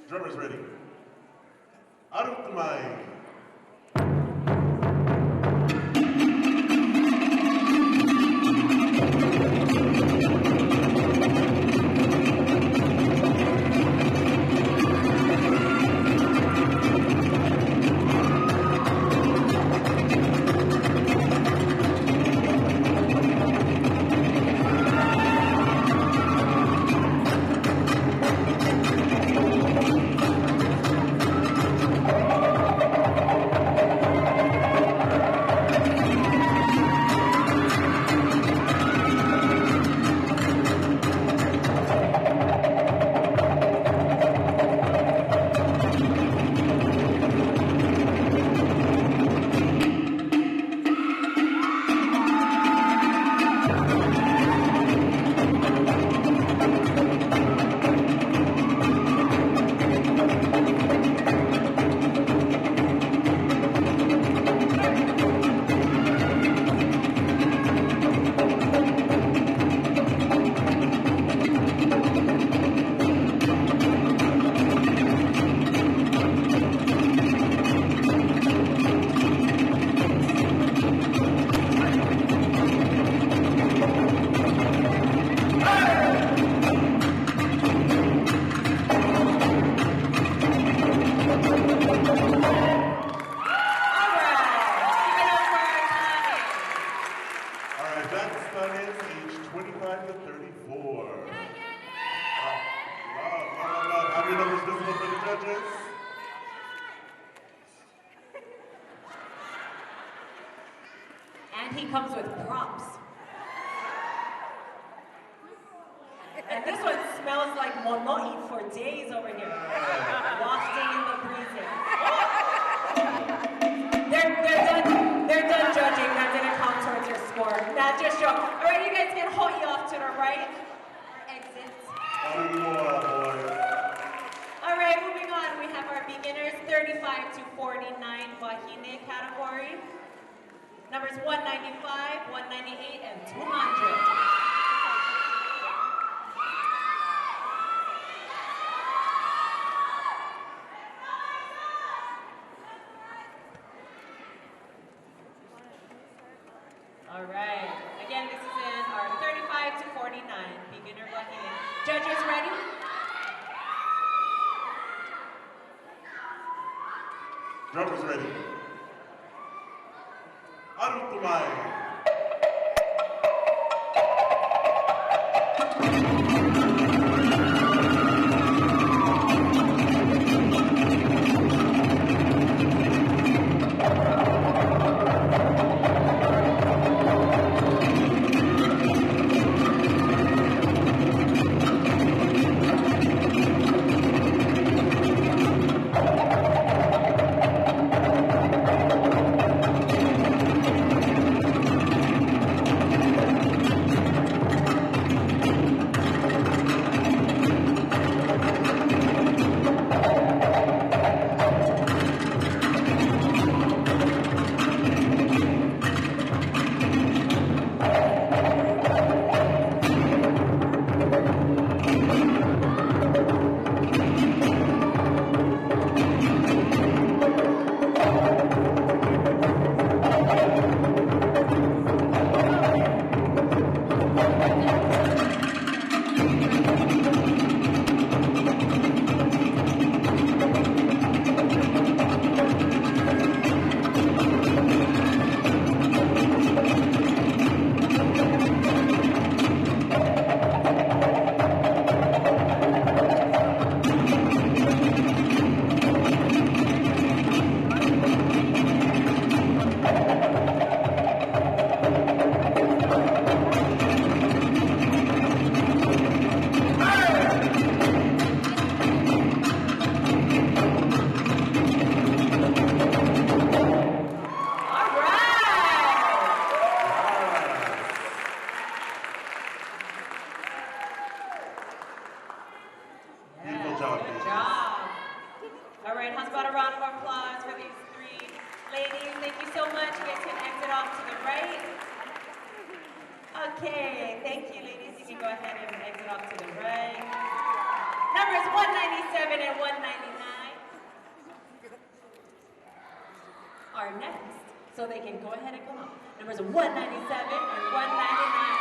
S8: Drummers ready. Arut Kumai. judges.
S9: And he comes with props. And this one smells like monoi for days over here. Wafting in the breezes. They're done judging. That didn't count towards your score. That just showed. All right, you guys can hold you off to the right. Or exit. All right, moving on. We have our beginners 35 to 49 Wahine category. Numbers 195, 198, and 200. All right. Again, this is in our 35 to 49 beginner Wahine. Judges ready?
S8: Drummers ready. Arutumai.
S9: Okay, thank you, ladies. You can go ahead and exit off to the right. Numbers 197 and 199 are next, so they can go ahead and come up. Numbers 197 and 199.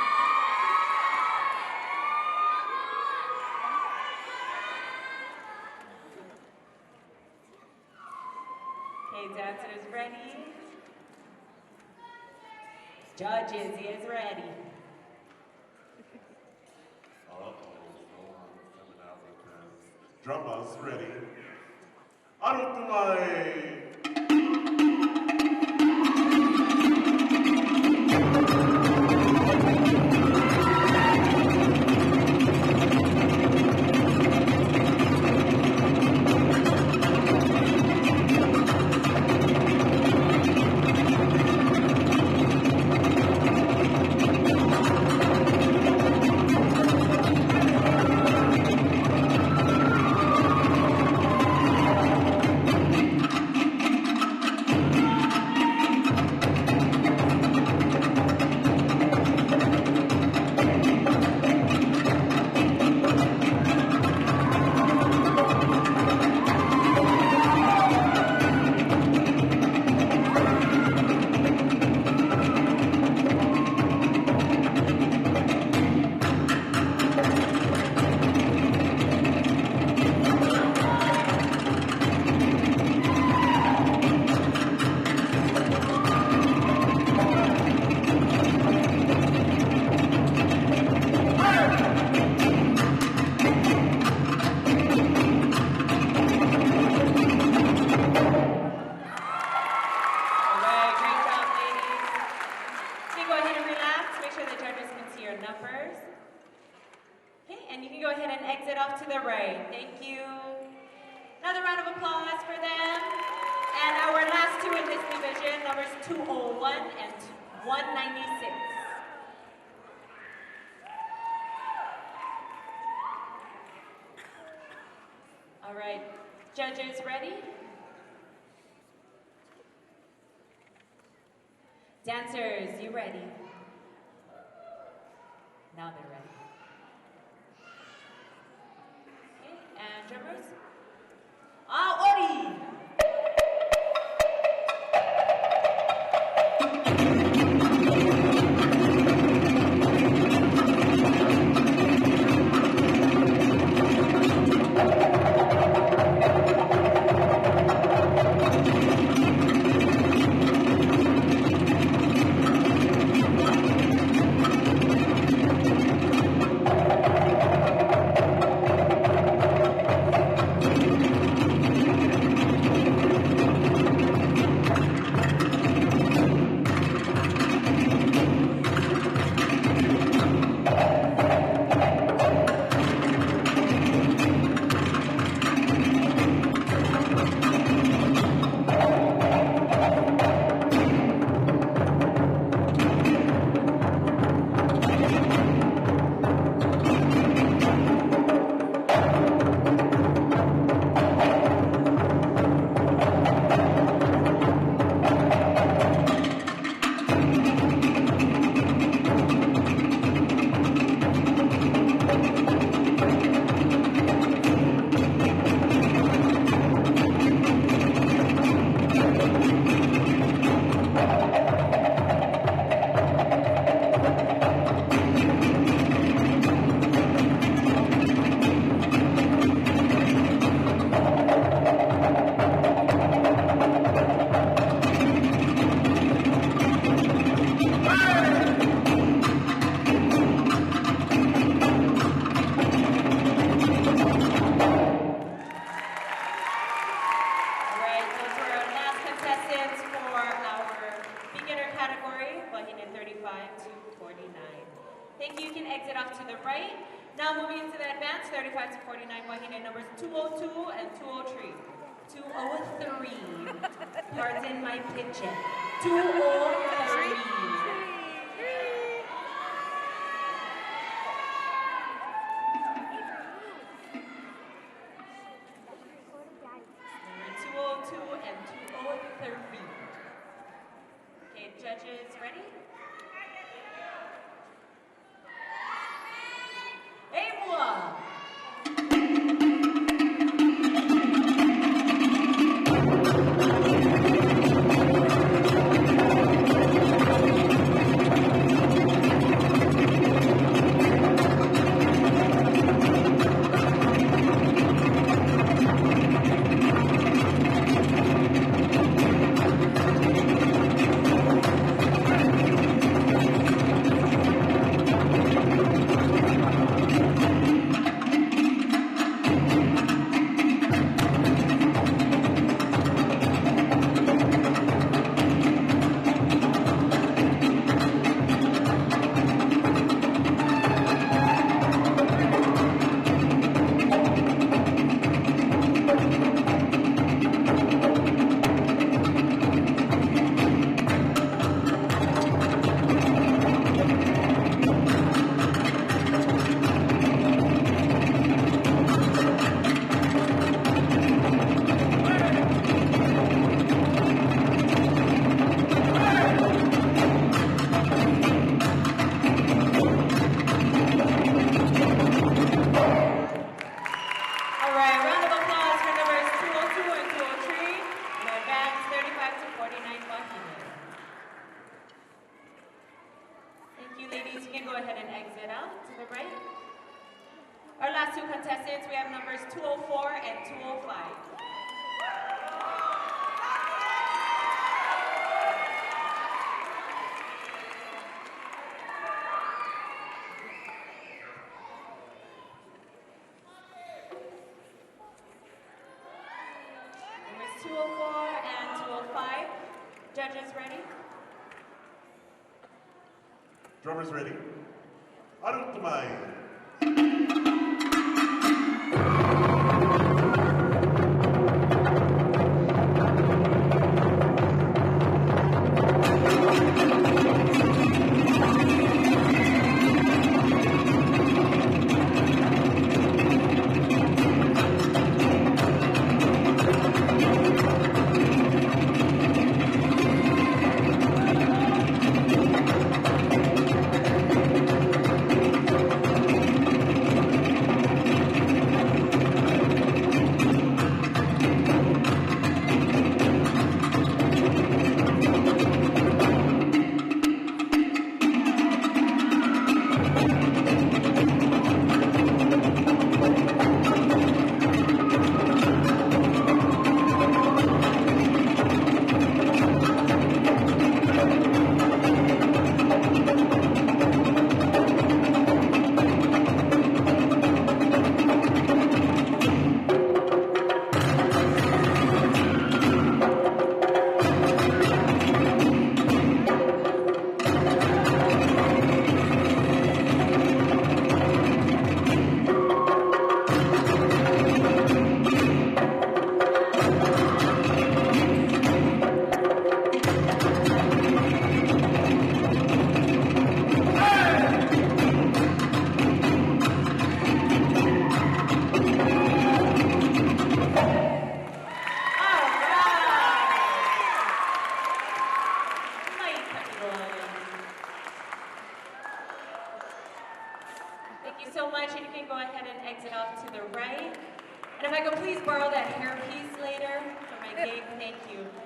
S9: Okay, dancers ready? Judges, he is ready.
S8: Drummers ready. Arutumai.
S9: Another round of applause for them. And our last two in this division, numbers 201 and 196. All right, judges ready? Dancers, you ready? Now they're ready. Okay, and drummers? Ori! Thank you. You can exit off to the right. Now moving into the advanced 35 to 49 Wahine numbers 202 and 203. 203. Pardon my pitching. 203. Number 202 and 203. Okay, judges ready? Judges ready?
S8: Drummers ready? Arutmai.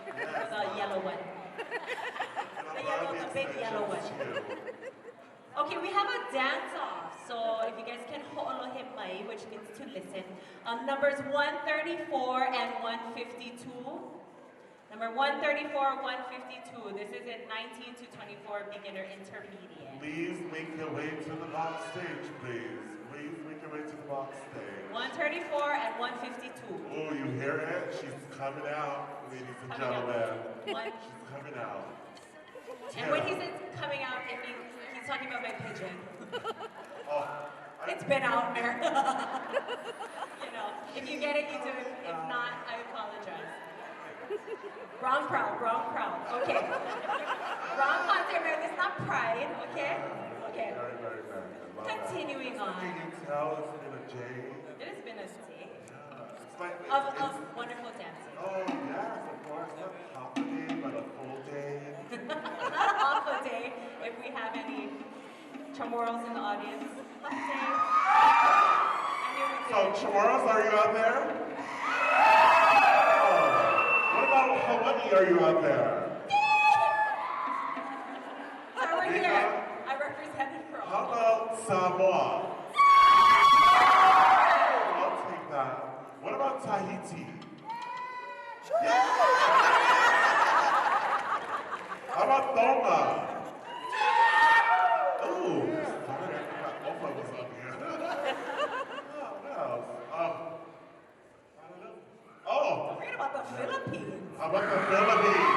S9: The yellow one. The big yellow one. Okay, we have a dance-off. So if you guys can ho'olo him mai, which means to listen. Numbers 134 and 152. Number 134, 152. This is in 19 to 24 beginner intermediate.
S8: Please make your way to the box stage, please. Please make your way to the box stage.
S9: 134 and 152.
S8: Oh, you hear it? She's coming out, ladies and gentlemen. She's coming out.
S9: And when he says coming out, it means he's talking about my pigeon. It's been out there. You know, if you get it, you do it. If not, I apologize. Wrong crowd, wrong crowd. Okay. Wrong concert, man. It's not pride, okay? Okay.
S8: Very, very, very good.
S9: Continuing on.
S8: Can you tell it's been a day?
S9: It has been a day.
S8: It's like,
S9: Of wonderful dancing.
S8: Oh, yes, of course. Not half a day, but a full day.
S9: Not a half a day, if we have any Chamorros in the audience. Half a day.
S8: So, Chamorros, are you out there? What about Hawaii? Are you out there?
S9: So we're here. I represented for all.
S8: How about Samoa? I'll take that. What about Tahiti? Yeah. How about Tonga? Ooh, sorry, I forgot Opa was up here. What else? I don't know. Oh!
S9: Don't forget about the Philippines.
S8: How about the Philippines?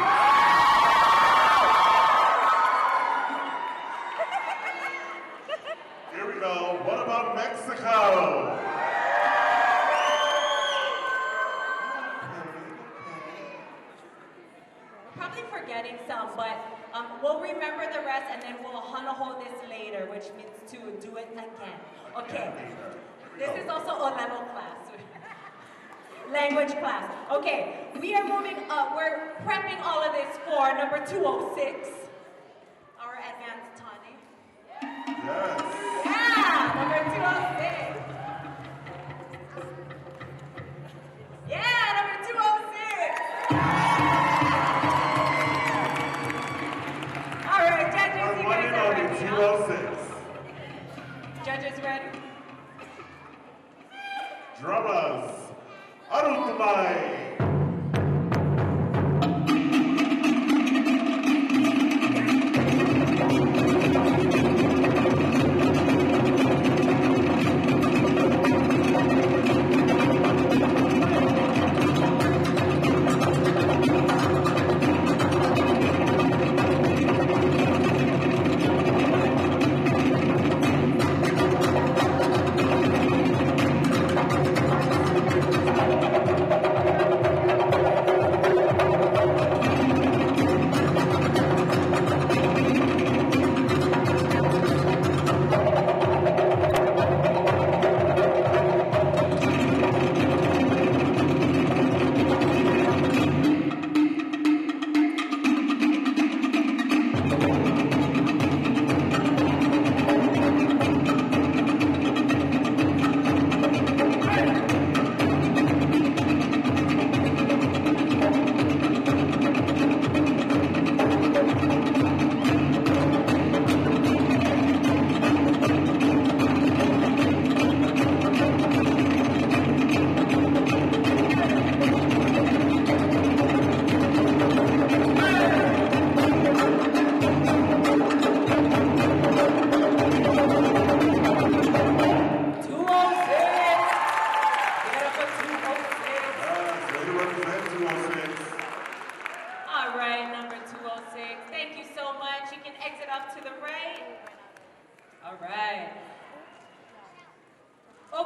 S8: Here we go. What about Mexico?
S9: Probably forgetting some, but we'll remember the rest and then we'll hanaho this later, which means to do it again. Okay. This is also O-level class. Language class. Okay, we are moving up. We're prepping all of this for number 206. Our advanced Tani.
S8: Yes.
S9: Yeah, number 206. Yeah, number 206. All right, judges, you guys are ready.
S8: 206.
S9: Judges ready?
S8: Drummers. Arutumai.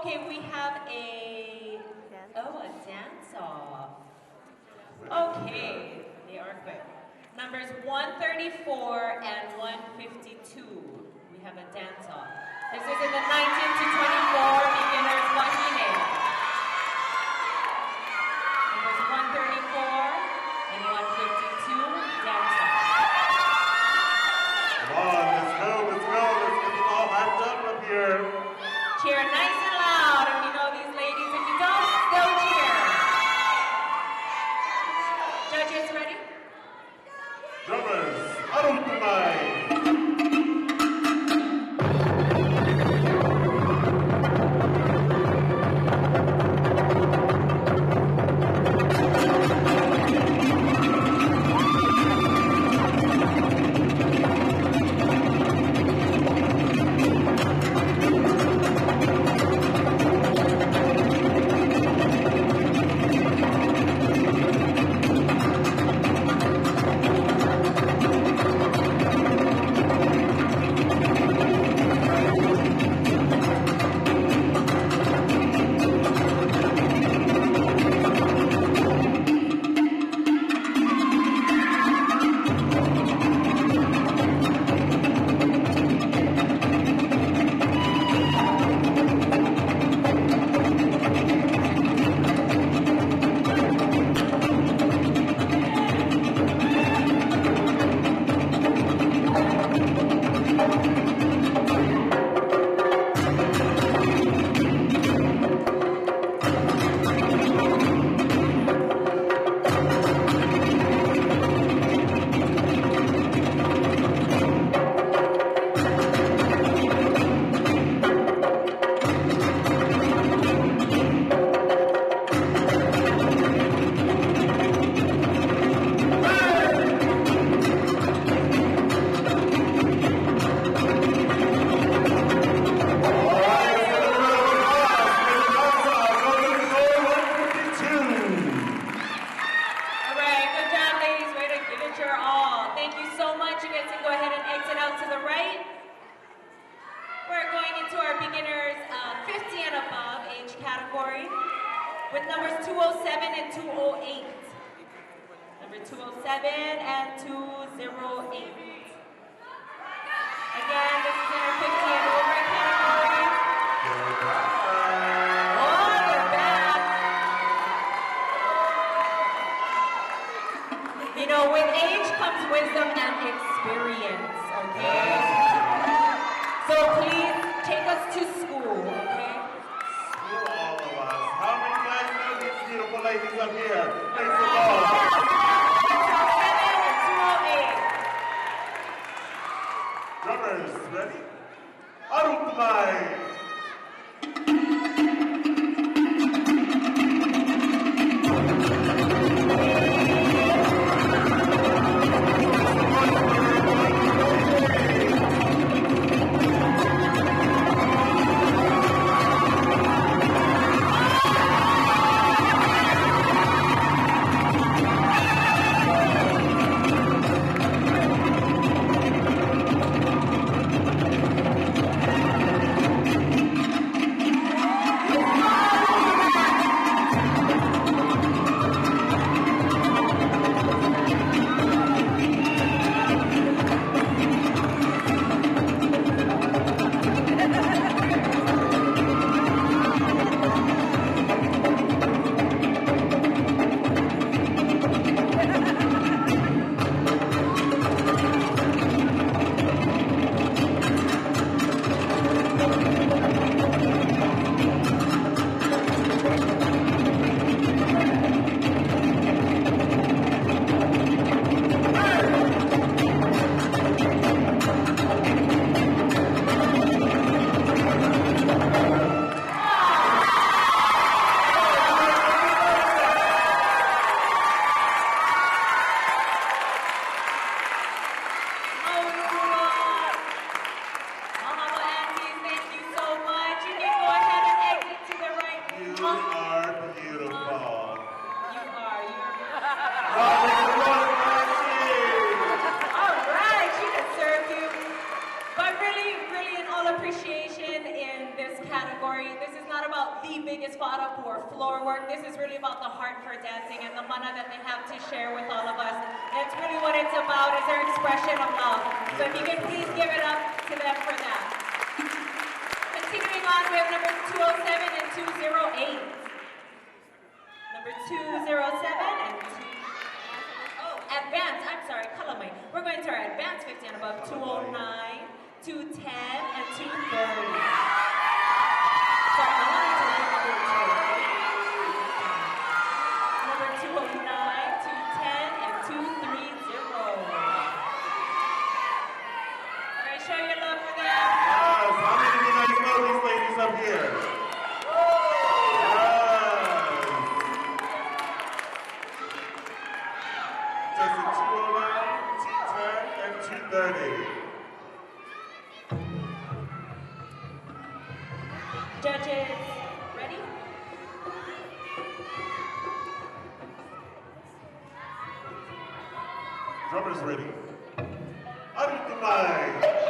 S9: Okay, we have a dance-off. Okay, they are good. Numbers 134 and 152. We have a dance-off. This is in the 19 to 24 beginners wahine. Numbers 134 and 152, dance-off.
S8: Come on, let's go. Let's get them all hyped up here.
S9: Cheer nice and loud, and you know these ladies, if you don't, still cheer. Judges to our beginners 50 and above age category with numbers 207 and 208. Number 207 and 208. Again, this is in our 50 and over category. Oh, they're back. You know, with age comes wisdom and experience, okay? So please take us to school, okay?
S8: School all of us. How many guys know these beautiful ladies up here? Thanks for all.
S9: 207 and 208.
S8: Drummers, ready? Arutlay!
S9: Judges, ready?
S8: Drummers ready. Arutlay!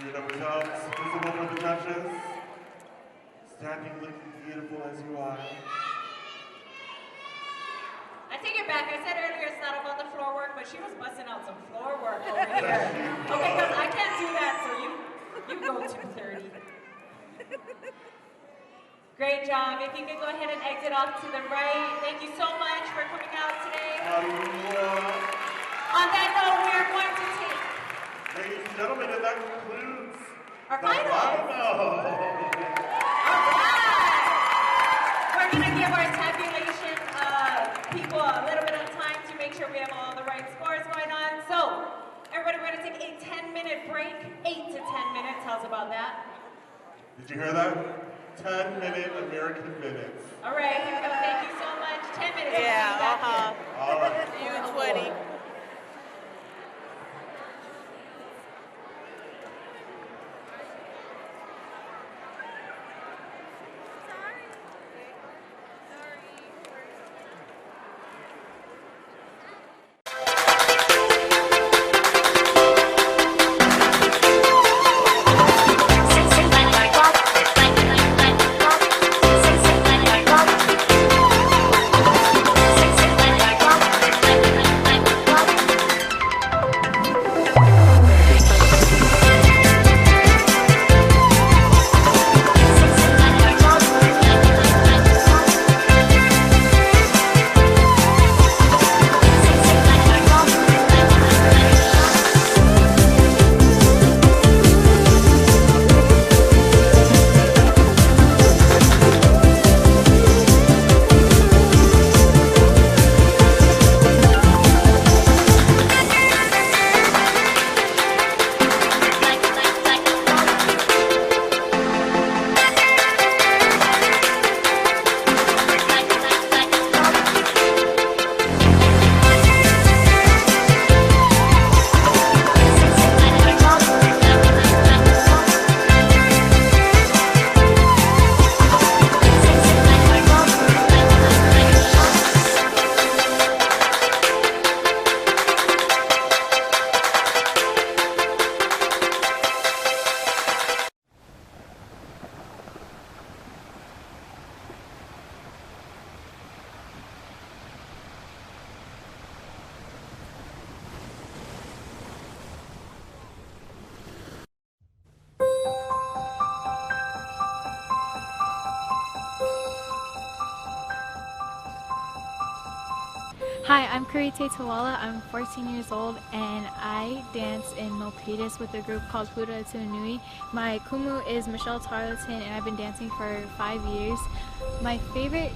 S8: Your numbers out, visible for the judges. Standing looking beautiful as you are.
S9: I take it back. I said earlier it's not about the floor work, but she was busting out some floor work over here. Okay, because I can't do that, so you go 230. Great job. If you could go ahead and exit off to the right. Thank you so much for coming out today. On that note, we are going to take...
S8: Ladies and gentlemen, and that concludes
S9: our
S8: the
S9: final.
S8: All
S9: right. We're going to give our tabulation people a little bit of time to make sure we have all the right scores going on. So, everybody, we're going to take a 10-minute break. 8 to 10 minutes. How's about that?
S8: Did you hear that? 10-minute American minutes.
S9: All right, here we go. Thank you so much. 10 minutes.
S17: Yeah,
S8: All right.
S17: You in 20.
S4: Hi, I'm Kurite Tawala. I'm 14 years old and I dance in Milpitas with a group called Pura Atunui. My kumu is Michelle Tarleton and I've been dancing for 5 years. My favorite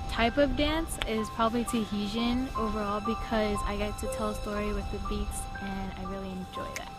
S4: type of dance is probably Tahitian overall because I get to tell a story with the beats and I really enjoy that.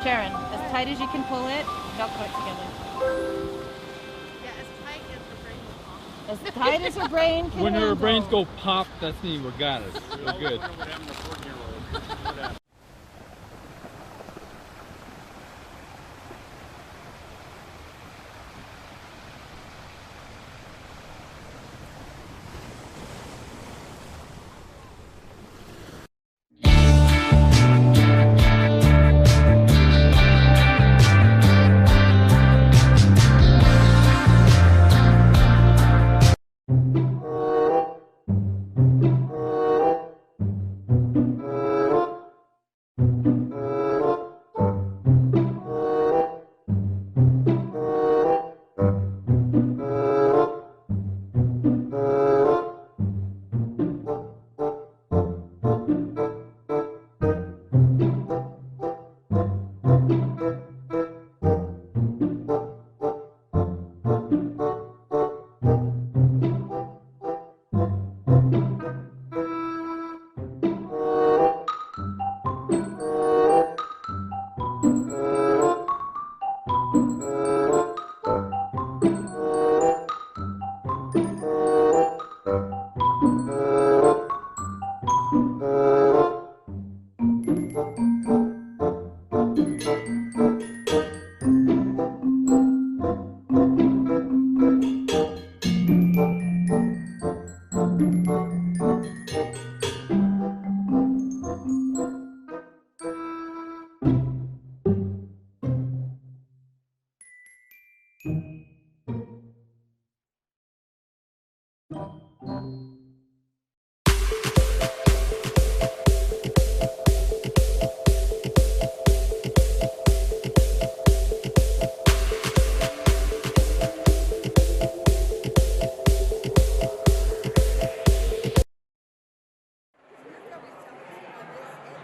S11: Sharon, as tight as you can pull it, belt cut together. As tight as her brain can
S12: When her
S11: handle.
S12: brains go pop, that's me. We got it. We're good.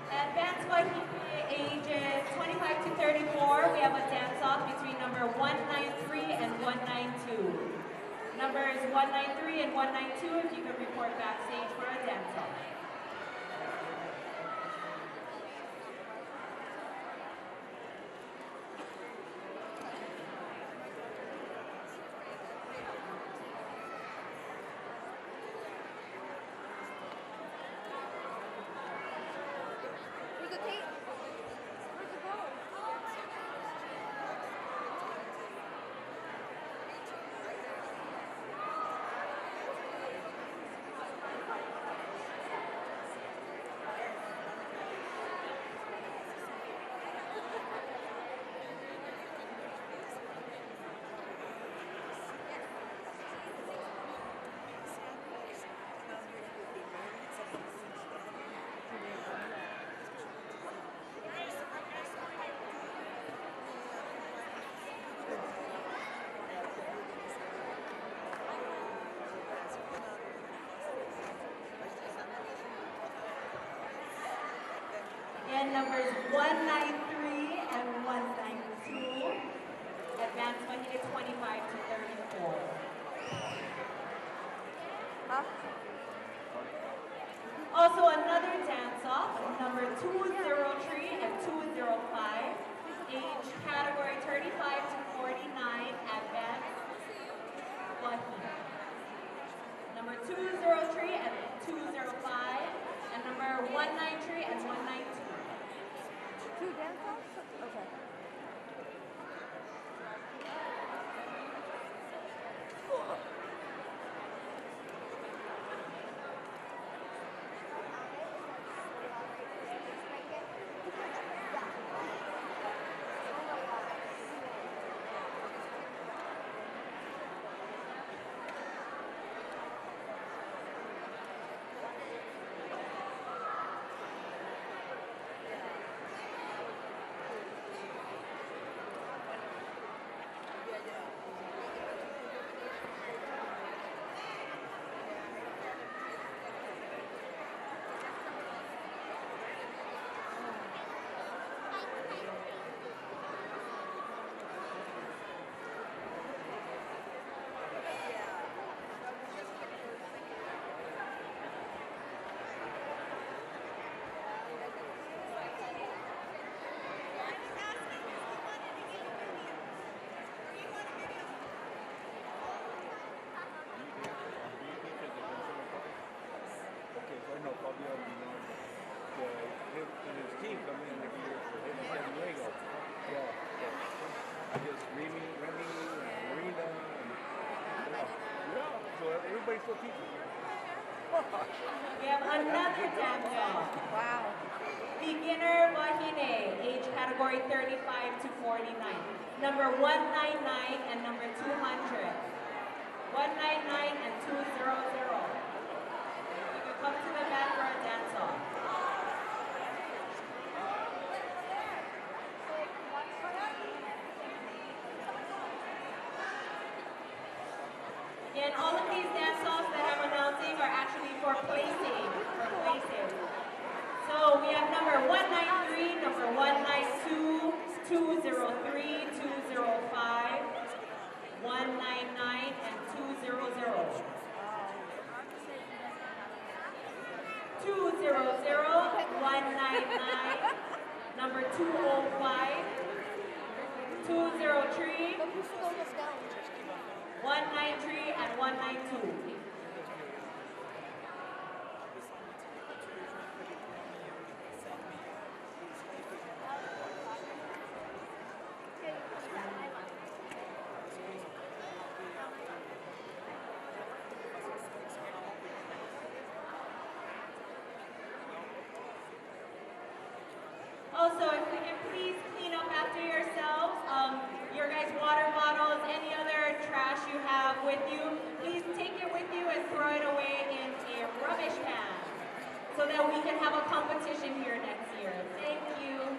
S9: Advanced Waikiki ages 25 to 34, we have a dance-off between number 193 and 192. Numbers 193 and 192, if you could report backstage for a dance-off. And numbers 193 and 192, advanced Waikiki 25 to 34. Also another dance-off, number 203 and 205, age category 35 to 49, advanced Waikiki. Number 203 and 205, and number 193 and 192.
S5: Two dance-offs? Okay.
S10: Somebody's still teaching.
S9: We have another dance off.
S5: Wow.
S9: Beginner Wahine, age category 35 to 49. Number 199 and number 200. 199 and 200. You can come to the back for a dance off. Again, all of these dance offs that I'm announcing are actually for placing. So we have number 193, number 192, 203, 205, 199, and 200. 200, 199, number 205, 203, 193, and 192. Also, if we can please clean up after yourselves, your guys' water bottles, any other trash you have with you, please take it with you and throw it away in a rubbish can so that we can have a competition here next year. Thank you.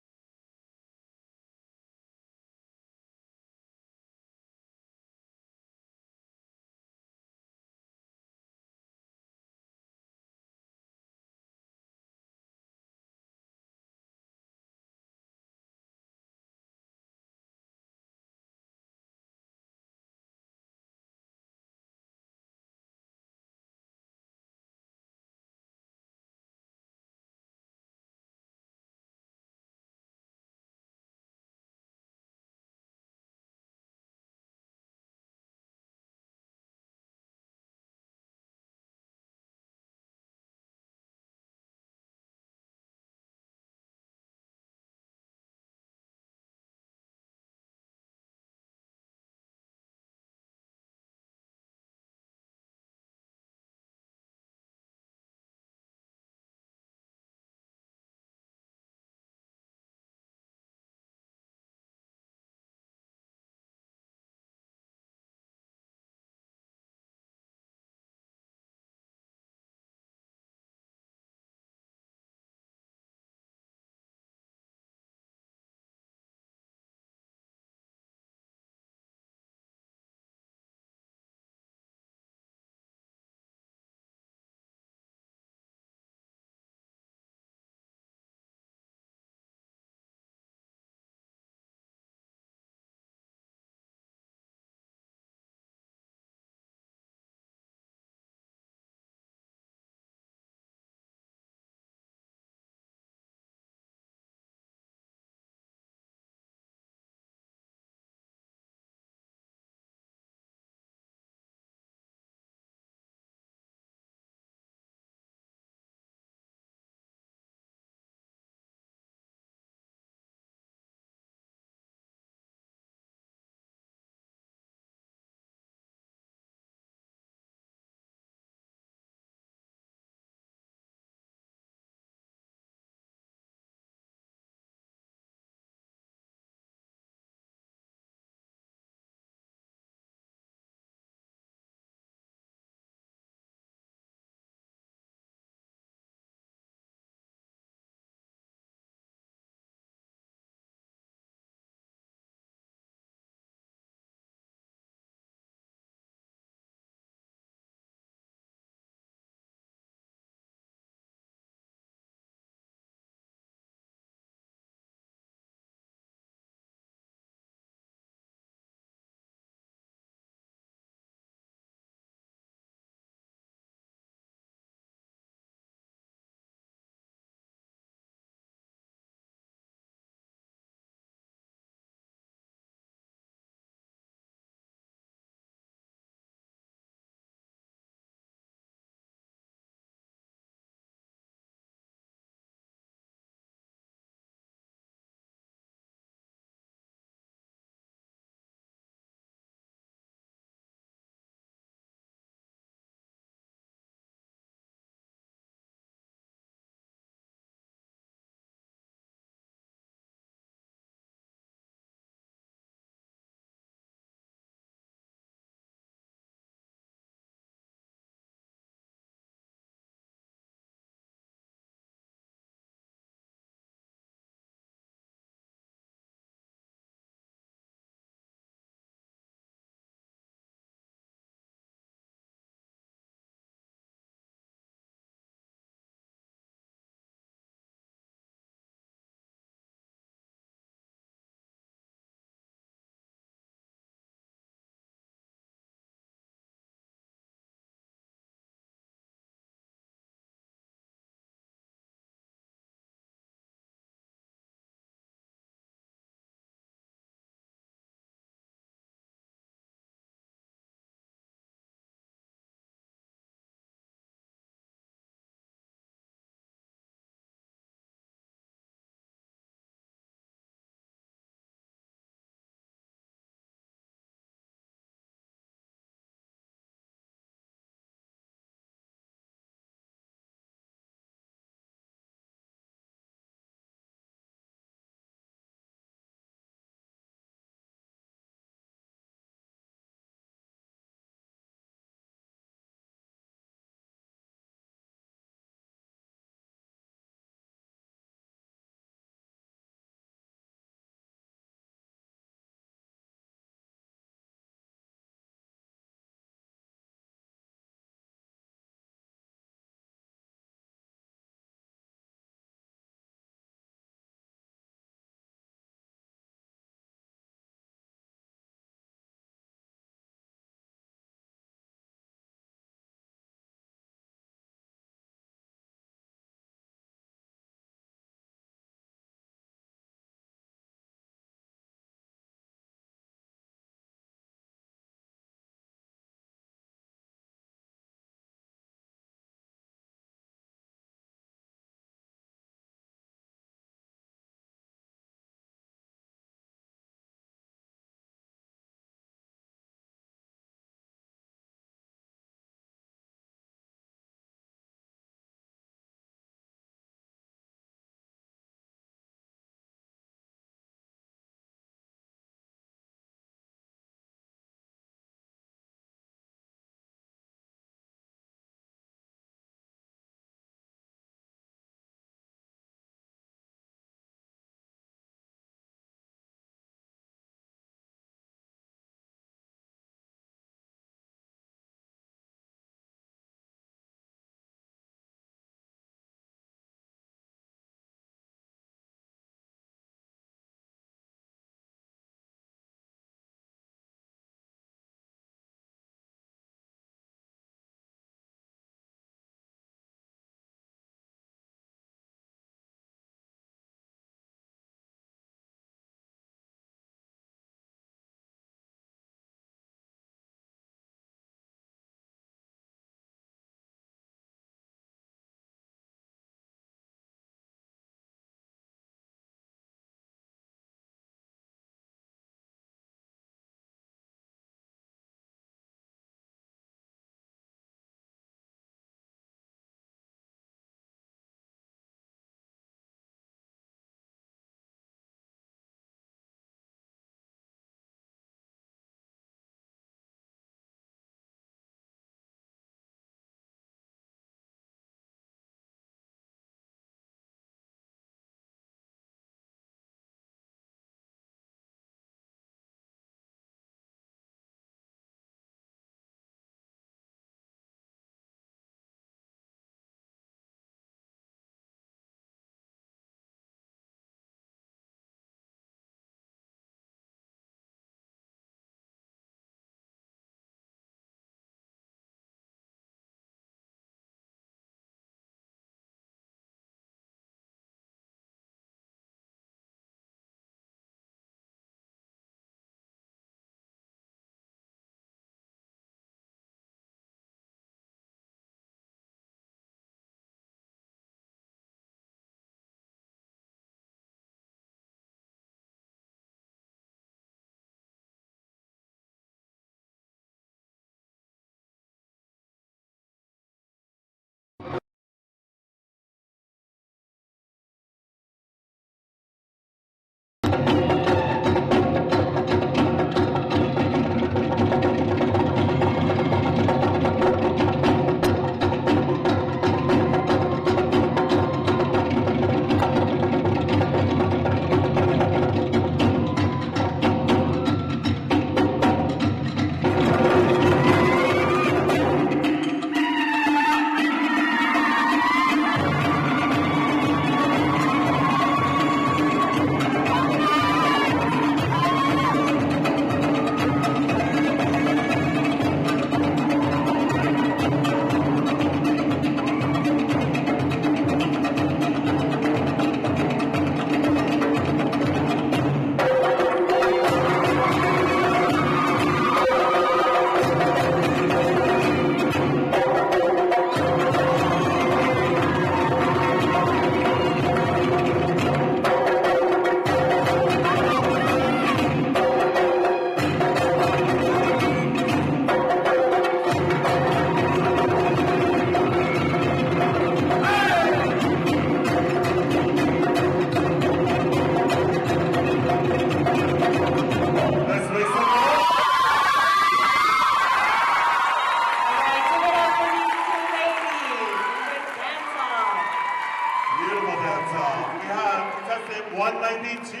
S8: dance-off. We have contestant 192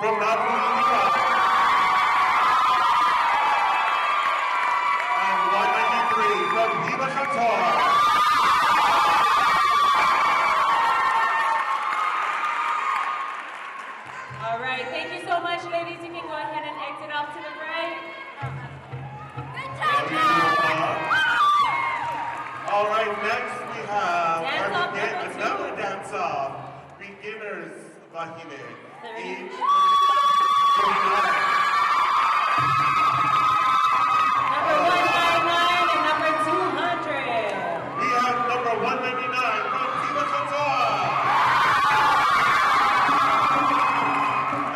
S8: from Napolitica. And 193 from Viva Qatar.
S9: All right, thank you so much, ladies. You can go ahead and exit off to the right. Good job,
S8: All right, next we have
S9: Dance-off
S8: yet
S9: number two.
S8: another dance-off. Beginners Bahine. Age 39.
S9: Number 199 and number 200.
S8: We have number 199 from Viva Qatar.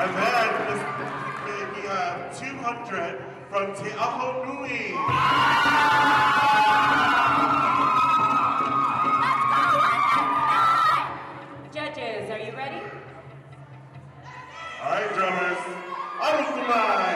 S8: And then we have 200 from Te Aho Nui.
S9: Judges, are you ready?
S8: All right, drummers. Arukumai.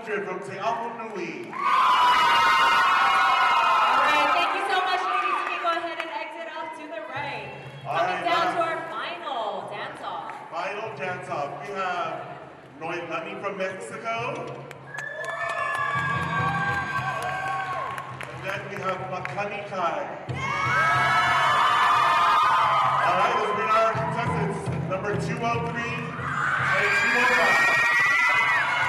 S8: From Te Aho Nui.
S9: All right, thank you so much, ladies. You can go ahead and exit off to the right. Coming down to our final dance-off.
S8: Final dance-off. We have Noelani from Mexico. And then we have Makani Kai. All right, let's bring our contestants. Number 203 and 205.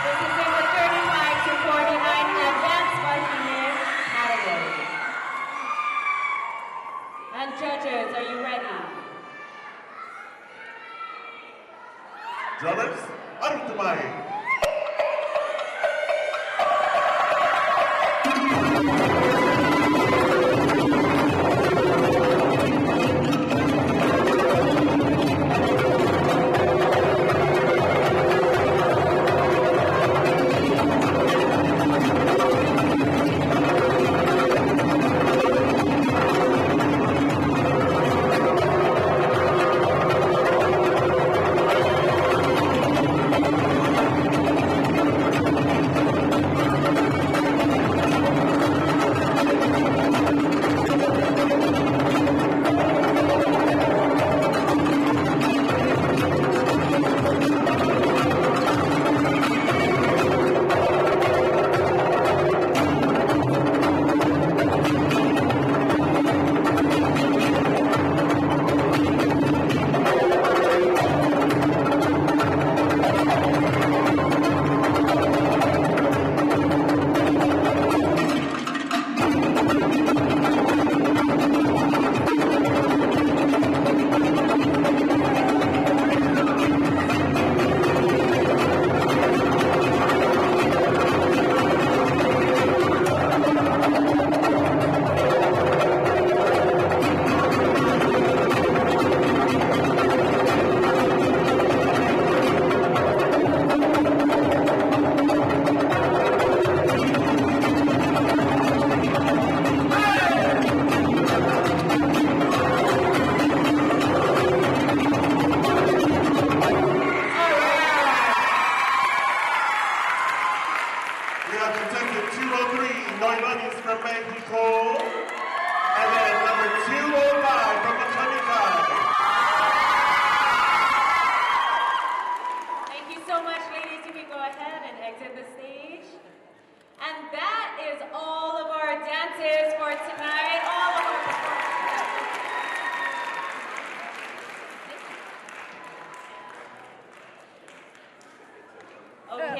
S9: This is in the 35 to 49 advanced Bahine category. And judges, are you ready?
S8: Drummers, Arutumai.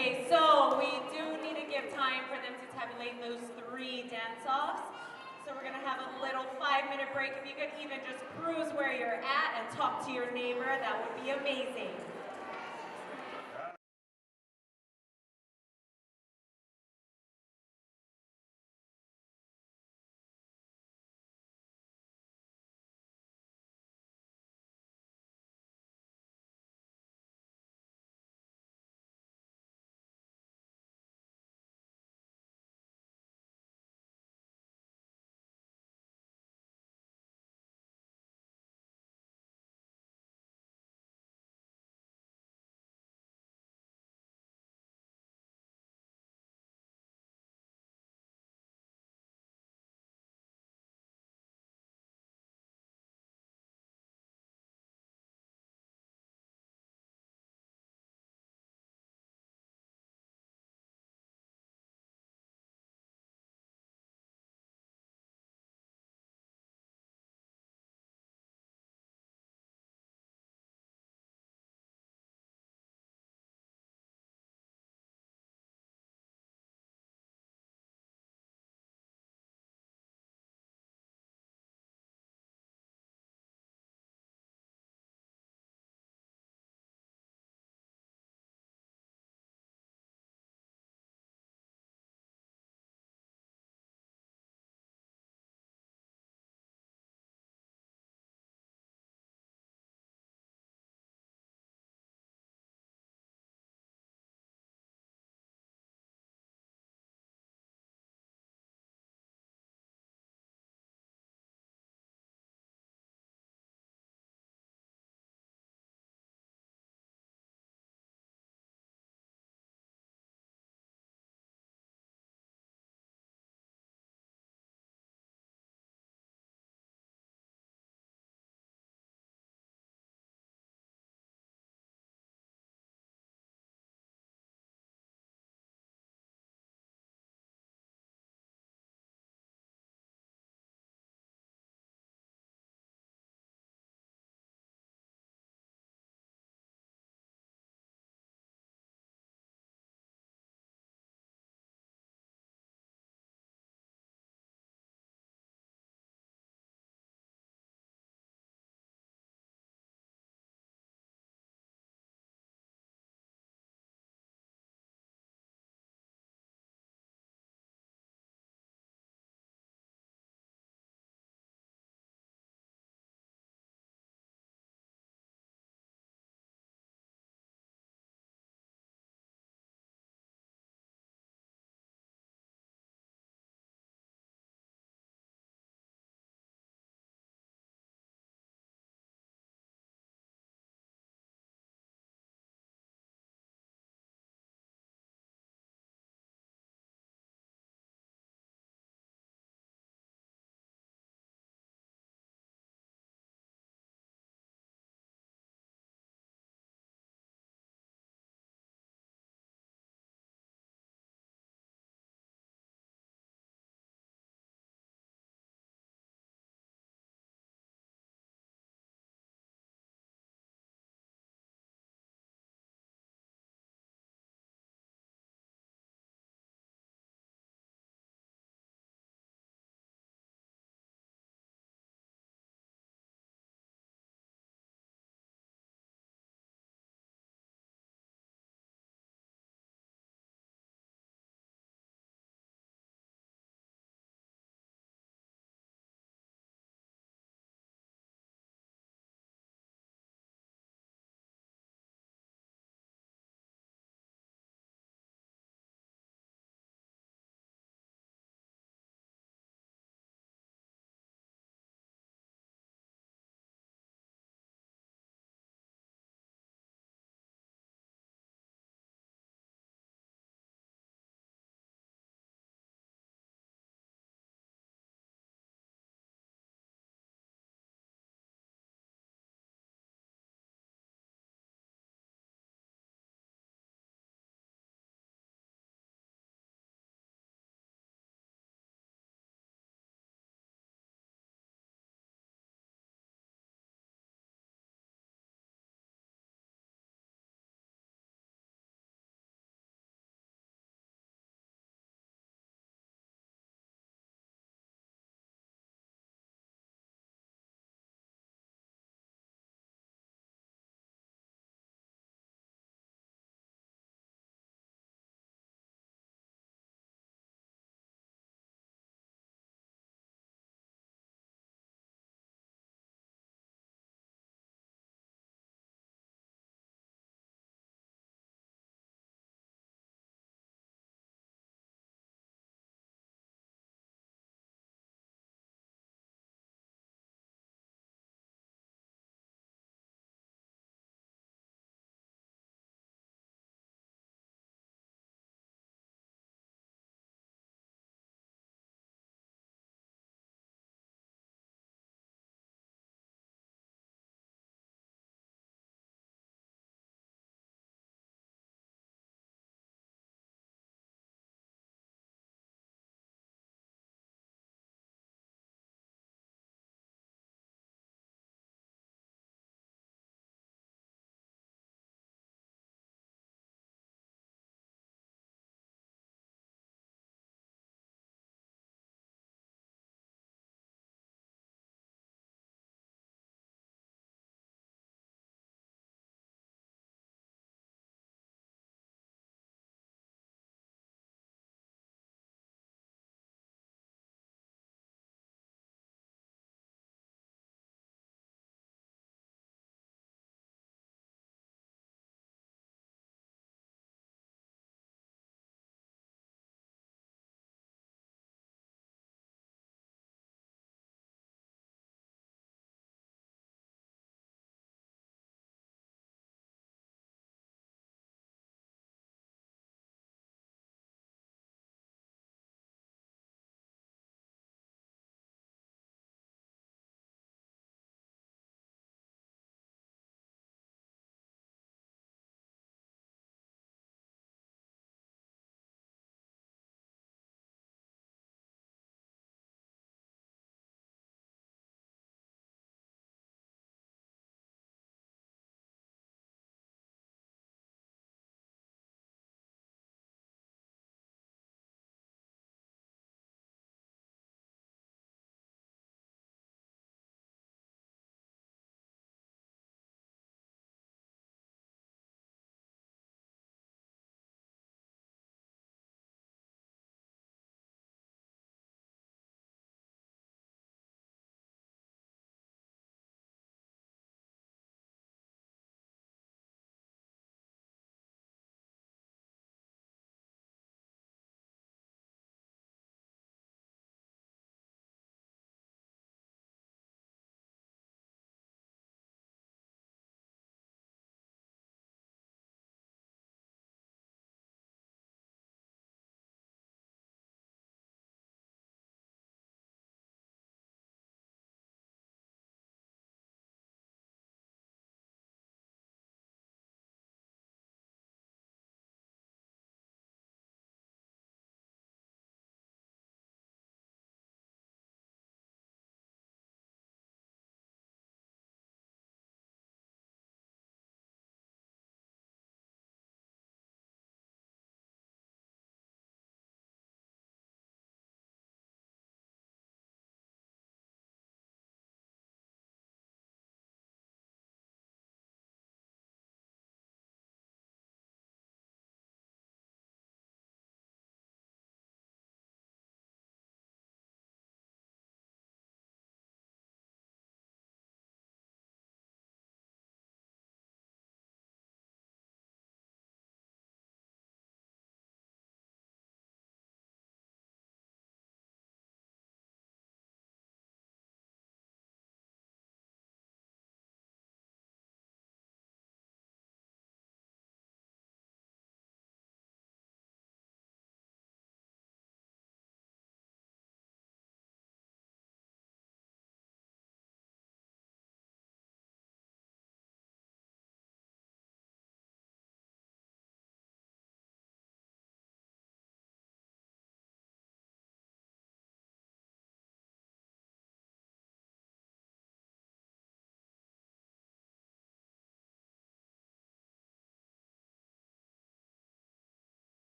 S9: Okay, so we do need to give time for them to tabulate those 3 dance-offs. So we're gonna have a little 5-minute break. If you could even just cruise where you're at and talk to your neighbor, that would be amazing.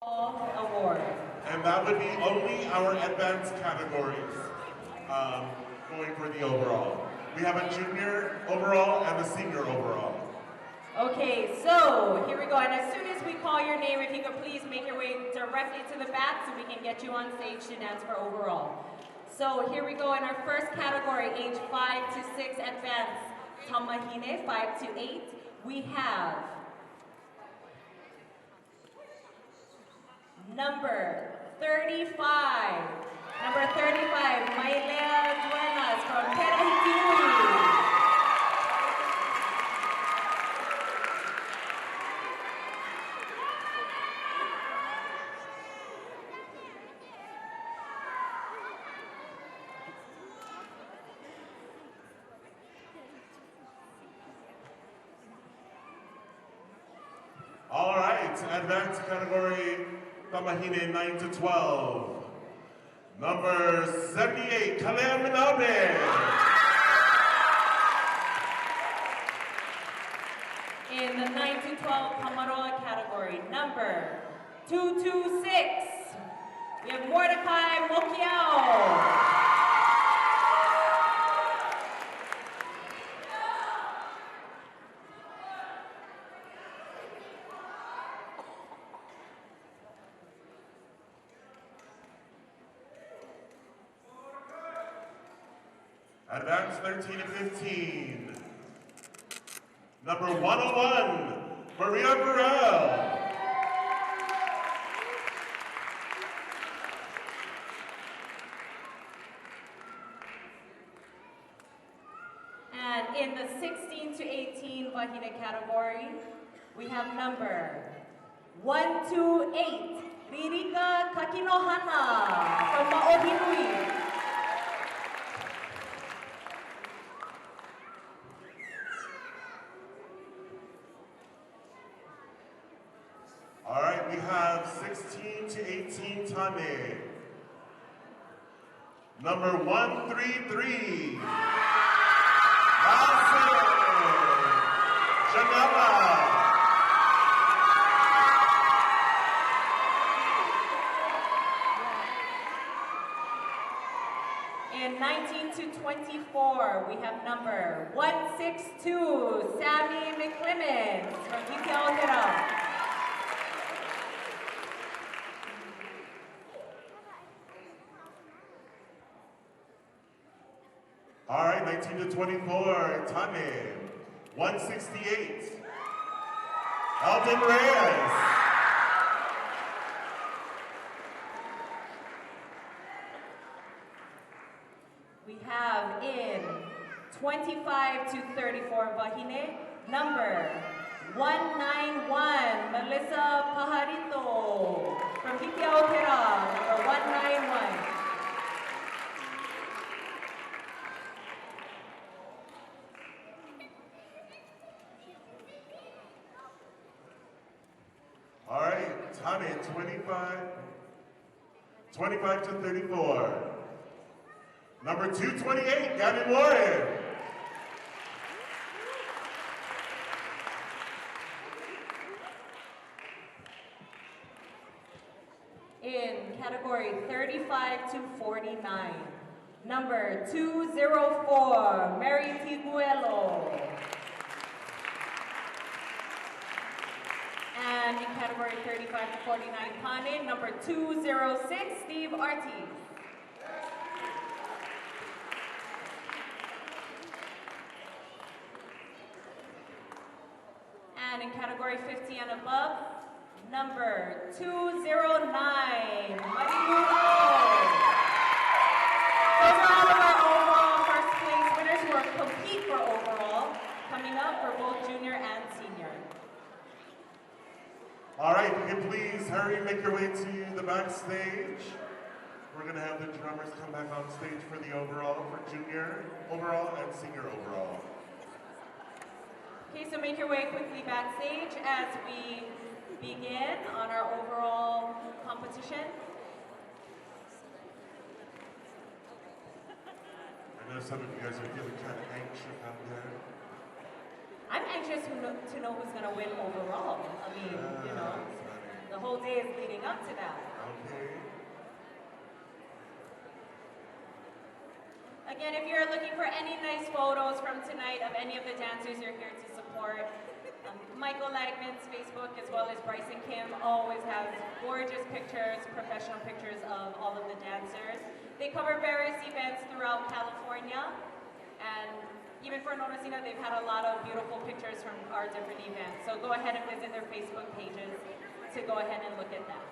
S9: Award.
S8: And that would be only our advanced categories going for the overall. We have a junior overall and a senior overall.
S9: Okay, so here we go. And as soon as we call your name, if you could please make your way directly to the back so we can get you on stage to dance for overall. So here we go in our first category, age 5 to 6 advanced. Tamahine, 5 to 8. We have number 35. Number 35, Maylea Duenas from Terahiti.
S8: All right, advanced category, Tamahine 9 to 12. Number 78, Kalea Minabe.
S9: In the 9 to 12 Kamaroa category, number 226, we have Mordecai Mokiao.
S8: Advanced 13 to 15. Number 101, Maria Burrell.
S9: And in the 16 to 18 Wahine category, we have number 128, Ririka Kakinohana from Maohinui.
S8: All right, we have 16 to 18 Tame. Number 133, Nelson Janela.
S9: In 19 to 24, we have number 162, Sammy McClemens from Ikeaotera.
S8: All right, 19 to 24, Tame. 168, Alden Reyes.
S9: We have in 25 to 34 Wahine, number 191, Melissa Pajarito from Ikeaotera, number 191.
S8: All right, Tame, 25 to 34. Number 228, Gavin Warren.
S9: In category 35 to 49, number 204, Mary Tiguelo. And in category 35 to 49, Pane, number 206, Steve Artis. And in category 50 and above, number 209, Marilu. Those are all of our overall first place winners who are compete for overall, coming up for both junior and senior.
S8: All right, if you can please hurry and make your way to the backstage. We're gonna have the drummers come back on stage for the overall, for junior overall and senior overall.
S9: Okay, so make your way quickly backstage as we begin on our overall competition.
S8: I know some of you guys are feeling kind of anxious out there.
S9: I'm anxious to know who's going to win overall. I mean, you know. the whole day is leading up to that.
S8: Okay.
S9: Again, if you're looking for any nice photos from tonight of any of the dancers you're here to support, Michael Lagman's Facebook as well as Bryson Kim always has gorgeous pictures, professional pictures of all of the dancers. They cover various events throughout California, and even for Nonosina, they've had a lot of beautiful pictures from our different events. So go ahead and visit their Facebook pages to go ahead and look at that.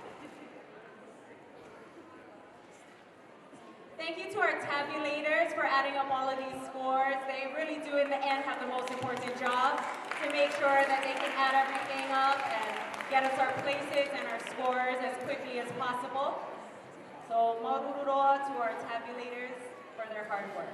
S9: Thank you to our tabulators for adding up all of these scores. They really do, in the end, have the most important job to make sure that they can add everything up and get us our places and our scores as quickly as possible. So, marururoa to our tabulators for their hard work.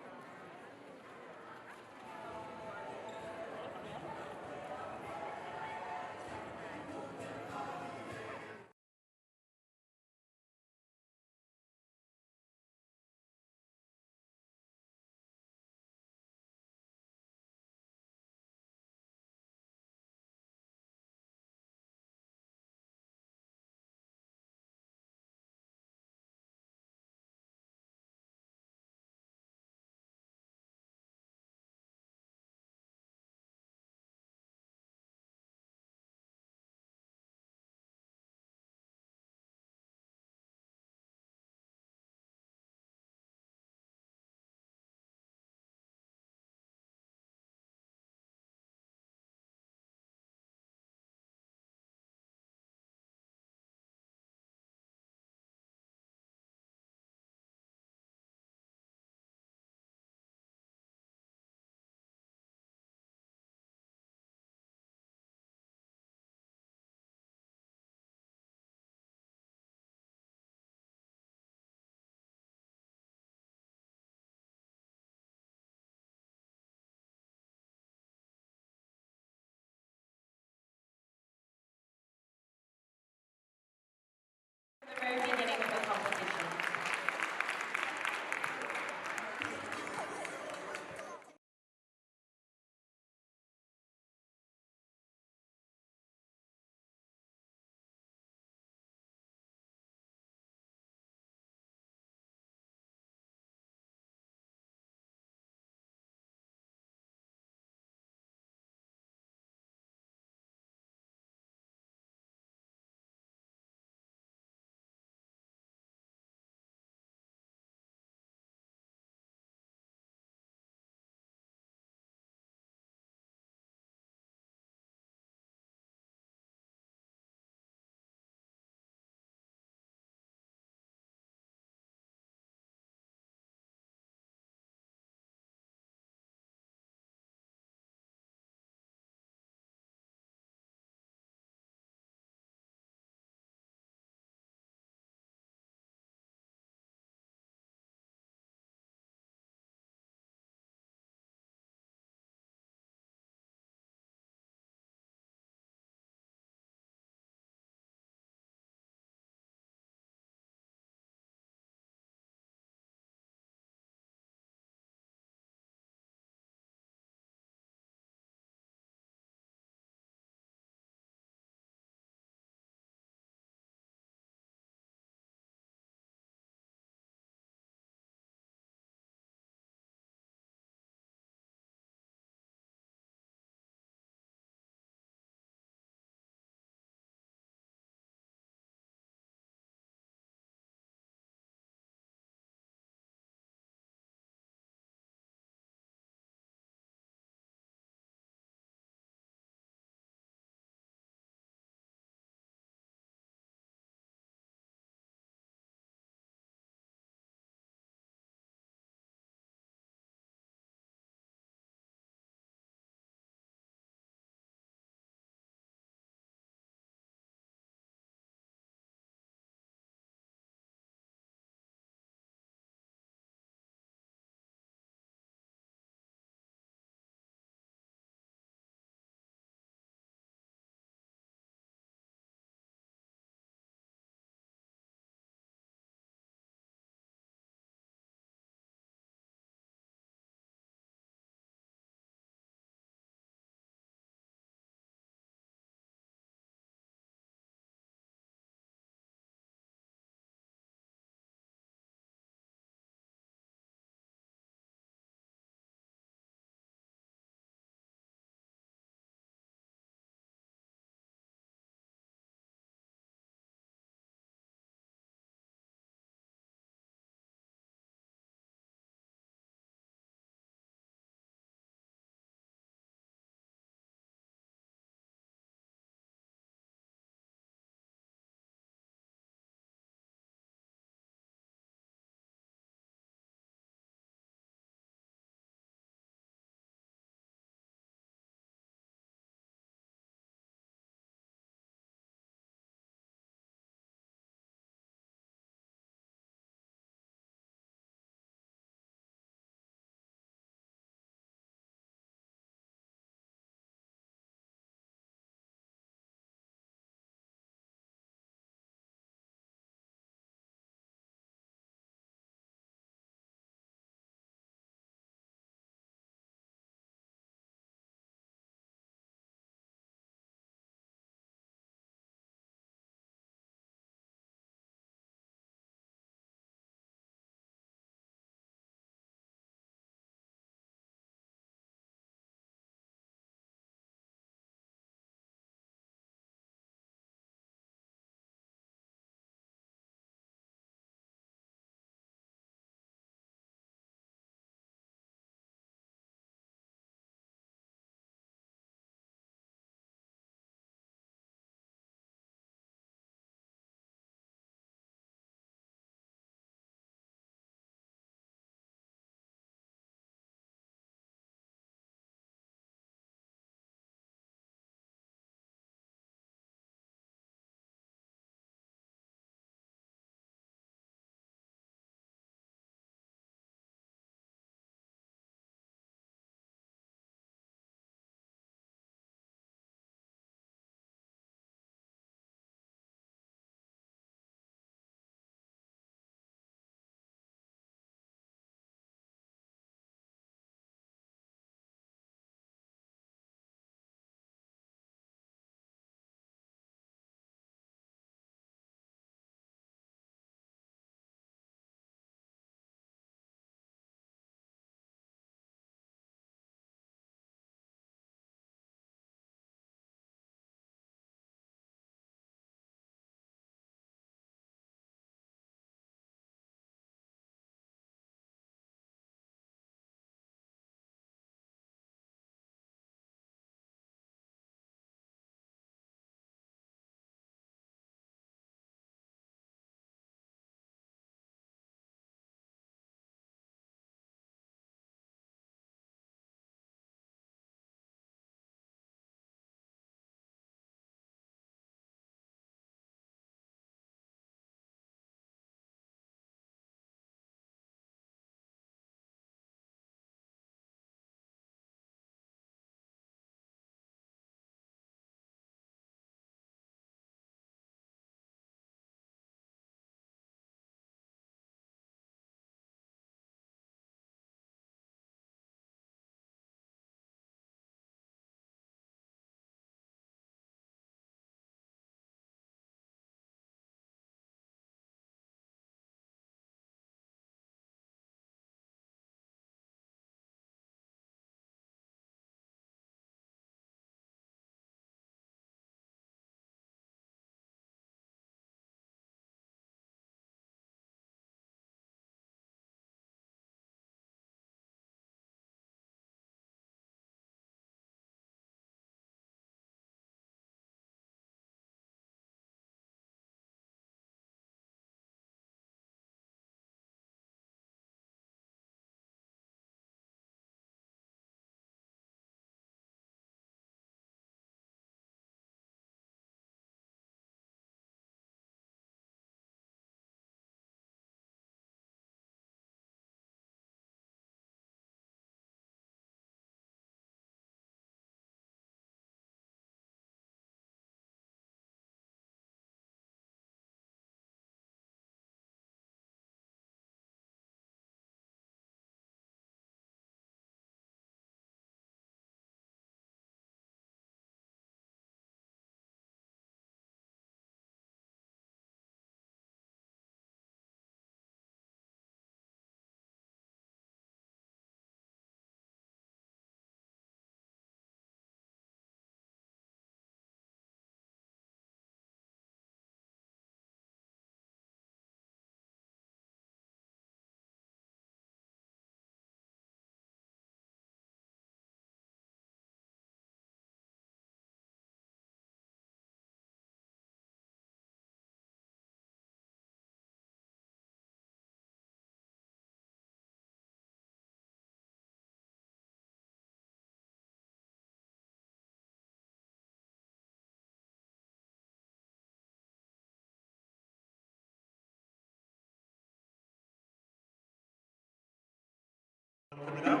S8: Moving up.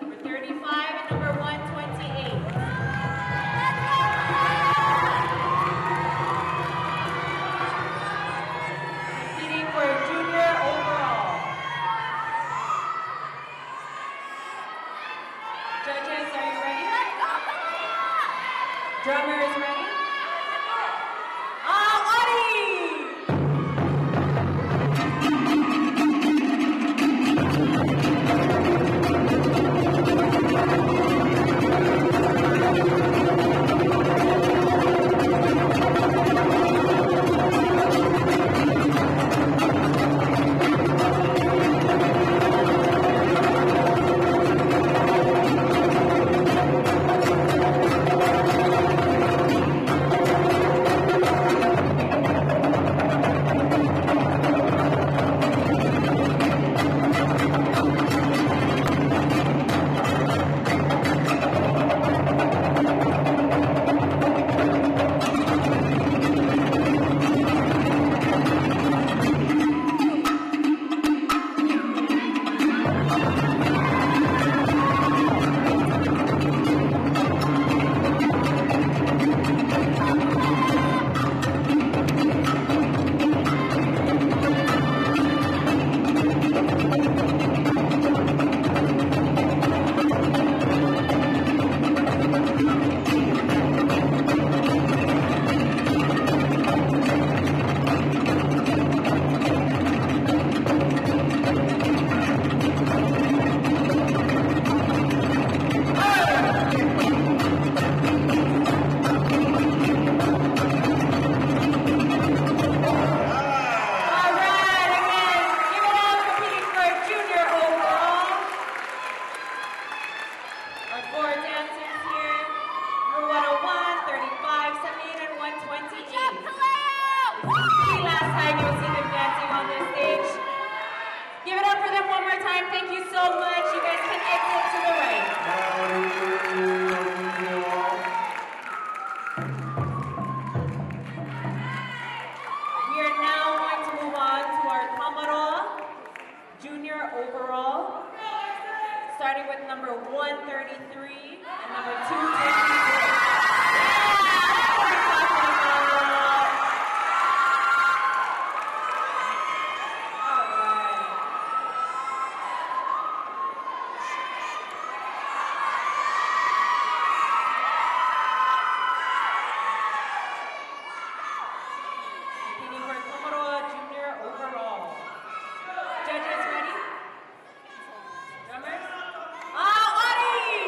S9: Number 35 and number 128. Competing for junior overall. Judges, are you ready? Drummers, ready? Starting with number 133 and number 223. Competing for Komoro Junior overall. Judges ready? Drummers? Adi!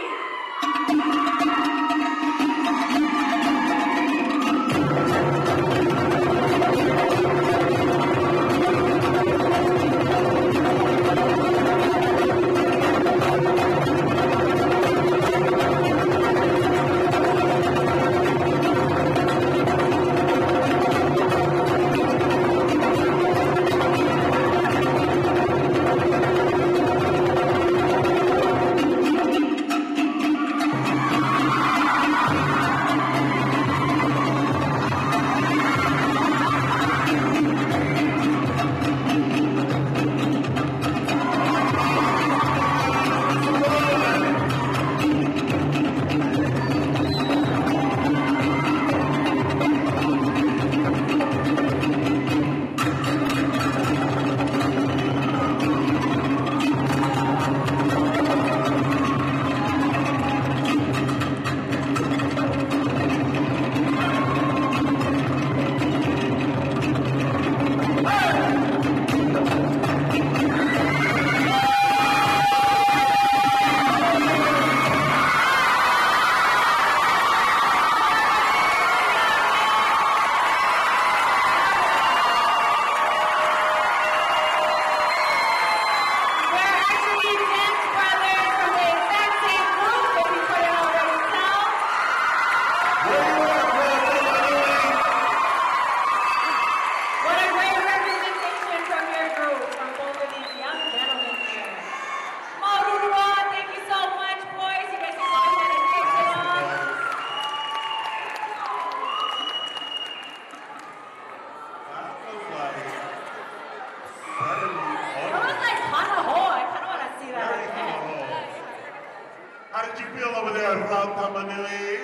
S8: How did you feel over there at Round Tamanui?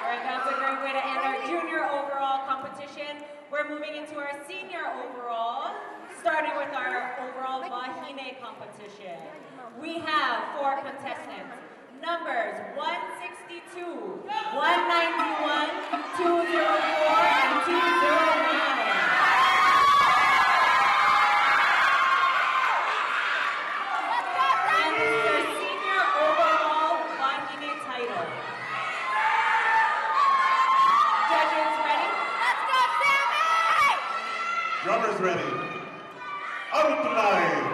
S9: Alright, that was a great way to end our junior overall competition. We're moving into our senior overall, starting with our overall Wahine competition. We have 4 contestants. Numbers 162, 191, 204, and 209. And this is our senior overall Wahine title. Judges ready? Let's go, Sammy!
S8: Drummers ready. Out tonight.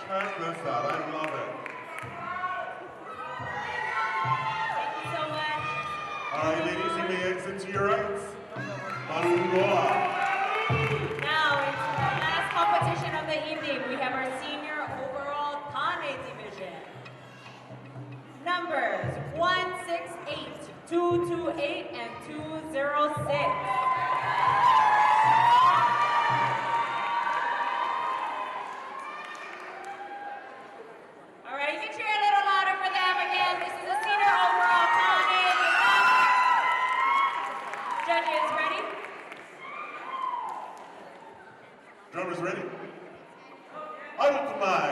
S8: Check this out, I love it.
S9: Thank you so much.
S8: All right, ladies, you may exit to your rights. Marungoa.
S9: Now, it's our last competition of the evening. We have our senior overall Kane division. Numbers 168, 228, and 206. All right, you can cheer a little louder for them again. This is a senior overall Kane. Judges, ready?
S8: Drummers ready? Arutumai.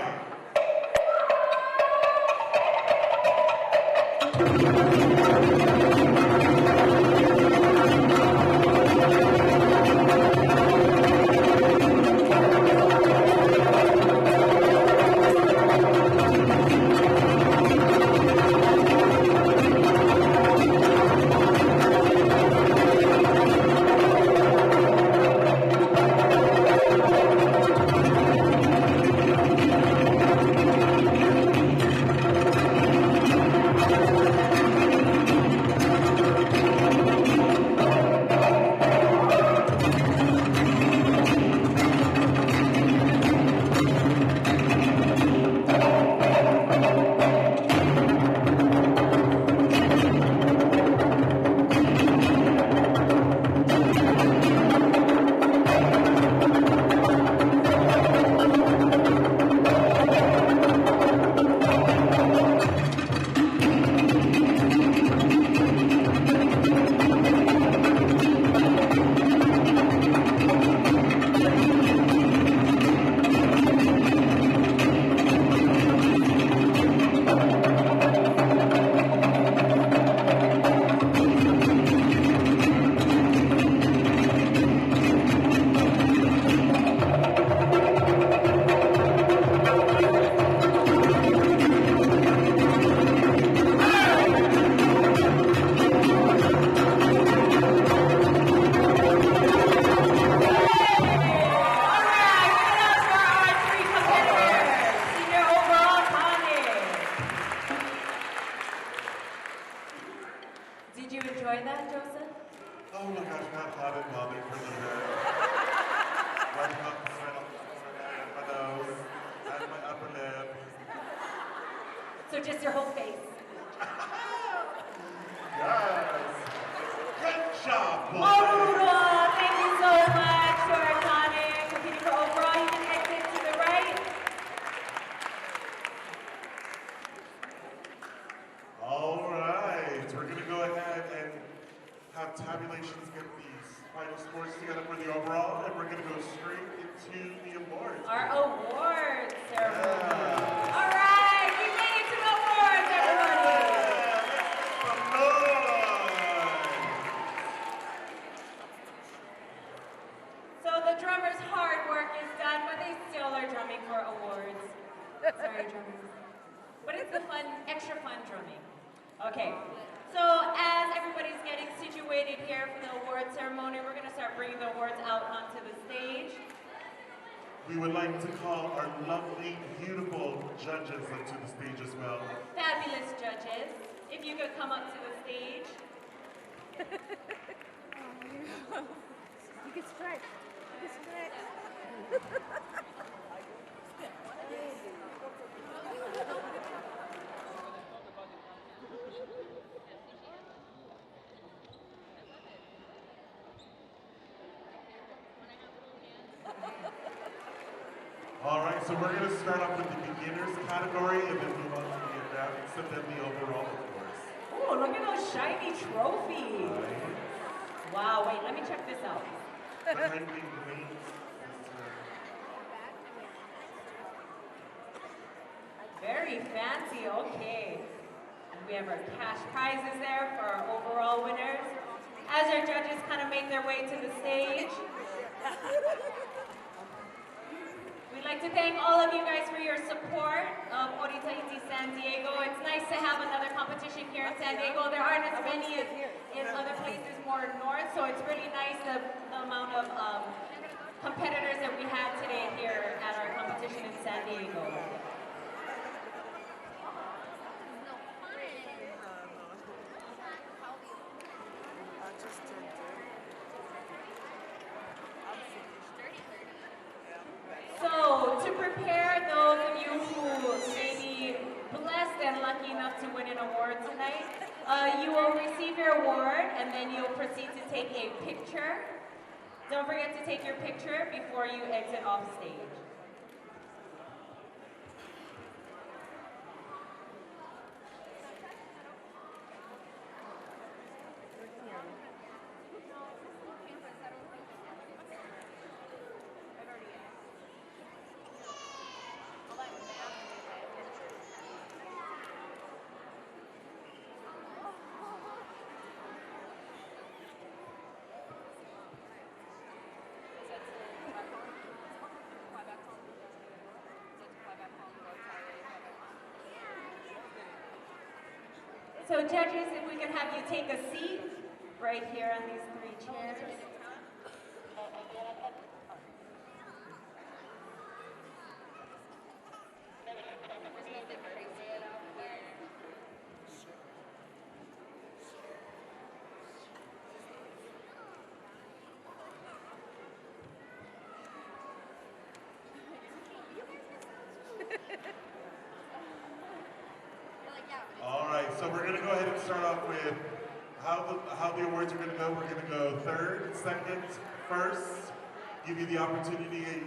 S9: just your whole face.
S8: Yes. Good job, boys.
S9: Marudo, thank you so much to our Tonic. Competing for overall, you can exit to the right.
S8: All right, we're going to go ahead and have tabulations get these final scores together for the overall, and we're going to go straight into the awards.
S9: Our awards ceremony. All right, we made it to the awards, everybody. So the drummer's hard work is done, but they still are drumming for awards. Sorry, drummers. But it's the fun, extra fun drumming. Okay, so as everybody's getting situated here for the award ceremony, we're going to start bringing the awards out onto the stage.
S8: We would like to call our lovely, beautiful judges up to the stage as well.
S9: Fabulous judges, if you could come up to the stage.
S5: You can stretch. You can stretch.
S8: All right, so we're going to start off with the beginners category and then move on to the advanced and then the overall, of course.
S9: Oh, look at those shiny trophies. Wow, wait, let me check this out.
S8: Behind me, wait.
S9: Very fancy, okay. And we have our cash prizes there for our overall winners. As our judges kind of make their way to the stage. We'd like to thank all of you guys for your support of Ori Tahiti San Diego. It's nice to have another competition here in San Diego. There aren't as many as in other places more north, so it's really nice the amount of competitors that we have today here at our competition in San Diego. So, to prepare those of you who may be blessed and lucky enough to win an award tonight, you will receive your award and then you'll proceed to take a picture. Don't forget to take your picture before you exit off stage. So judges, if we can have you take a seat right here on these three chairs.
S8: All right, so we're going to go ahead and start off with how the awards are going to go. We're going to go third, second, first, give you the opportunity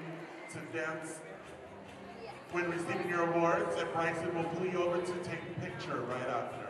S8: to dance when receiving your awards, and Bryson will pull you over to take a picture right after.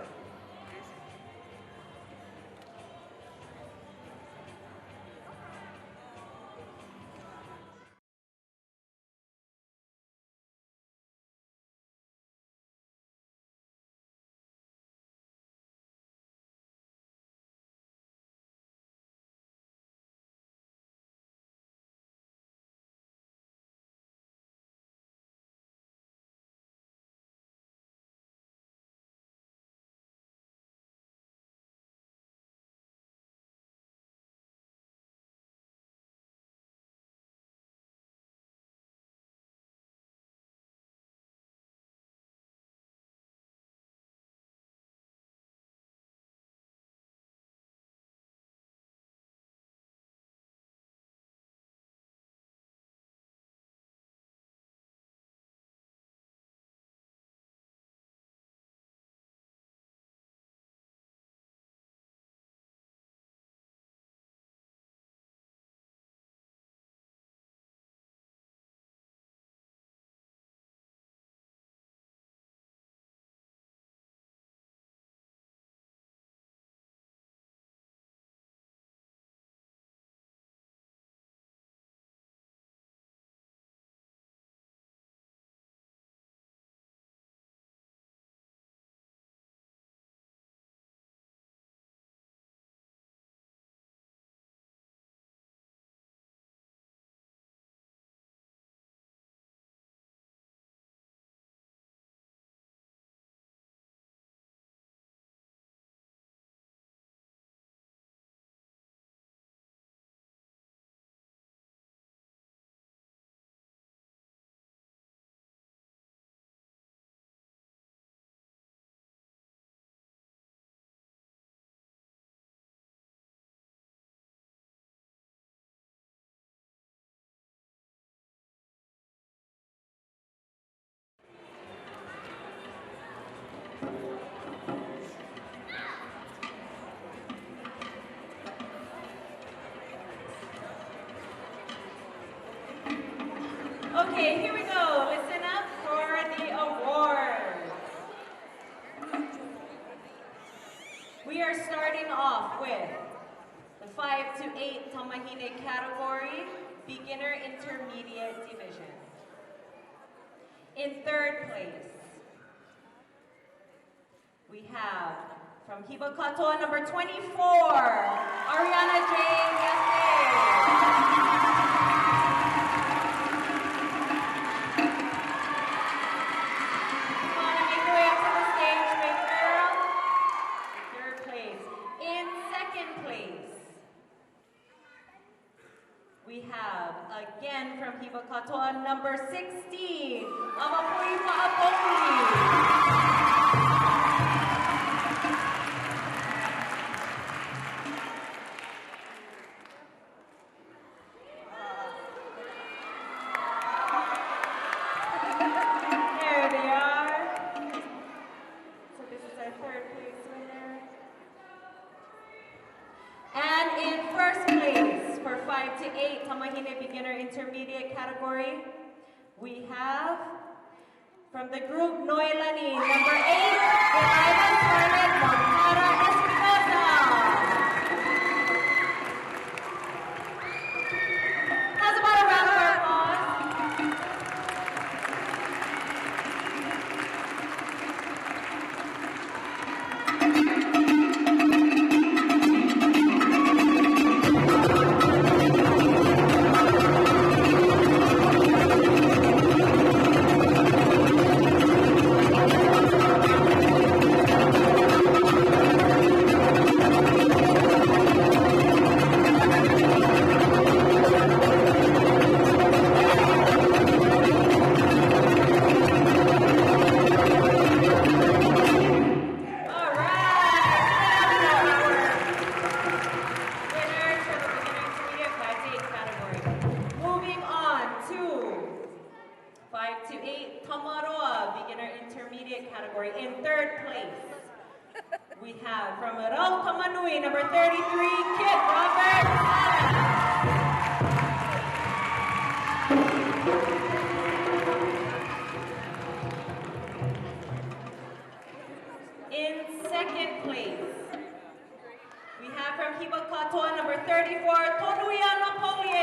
S9: Okay, here we go. Listen up for the awards. We are starting off with the 5 to 8 Tamahine category, beginner intermediate division. In third place, we have from Hiba Katoa number 24, Ariana J. Yasir. We have, again from Hiba Katoa, number 16, Amapui Maapoli. There they are. So this is our third place winner. And in first place, for 5 to 8 Tamahine beginner intermediate category, we have from the group Noelani, number 8, Delilah Scarlett Montara Espinosa. How's about a round of applause? In third place, we have from Raul Kamanui, number 33, Kid Robert In second place, we have from Hiba Katoa, number 34, Tonuia Napoleon.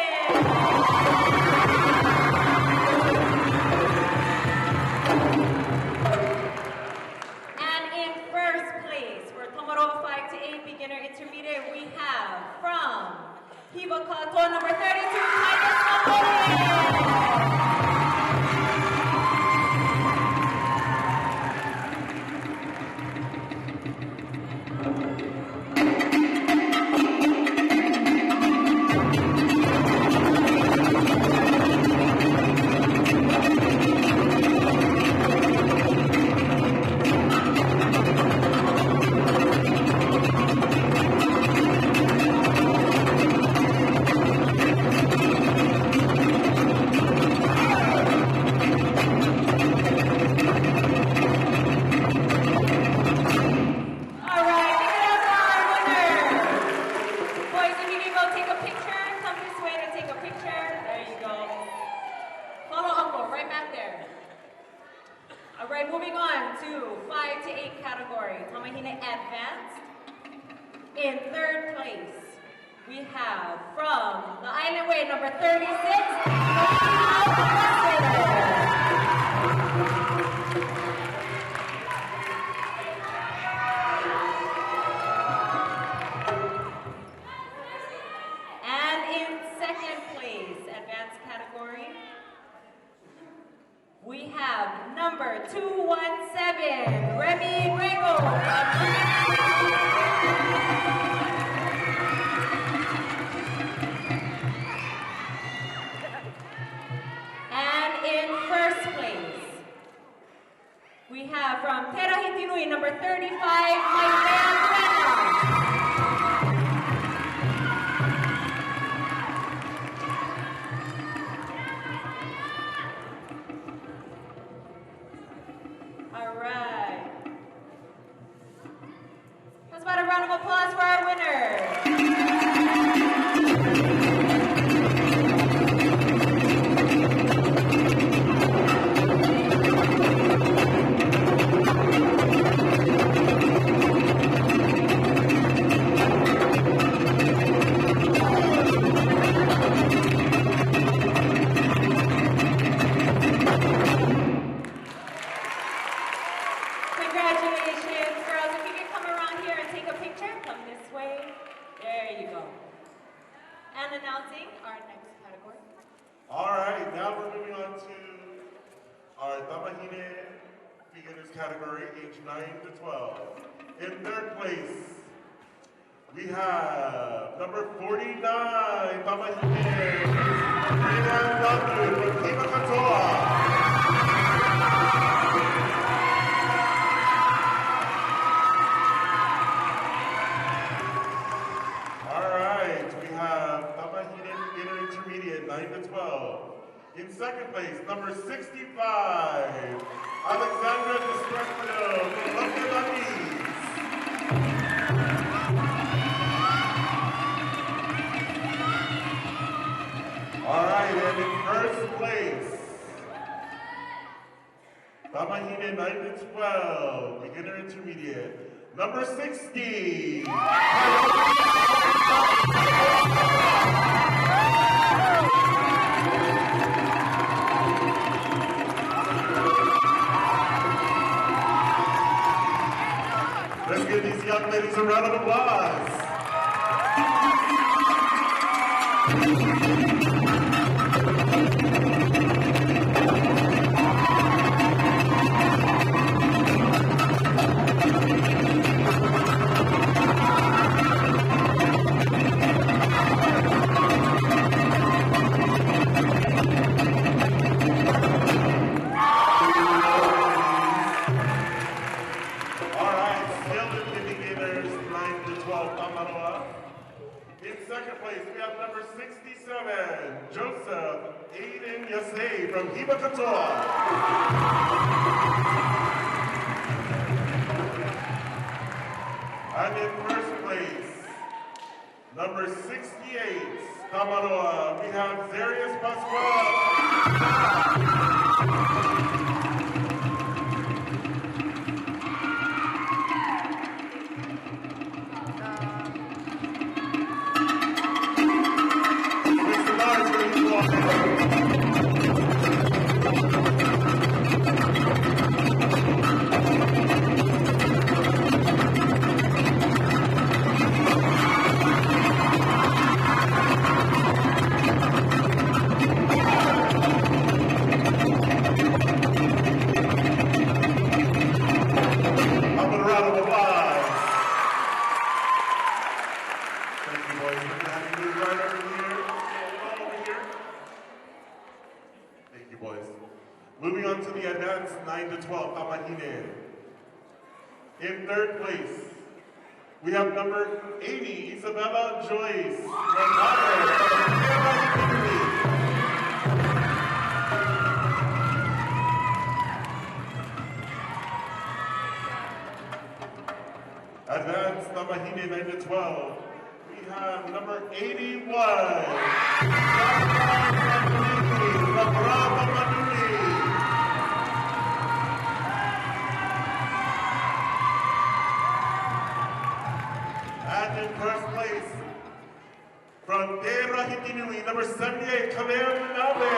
S9: Beginner intermediate, we have from Hiba Katoa, number 32, Titus Alright, moving on to 5 to 8 category, Tamahine Advanced. In third place, we have from the Island Way, number 36, and in second place, Advanced category, we have number 217, Remy Grego. And in first place, we have from Tera Hitinui, number 35, Maylea Buena. About a round of applause for our winner.
S8: Tamahine beginners category, age 9 to 12. In third place, we have number 49, Tamahine, Rina Latu from Hiba Katoa. Intermediate, 9 to 12. In second place, number 65, Alexandra Destructo from Lucky. All right, and in first place, Tamahine 9 to 12, beginner intermediate, number 60. Let's give these young ladies a round of applause. From Hiba Katoa. And in first place, number 68, Tamaroa, we have Zarius Pascual. Moving on to the advanced 9 to 12, Tamahine. In third place, we have number 80, Isabella Joyce Advanced Tamahine 9 to 12, we have number 81, Brava Manuni. And in first place, from Dera Hitinui, number 78, Kamel Nabe.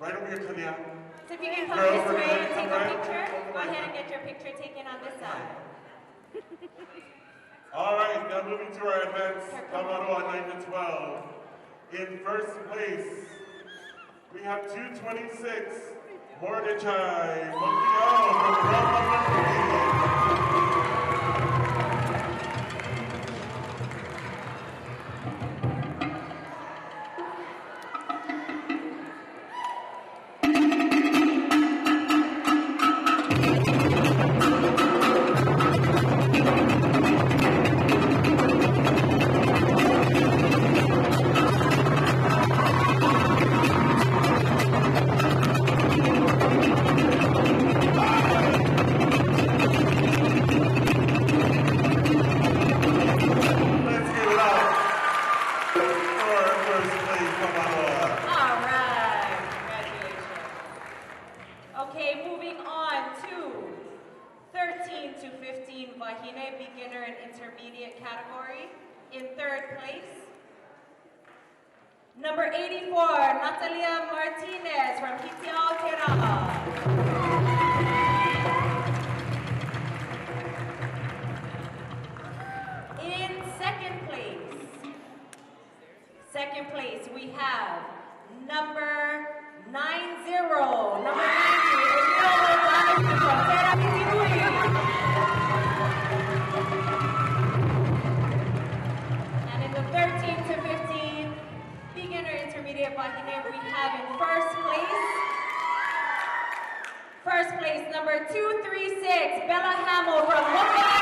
S8: Right over here, Kalia.
S9: So if you can come this way and take a picture, go ahead and get your picture taken on this side.
S8: All right, now moving to our events, Tamaroa 9 to 12. In first place, we have 226, Mordechai Mokio from Brahma.
S9: Okay, moving on to 13 to 15 Vahine beginner and intermediate category. In third place, number 84, Natalia Martinez from Kitiao Teraha. In second place, we have number 90, Emilio Gonzalez from Tera Pitinui. And in the 13 to 15 beginner intermediate Vahine, we have in first place, number 236, Bella Hamill from Hokkaido.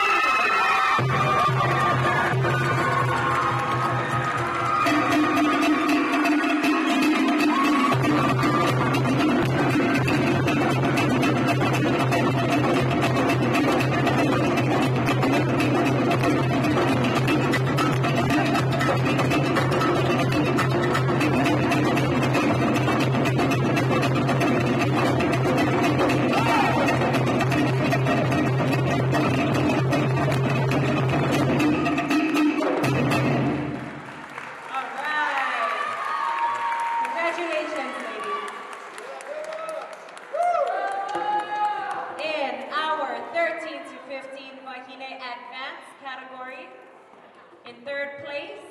S9: In third place,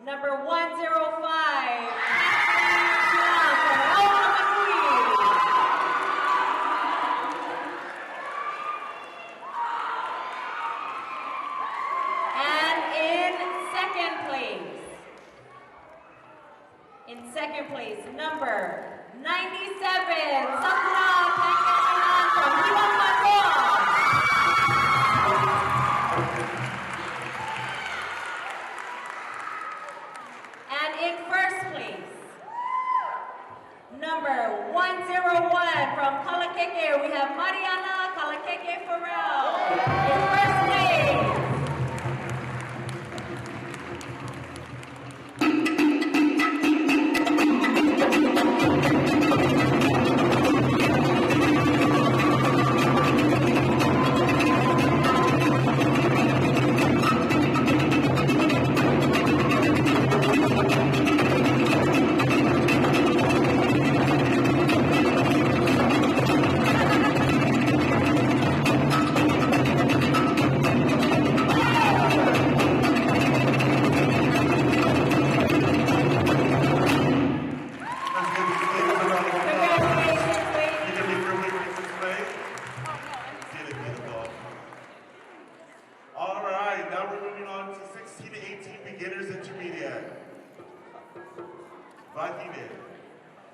S9: number 105, from Aotearoa. And in second place, number 97, Sakura Kanganan from Hiwang Manoa. In first place, number 101 from Kalakeke, we have Mariana Kalakeke Farrell. In first place.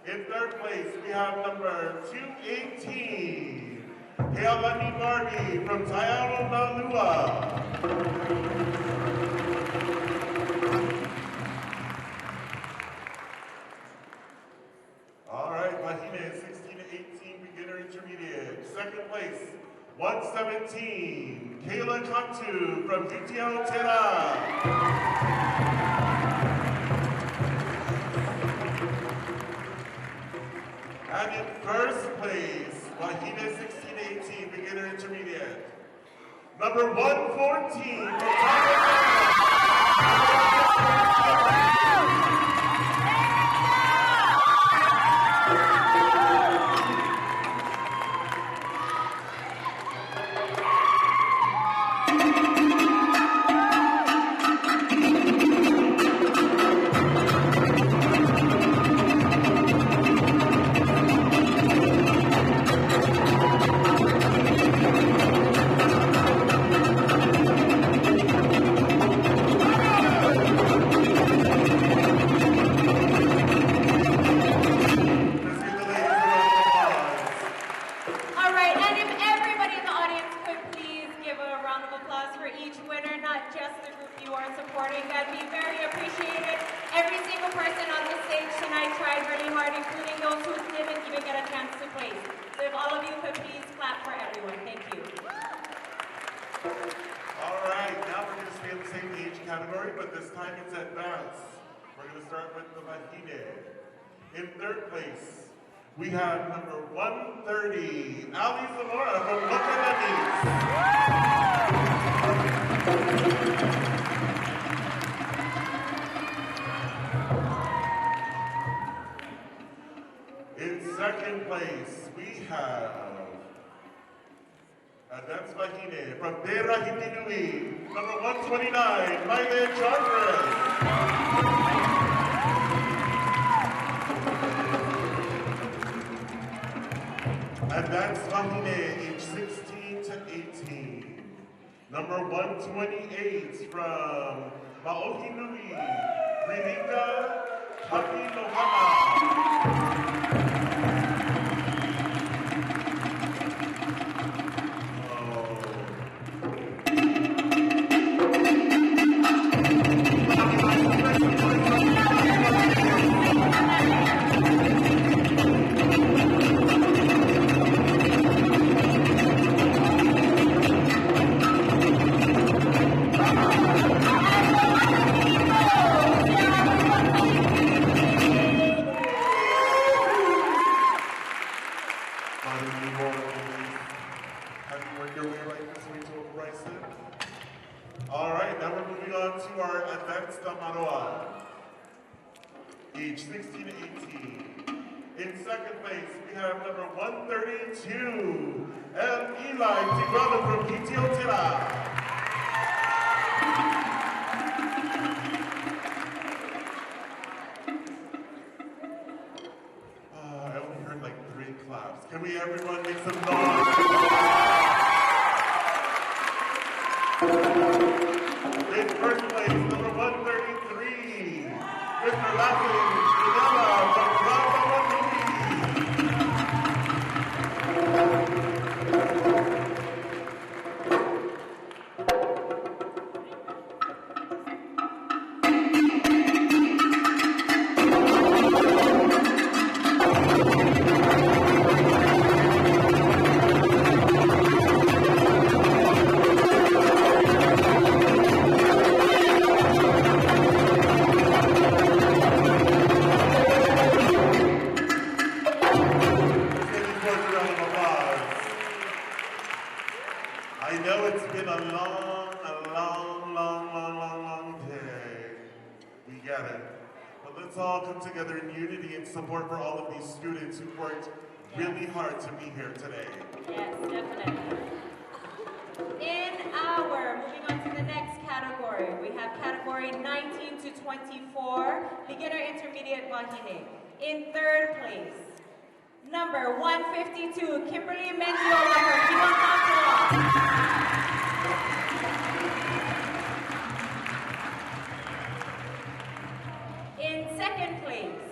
S8: In third place, we have number 218, Healani Marty from Taiaronalua. All right, Vahine, 16 to 18, beginner intermediate. Second place, 117, Kayla Kantu from Kitiao Tera. And in first place, Vahine 16-18, beginner intermediate. Number 114 from category, but this time it's advanced. We're going to start with the Vahine. In third place, we have number 130, Ali Zamora from Localanis. In second place, we have Adams Mahine from Pera Hitinui, number 129, Maile Chandras. Adams Mahine, age 16 to 18. Number 128 from Maohinui, Rilika Hapilohama. All right, now we're moving on to our advanced Maroa, age 16 to 18. In second place, we have number 132, El Eli Tigana from Kitiotira. I only heard like 3 claps. Can we everyone make some noise? In first place, number 133, Mr. Latin Videla from Bravo-Manui. I know it's been a long day. We get it. But let's all come together in unity and support for all of these students who worked really hard to be here today.
S9: Yes, definitely. Moving on to the next category, we have category 19 to 24, beginner intermediate Wahine. In third place, number 152, Kimberly Mendiola from Ibang In second place,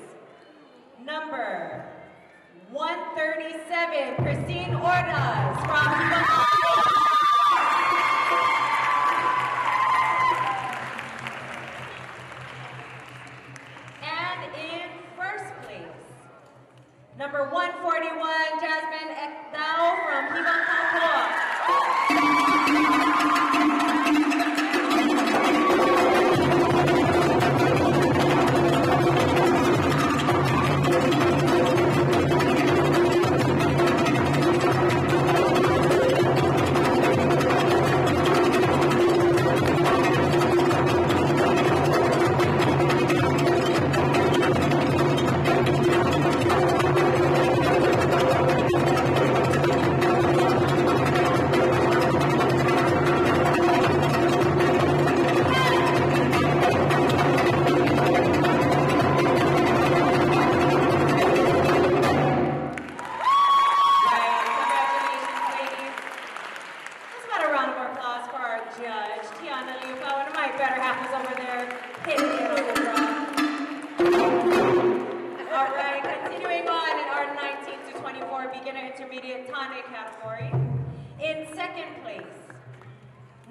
S9: number 137, Christine Ordaz from Ibang And in first place, number 141, Jasmine Ekdao from Hibang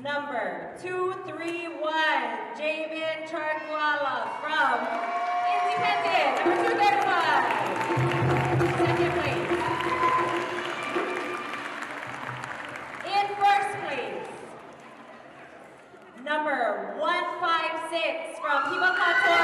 S9: Number 231, Jamin Charkwala from Independent. Number 231. Second place. In first place, number 156 from Hibakator,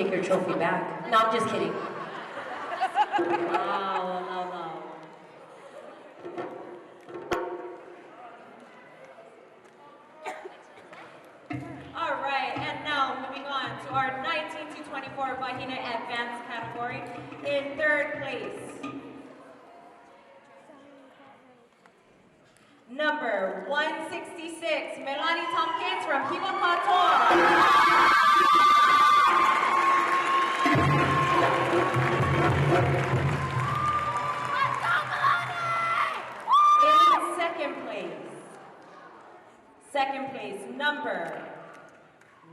S17: take your trophy back. No, I'm just kidding.
S9: Wow, wow. All right, and now moving on to our 19 to 24 Bahine Advanced category. In third place, number 166, Melanie Tompkins from Hibakator. In second place, number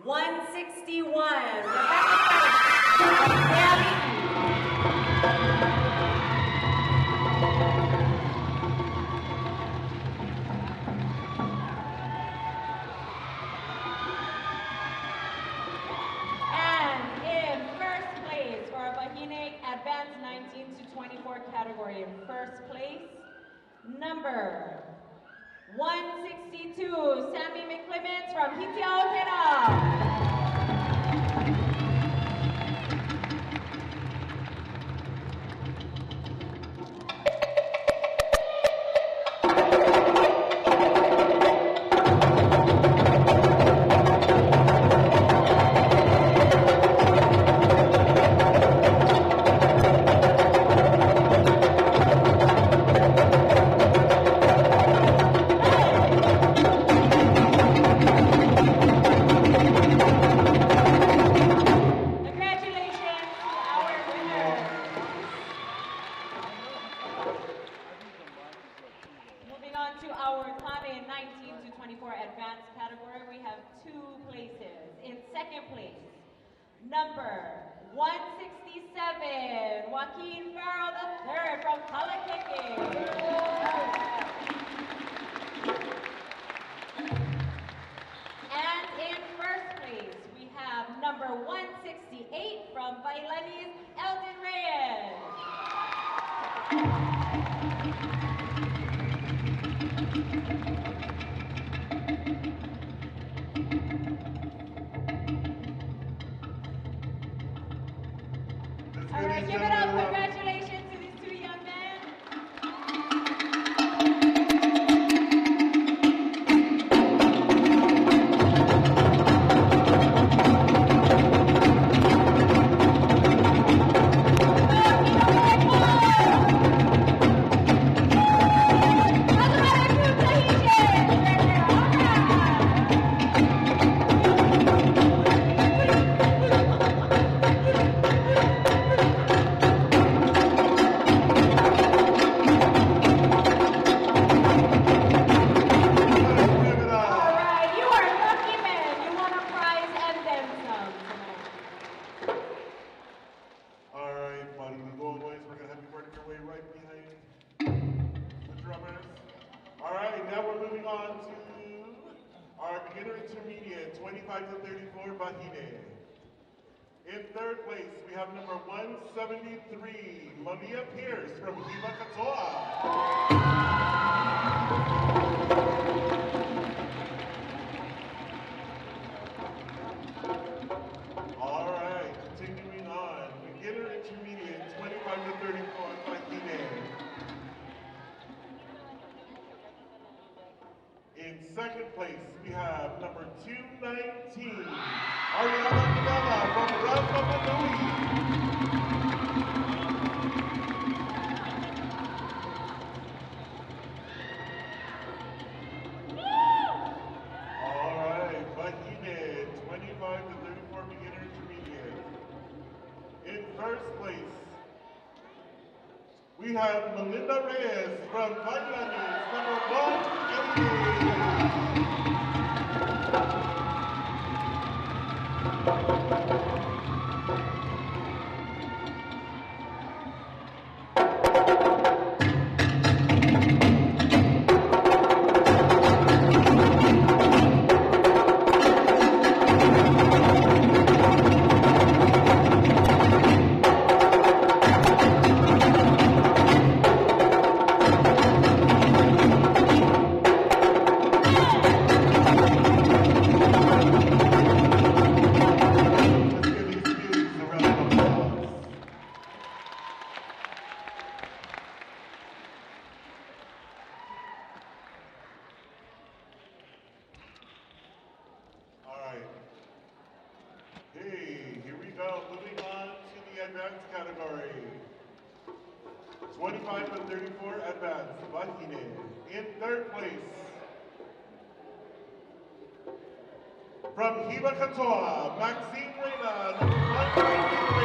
S9: 161, Rebecca Gabby. Advanced 19 to 24 category. In first place, number 162, Sammy McClements from Hitiaokena. Number 167, Joaquin Farrell III from Kalakeke. And in first place, we have number 168 from Bailanis, Eldon Reyes. All right, give it up. Congratulations to these two young men.
S8: In third place, we have number 173, Malia Pierce from Hibakatoa. All right, continuing on, beginner intermediate, 25 to 34, Bahine. In second place, we have number 219, Ariana Canela from Rapa Manui. All right, Bahine, 25 to 34, beginner intermediate. In first place, we have Melinda Reyes from Bangladesh, number 188. advanced category. 25 to 34 advanced, Vahine. In third place, from Hiba Katoa, Maxine Reyna, number 193.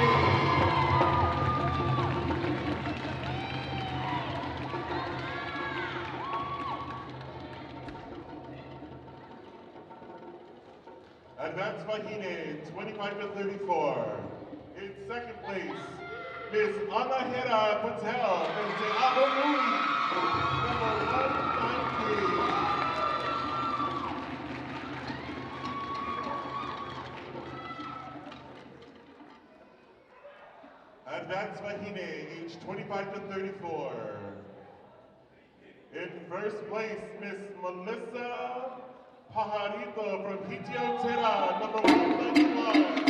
S8: Advanced Vahine, 25 to 34. In second place, Miss Anahera Patel from Te Aho Nui, number 193. Advanced Vahine, age 25 to 34. In first place, Miss Melissa Pajarito from Hitio Tera, number 191.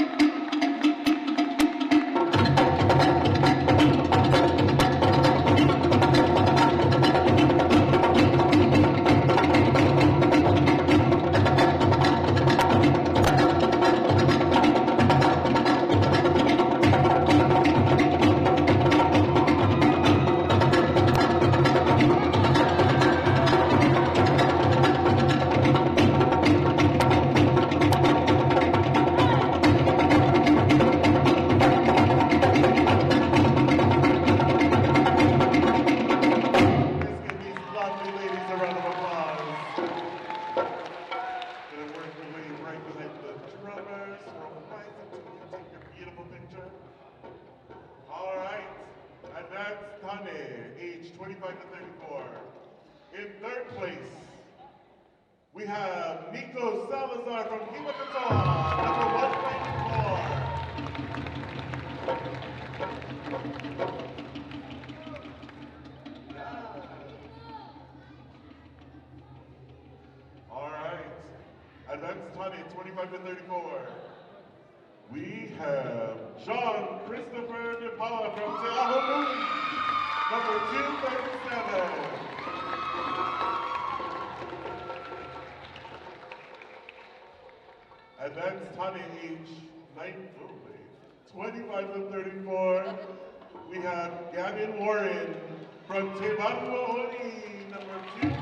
S8: Age 25 to 34. In third place, we have Nico Salazar from Himakatoa, number 124. All right. Advanced Tani, 25 to 34. We have John Christopher DePaula from Te Aho Nui, number 237. Advanced Tani, age 25 to 34. We have Gavin Warren from Te Marua Honi, number 228.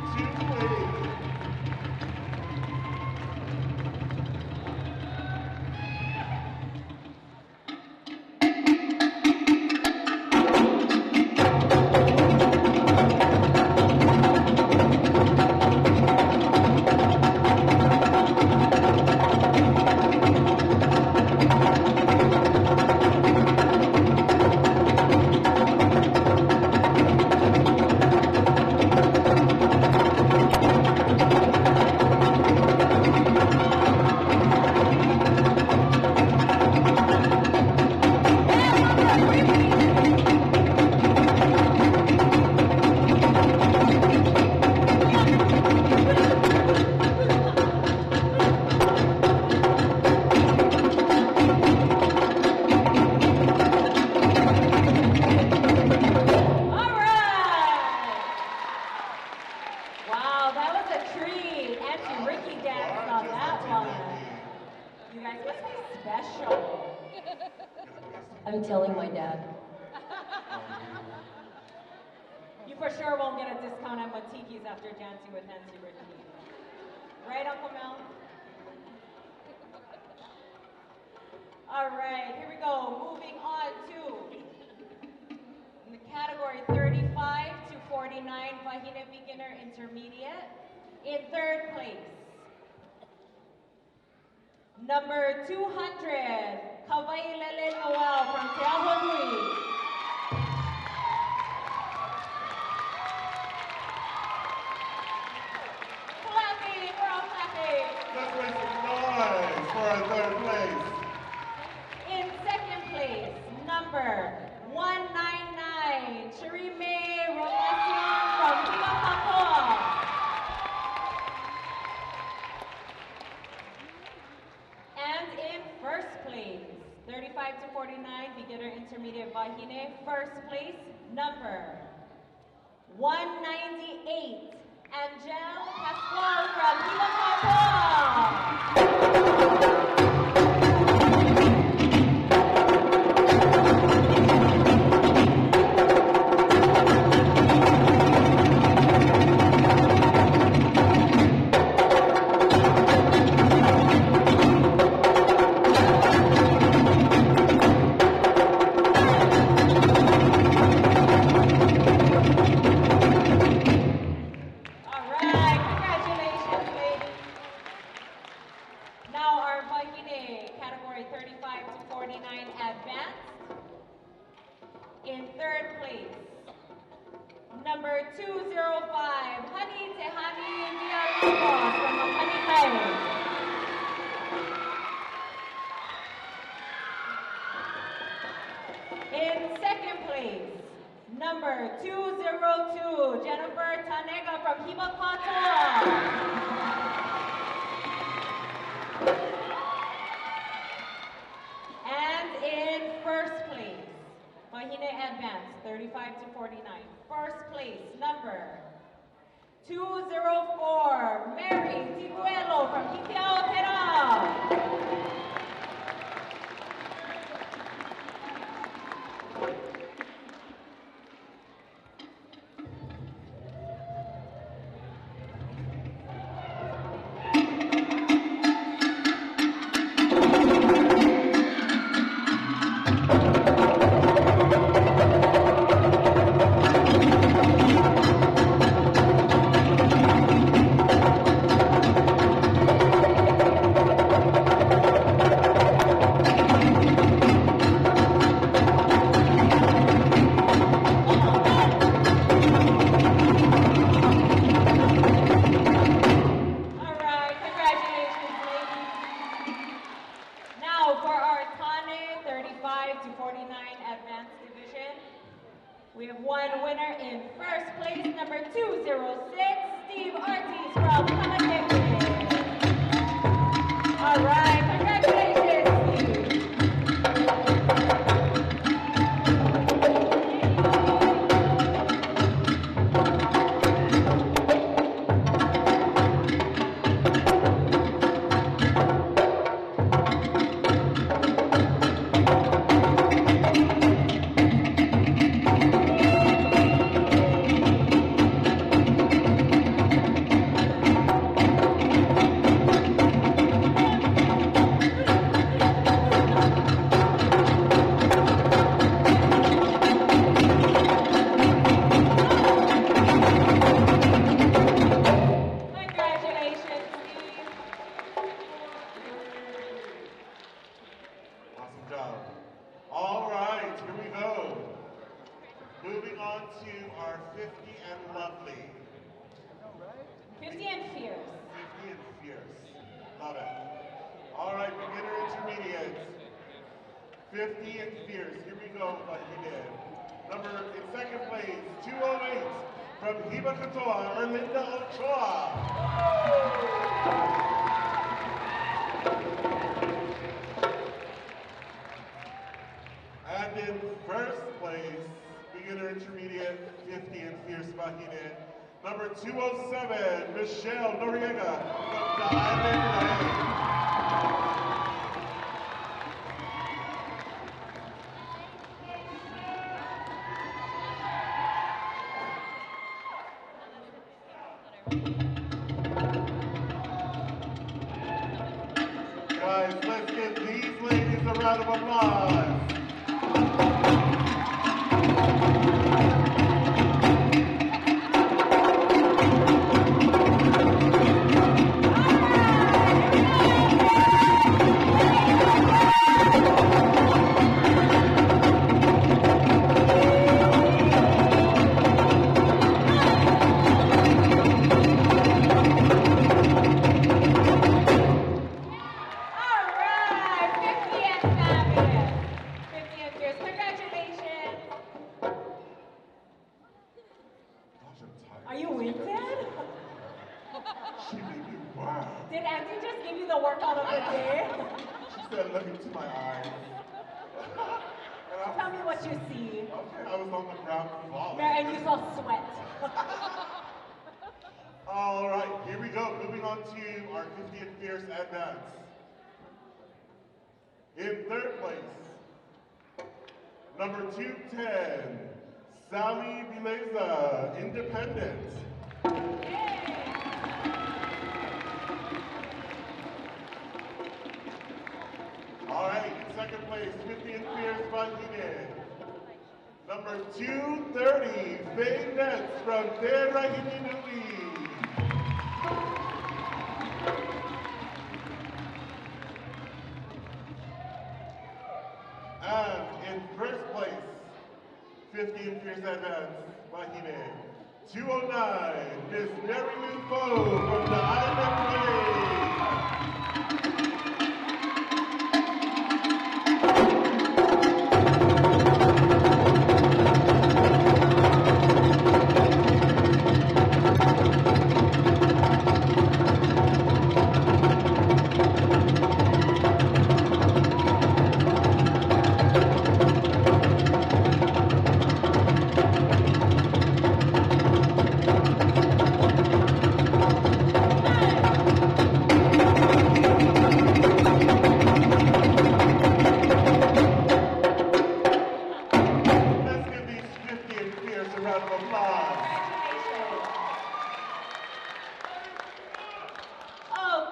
S1: I'm telling my dad.
S9: You for sure won't get a discount at Matiki's after dancing with Nancy Ricky. Right, Uncle Mel? All right, here we go. Moving on to in the category 35 to 49, Vahine Beginner Intermediate. In third place, number 200, Kawailele Noel from Te Aho Nui. Clapping, we're all clapping.
S8: Let's make some noise for our third place.
S9: In second place, number 199, Chirime Romasion from Himakatoa. And in first place, 35 to 49, beginner intermediate Vahine. First place, number 198, Angel Pascual from Himakatoa. advanced. In third place, number 205, Honey Tehani Villarubos from Mapanihai. In second place, number 202, Jennifer Tanega from Hibapatua. And in first place, Mahine Advance, 35 to 49. First place, number 204, Mary Tiguelo from Hitiaotera. We have one winner in first place, number 206, Steve Ortiz from Kamakeke. All right, congratulations,
S8: All right, here we go. Moving on to our 50 and lovely.
S9: 50 and fierce.
S8: 50 and fierce. Love it. All right, beginner intermediate. 50 and fierce. Here we go, like we did. Number in second place, 208 from Hiba Katoa, Erlinda Ochoa. And in first place, beginner intermediate, 50 and fierce Bahine, number 207, Michelle Noriega from Diamond Lane. Guys, let's give these ladies a round of applause.
S9: Did Auntie just give you the workout of the day?
S8: She said, look into my eyes.
S9: Tell me what you see.
S8: Okay, I was on the ground falling.
S9: And you saw sweat.
S8: All right, here we go. Moving on to our 50 and fierce advance. In third place, number 210, Sally Vileza, Independent. All right, in second place, 50 and fierce Bandine. Number 230, Faye Nets from Terra Ininui. And in first place, 50 in Fierce Advance, Wahine. 209, Miss Mary Lou Foe from the Island Way.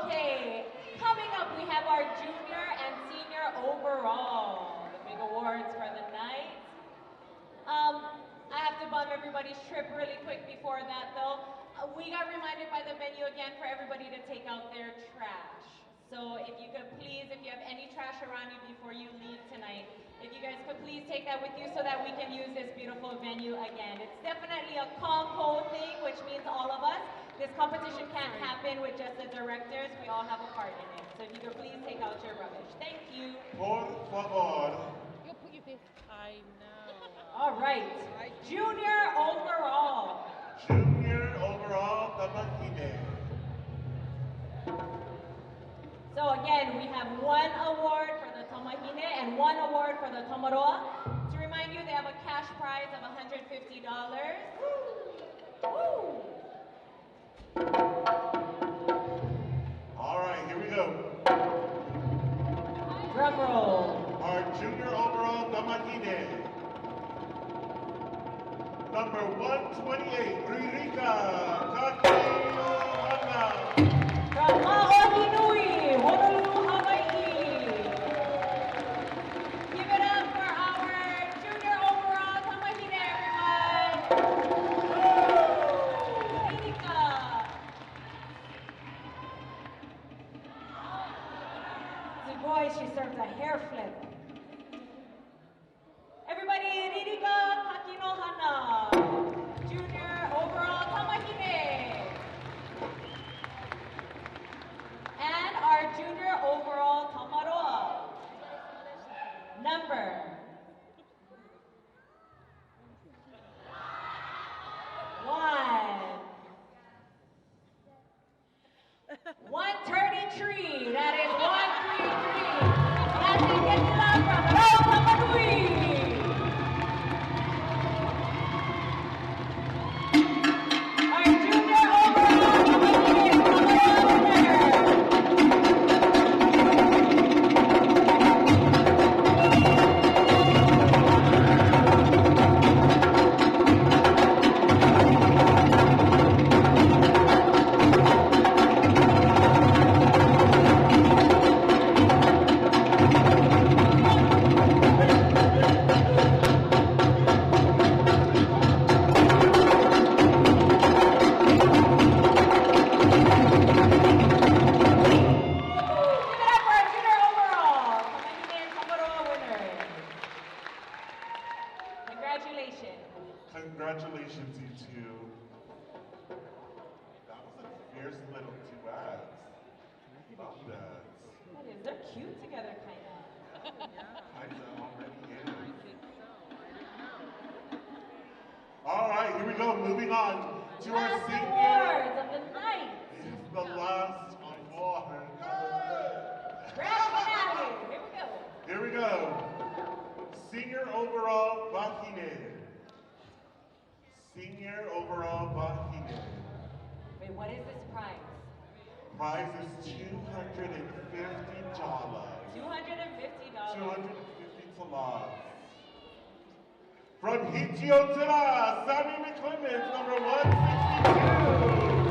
S9: Okay, coming up we have our junior and senior overall, the big awards for the night. I have to bump everybody's trip really quick before that though. We got reminded by the venue again for everybody to take out their trash. So if you could please, if you have any trash around you before you leave tonight, if you guys could please take that with you so that we can use this beautiful venue again. It's definitely a compo thing, which means all of us. This competition can't happen with just the directors. We all have a part in it. So if you could please take out your rubbish. Thank you.
S8: Por favor.
S11: I know.
S9: All right. Junior overall.
S8: Junior overall, Tamahine.
S9: So again, we have one award for the Tamahine and one award for the Tomaroa. To remind you, they have a cash prize of $150. Woo!
S8: All right, here we go.
S9: Drum roll.
S8: Our junior overall, Tamahine. Number 128, Ririka Kakiohana.
S9: From Ma'ohinui, Honolulu, Hawaii. Give it up for our junior overall Tamahine, everyone. Ririka. The boy, she serves a hair flip. Everybody, Ririka Kakinohana, junior overall Tamahine. And our junior overall Tamaroa. Number 133. That is 133. That's the Getila from Rao Tamadui. Our junior overall
S8: Congratulations, you two. That was a fierce little duet. Love that.
S9: That is, they're cute together, kind of.
S8: Kinda already is. All right, here we go. Moving on to our
S9: Last
S8: senior.
S9: awards of the night.
S8: It's the last award.
S9: Grand finale. Here we go.
S8: Here we go. Senior overall Wahine. Senior overall Wahine.
S9: Wait, what is this prize?
S8: Prize is $250.
S9: $250.
S8: $250. From Hichiotera, Sammy McClemens, number 162.